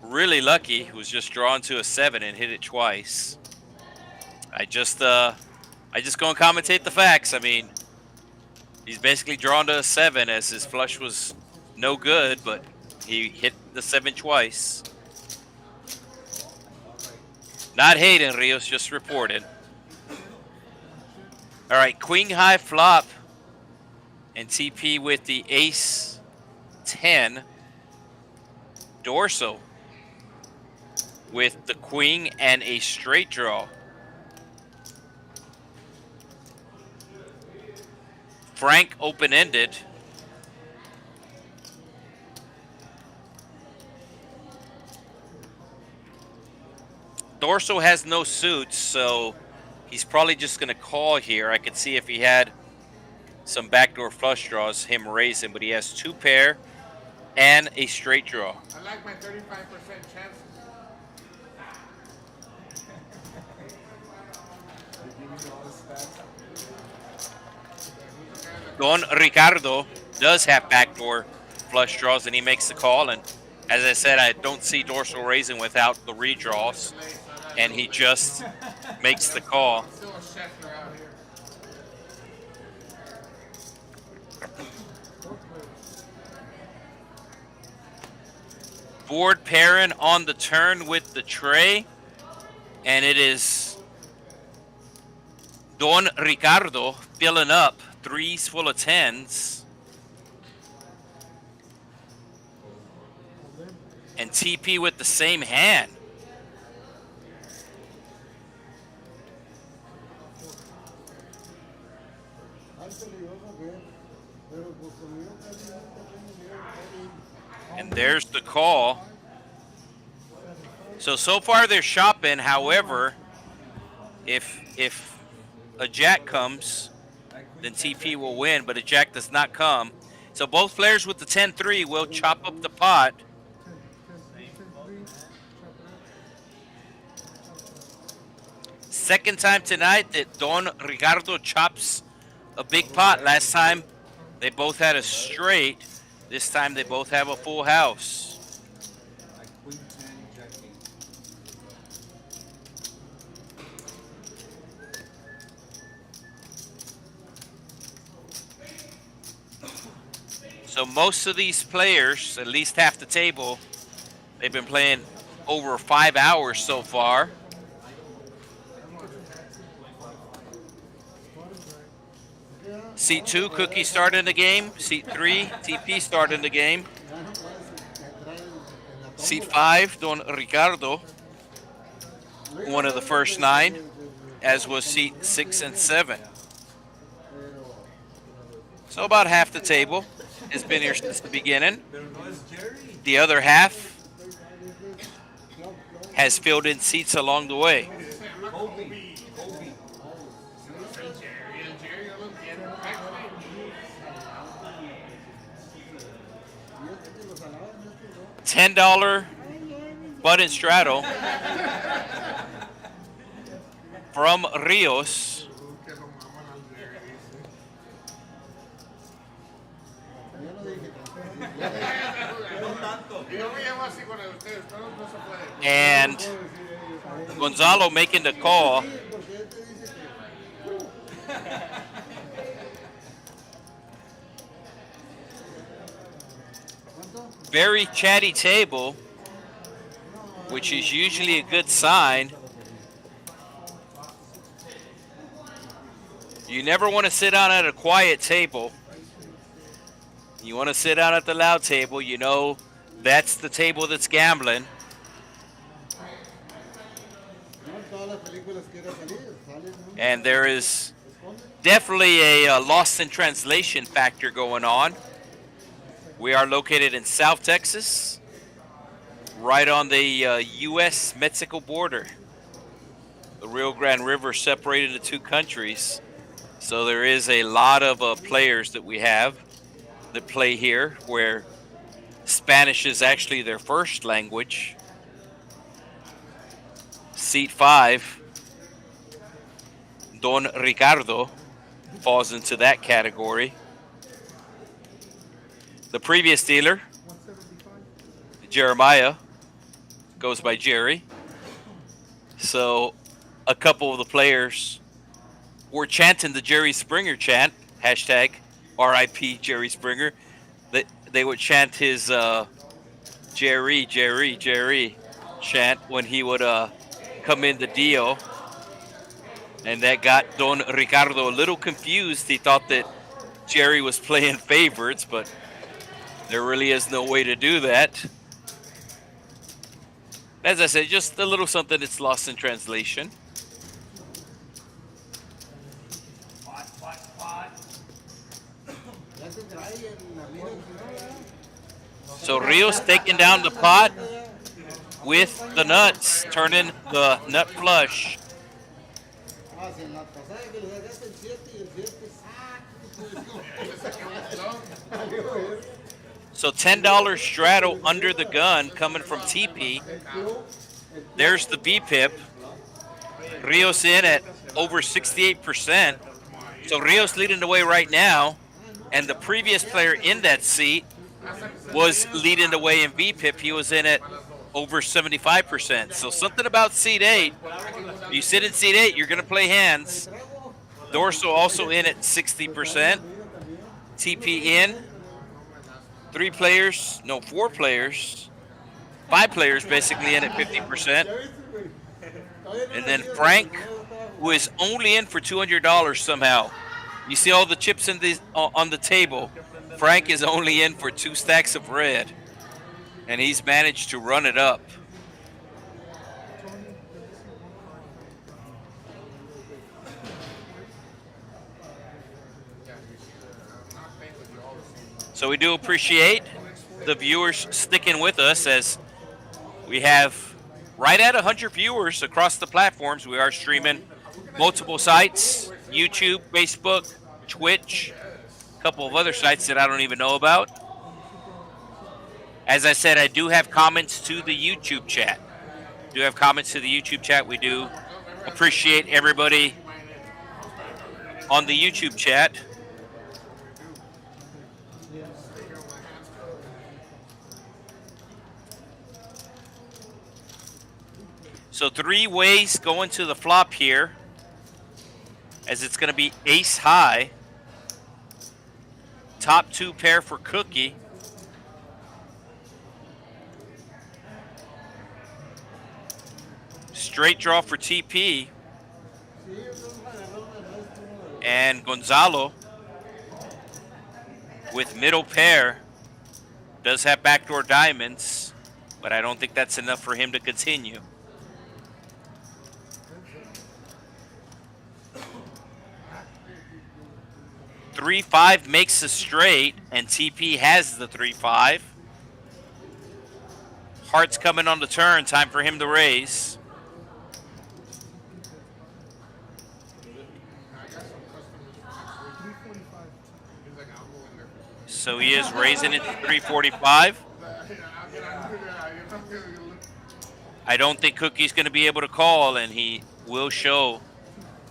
really lucky. He was just drawn to a 7 and hit it twice. I just go and commentate the facts. I mean, he's basically drawn to a 7 as his flush was no good, but he hit the 7 twice. Not hating, Rios, just reported. All right, queen high flop and TP with the ace 10. Dorso with the queen and a straight draw. Frank open-ended. Dorso has no suits, so he's probably just going to call here. I could see if he had some backdoor flush draws, him raising, but he has 2 pair and a straight draw. I like my 35% chances. Don Ricardo does have backdoor flush draws, and he makes the call. And as I said, I don't see dorsal raising without the redraws, and he just makes the call. Still a Scheffler out here. Board pairing on the turn with the tray, and it is Don Ricardo filling up 3s full of 10s. And TP with the same hand. And there's the call. So far they're shopping. However, if a jack comes, then TP will win, but a jack does not come. So both players with the 10-3 will chop up the pot. Second time tonight that Don Ricardo chops a big pot. Last time they both had a straight. This time they both have a full house. So most of these players, at least half the table, they've been playing over 5 hours so far. Seat 2, Cookie starting the game. Seat 3, TP starting the game. Seat 5, Don Ricardo, one of the first 9. as was seat 6 and 7. So about half the table has been here since the beginning. The other half has filled in seats along the way. $10 button straddle from Rios. And Gonzalo making the call. Very chatty table, which is usually a good sign. You never want to sit down at a quiet table. You want to sit down at the loud table. You know that's the table that's gambling. And there is definitely a lost in translation factor going on. We are located in South Texas, right on the U.S.-Mexico border. The Rio Grande River separated the two countries. So there is a lot of players that we have that play here where Spanish is actually their first language. Seat 5, Don Ricardo falls into that category. The previous dealer, Jeremiah, goes by Jerry. So a couple of the players were chanting the Jerry Springer chant, hashtag RIP Jerry Springer. They would chant his Jerry, Jerry, Jerry chant when he would come in the deal. And that got Don Ricardo a little confused. He thought that Jerry was playing favorites, but there really is no way to do that. As I said, just a little something that's lost in translation. So Rios taking down the pot with the nuts, turning the nut flush. So $10 straddle under the gun coming from TP. There's the B-pip. Rios in at over 68%. So Rios leading the way right now. And the previous player in that seat was leading the way in B-pip. He was in at over 75%. So something about seat 8. If you sit in seat 8, you're going to play hands. Dorso also in at 60%. TP in. 4 players. 5 players basically in at 50%. And then Frank, who is only in for $200 somehow. You see all the chips in on the table. Frank is only in for 2 stacks of red. And he's managed to run it up. So we do appreciate the viewers sticking with us as we have right at 100 viewers across the platforms. We are streaming multiple sites, YouTube, Facebook, Twitch, a couple of other sites that I don't even know about. As I said, I do have comments to the YouTube chat. We do appreciate everybody on the YouTube chat. So 3 ways going to the flop here, as it's going to be ace high. Top 2 pair for Cookie. Straight draw for TP. And Gonzalo with middle pair does have backdoor diamonds, but I don't think that's enough for him to continue. 3-5 makes a straight, and TP has the 3-5. Hearts coming on the turn. Time for him to raise. So he is raising it to 345. I don't think Cookie's going to be able to call, and he will show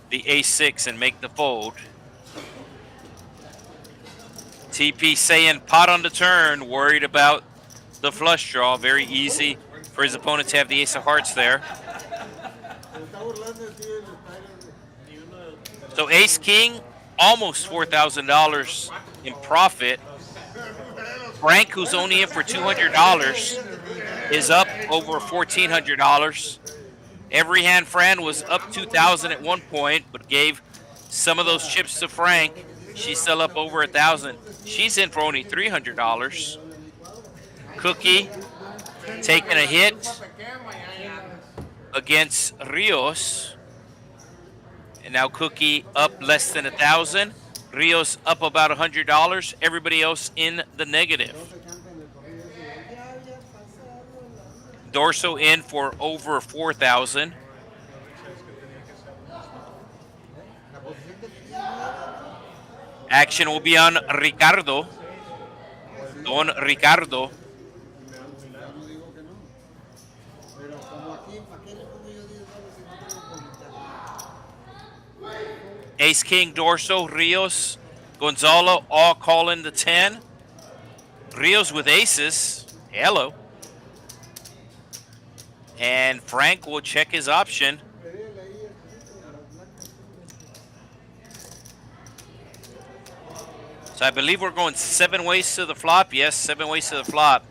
the ace-6 and make the fold. TP saying pot on the turn, worried about the flush draw. Very easy for his opponent to have the ace of hearts there. So ace-king, almost $4,000 in profit. Frank, who's only in for $200, is up over $1,400. Every hand Fran was up $2,000 at one point, but gave some of those chips to Frank. She's still up over $1,000. She's in for only $300. Cookie taking a hit against Rios. And now Cookie up less than $1,000. Rios up about $100. Everybody else in the negative. Dorso in for over $4,000. Action will be on Ricardo. Don Ricardo. Ace King, Dorso, Rios, Gonzalo all calling the 10. Rios with aces. Hello. And Frank will check his option. So I believe we're going 7 ways to the flop. Yes, 7 ways to the flop.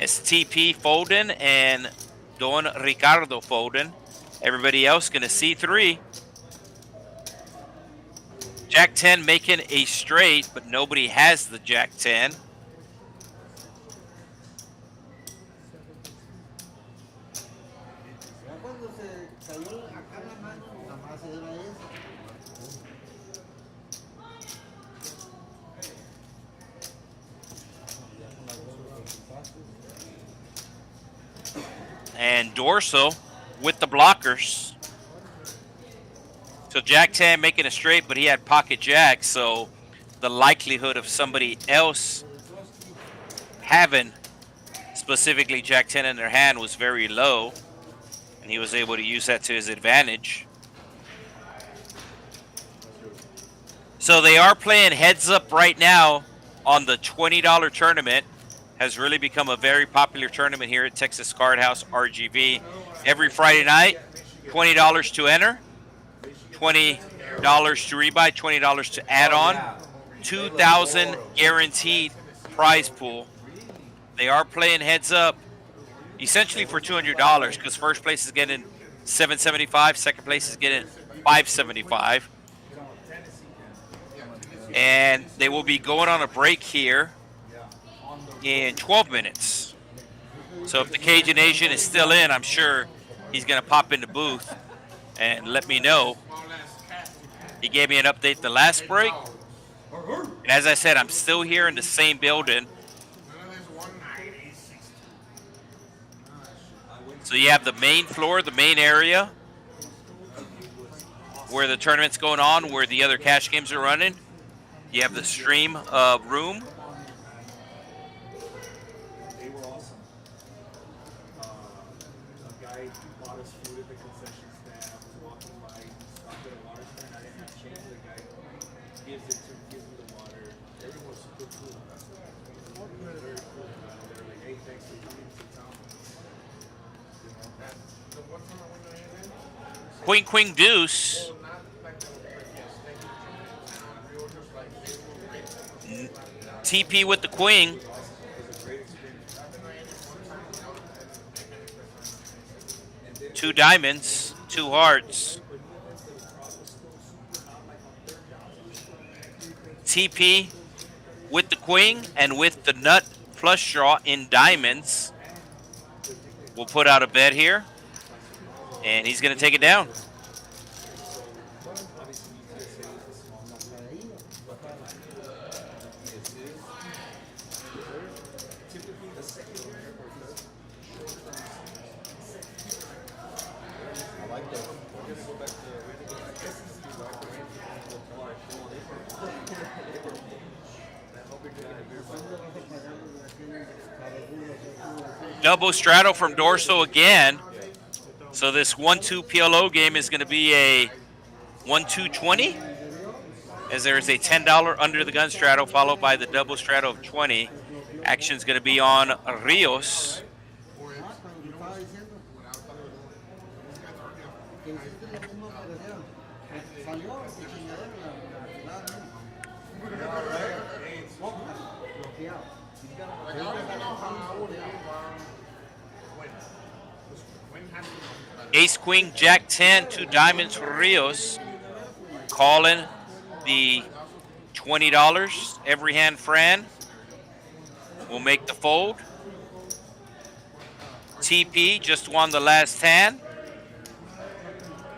It's TP folding and Don Ricardo folding. Everybody else going to C3. Jack 10 making a straight, but nobody has the Jack 10. And Dorso with the blockers. So Jack 10 making a straight, but he had pocket jack, so the likelihood of somebody else having specifically Jack 10 in their hand was very low, and he was able to use that to his advantage. So they are playing heads up right now on the $20 tournament. Has really become a very popular tournament here at Texas Card House RGV. Every Friday night, $20 to enter. $20 to rebuy, $20 to add on, $2,000 guaranteed prize pool. They are playing heads up, essentially for $200, because first place is getting $775, second place is getting $575, and they will be going on a break here in 12 minutes. So if the Cajun Asian is still in, I'm sure he's going to pop in the booth and let me know. He gave me an update the last break. And as I said, I'm still here in the same building. So you have the main floor, the main area, where the tournament's going on, where the other cash games are running. You have the stream room. They were awesome. A guy bought us food at the concession stand. I was walking by, stopped at a water stand. I didn't have change. The guy gives me the water. Everyone was super cool. Very cool. They were like, hey, thanks for coming to town. Queen, queen, deuce. TP with the queen. Two diamonds, two hearts. TP with the queen and with the nut flush draw in diamonds. We'll put out a bet here, and he's going to take it down. Double straddle from Dorso again. So this 1-2 PLO game is going to be a 1-2-20, as there is a $10 under the gun straddle followed by the double straddle of 20. Action's going to be on Rios. Ace, Queen, Jack 10, 2 diamonds for Rios. Calling the $20. Every hand Fran will make the fold. TP just won the last hand.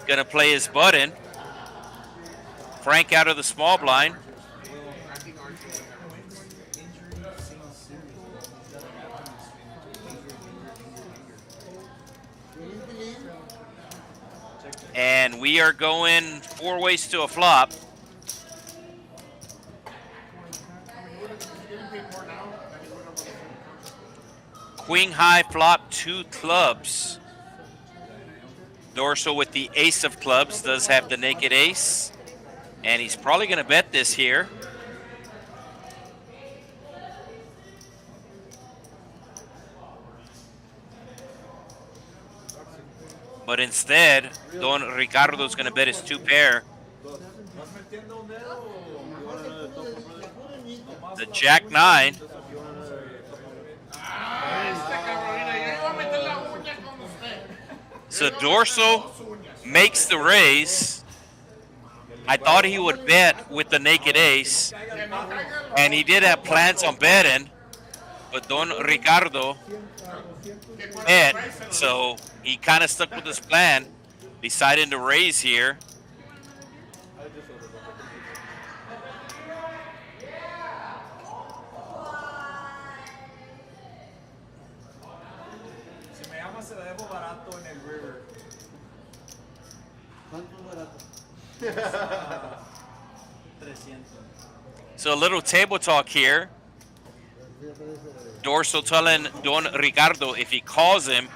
Gonna play his button. Frank out of the small blind. And we are going 4 ways to a flop. Queen high flop, 2 clubs. Dorso with the ace of clubs does have the naked ace. And he's probably going to bet this here. But instead, Don Ricardo's going to bet his 2 pair. The Jack 9. So Dorso makes the raise. I thought he would bet with the naked ace, and he did have plans on betting, but Don Ricardo bet, so he kind of stuck with his plan, deciding to raise here. So a little table talk here. Dorso telling Don Ricardo if he calls him,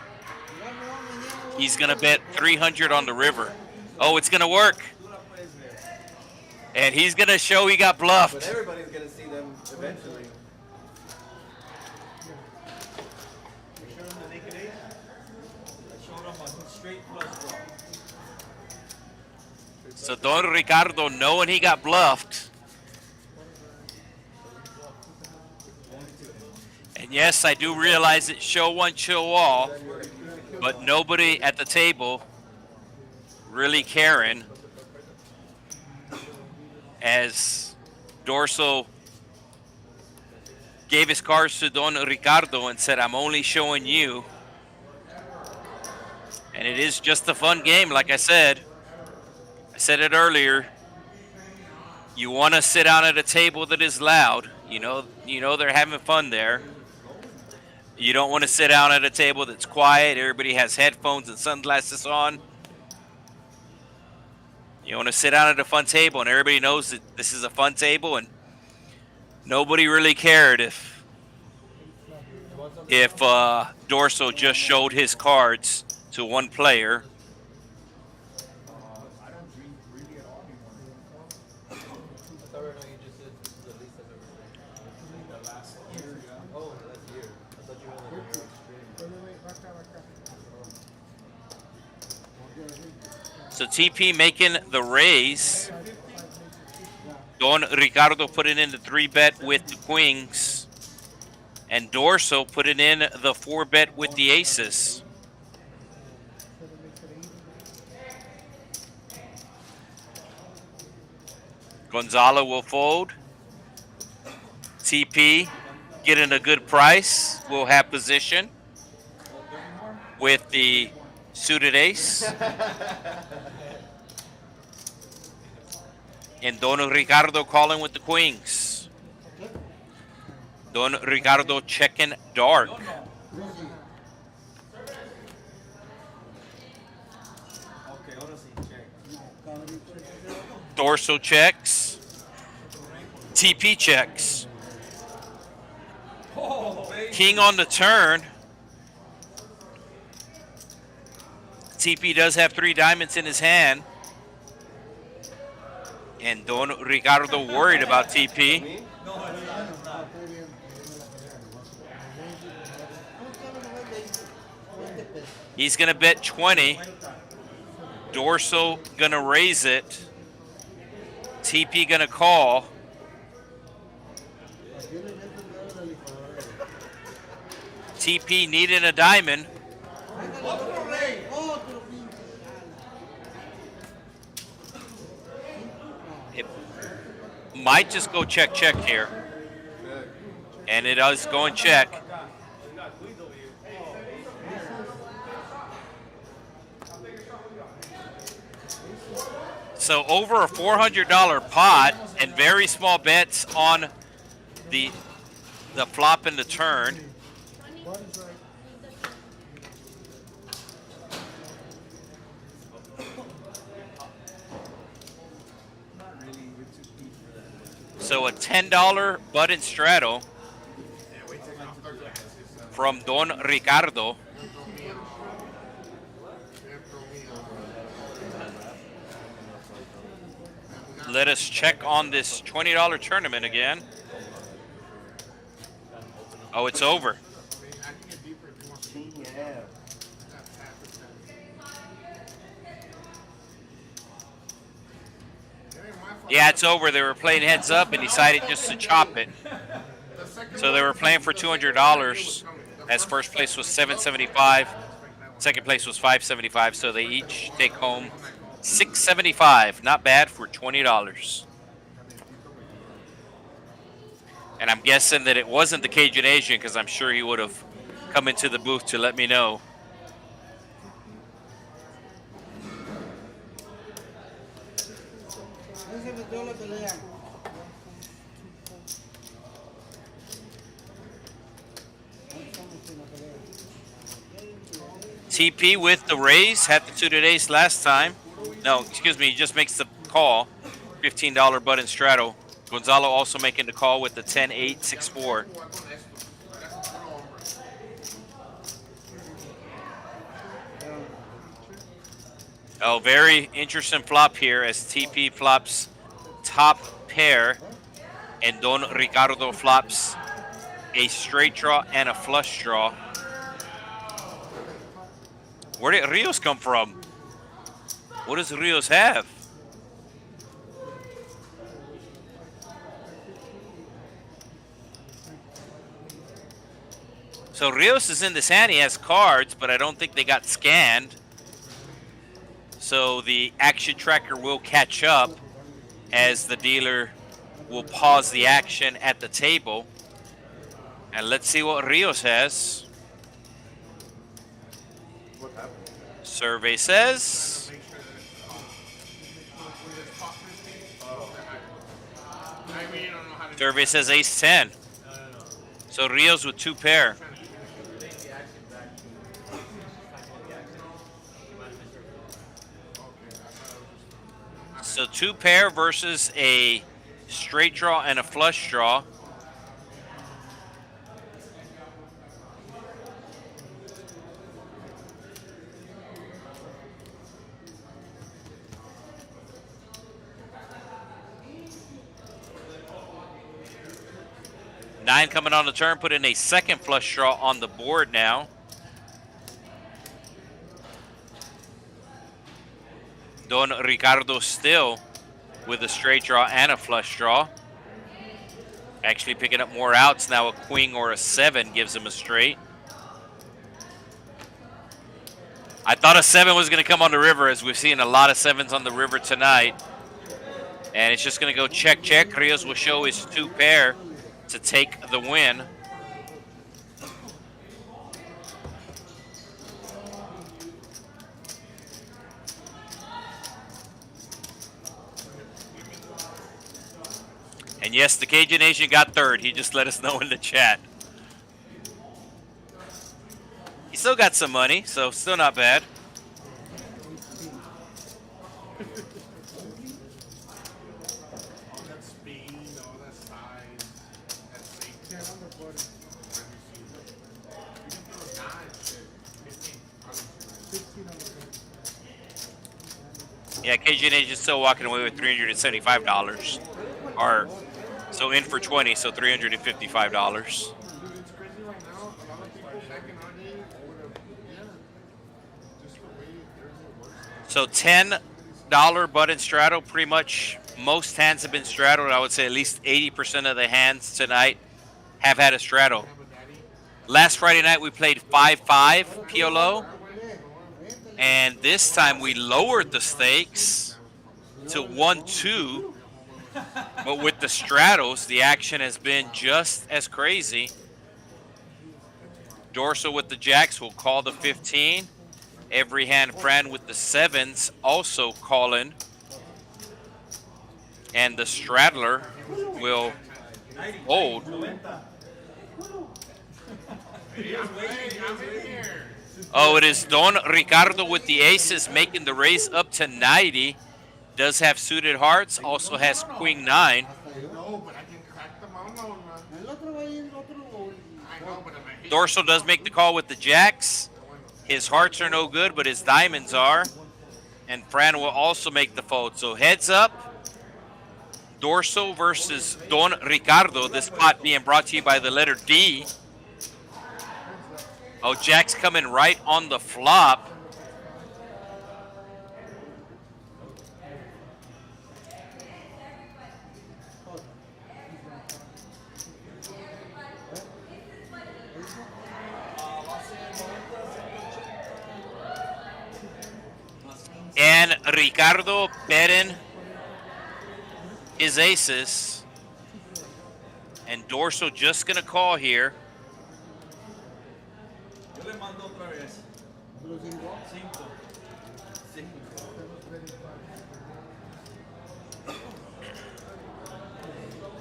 he's going to bet 300 on the river. Oh, it's going to work. And he's going to show he got bluffed. But everybody's going to see them eventually. So Don Ricardo, knowing he got bluffed. And yes, I do realize it's show one, show all, but nobody at the table really caring, as Dorso gave his cards to Don Ricardo and said, I'm only showing you. And it is just a fun game, like I said. I said it earlier. You want to sit down at a table that is loud. You know they're having fun there. You don't want to sit down at a table that's quiet. Everybody has headphones and sunglasses on. You want to sit down at a fun table, and everybody knows that this is a fun table, and nobody really cared if Dorso just showed his cards to one player. So TP making the raise. Don Ricardo putting in the 3-bet with the queens. And Dorso putting in the 4-bet with the aces. Gonzalo will fold. TP getting a good price. Will have position with the suited ace. And Don Ricardo calling with the queens. Don Ricardo checking dark. Dorso checks. TP checks. King on the turn. TP does have 3 diamonds in his hand. And Don Ricardo worried about TP. He's going to bet 20. Dorso going to raise it. TP going to call. TP needing a diamond. It might just go check here. And it does go and check. So over a $400 pot and very small bets on the flop and the turn. So a $10 button straddle from Don Ricardo. Let us check on this $20 tournament again. Oh, it's over. Yeah, it's over. They were playing heads up and decided just to chop it. So they were playing for $200, as first place was $775, second place was $575. So they each take home $675. Not bad for $20. And I'm guessing that it wasn't the Cajun Asian, because I'm sure he would have come into the booth to let me know. TP with the raise, had the suited ace last time. No, excuse me, he just makes the call. $15 button straddle. Gonzalo also making the call with the 10-8, 6-4. Oh, very interesting flop here as TP flops top pair and Don Ricardo flops a straight draw and a flush draw. Where did Rios come from? What does Rios have? So Rios is in this hand. He has cards, but I don't think they got scanned. So the action tracker will catch up as the dealer will pause the action at the table. And let's see what Rios has. Survey says ace-10. So Rios with 2 pair. So 2 pair versus a straight draw and a flush draw. Nine coming on the turn, put in a second flush draw on the board now. Don Ricardo still with a straight draw and a flush draw. Actually picking up more outs now. A queen or a 7 gives him a straight. I thought a 7 was going to come on the river, as we've seen a lot of 7s on the river tonight. And it's just going to go check, check. Rios will show his 2 pair to take the win. And yes, the Cajun Nation got third. He just let us know in the chat. He still got some money, so still not bad. Yeah, Cajun Age is still walking away with $375. Or so in for 20, so $355. It's crazy right now. A lot of people back in our day would have, just the way it works. So $10 button straddle, pretty much most hands have been straddled. I would say at least 80% of the hands tonight have had a straddle. Last Friday night we played 5-5 PLO, and this time we lowered the stakes to 1-2. But with the straddles, the action has been just as crazy. Dorsal with the jacks will call the 15. Every hand Fran with the 7s also calling. And the straddler will hold. Oh, it is Don Ricardo with the aces making the raise up to 90. Does have suited hearts, also has queen 9. Dorsal does make the call with the jacks. His hearts are no good, but his diamonds are. And Fran will also make the fold. So heads up, Dorsal versus Don Ricardo. This pot being brought to you by the letter D. Oh, jack's coming right on the flop. And Ricardo betting his aces. And Dorsal just going to call here.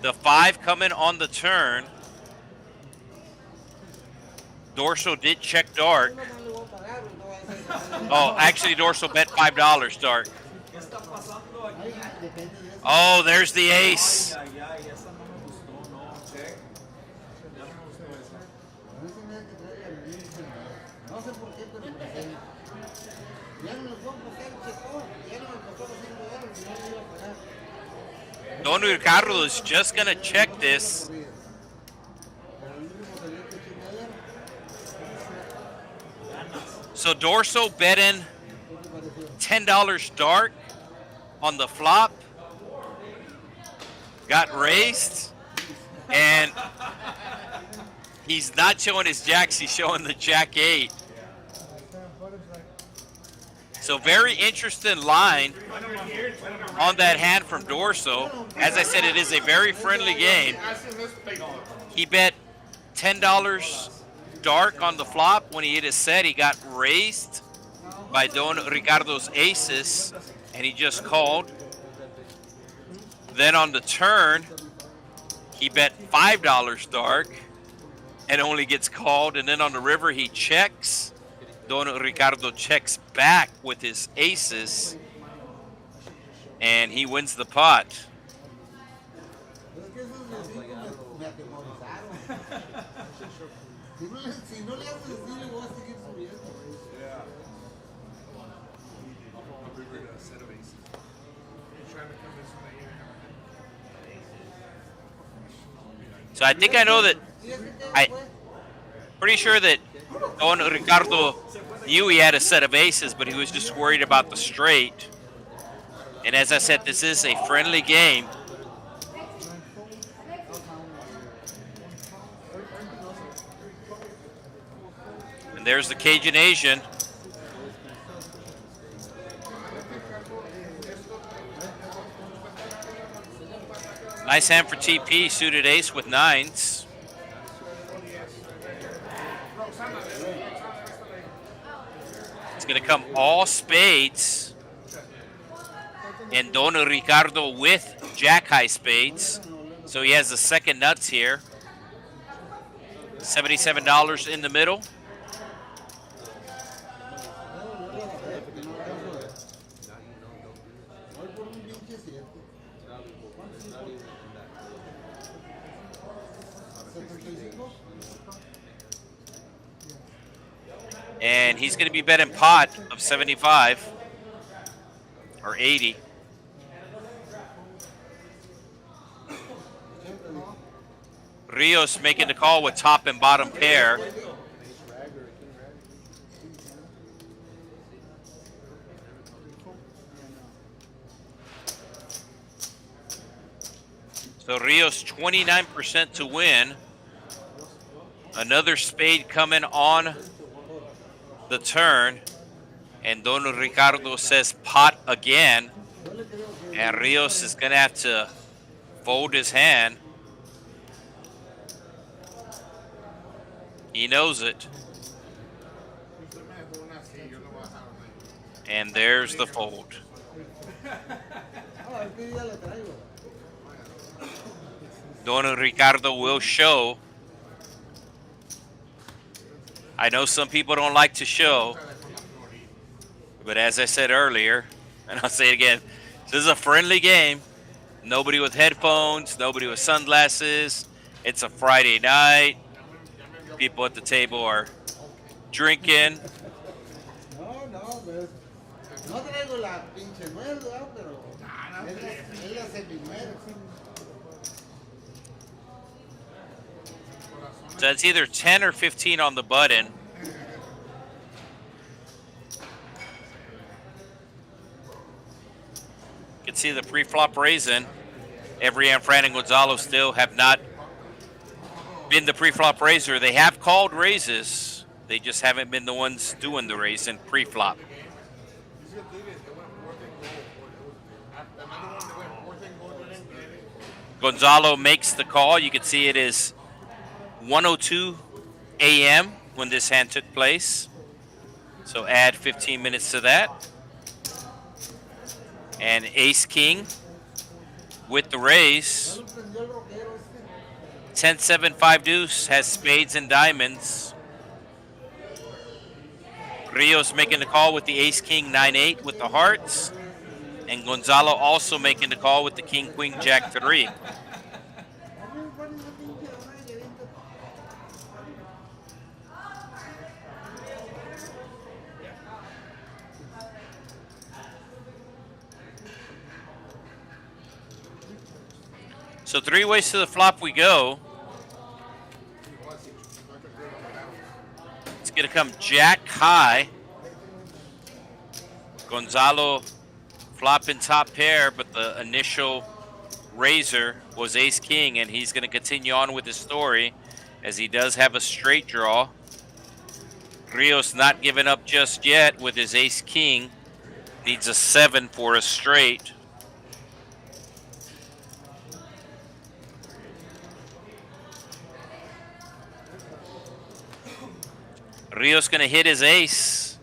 The 5 coming on the turn. Dorsal did check dark. Oh, actually Dorsal bet $5 dark. Oh, there's the ace. Don Ricardo is just going to check this. So Dorsal betting $10 dark on the flop. Got raised. And he's not showing his jacks, he's showing the jack 8. So very interesting line on that hand from Dorsal. As I said, it is a very friendly game. He bet $10 dark on the flop. When he hit his set, he got raised by Don Ricardo's aces, and he just called. Then on the turn, he bet $5 dark and only gets called. And then on the river, he checks. Don Ricardo checks back with his aces, and he wins the pot. So I think I know that, pretty sure that Don Ricardo knew he had a set of aces, but he was just worried about the straight. And as I said, this is a friendly game. And there's the Cajun Asian. Nice hand for TP, suited ace with 9s. It's going to come all spades. And Don Ricardo with jack high spades. So he has the second nuts here. $77 in the middle. And he's going to be betting pot of 75. or 80. Rios making the call with top and bottom pair. So Rios 29% to win. Another spade coming on the turn. And Don Ricardo says pot again. And Rios is going to have to fold his hand. He knows it. And there's the fold. Don Ricardo will show. I know some people don't like to show, but as I said earlier, and I'll say it again, this is a friendly game. Nobody with headphones, nobody with sunglasses. It's a Friday night. People at the table are drinking. So it's either 10 or 15 on the button. You can see the pre-flop raising. Every and Fran and Gonzalo still have not been the pre-flop raiser. They have called raises. They just haven't been the ones doing the raising pre-flop. Gonzalo makes the call. You can see it is 1:02 a.m. when this hand took place. So add 15 minutes to that. And Ace King with the raise. 10-7, 5 deuce has spades and diamonds. Rios making the call with the Ace King 9-8 with the hearts. And Gonzalo also making the call with the King Queen Jack 3. So 3 ways to the flop we go. It's going to come Jack high. Gonzalo flopping top pair, but the initial raiser was Ace King, and he's going to continue on with his story as he does have a straight draw. Rios not giving up just yet with his Ace King. Needs a 7 for a straight. Rios going to hit his ace.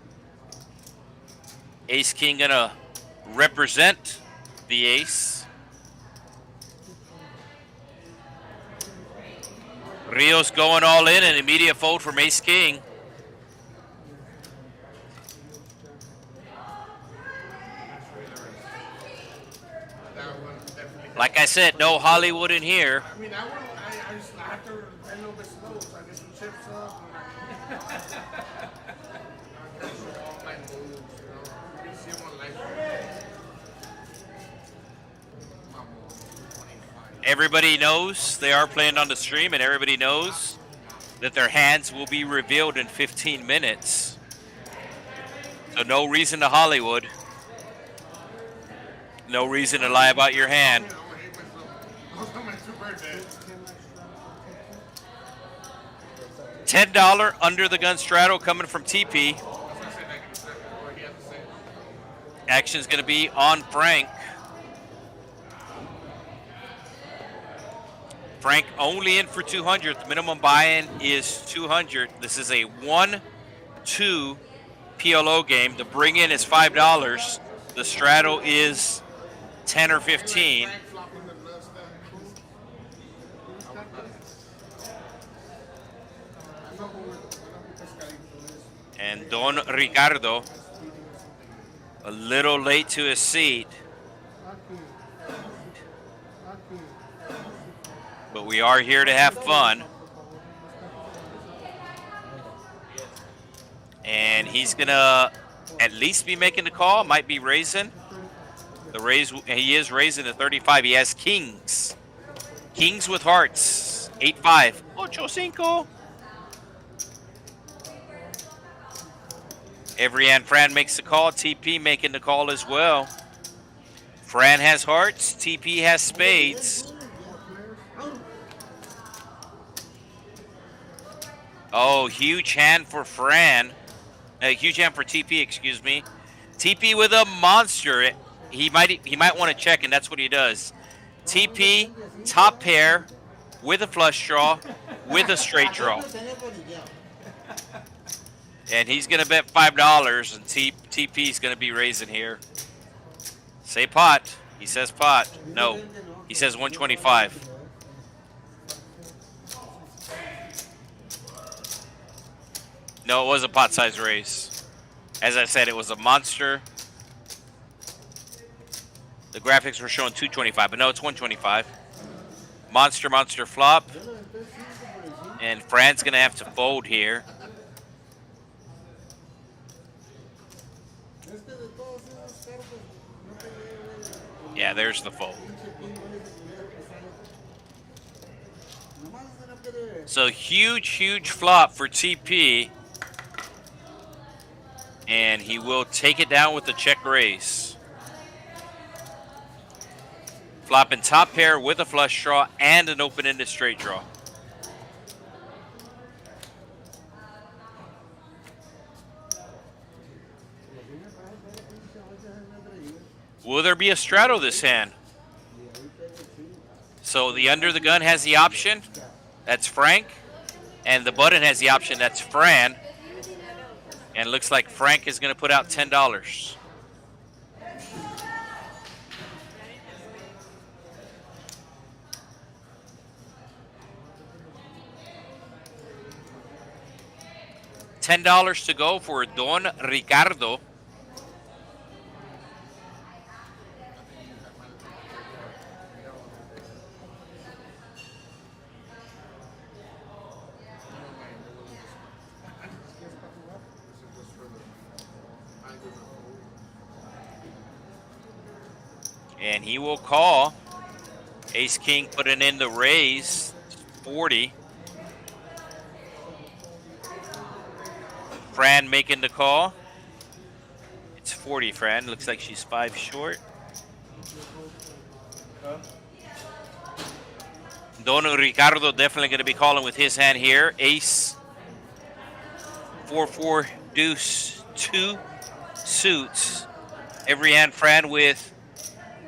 Ace King going to represent the ace. Rios going all in, an immediate fold from Ace King. Like I said, no Hollywood in here. I mean, I have to play a little bit slow so I get some chips up. Everybody knows they are playing on the stream, and everybody knows that their hands will be revealed in 15 minutes. So no reason to Hollywood. No reason to lie about your hand. $10 under the gun straddle coming from TP. Action's going to be on Frank. Frank only in for 200. The minimum buy-in is 200. This is a 1-2 PLO game. The bring-in is $5. The straddle is 10 or 15. And Don Ricardo, a little late to his seat. But we are here to have fun. And he's going to at least be making the call, might be raising. The raise, he is raising to 35. He has kings. Kings with hearts. 8-5. Ocho cinco. Every hand Fran makes the call. TP making the call as well. Fran has hearts. TP has spades. Oh, huge hand for Fran. Huge hand for TP, excuse me. TP with a monster. He might want to check, and that's what he does. TP, top pair, with a flush draw, with a straight draw. And he's going to bet $5, and TP's going to be raising here. Say pot. He says pot. No, he says 125. No, it was a pot size raise. As I said, it was a monster. The graphics were showing 225, but no, it's 125. Monster flop. And Fran's going to have to fold here. Yeah, there's the fold. So huge flop for TP. And he will take it down with the check raise. Flopping top pair with a flush draw and an open-ended straight draw. Will there be a straddle this hand? So the under the gun has the option. That's Frank. And the button has the option. That's Fran. And it looks like Frank is going to put out $10. $10 to go for Don Ricardo. And he will call. Ace King putting in the raise, 40. Fran making the call. It's 40, Fran. Looks like she's 5 short. Don Ricardo definitely going to be calling with his hand here. Ace, 4-4 deuce, 2 suits. Every hand Fran with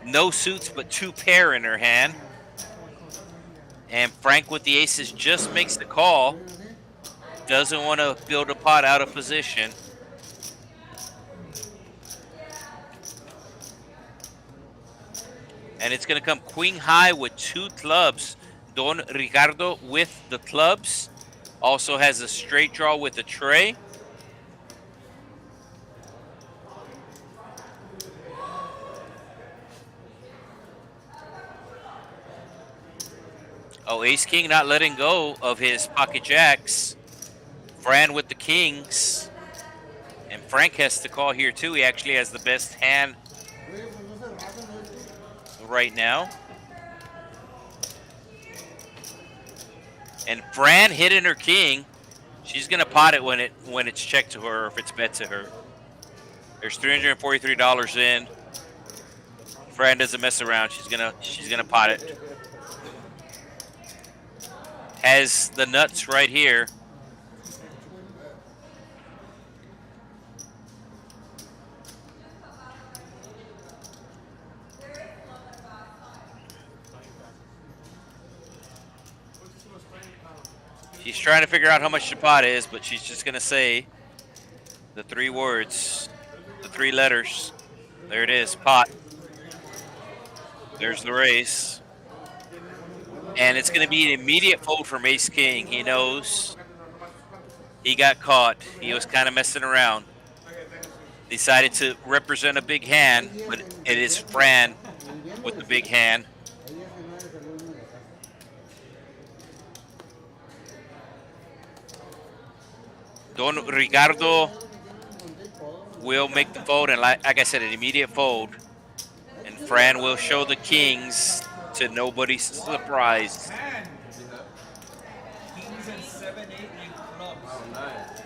no suits but 2 pair in her hand. And Frank with the aces just makes the call. Doesn't want to build a pot out of position. And it's going to come queen high with 2 clubs. Don Ricardo with the clubs. Also has a straight draw with a tray. Oh, Ace King not letting go of his pocket jacks. Fran with the kings. And Frank has to call here too. He actually has the best hand right now. And Fran hitting her king. She's gonna pot it when it's checked to her or if it's bet to her. There's $343 in. Fran doesn't mess around. She's gonna pot it. Has the nuts right here. She's trying to figure out how much the pot is, but she's just going to say the 3 words, the 3 letters. There it is, pot. There's the raise. And it's going to be an immediate fold from Ace King. He knows he got caught. He was kind of messing around. Decided to represent a big hand, but it is Fran with the big hand. Don Ricardo will make the fold, and like I said, an immediate fold. And Fran will show the kings to nobody's surprise. Kings and 7, 8, and clubs. Oh, nice.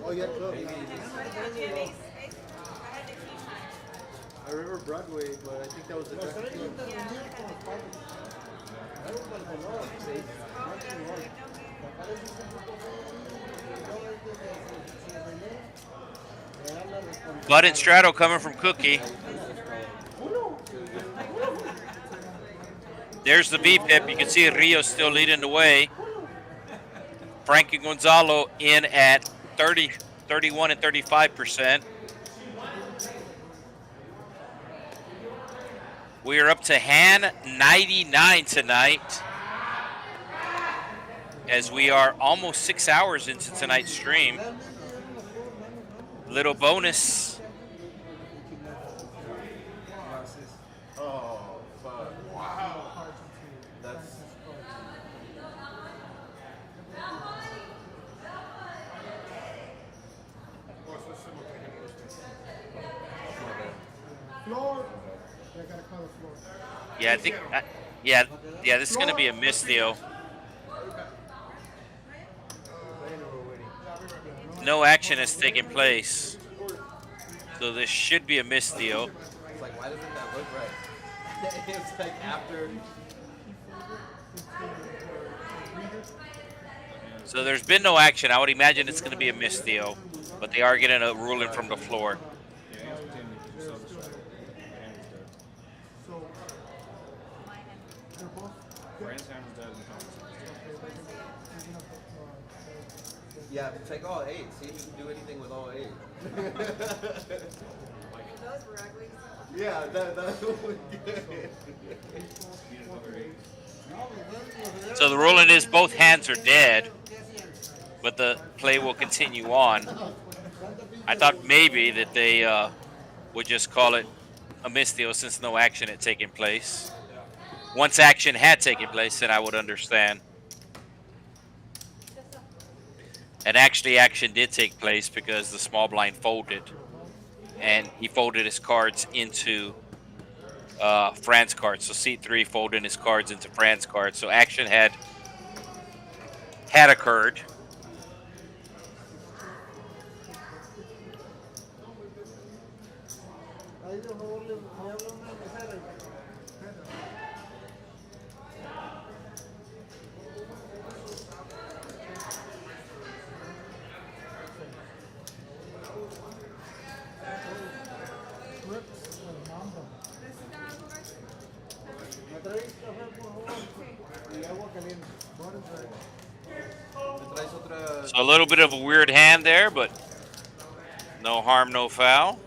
Oh, yeah, look. I remember Broadway, but I think that was the Button straddle coming from Cookie. There's the VPIP. You can see Rio still leading the way. Frank and Gonzalo in at 30, 31, and 35%. We are up to hand 99 tonight, as we are almost 6 hours into tonight's stream. Little bonus. Oh, fuck. Wow. That's... floor. They gotta call the floor. Yeah, I think. Yeah. This is gonna be a miss, Theo. No action has taken place, so this should be a miss, Theo. It's like, why doesn't that look right? It's like after... So there's been no action. I would imagine it's going to be a miss, Theo, but they are getting a ruling from the floor. Yeah, take all 8. See if you can do anything with all 8. Those were ugly. Yeah, that would be good. So the ruling is both hands are dead, but the play will continue on. I thought maybe that they would just call it a miss, Theo, since no action had taken place. Once action had taken place, then I would understand. And actually, action did take place because the small blind folded, and he folded his cards into Fran's cards. So C3 folded his cards into Fran's cards. So action had occurred. So a little bit of a weird hand there, but no harm, no foul.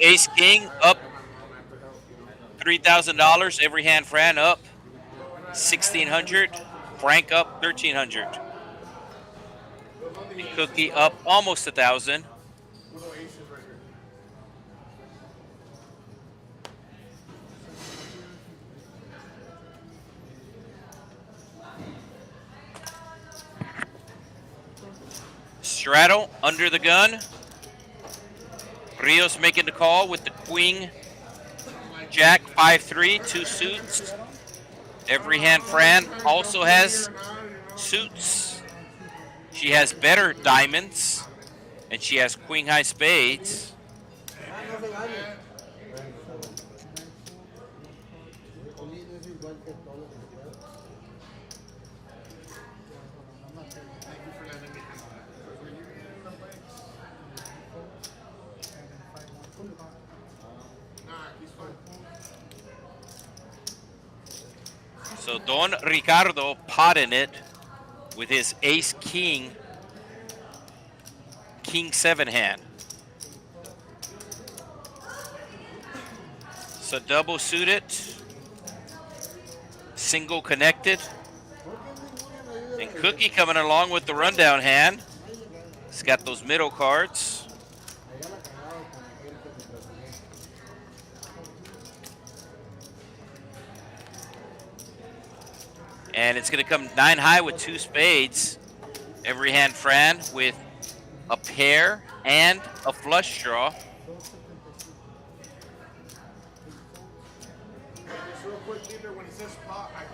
Ace King up $3,000. Every hand Fran up $1,600. Frank up $1,300. And Cookie up almost $1,000. Straddle under the gun. Rio's making the call with the queen, jack, 5-3, 2 suits. Every hand Fran also has suits. She has better diamonds, and she has queen high spades. So Don Ricardo potting it with his ace king King 7 hand. So double suited, single connected, and Cookie coming along with the rundown hand. He's got those middle cards. And it's going to come 9 high with 2 spades. Every hand Fran with a pair and a flush draw.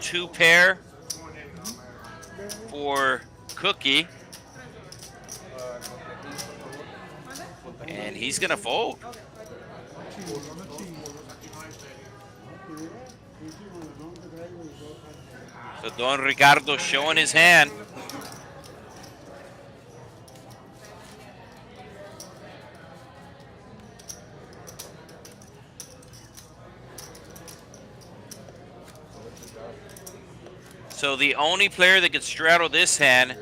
Two pair for Cookie. And he's going to fold. So Don Ricardo showing his hand. So the only player that can straddle this hand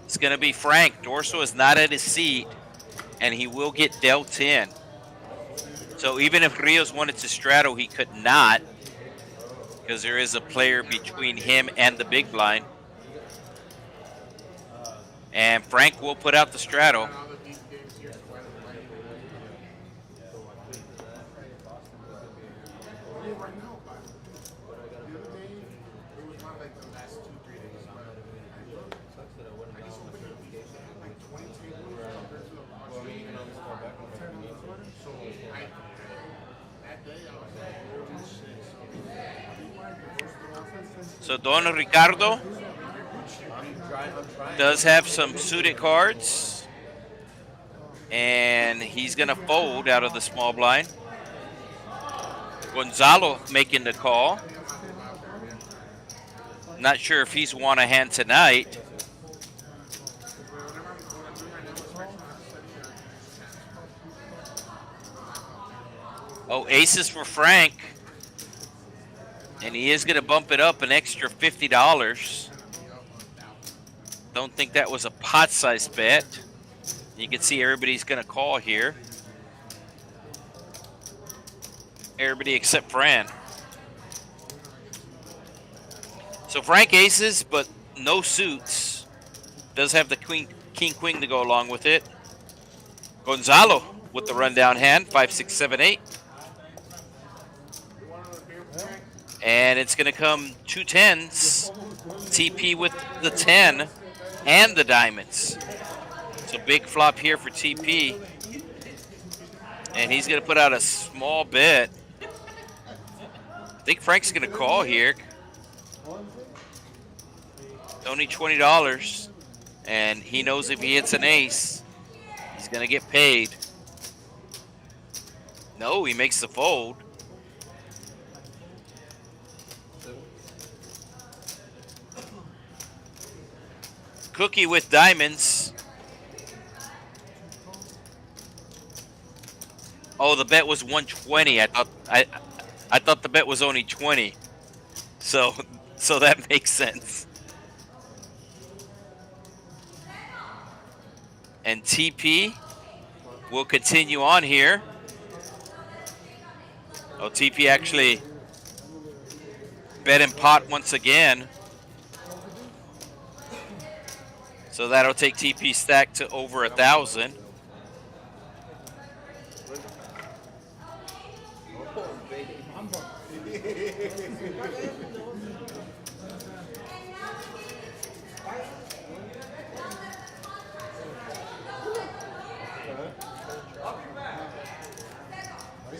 is going to be Frank. Dorso is not at his seat, and he will get dealt in. So even if Rios wanted to straddle, he could not, because there is a player between him and the big blind. And Frank will put out the straddle. So Don Ricardo does have some suited cards, and he's going to fold out of the small blind. Gonzalo making the call. Not sure if he's won a hand tonight. Oh, aces for Frank. And he is going to bump it up an extra $50. Don't think that was a pot-sized bet. You can see everybody's going to call here. Everybody except Fran. So Frank aces, but no suits. Does have the queen, king, queen to go along with it. Gonzalo with the rundown hand, 5, 6, 7, 8. And it's going to come 2 10s. TP with the 10 and the diamonds. So big flop here for TP. And he's going to put out a small bet. I think Frank's going to call here. Only $20. And he knows if he hits an ace, he's going to get paid. No, he makes the fold. Cookie with diamonds. Oh, the bet was 120. I thought the bet was only 20. So that makes sense. And TP will continue on here. Oh, TP actually bet in pot once again. So that'll take TP stack to over 1,000.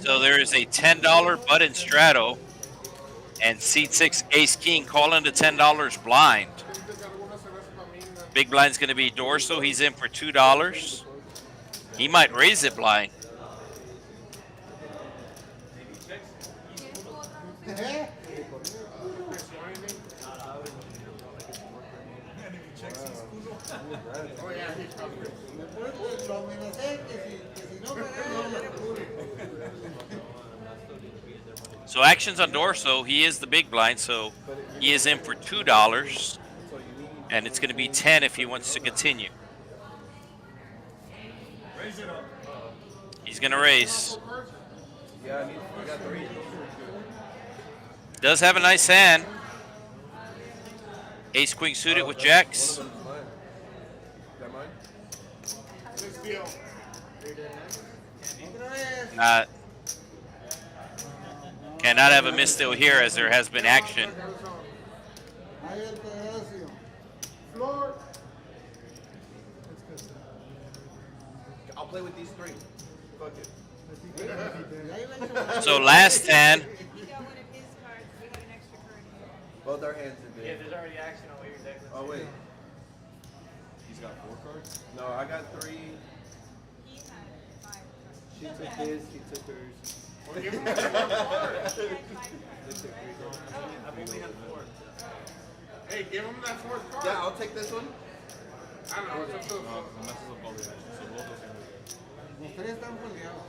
So there is a $10 button straddle, and seat 6 ace king calling the $10 blind. Big blind's going to be Dorso. He's in for $2. He might raise it blind. So actions on Dorso. He is the big blind, so he is in for $2. And it's going to be 10 if he wants to continue. He's gonna raise. Yeah, I got 3. Does have a nice hand. Ace queen suited with jacks. Cannot have a misdeal here as there has been action. I'll play with these 3. Fuck it. So last hand. Both our hands are big. Yeah, there's already action on your deck. Oh, wait. He's got 4 cards? No, I got 3. She took his, he took hers. Well, give him the 4 cards. I've only had 4. Hey, give him that 4th card. Yeah, I'll take this one. I don't know. What's up to No, it messes up all the actions. So both of them. Los 3 están peleados.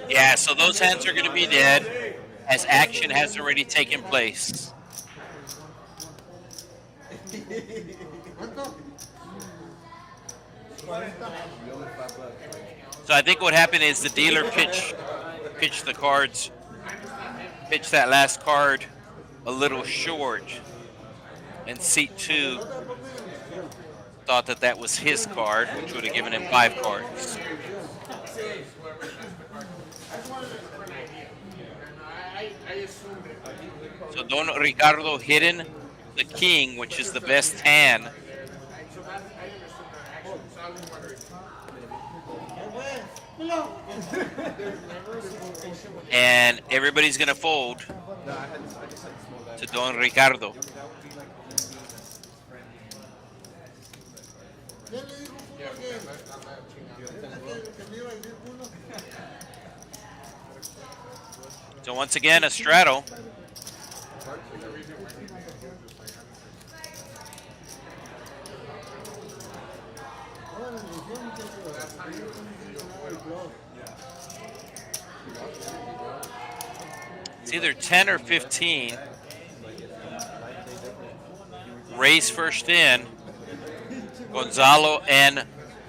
Yeah, so those hands are going to be dead as action has already taken place. So I think what happened is the dealer pitched the cards, pitched that last card a little short, and seat 2 thought that that was his card, which would have given him 5 cards. So Don Ricardo hidden the king, which is the best hand. And everybody's going to fold to Don Ricardo. So once again, a straddle. It's either 10 or 15. Raise first in. Gonzalo and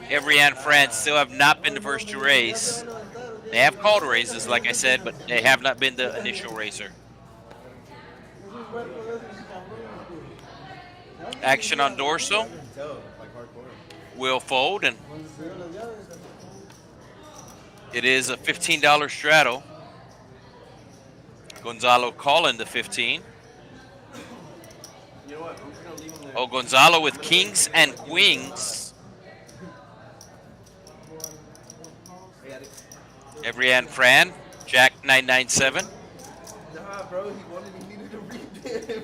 Evrian France still have not been the first to raise. They have called raises, like I said, but they have not been the initial raiser. Action on dorsal. Will fold, and it is a $15 straddle. Gonzalo calling the 15. Oh, Gonzalo with kings and queens. Evrian Fran, Jack 997. Nah, bro, he needed to read him.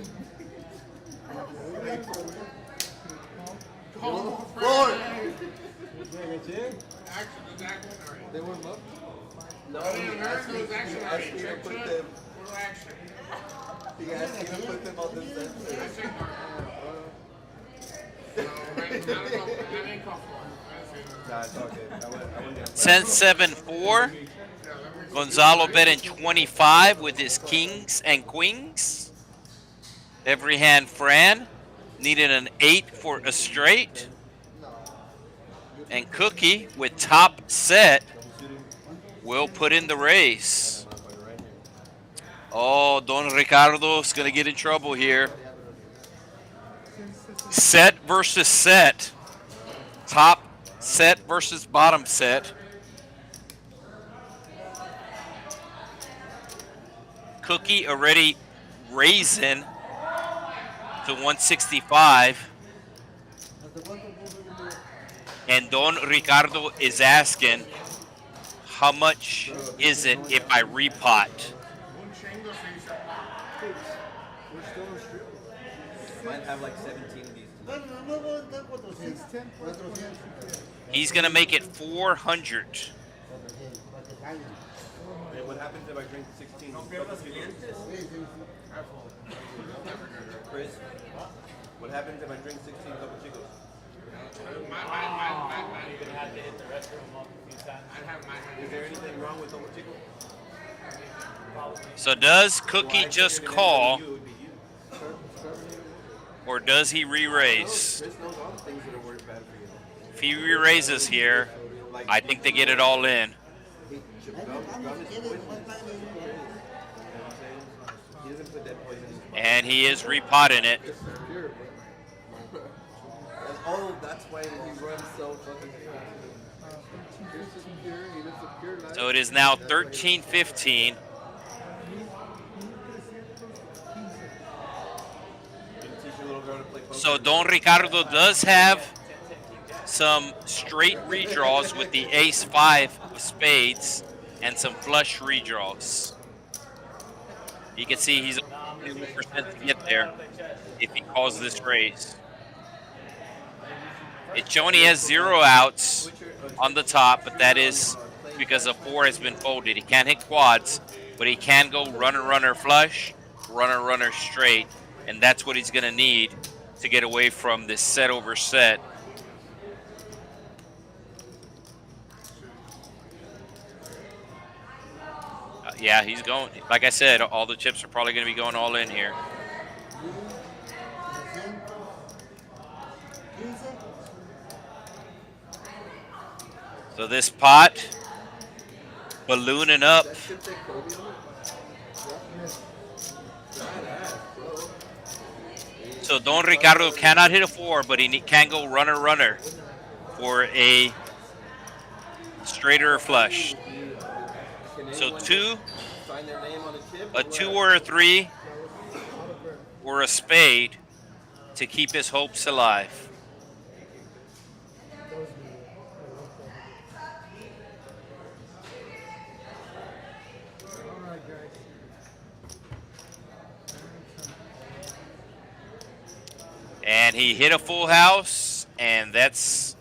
They were up? No, he asked me to put them. He asked me to put them on the sensor. Nah, it's all good. 10-7-4. Gonzalo betting 25 with his kings and queens. Every hand Fran needed an 8 for a straight. And Cookie with top set will put in the race. Oh, Don Ricardo's going to get in trouble here. Set versus set. Top set versus bottom set. Cookie already raising to 165. And Don Ricardo is asking, how much is it if I repot? Might have like 17 of these. He's going to make it 400. Hey, what happens if I drink 16? Chris, what happens if I drink 16 Topo Chicos? You're gonna have to hit the restroom a few times. Is there anything wrong with Topo Chico? So does Cookie just call, or does he re-raise? Chris knows all the things that are worth he re-raises here, I think they get it all in. And he is repotting it. Oh, that's why he runs so fucking fast. So it is now 13-15. So Don Ricardo does have some straight redraws with the ace-5 of spades and some flush redraws. You can see he's 50% to get there if he calls this raise. It's showing he has 0 outs on the top, but that is because a 4 has been folded. He can't hit quads, but he can go runner, runner flush, runner, runner straight, and that's what he's going to need to get away from this set over set. Yeah, he's going, like I said, all the chips are probably going to be going all in here. So this pot ballooning up. So Don Ricardo cannot hit a 4, but he can go runner, runner for a straight or a flush. So 2, a 2 or a 3, or a spade to keep his hopes alive. And he hit a full house, and that's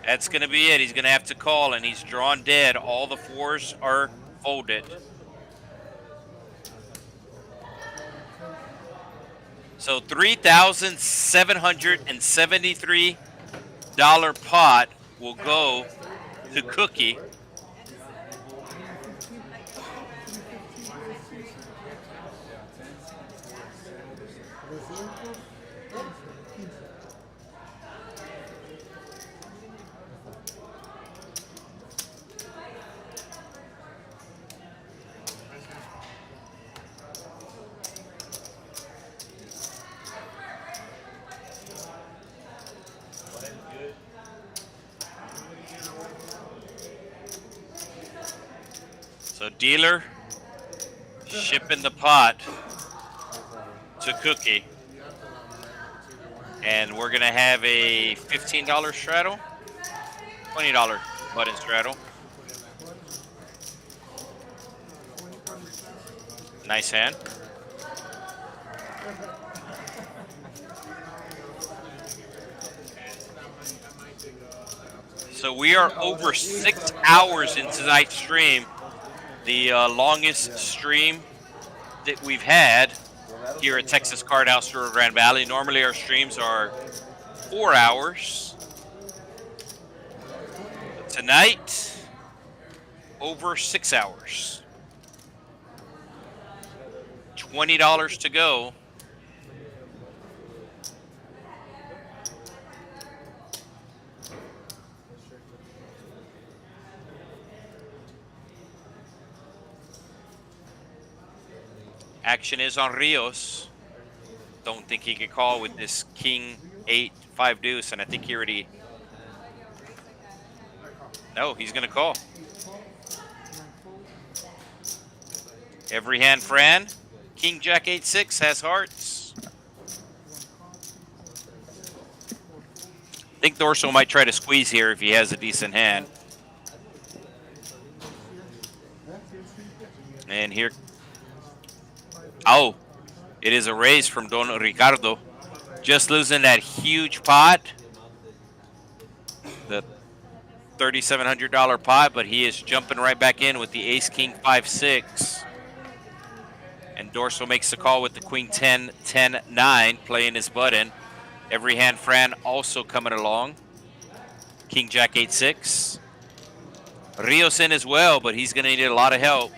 going to be it. He's going to have to call, and he's drawn dead. All the 4s are folded. So $3,773 pot will go to Cookie. So dealer shipping the pot to Cookie. And we're going to have a $15 straddle, $20 button straddle. Nice hand. So we are over 6 hours into tonight's stream. The longest stream that we've had here at Texas Card House, Rio Grande Valley. Normally our streams are 4 hours. But tonight, over 6 hours. $20 to go. Action is on Rios. Don't think he can call with this king 8 5 deuce, and I think he already. No, he's going to call. Every hand, Fran. King Jack 8 6 has hearts. I think Dorso might try to squeeze here if he has a decent hand. And here. Oh, it is a raise from Don Ricardo. Just losing that huge pot. The $3,700 pot, but he is jumping right back in with the ace king 5 6. And Dorso makes the call with the queen 10 10 9, playing his button. Every hand, Fran also coming along. King Jack 8 6. Rios in as well, but he's going to need a lot of help.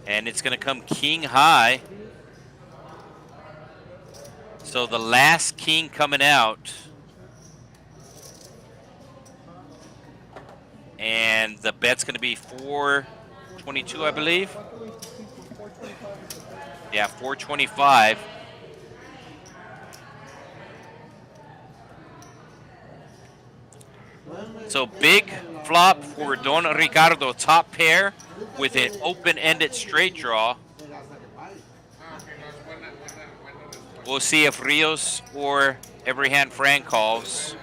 And it's going to come king high. So So the last king coming out. And the bet's going to be 422, I believe. Yeah, 425. So big flop for Don Ricardo, top pair with an open-ended straight draw. We'll see if Rios or every hand Fran calls.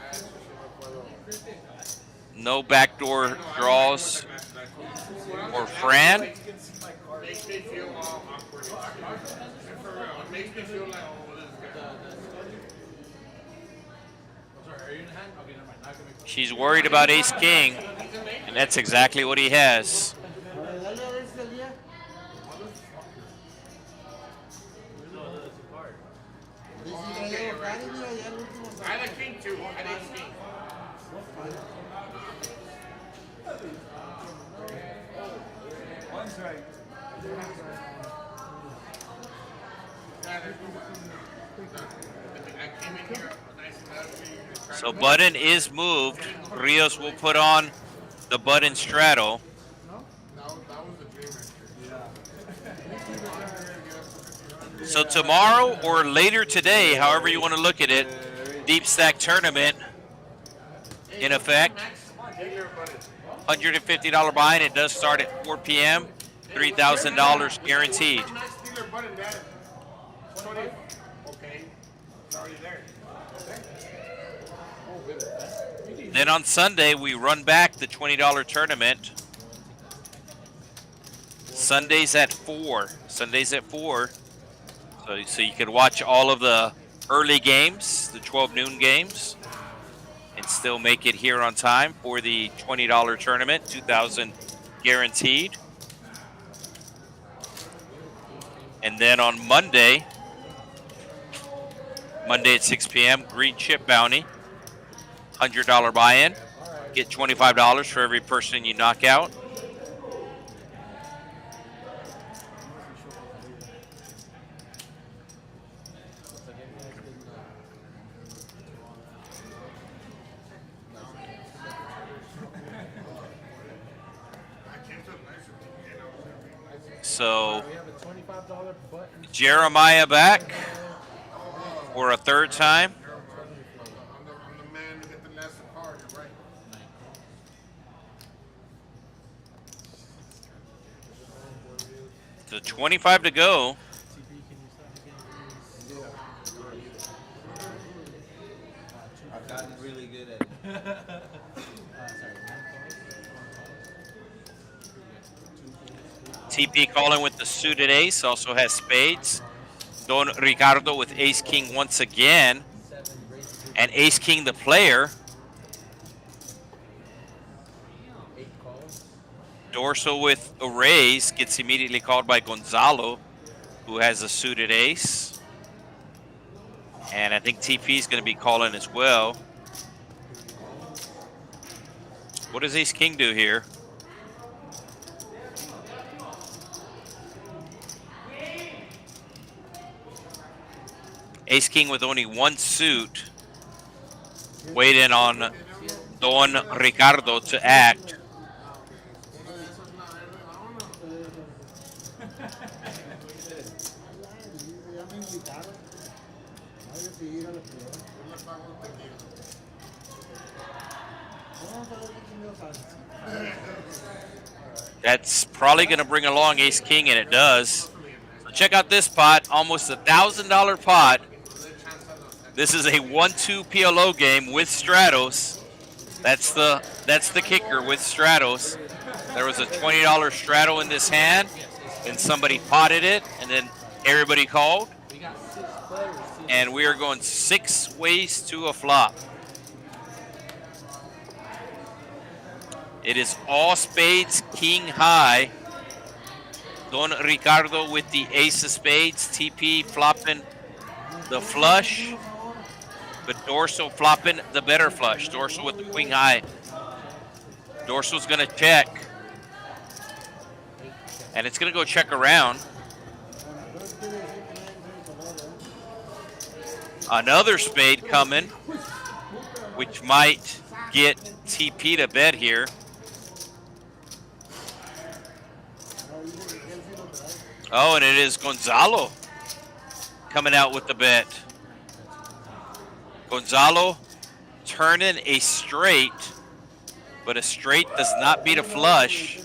No backdoor draws for Fran. Makes me feel all awkward. For real, it makes me feel like, oh, this guy. She's worried about ace king, and that's exactly what he has. I had a king too. I had ace king. One's right. So button is moved. Rios will put on the button straddle. So tomorrow or later today, however you want to look at it, deep stack tournament in effect. $150 buy-in. It does start at 4 p.m. $3,000 guaranteed. Then on Sunday, we run back the $20 tournament. Sundays at 4. Sundays at 4. So you can watch all of the early games, the 12 noon games, and still make it here on time for the $20 tournament, $2,000 guaranteed. And then on Monday at 6 p.m., green chip bounty, $100 buy-in. Get $25 for every person you knock out. So Jeremiah back for a third time. I'm the man to get the lesson hard, you're right. So 25 to go. I've gotten really good at it. TP calling with the suited ace, also has spades. Don Ricardo with ace king once again. And ace king the player. Dorso with a raise gets immediately called by Gonzalo, who has a suited ace. And I think TP is going to be calling as well. What does ace king do here? Ace king with only one suit. Waiting on Don Ricardo to act. That's probably going to bring along ace king, and it does. So check out this pot, almost $1,000 pot. This is a 1-2 PLO game with Straddles. That's the kicker with Straddles. There was a $20 straddle in this hand, and somebody potted it, and then everybody called. And we are going 6 ways to a flop. It is all spades, king high. Don Ricardo with the ace of spades, TP flopping the flush, but Dorso flopping the better flush. Dorso with the queen high. Dorso's gonna check. And it's gonna go check around. Another spade coming, which might get TP to bet here. Oh, and it is Gonzalo coming out with the bet. Gonzalo turning a straight, but a straight does not beat a flush.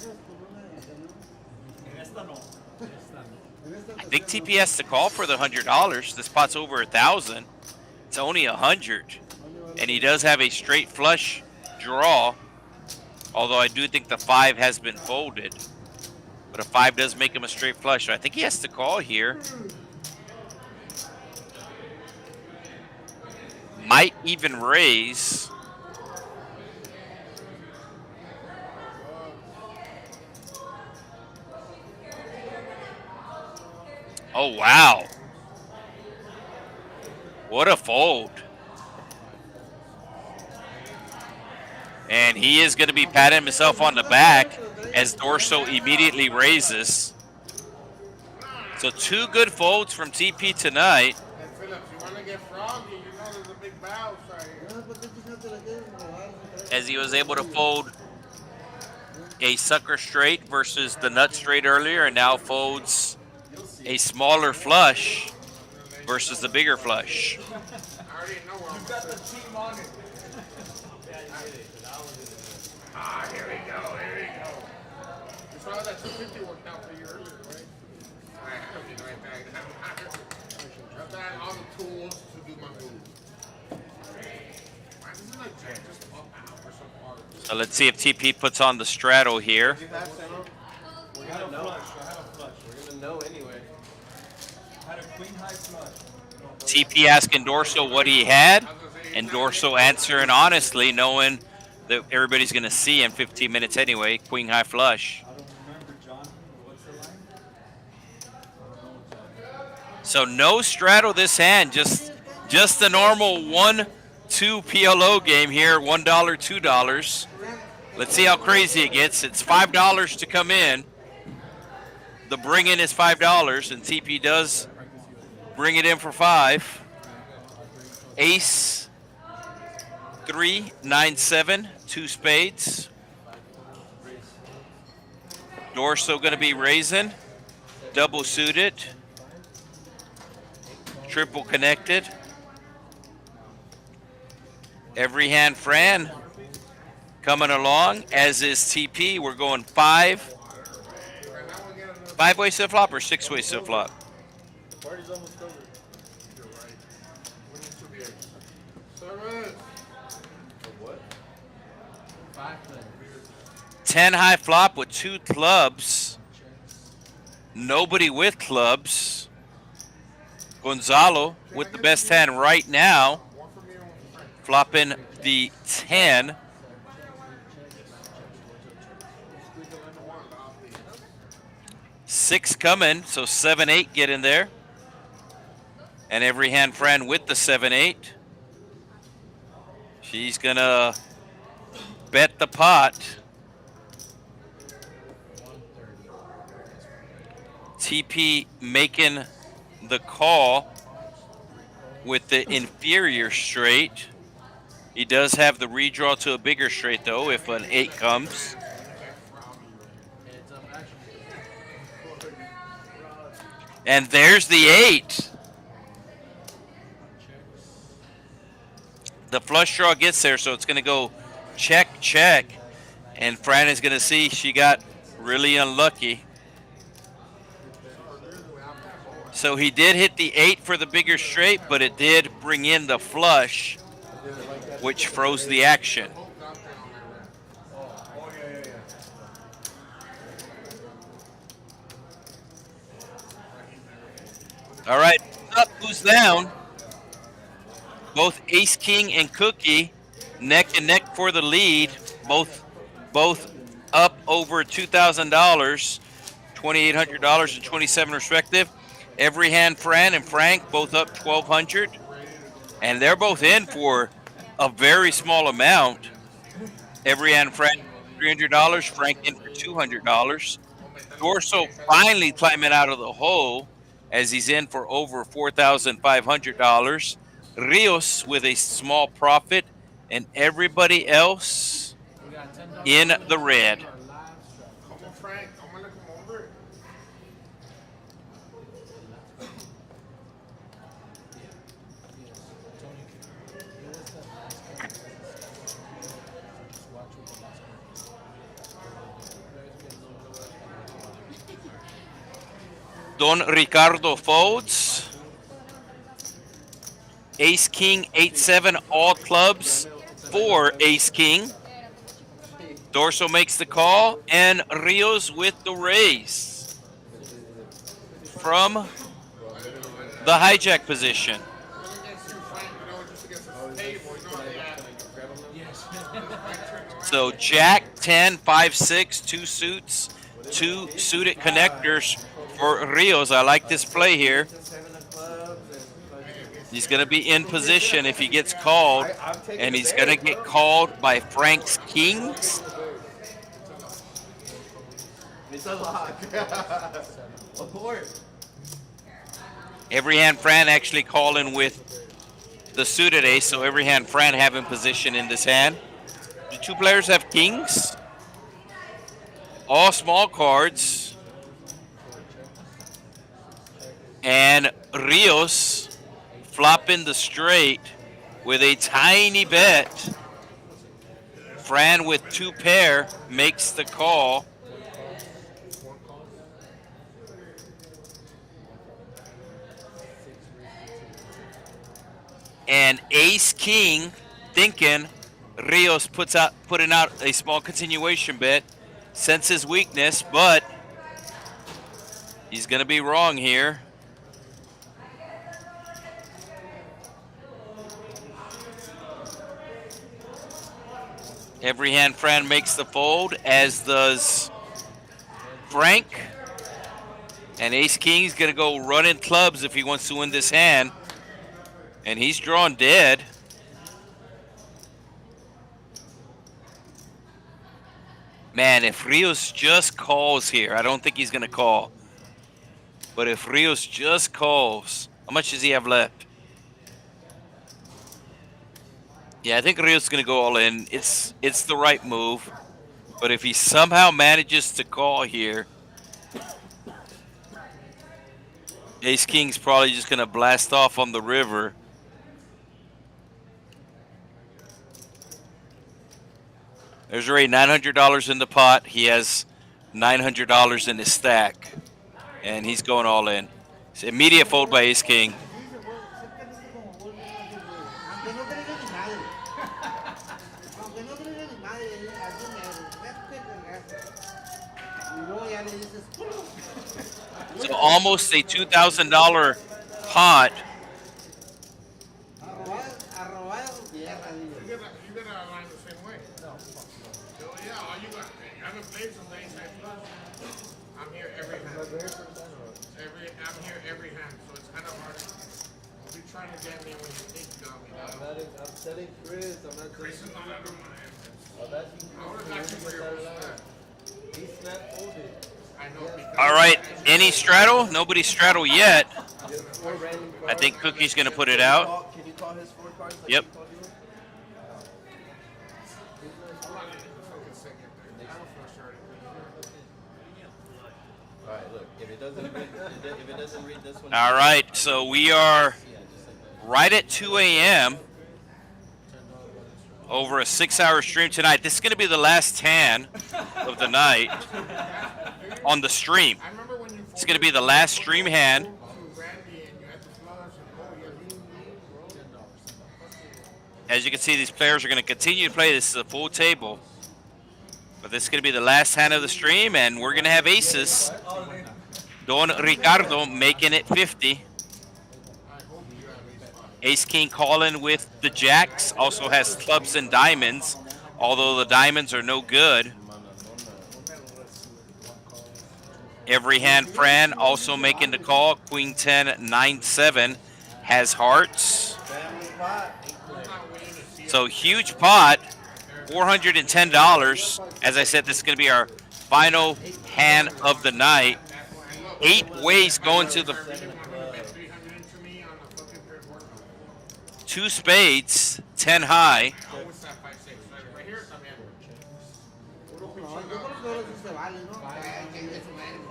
I think TP has to call for the $100. This pot's over 1,000. It's only 100, and he does have a straight flush draw. Although I do think the 5 has been folded, but a 5 does make him a straight flush. So I think he has to call here. Might even raise. Oh, wow. What a fold. And he is going to be patting himself on the back as Dorso immediately raises. So 2 good folds from TP tonight. Hey, Phillips, you want to get froggy? You know there's a big bounce right here. As he was able to fold a sucker straight versus the nut straight earlier, and now folds a smaller flush versus the bigger flush. I already know where I'm got the team on it. Here we go, here we go. You saw that 250 worked out for you earlier, right? I'll be right back. I've got all the tools to do my moves. Why doesn't that jack just pop out for some part? So let's see if TP puts on the straddle here. We got a flush. I had a flush. We're gonna know anyway. I had a queen high flush. TP asking Dorso what he had, and Dorso answering honestly, knowing that everybody's going to see in 15 minutes anyway. Queen high flush. I don't remember, John. What's the line? So no straddle this hand, just the normal 1-2 PLO game here, $1, $2. Let's see how crazy it gets. It's $5 to come in. The bring in is $5, and TP does bring it in for 5. Ace, 3, 9, 7, 2 spades. Dorso going to be raising, double suited, triple connected. Every hand Fran coming along, as is TP. We're going 5 ways to the flop or 6 ways to the flop. Party's almost over. You're right. We need to be service. What? 10 high flop with 2 clubs. Nobody with clubs. Gonzalo with the best hand right now. Flopping the 10. Six coming, so 7-8 get in there. And every hand Fran with the 7-8. She's gonna bet the pot. TP making the call with the inferior straight. He does have the redraw to a bigger straight though if an 8 comes. And there's the 8. The flush draw gets there, so it's going to go check, check. And Fran is going to see she got really unlucky. So he did hit the 8 for the bigger straight, but it did bring in the flush, which froze the action. All right, up, who's down? Both Ace King and Cookie neck and neck for the lead. Both up over $2,000, $2,800 and $27 respective. Every hand Fran and Frank both up $1,200, and they're both in for a very small amount. Every hand Fran $300, Frank in for $200. Dorso finally climbing out of the hole, as he's in for over $4,500. Rios with a small profit, and everybody else in the red. Come on, Frank. I'm gonna come over. Don Ricardo folds. Ace King 8-7 all clubs for Ace King. Dorso makes the call, and Rios with the raise from the hijack position. So Jack 10, 5, 6, 2 suits, 2 suited connectors for Rios. I like this play here. He's going to be in position if he gets called, and he's going to get called by Frank's Kings. It's a lock. Abort. Every hand Fran actually calling with the suited ace, so every hand Fran having position in this hand. The two players have kings. All small cards. And Rios flopping the straight with a tiny bet. Fran with 2 pair makes the call. And Ace King thinking Rios putting out a small continuation bet, senses weakness, but he's going to be wrong here. Every hand Fran makes the fold, as does Frank. And Ace King's going to go running clubs if he wants to win this hand. And he's drawn dead. Man, if Rios just calls here, I don't think he's going to call. But if Rios just calls, how much does he have left? Yeah, I think Rios is going to go all in. It's the right move. But if he somehow manages to call here, Ace King's probably just going to blast off on the river. There's already $900 in the pot. He has $900 in his stack. And he's going all in. It's immediate fold by Ace King. So almost a $2,000 pot. I'm here every hand, so it's kind of hard. You're trying to get me when you think you got me. I'm telling Chris, I'm not Chris is not under my hand. I would have got you for your He's not folded. I know. All right, any straddle? Nobody straddle yet. I think Cookie's going to put it out. Can you call his 4 cards? Like Yep. Alright, look, if it doesn't read this one. All right, so we are right at 2 a.m. over a 6-hour stream tonight. This is going to be the last hand of the night on the stream. It's going to be the last stream hand. As you can see, these players are going to continue to play. This is a full table. But this is going to be the last hand of the stream, and we're going to have aces. Don Ricardo making it 50. Ace King calling with the jacks. Also has clubs and diamonds, although the diamonds are no good. Every hand Fran also making the call. Queen 10, 9-7 has hearts. So huge pot, $410. As I said, this is going to be our final hand of the night. 8 ways going to the 2 spades, 10 high.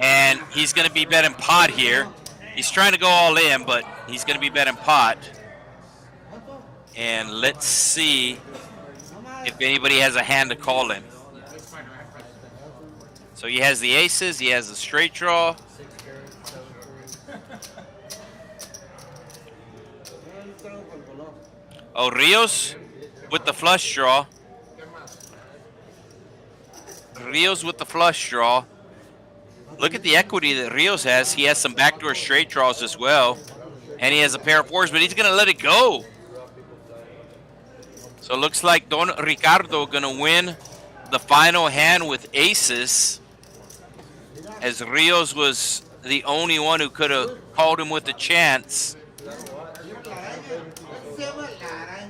And he's going to be betting pot here. He's trying to go all in, but he's going to be betting pot. And let's see if anybody has a hand to call him. So he has the aces, he has the straight draw. Oh, Rios with the flush draw. Rios with the flush draw. Look at the equity that Rios has. He has some backdoor straight draws as well. And he has a pair of fours, but he's going to let it go. So it looks like Don Ricardo going to win the final hand with aces, as Rios was the only one who could have called him with a chance.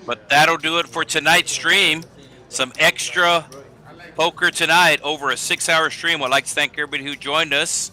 But that'll do it for tonight's stream. Some extra poker tonight over a 6-hour stream. I'd like to thank everybody who joined us.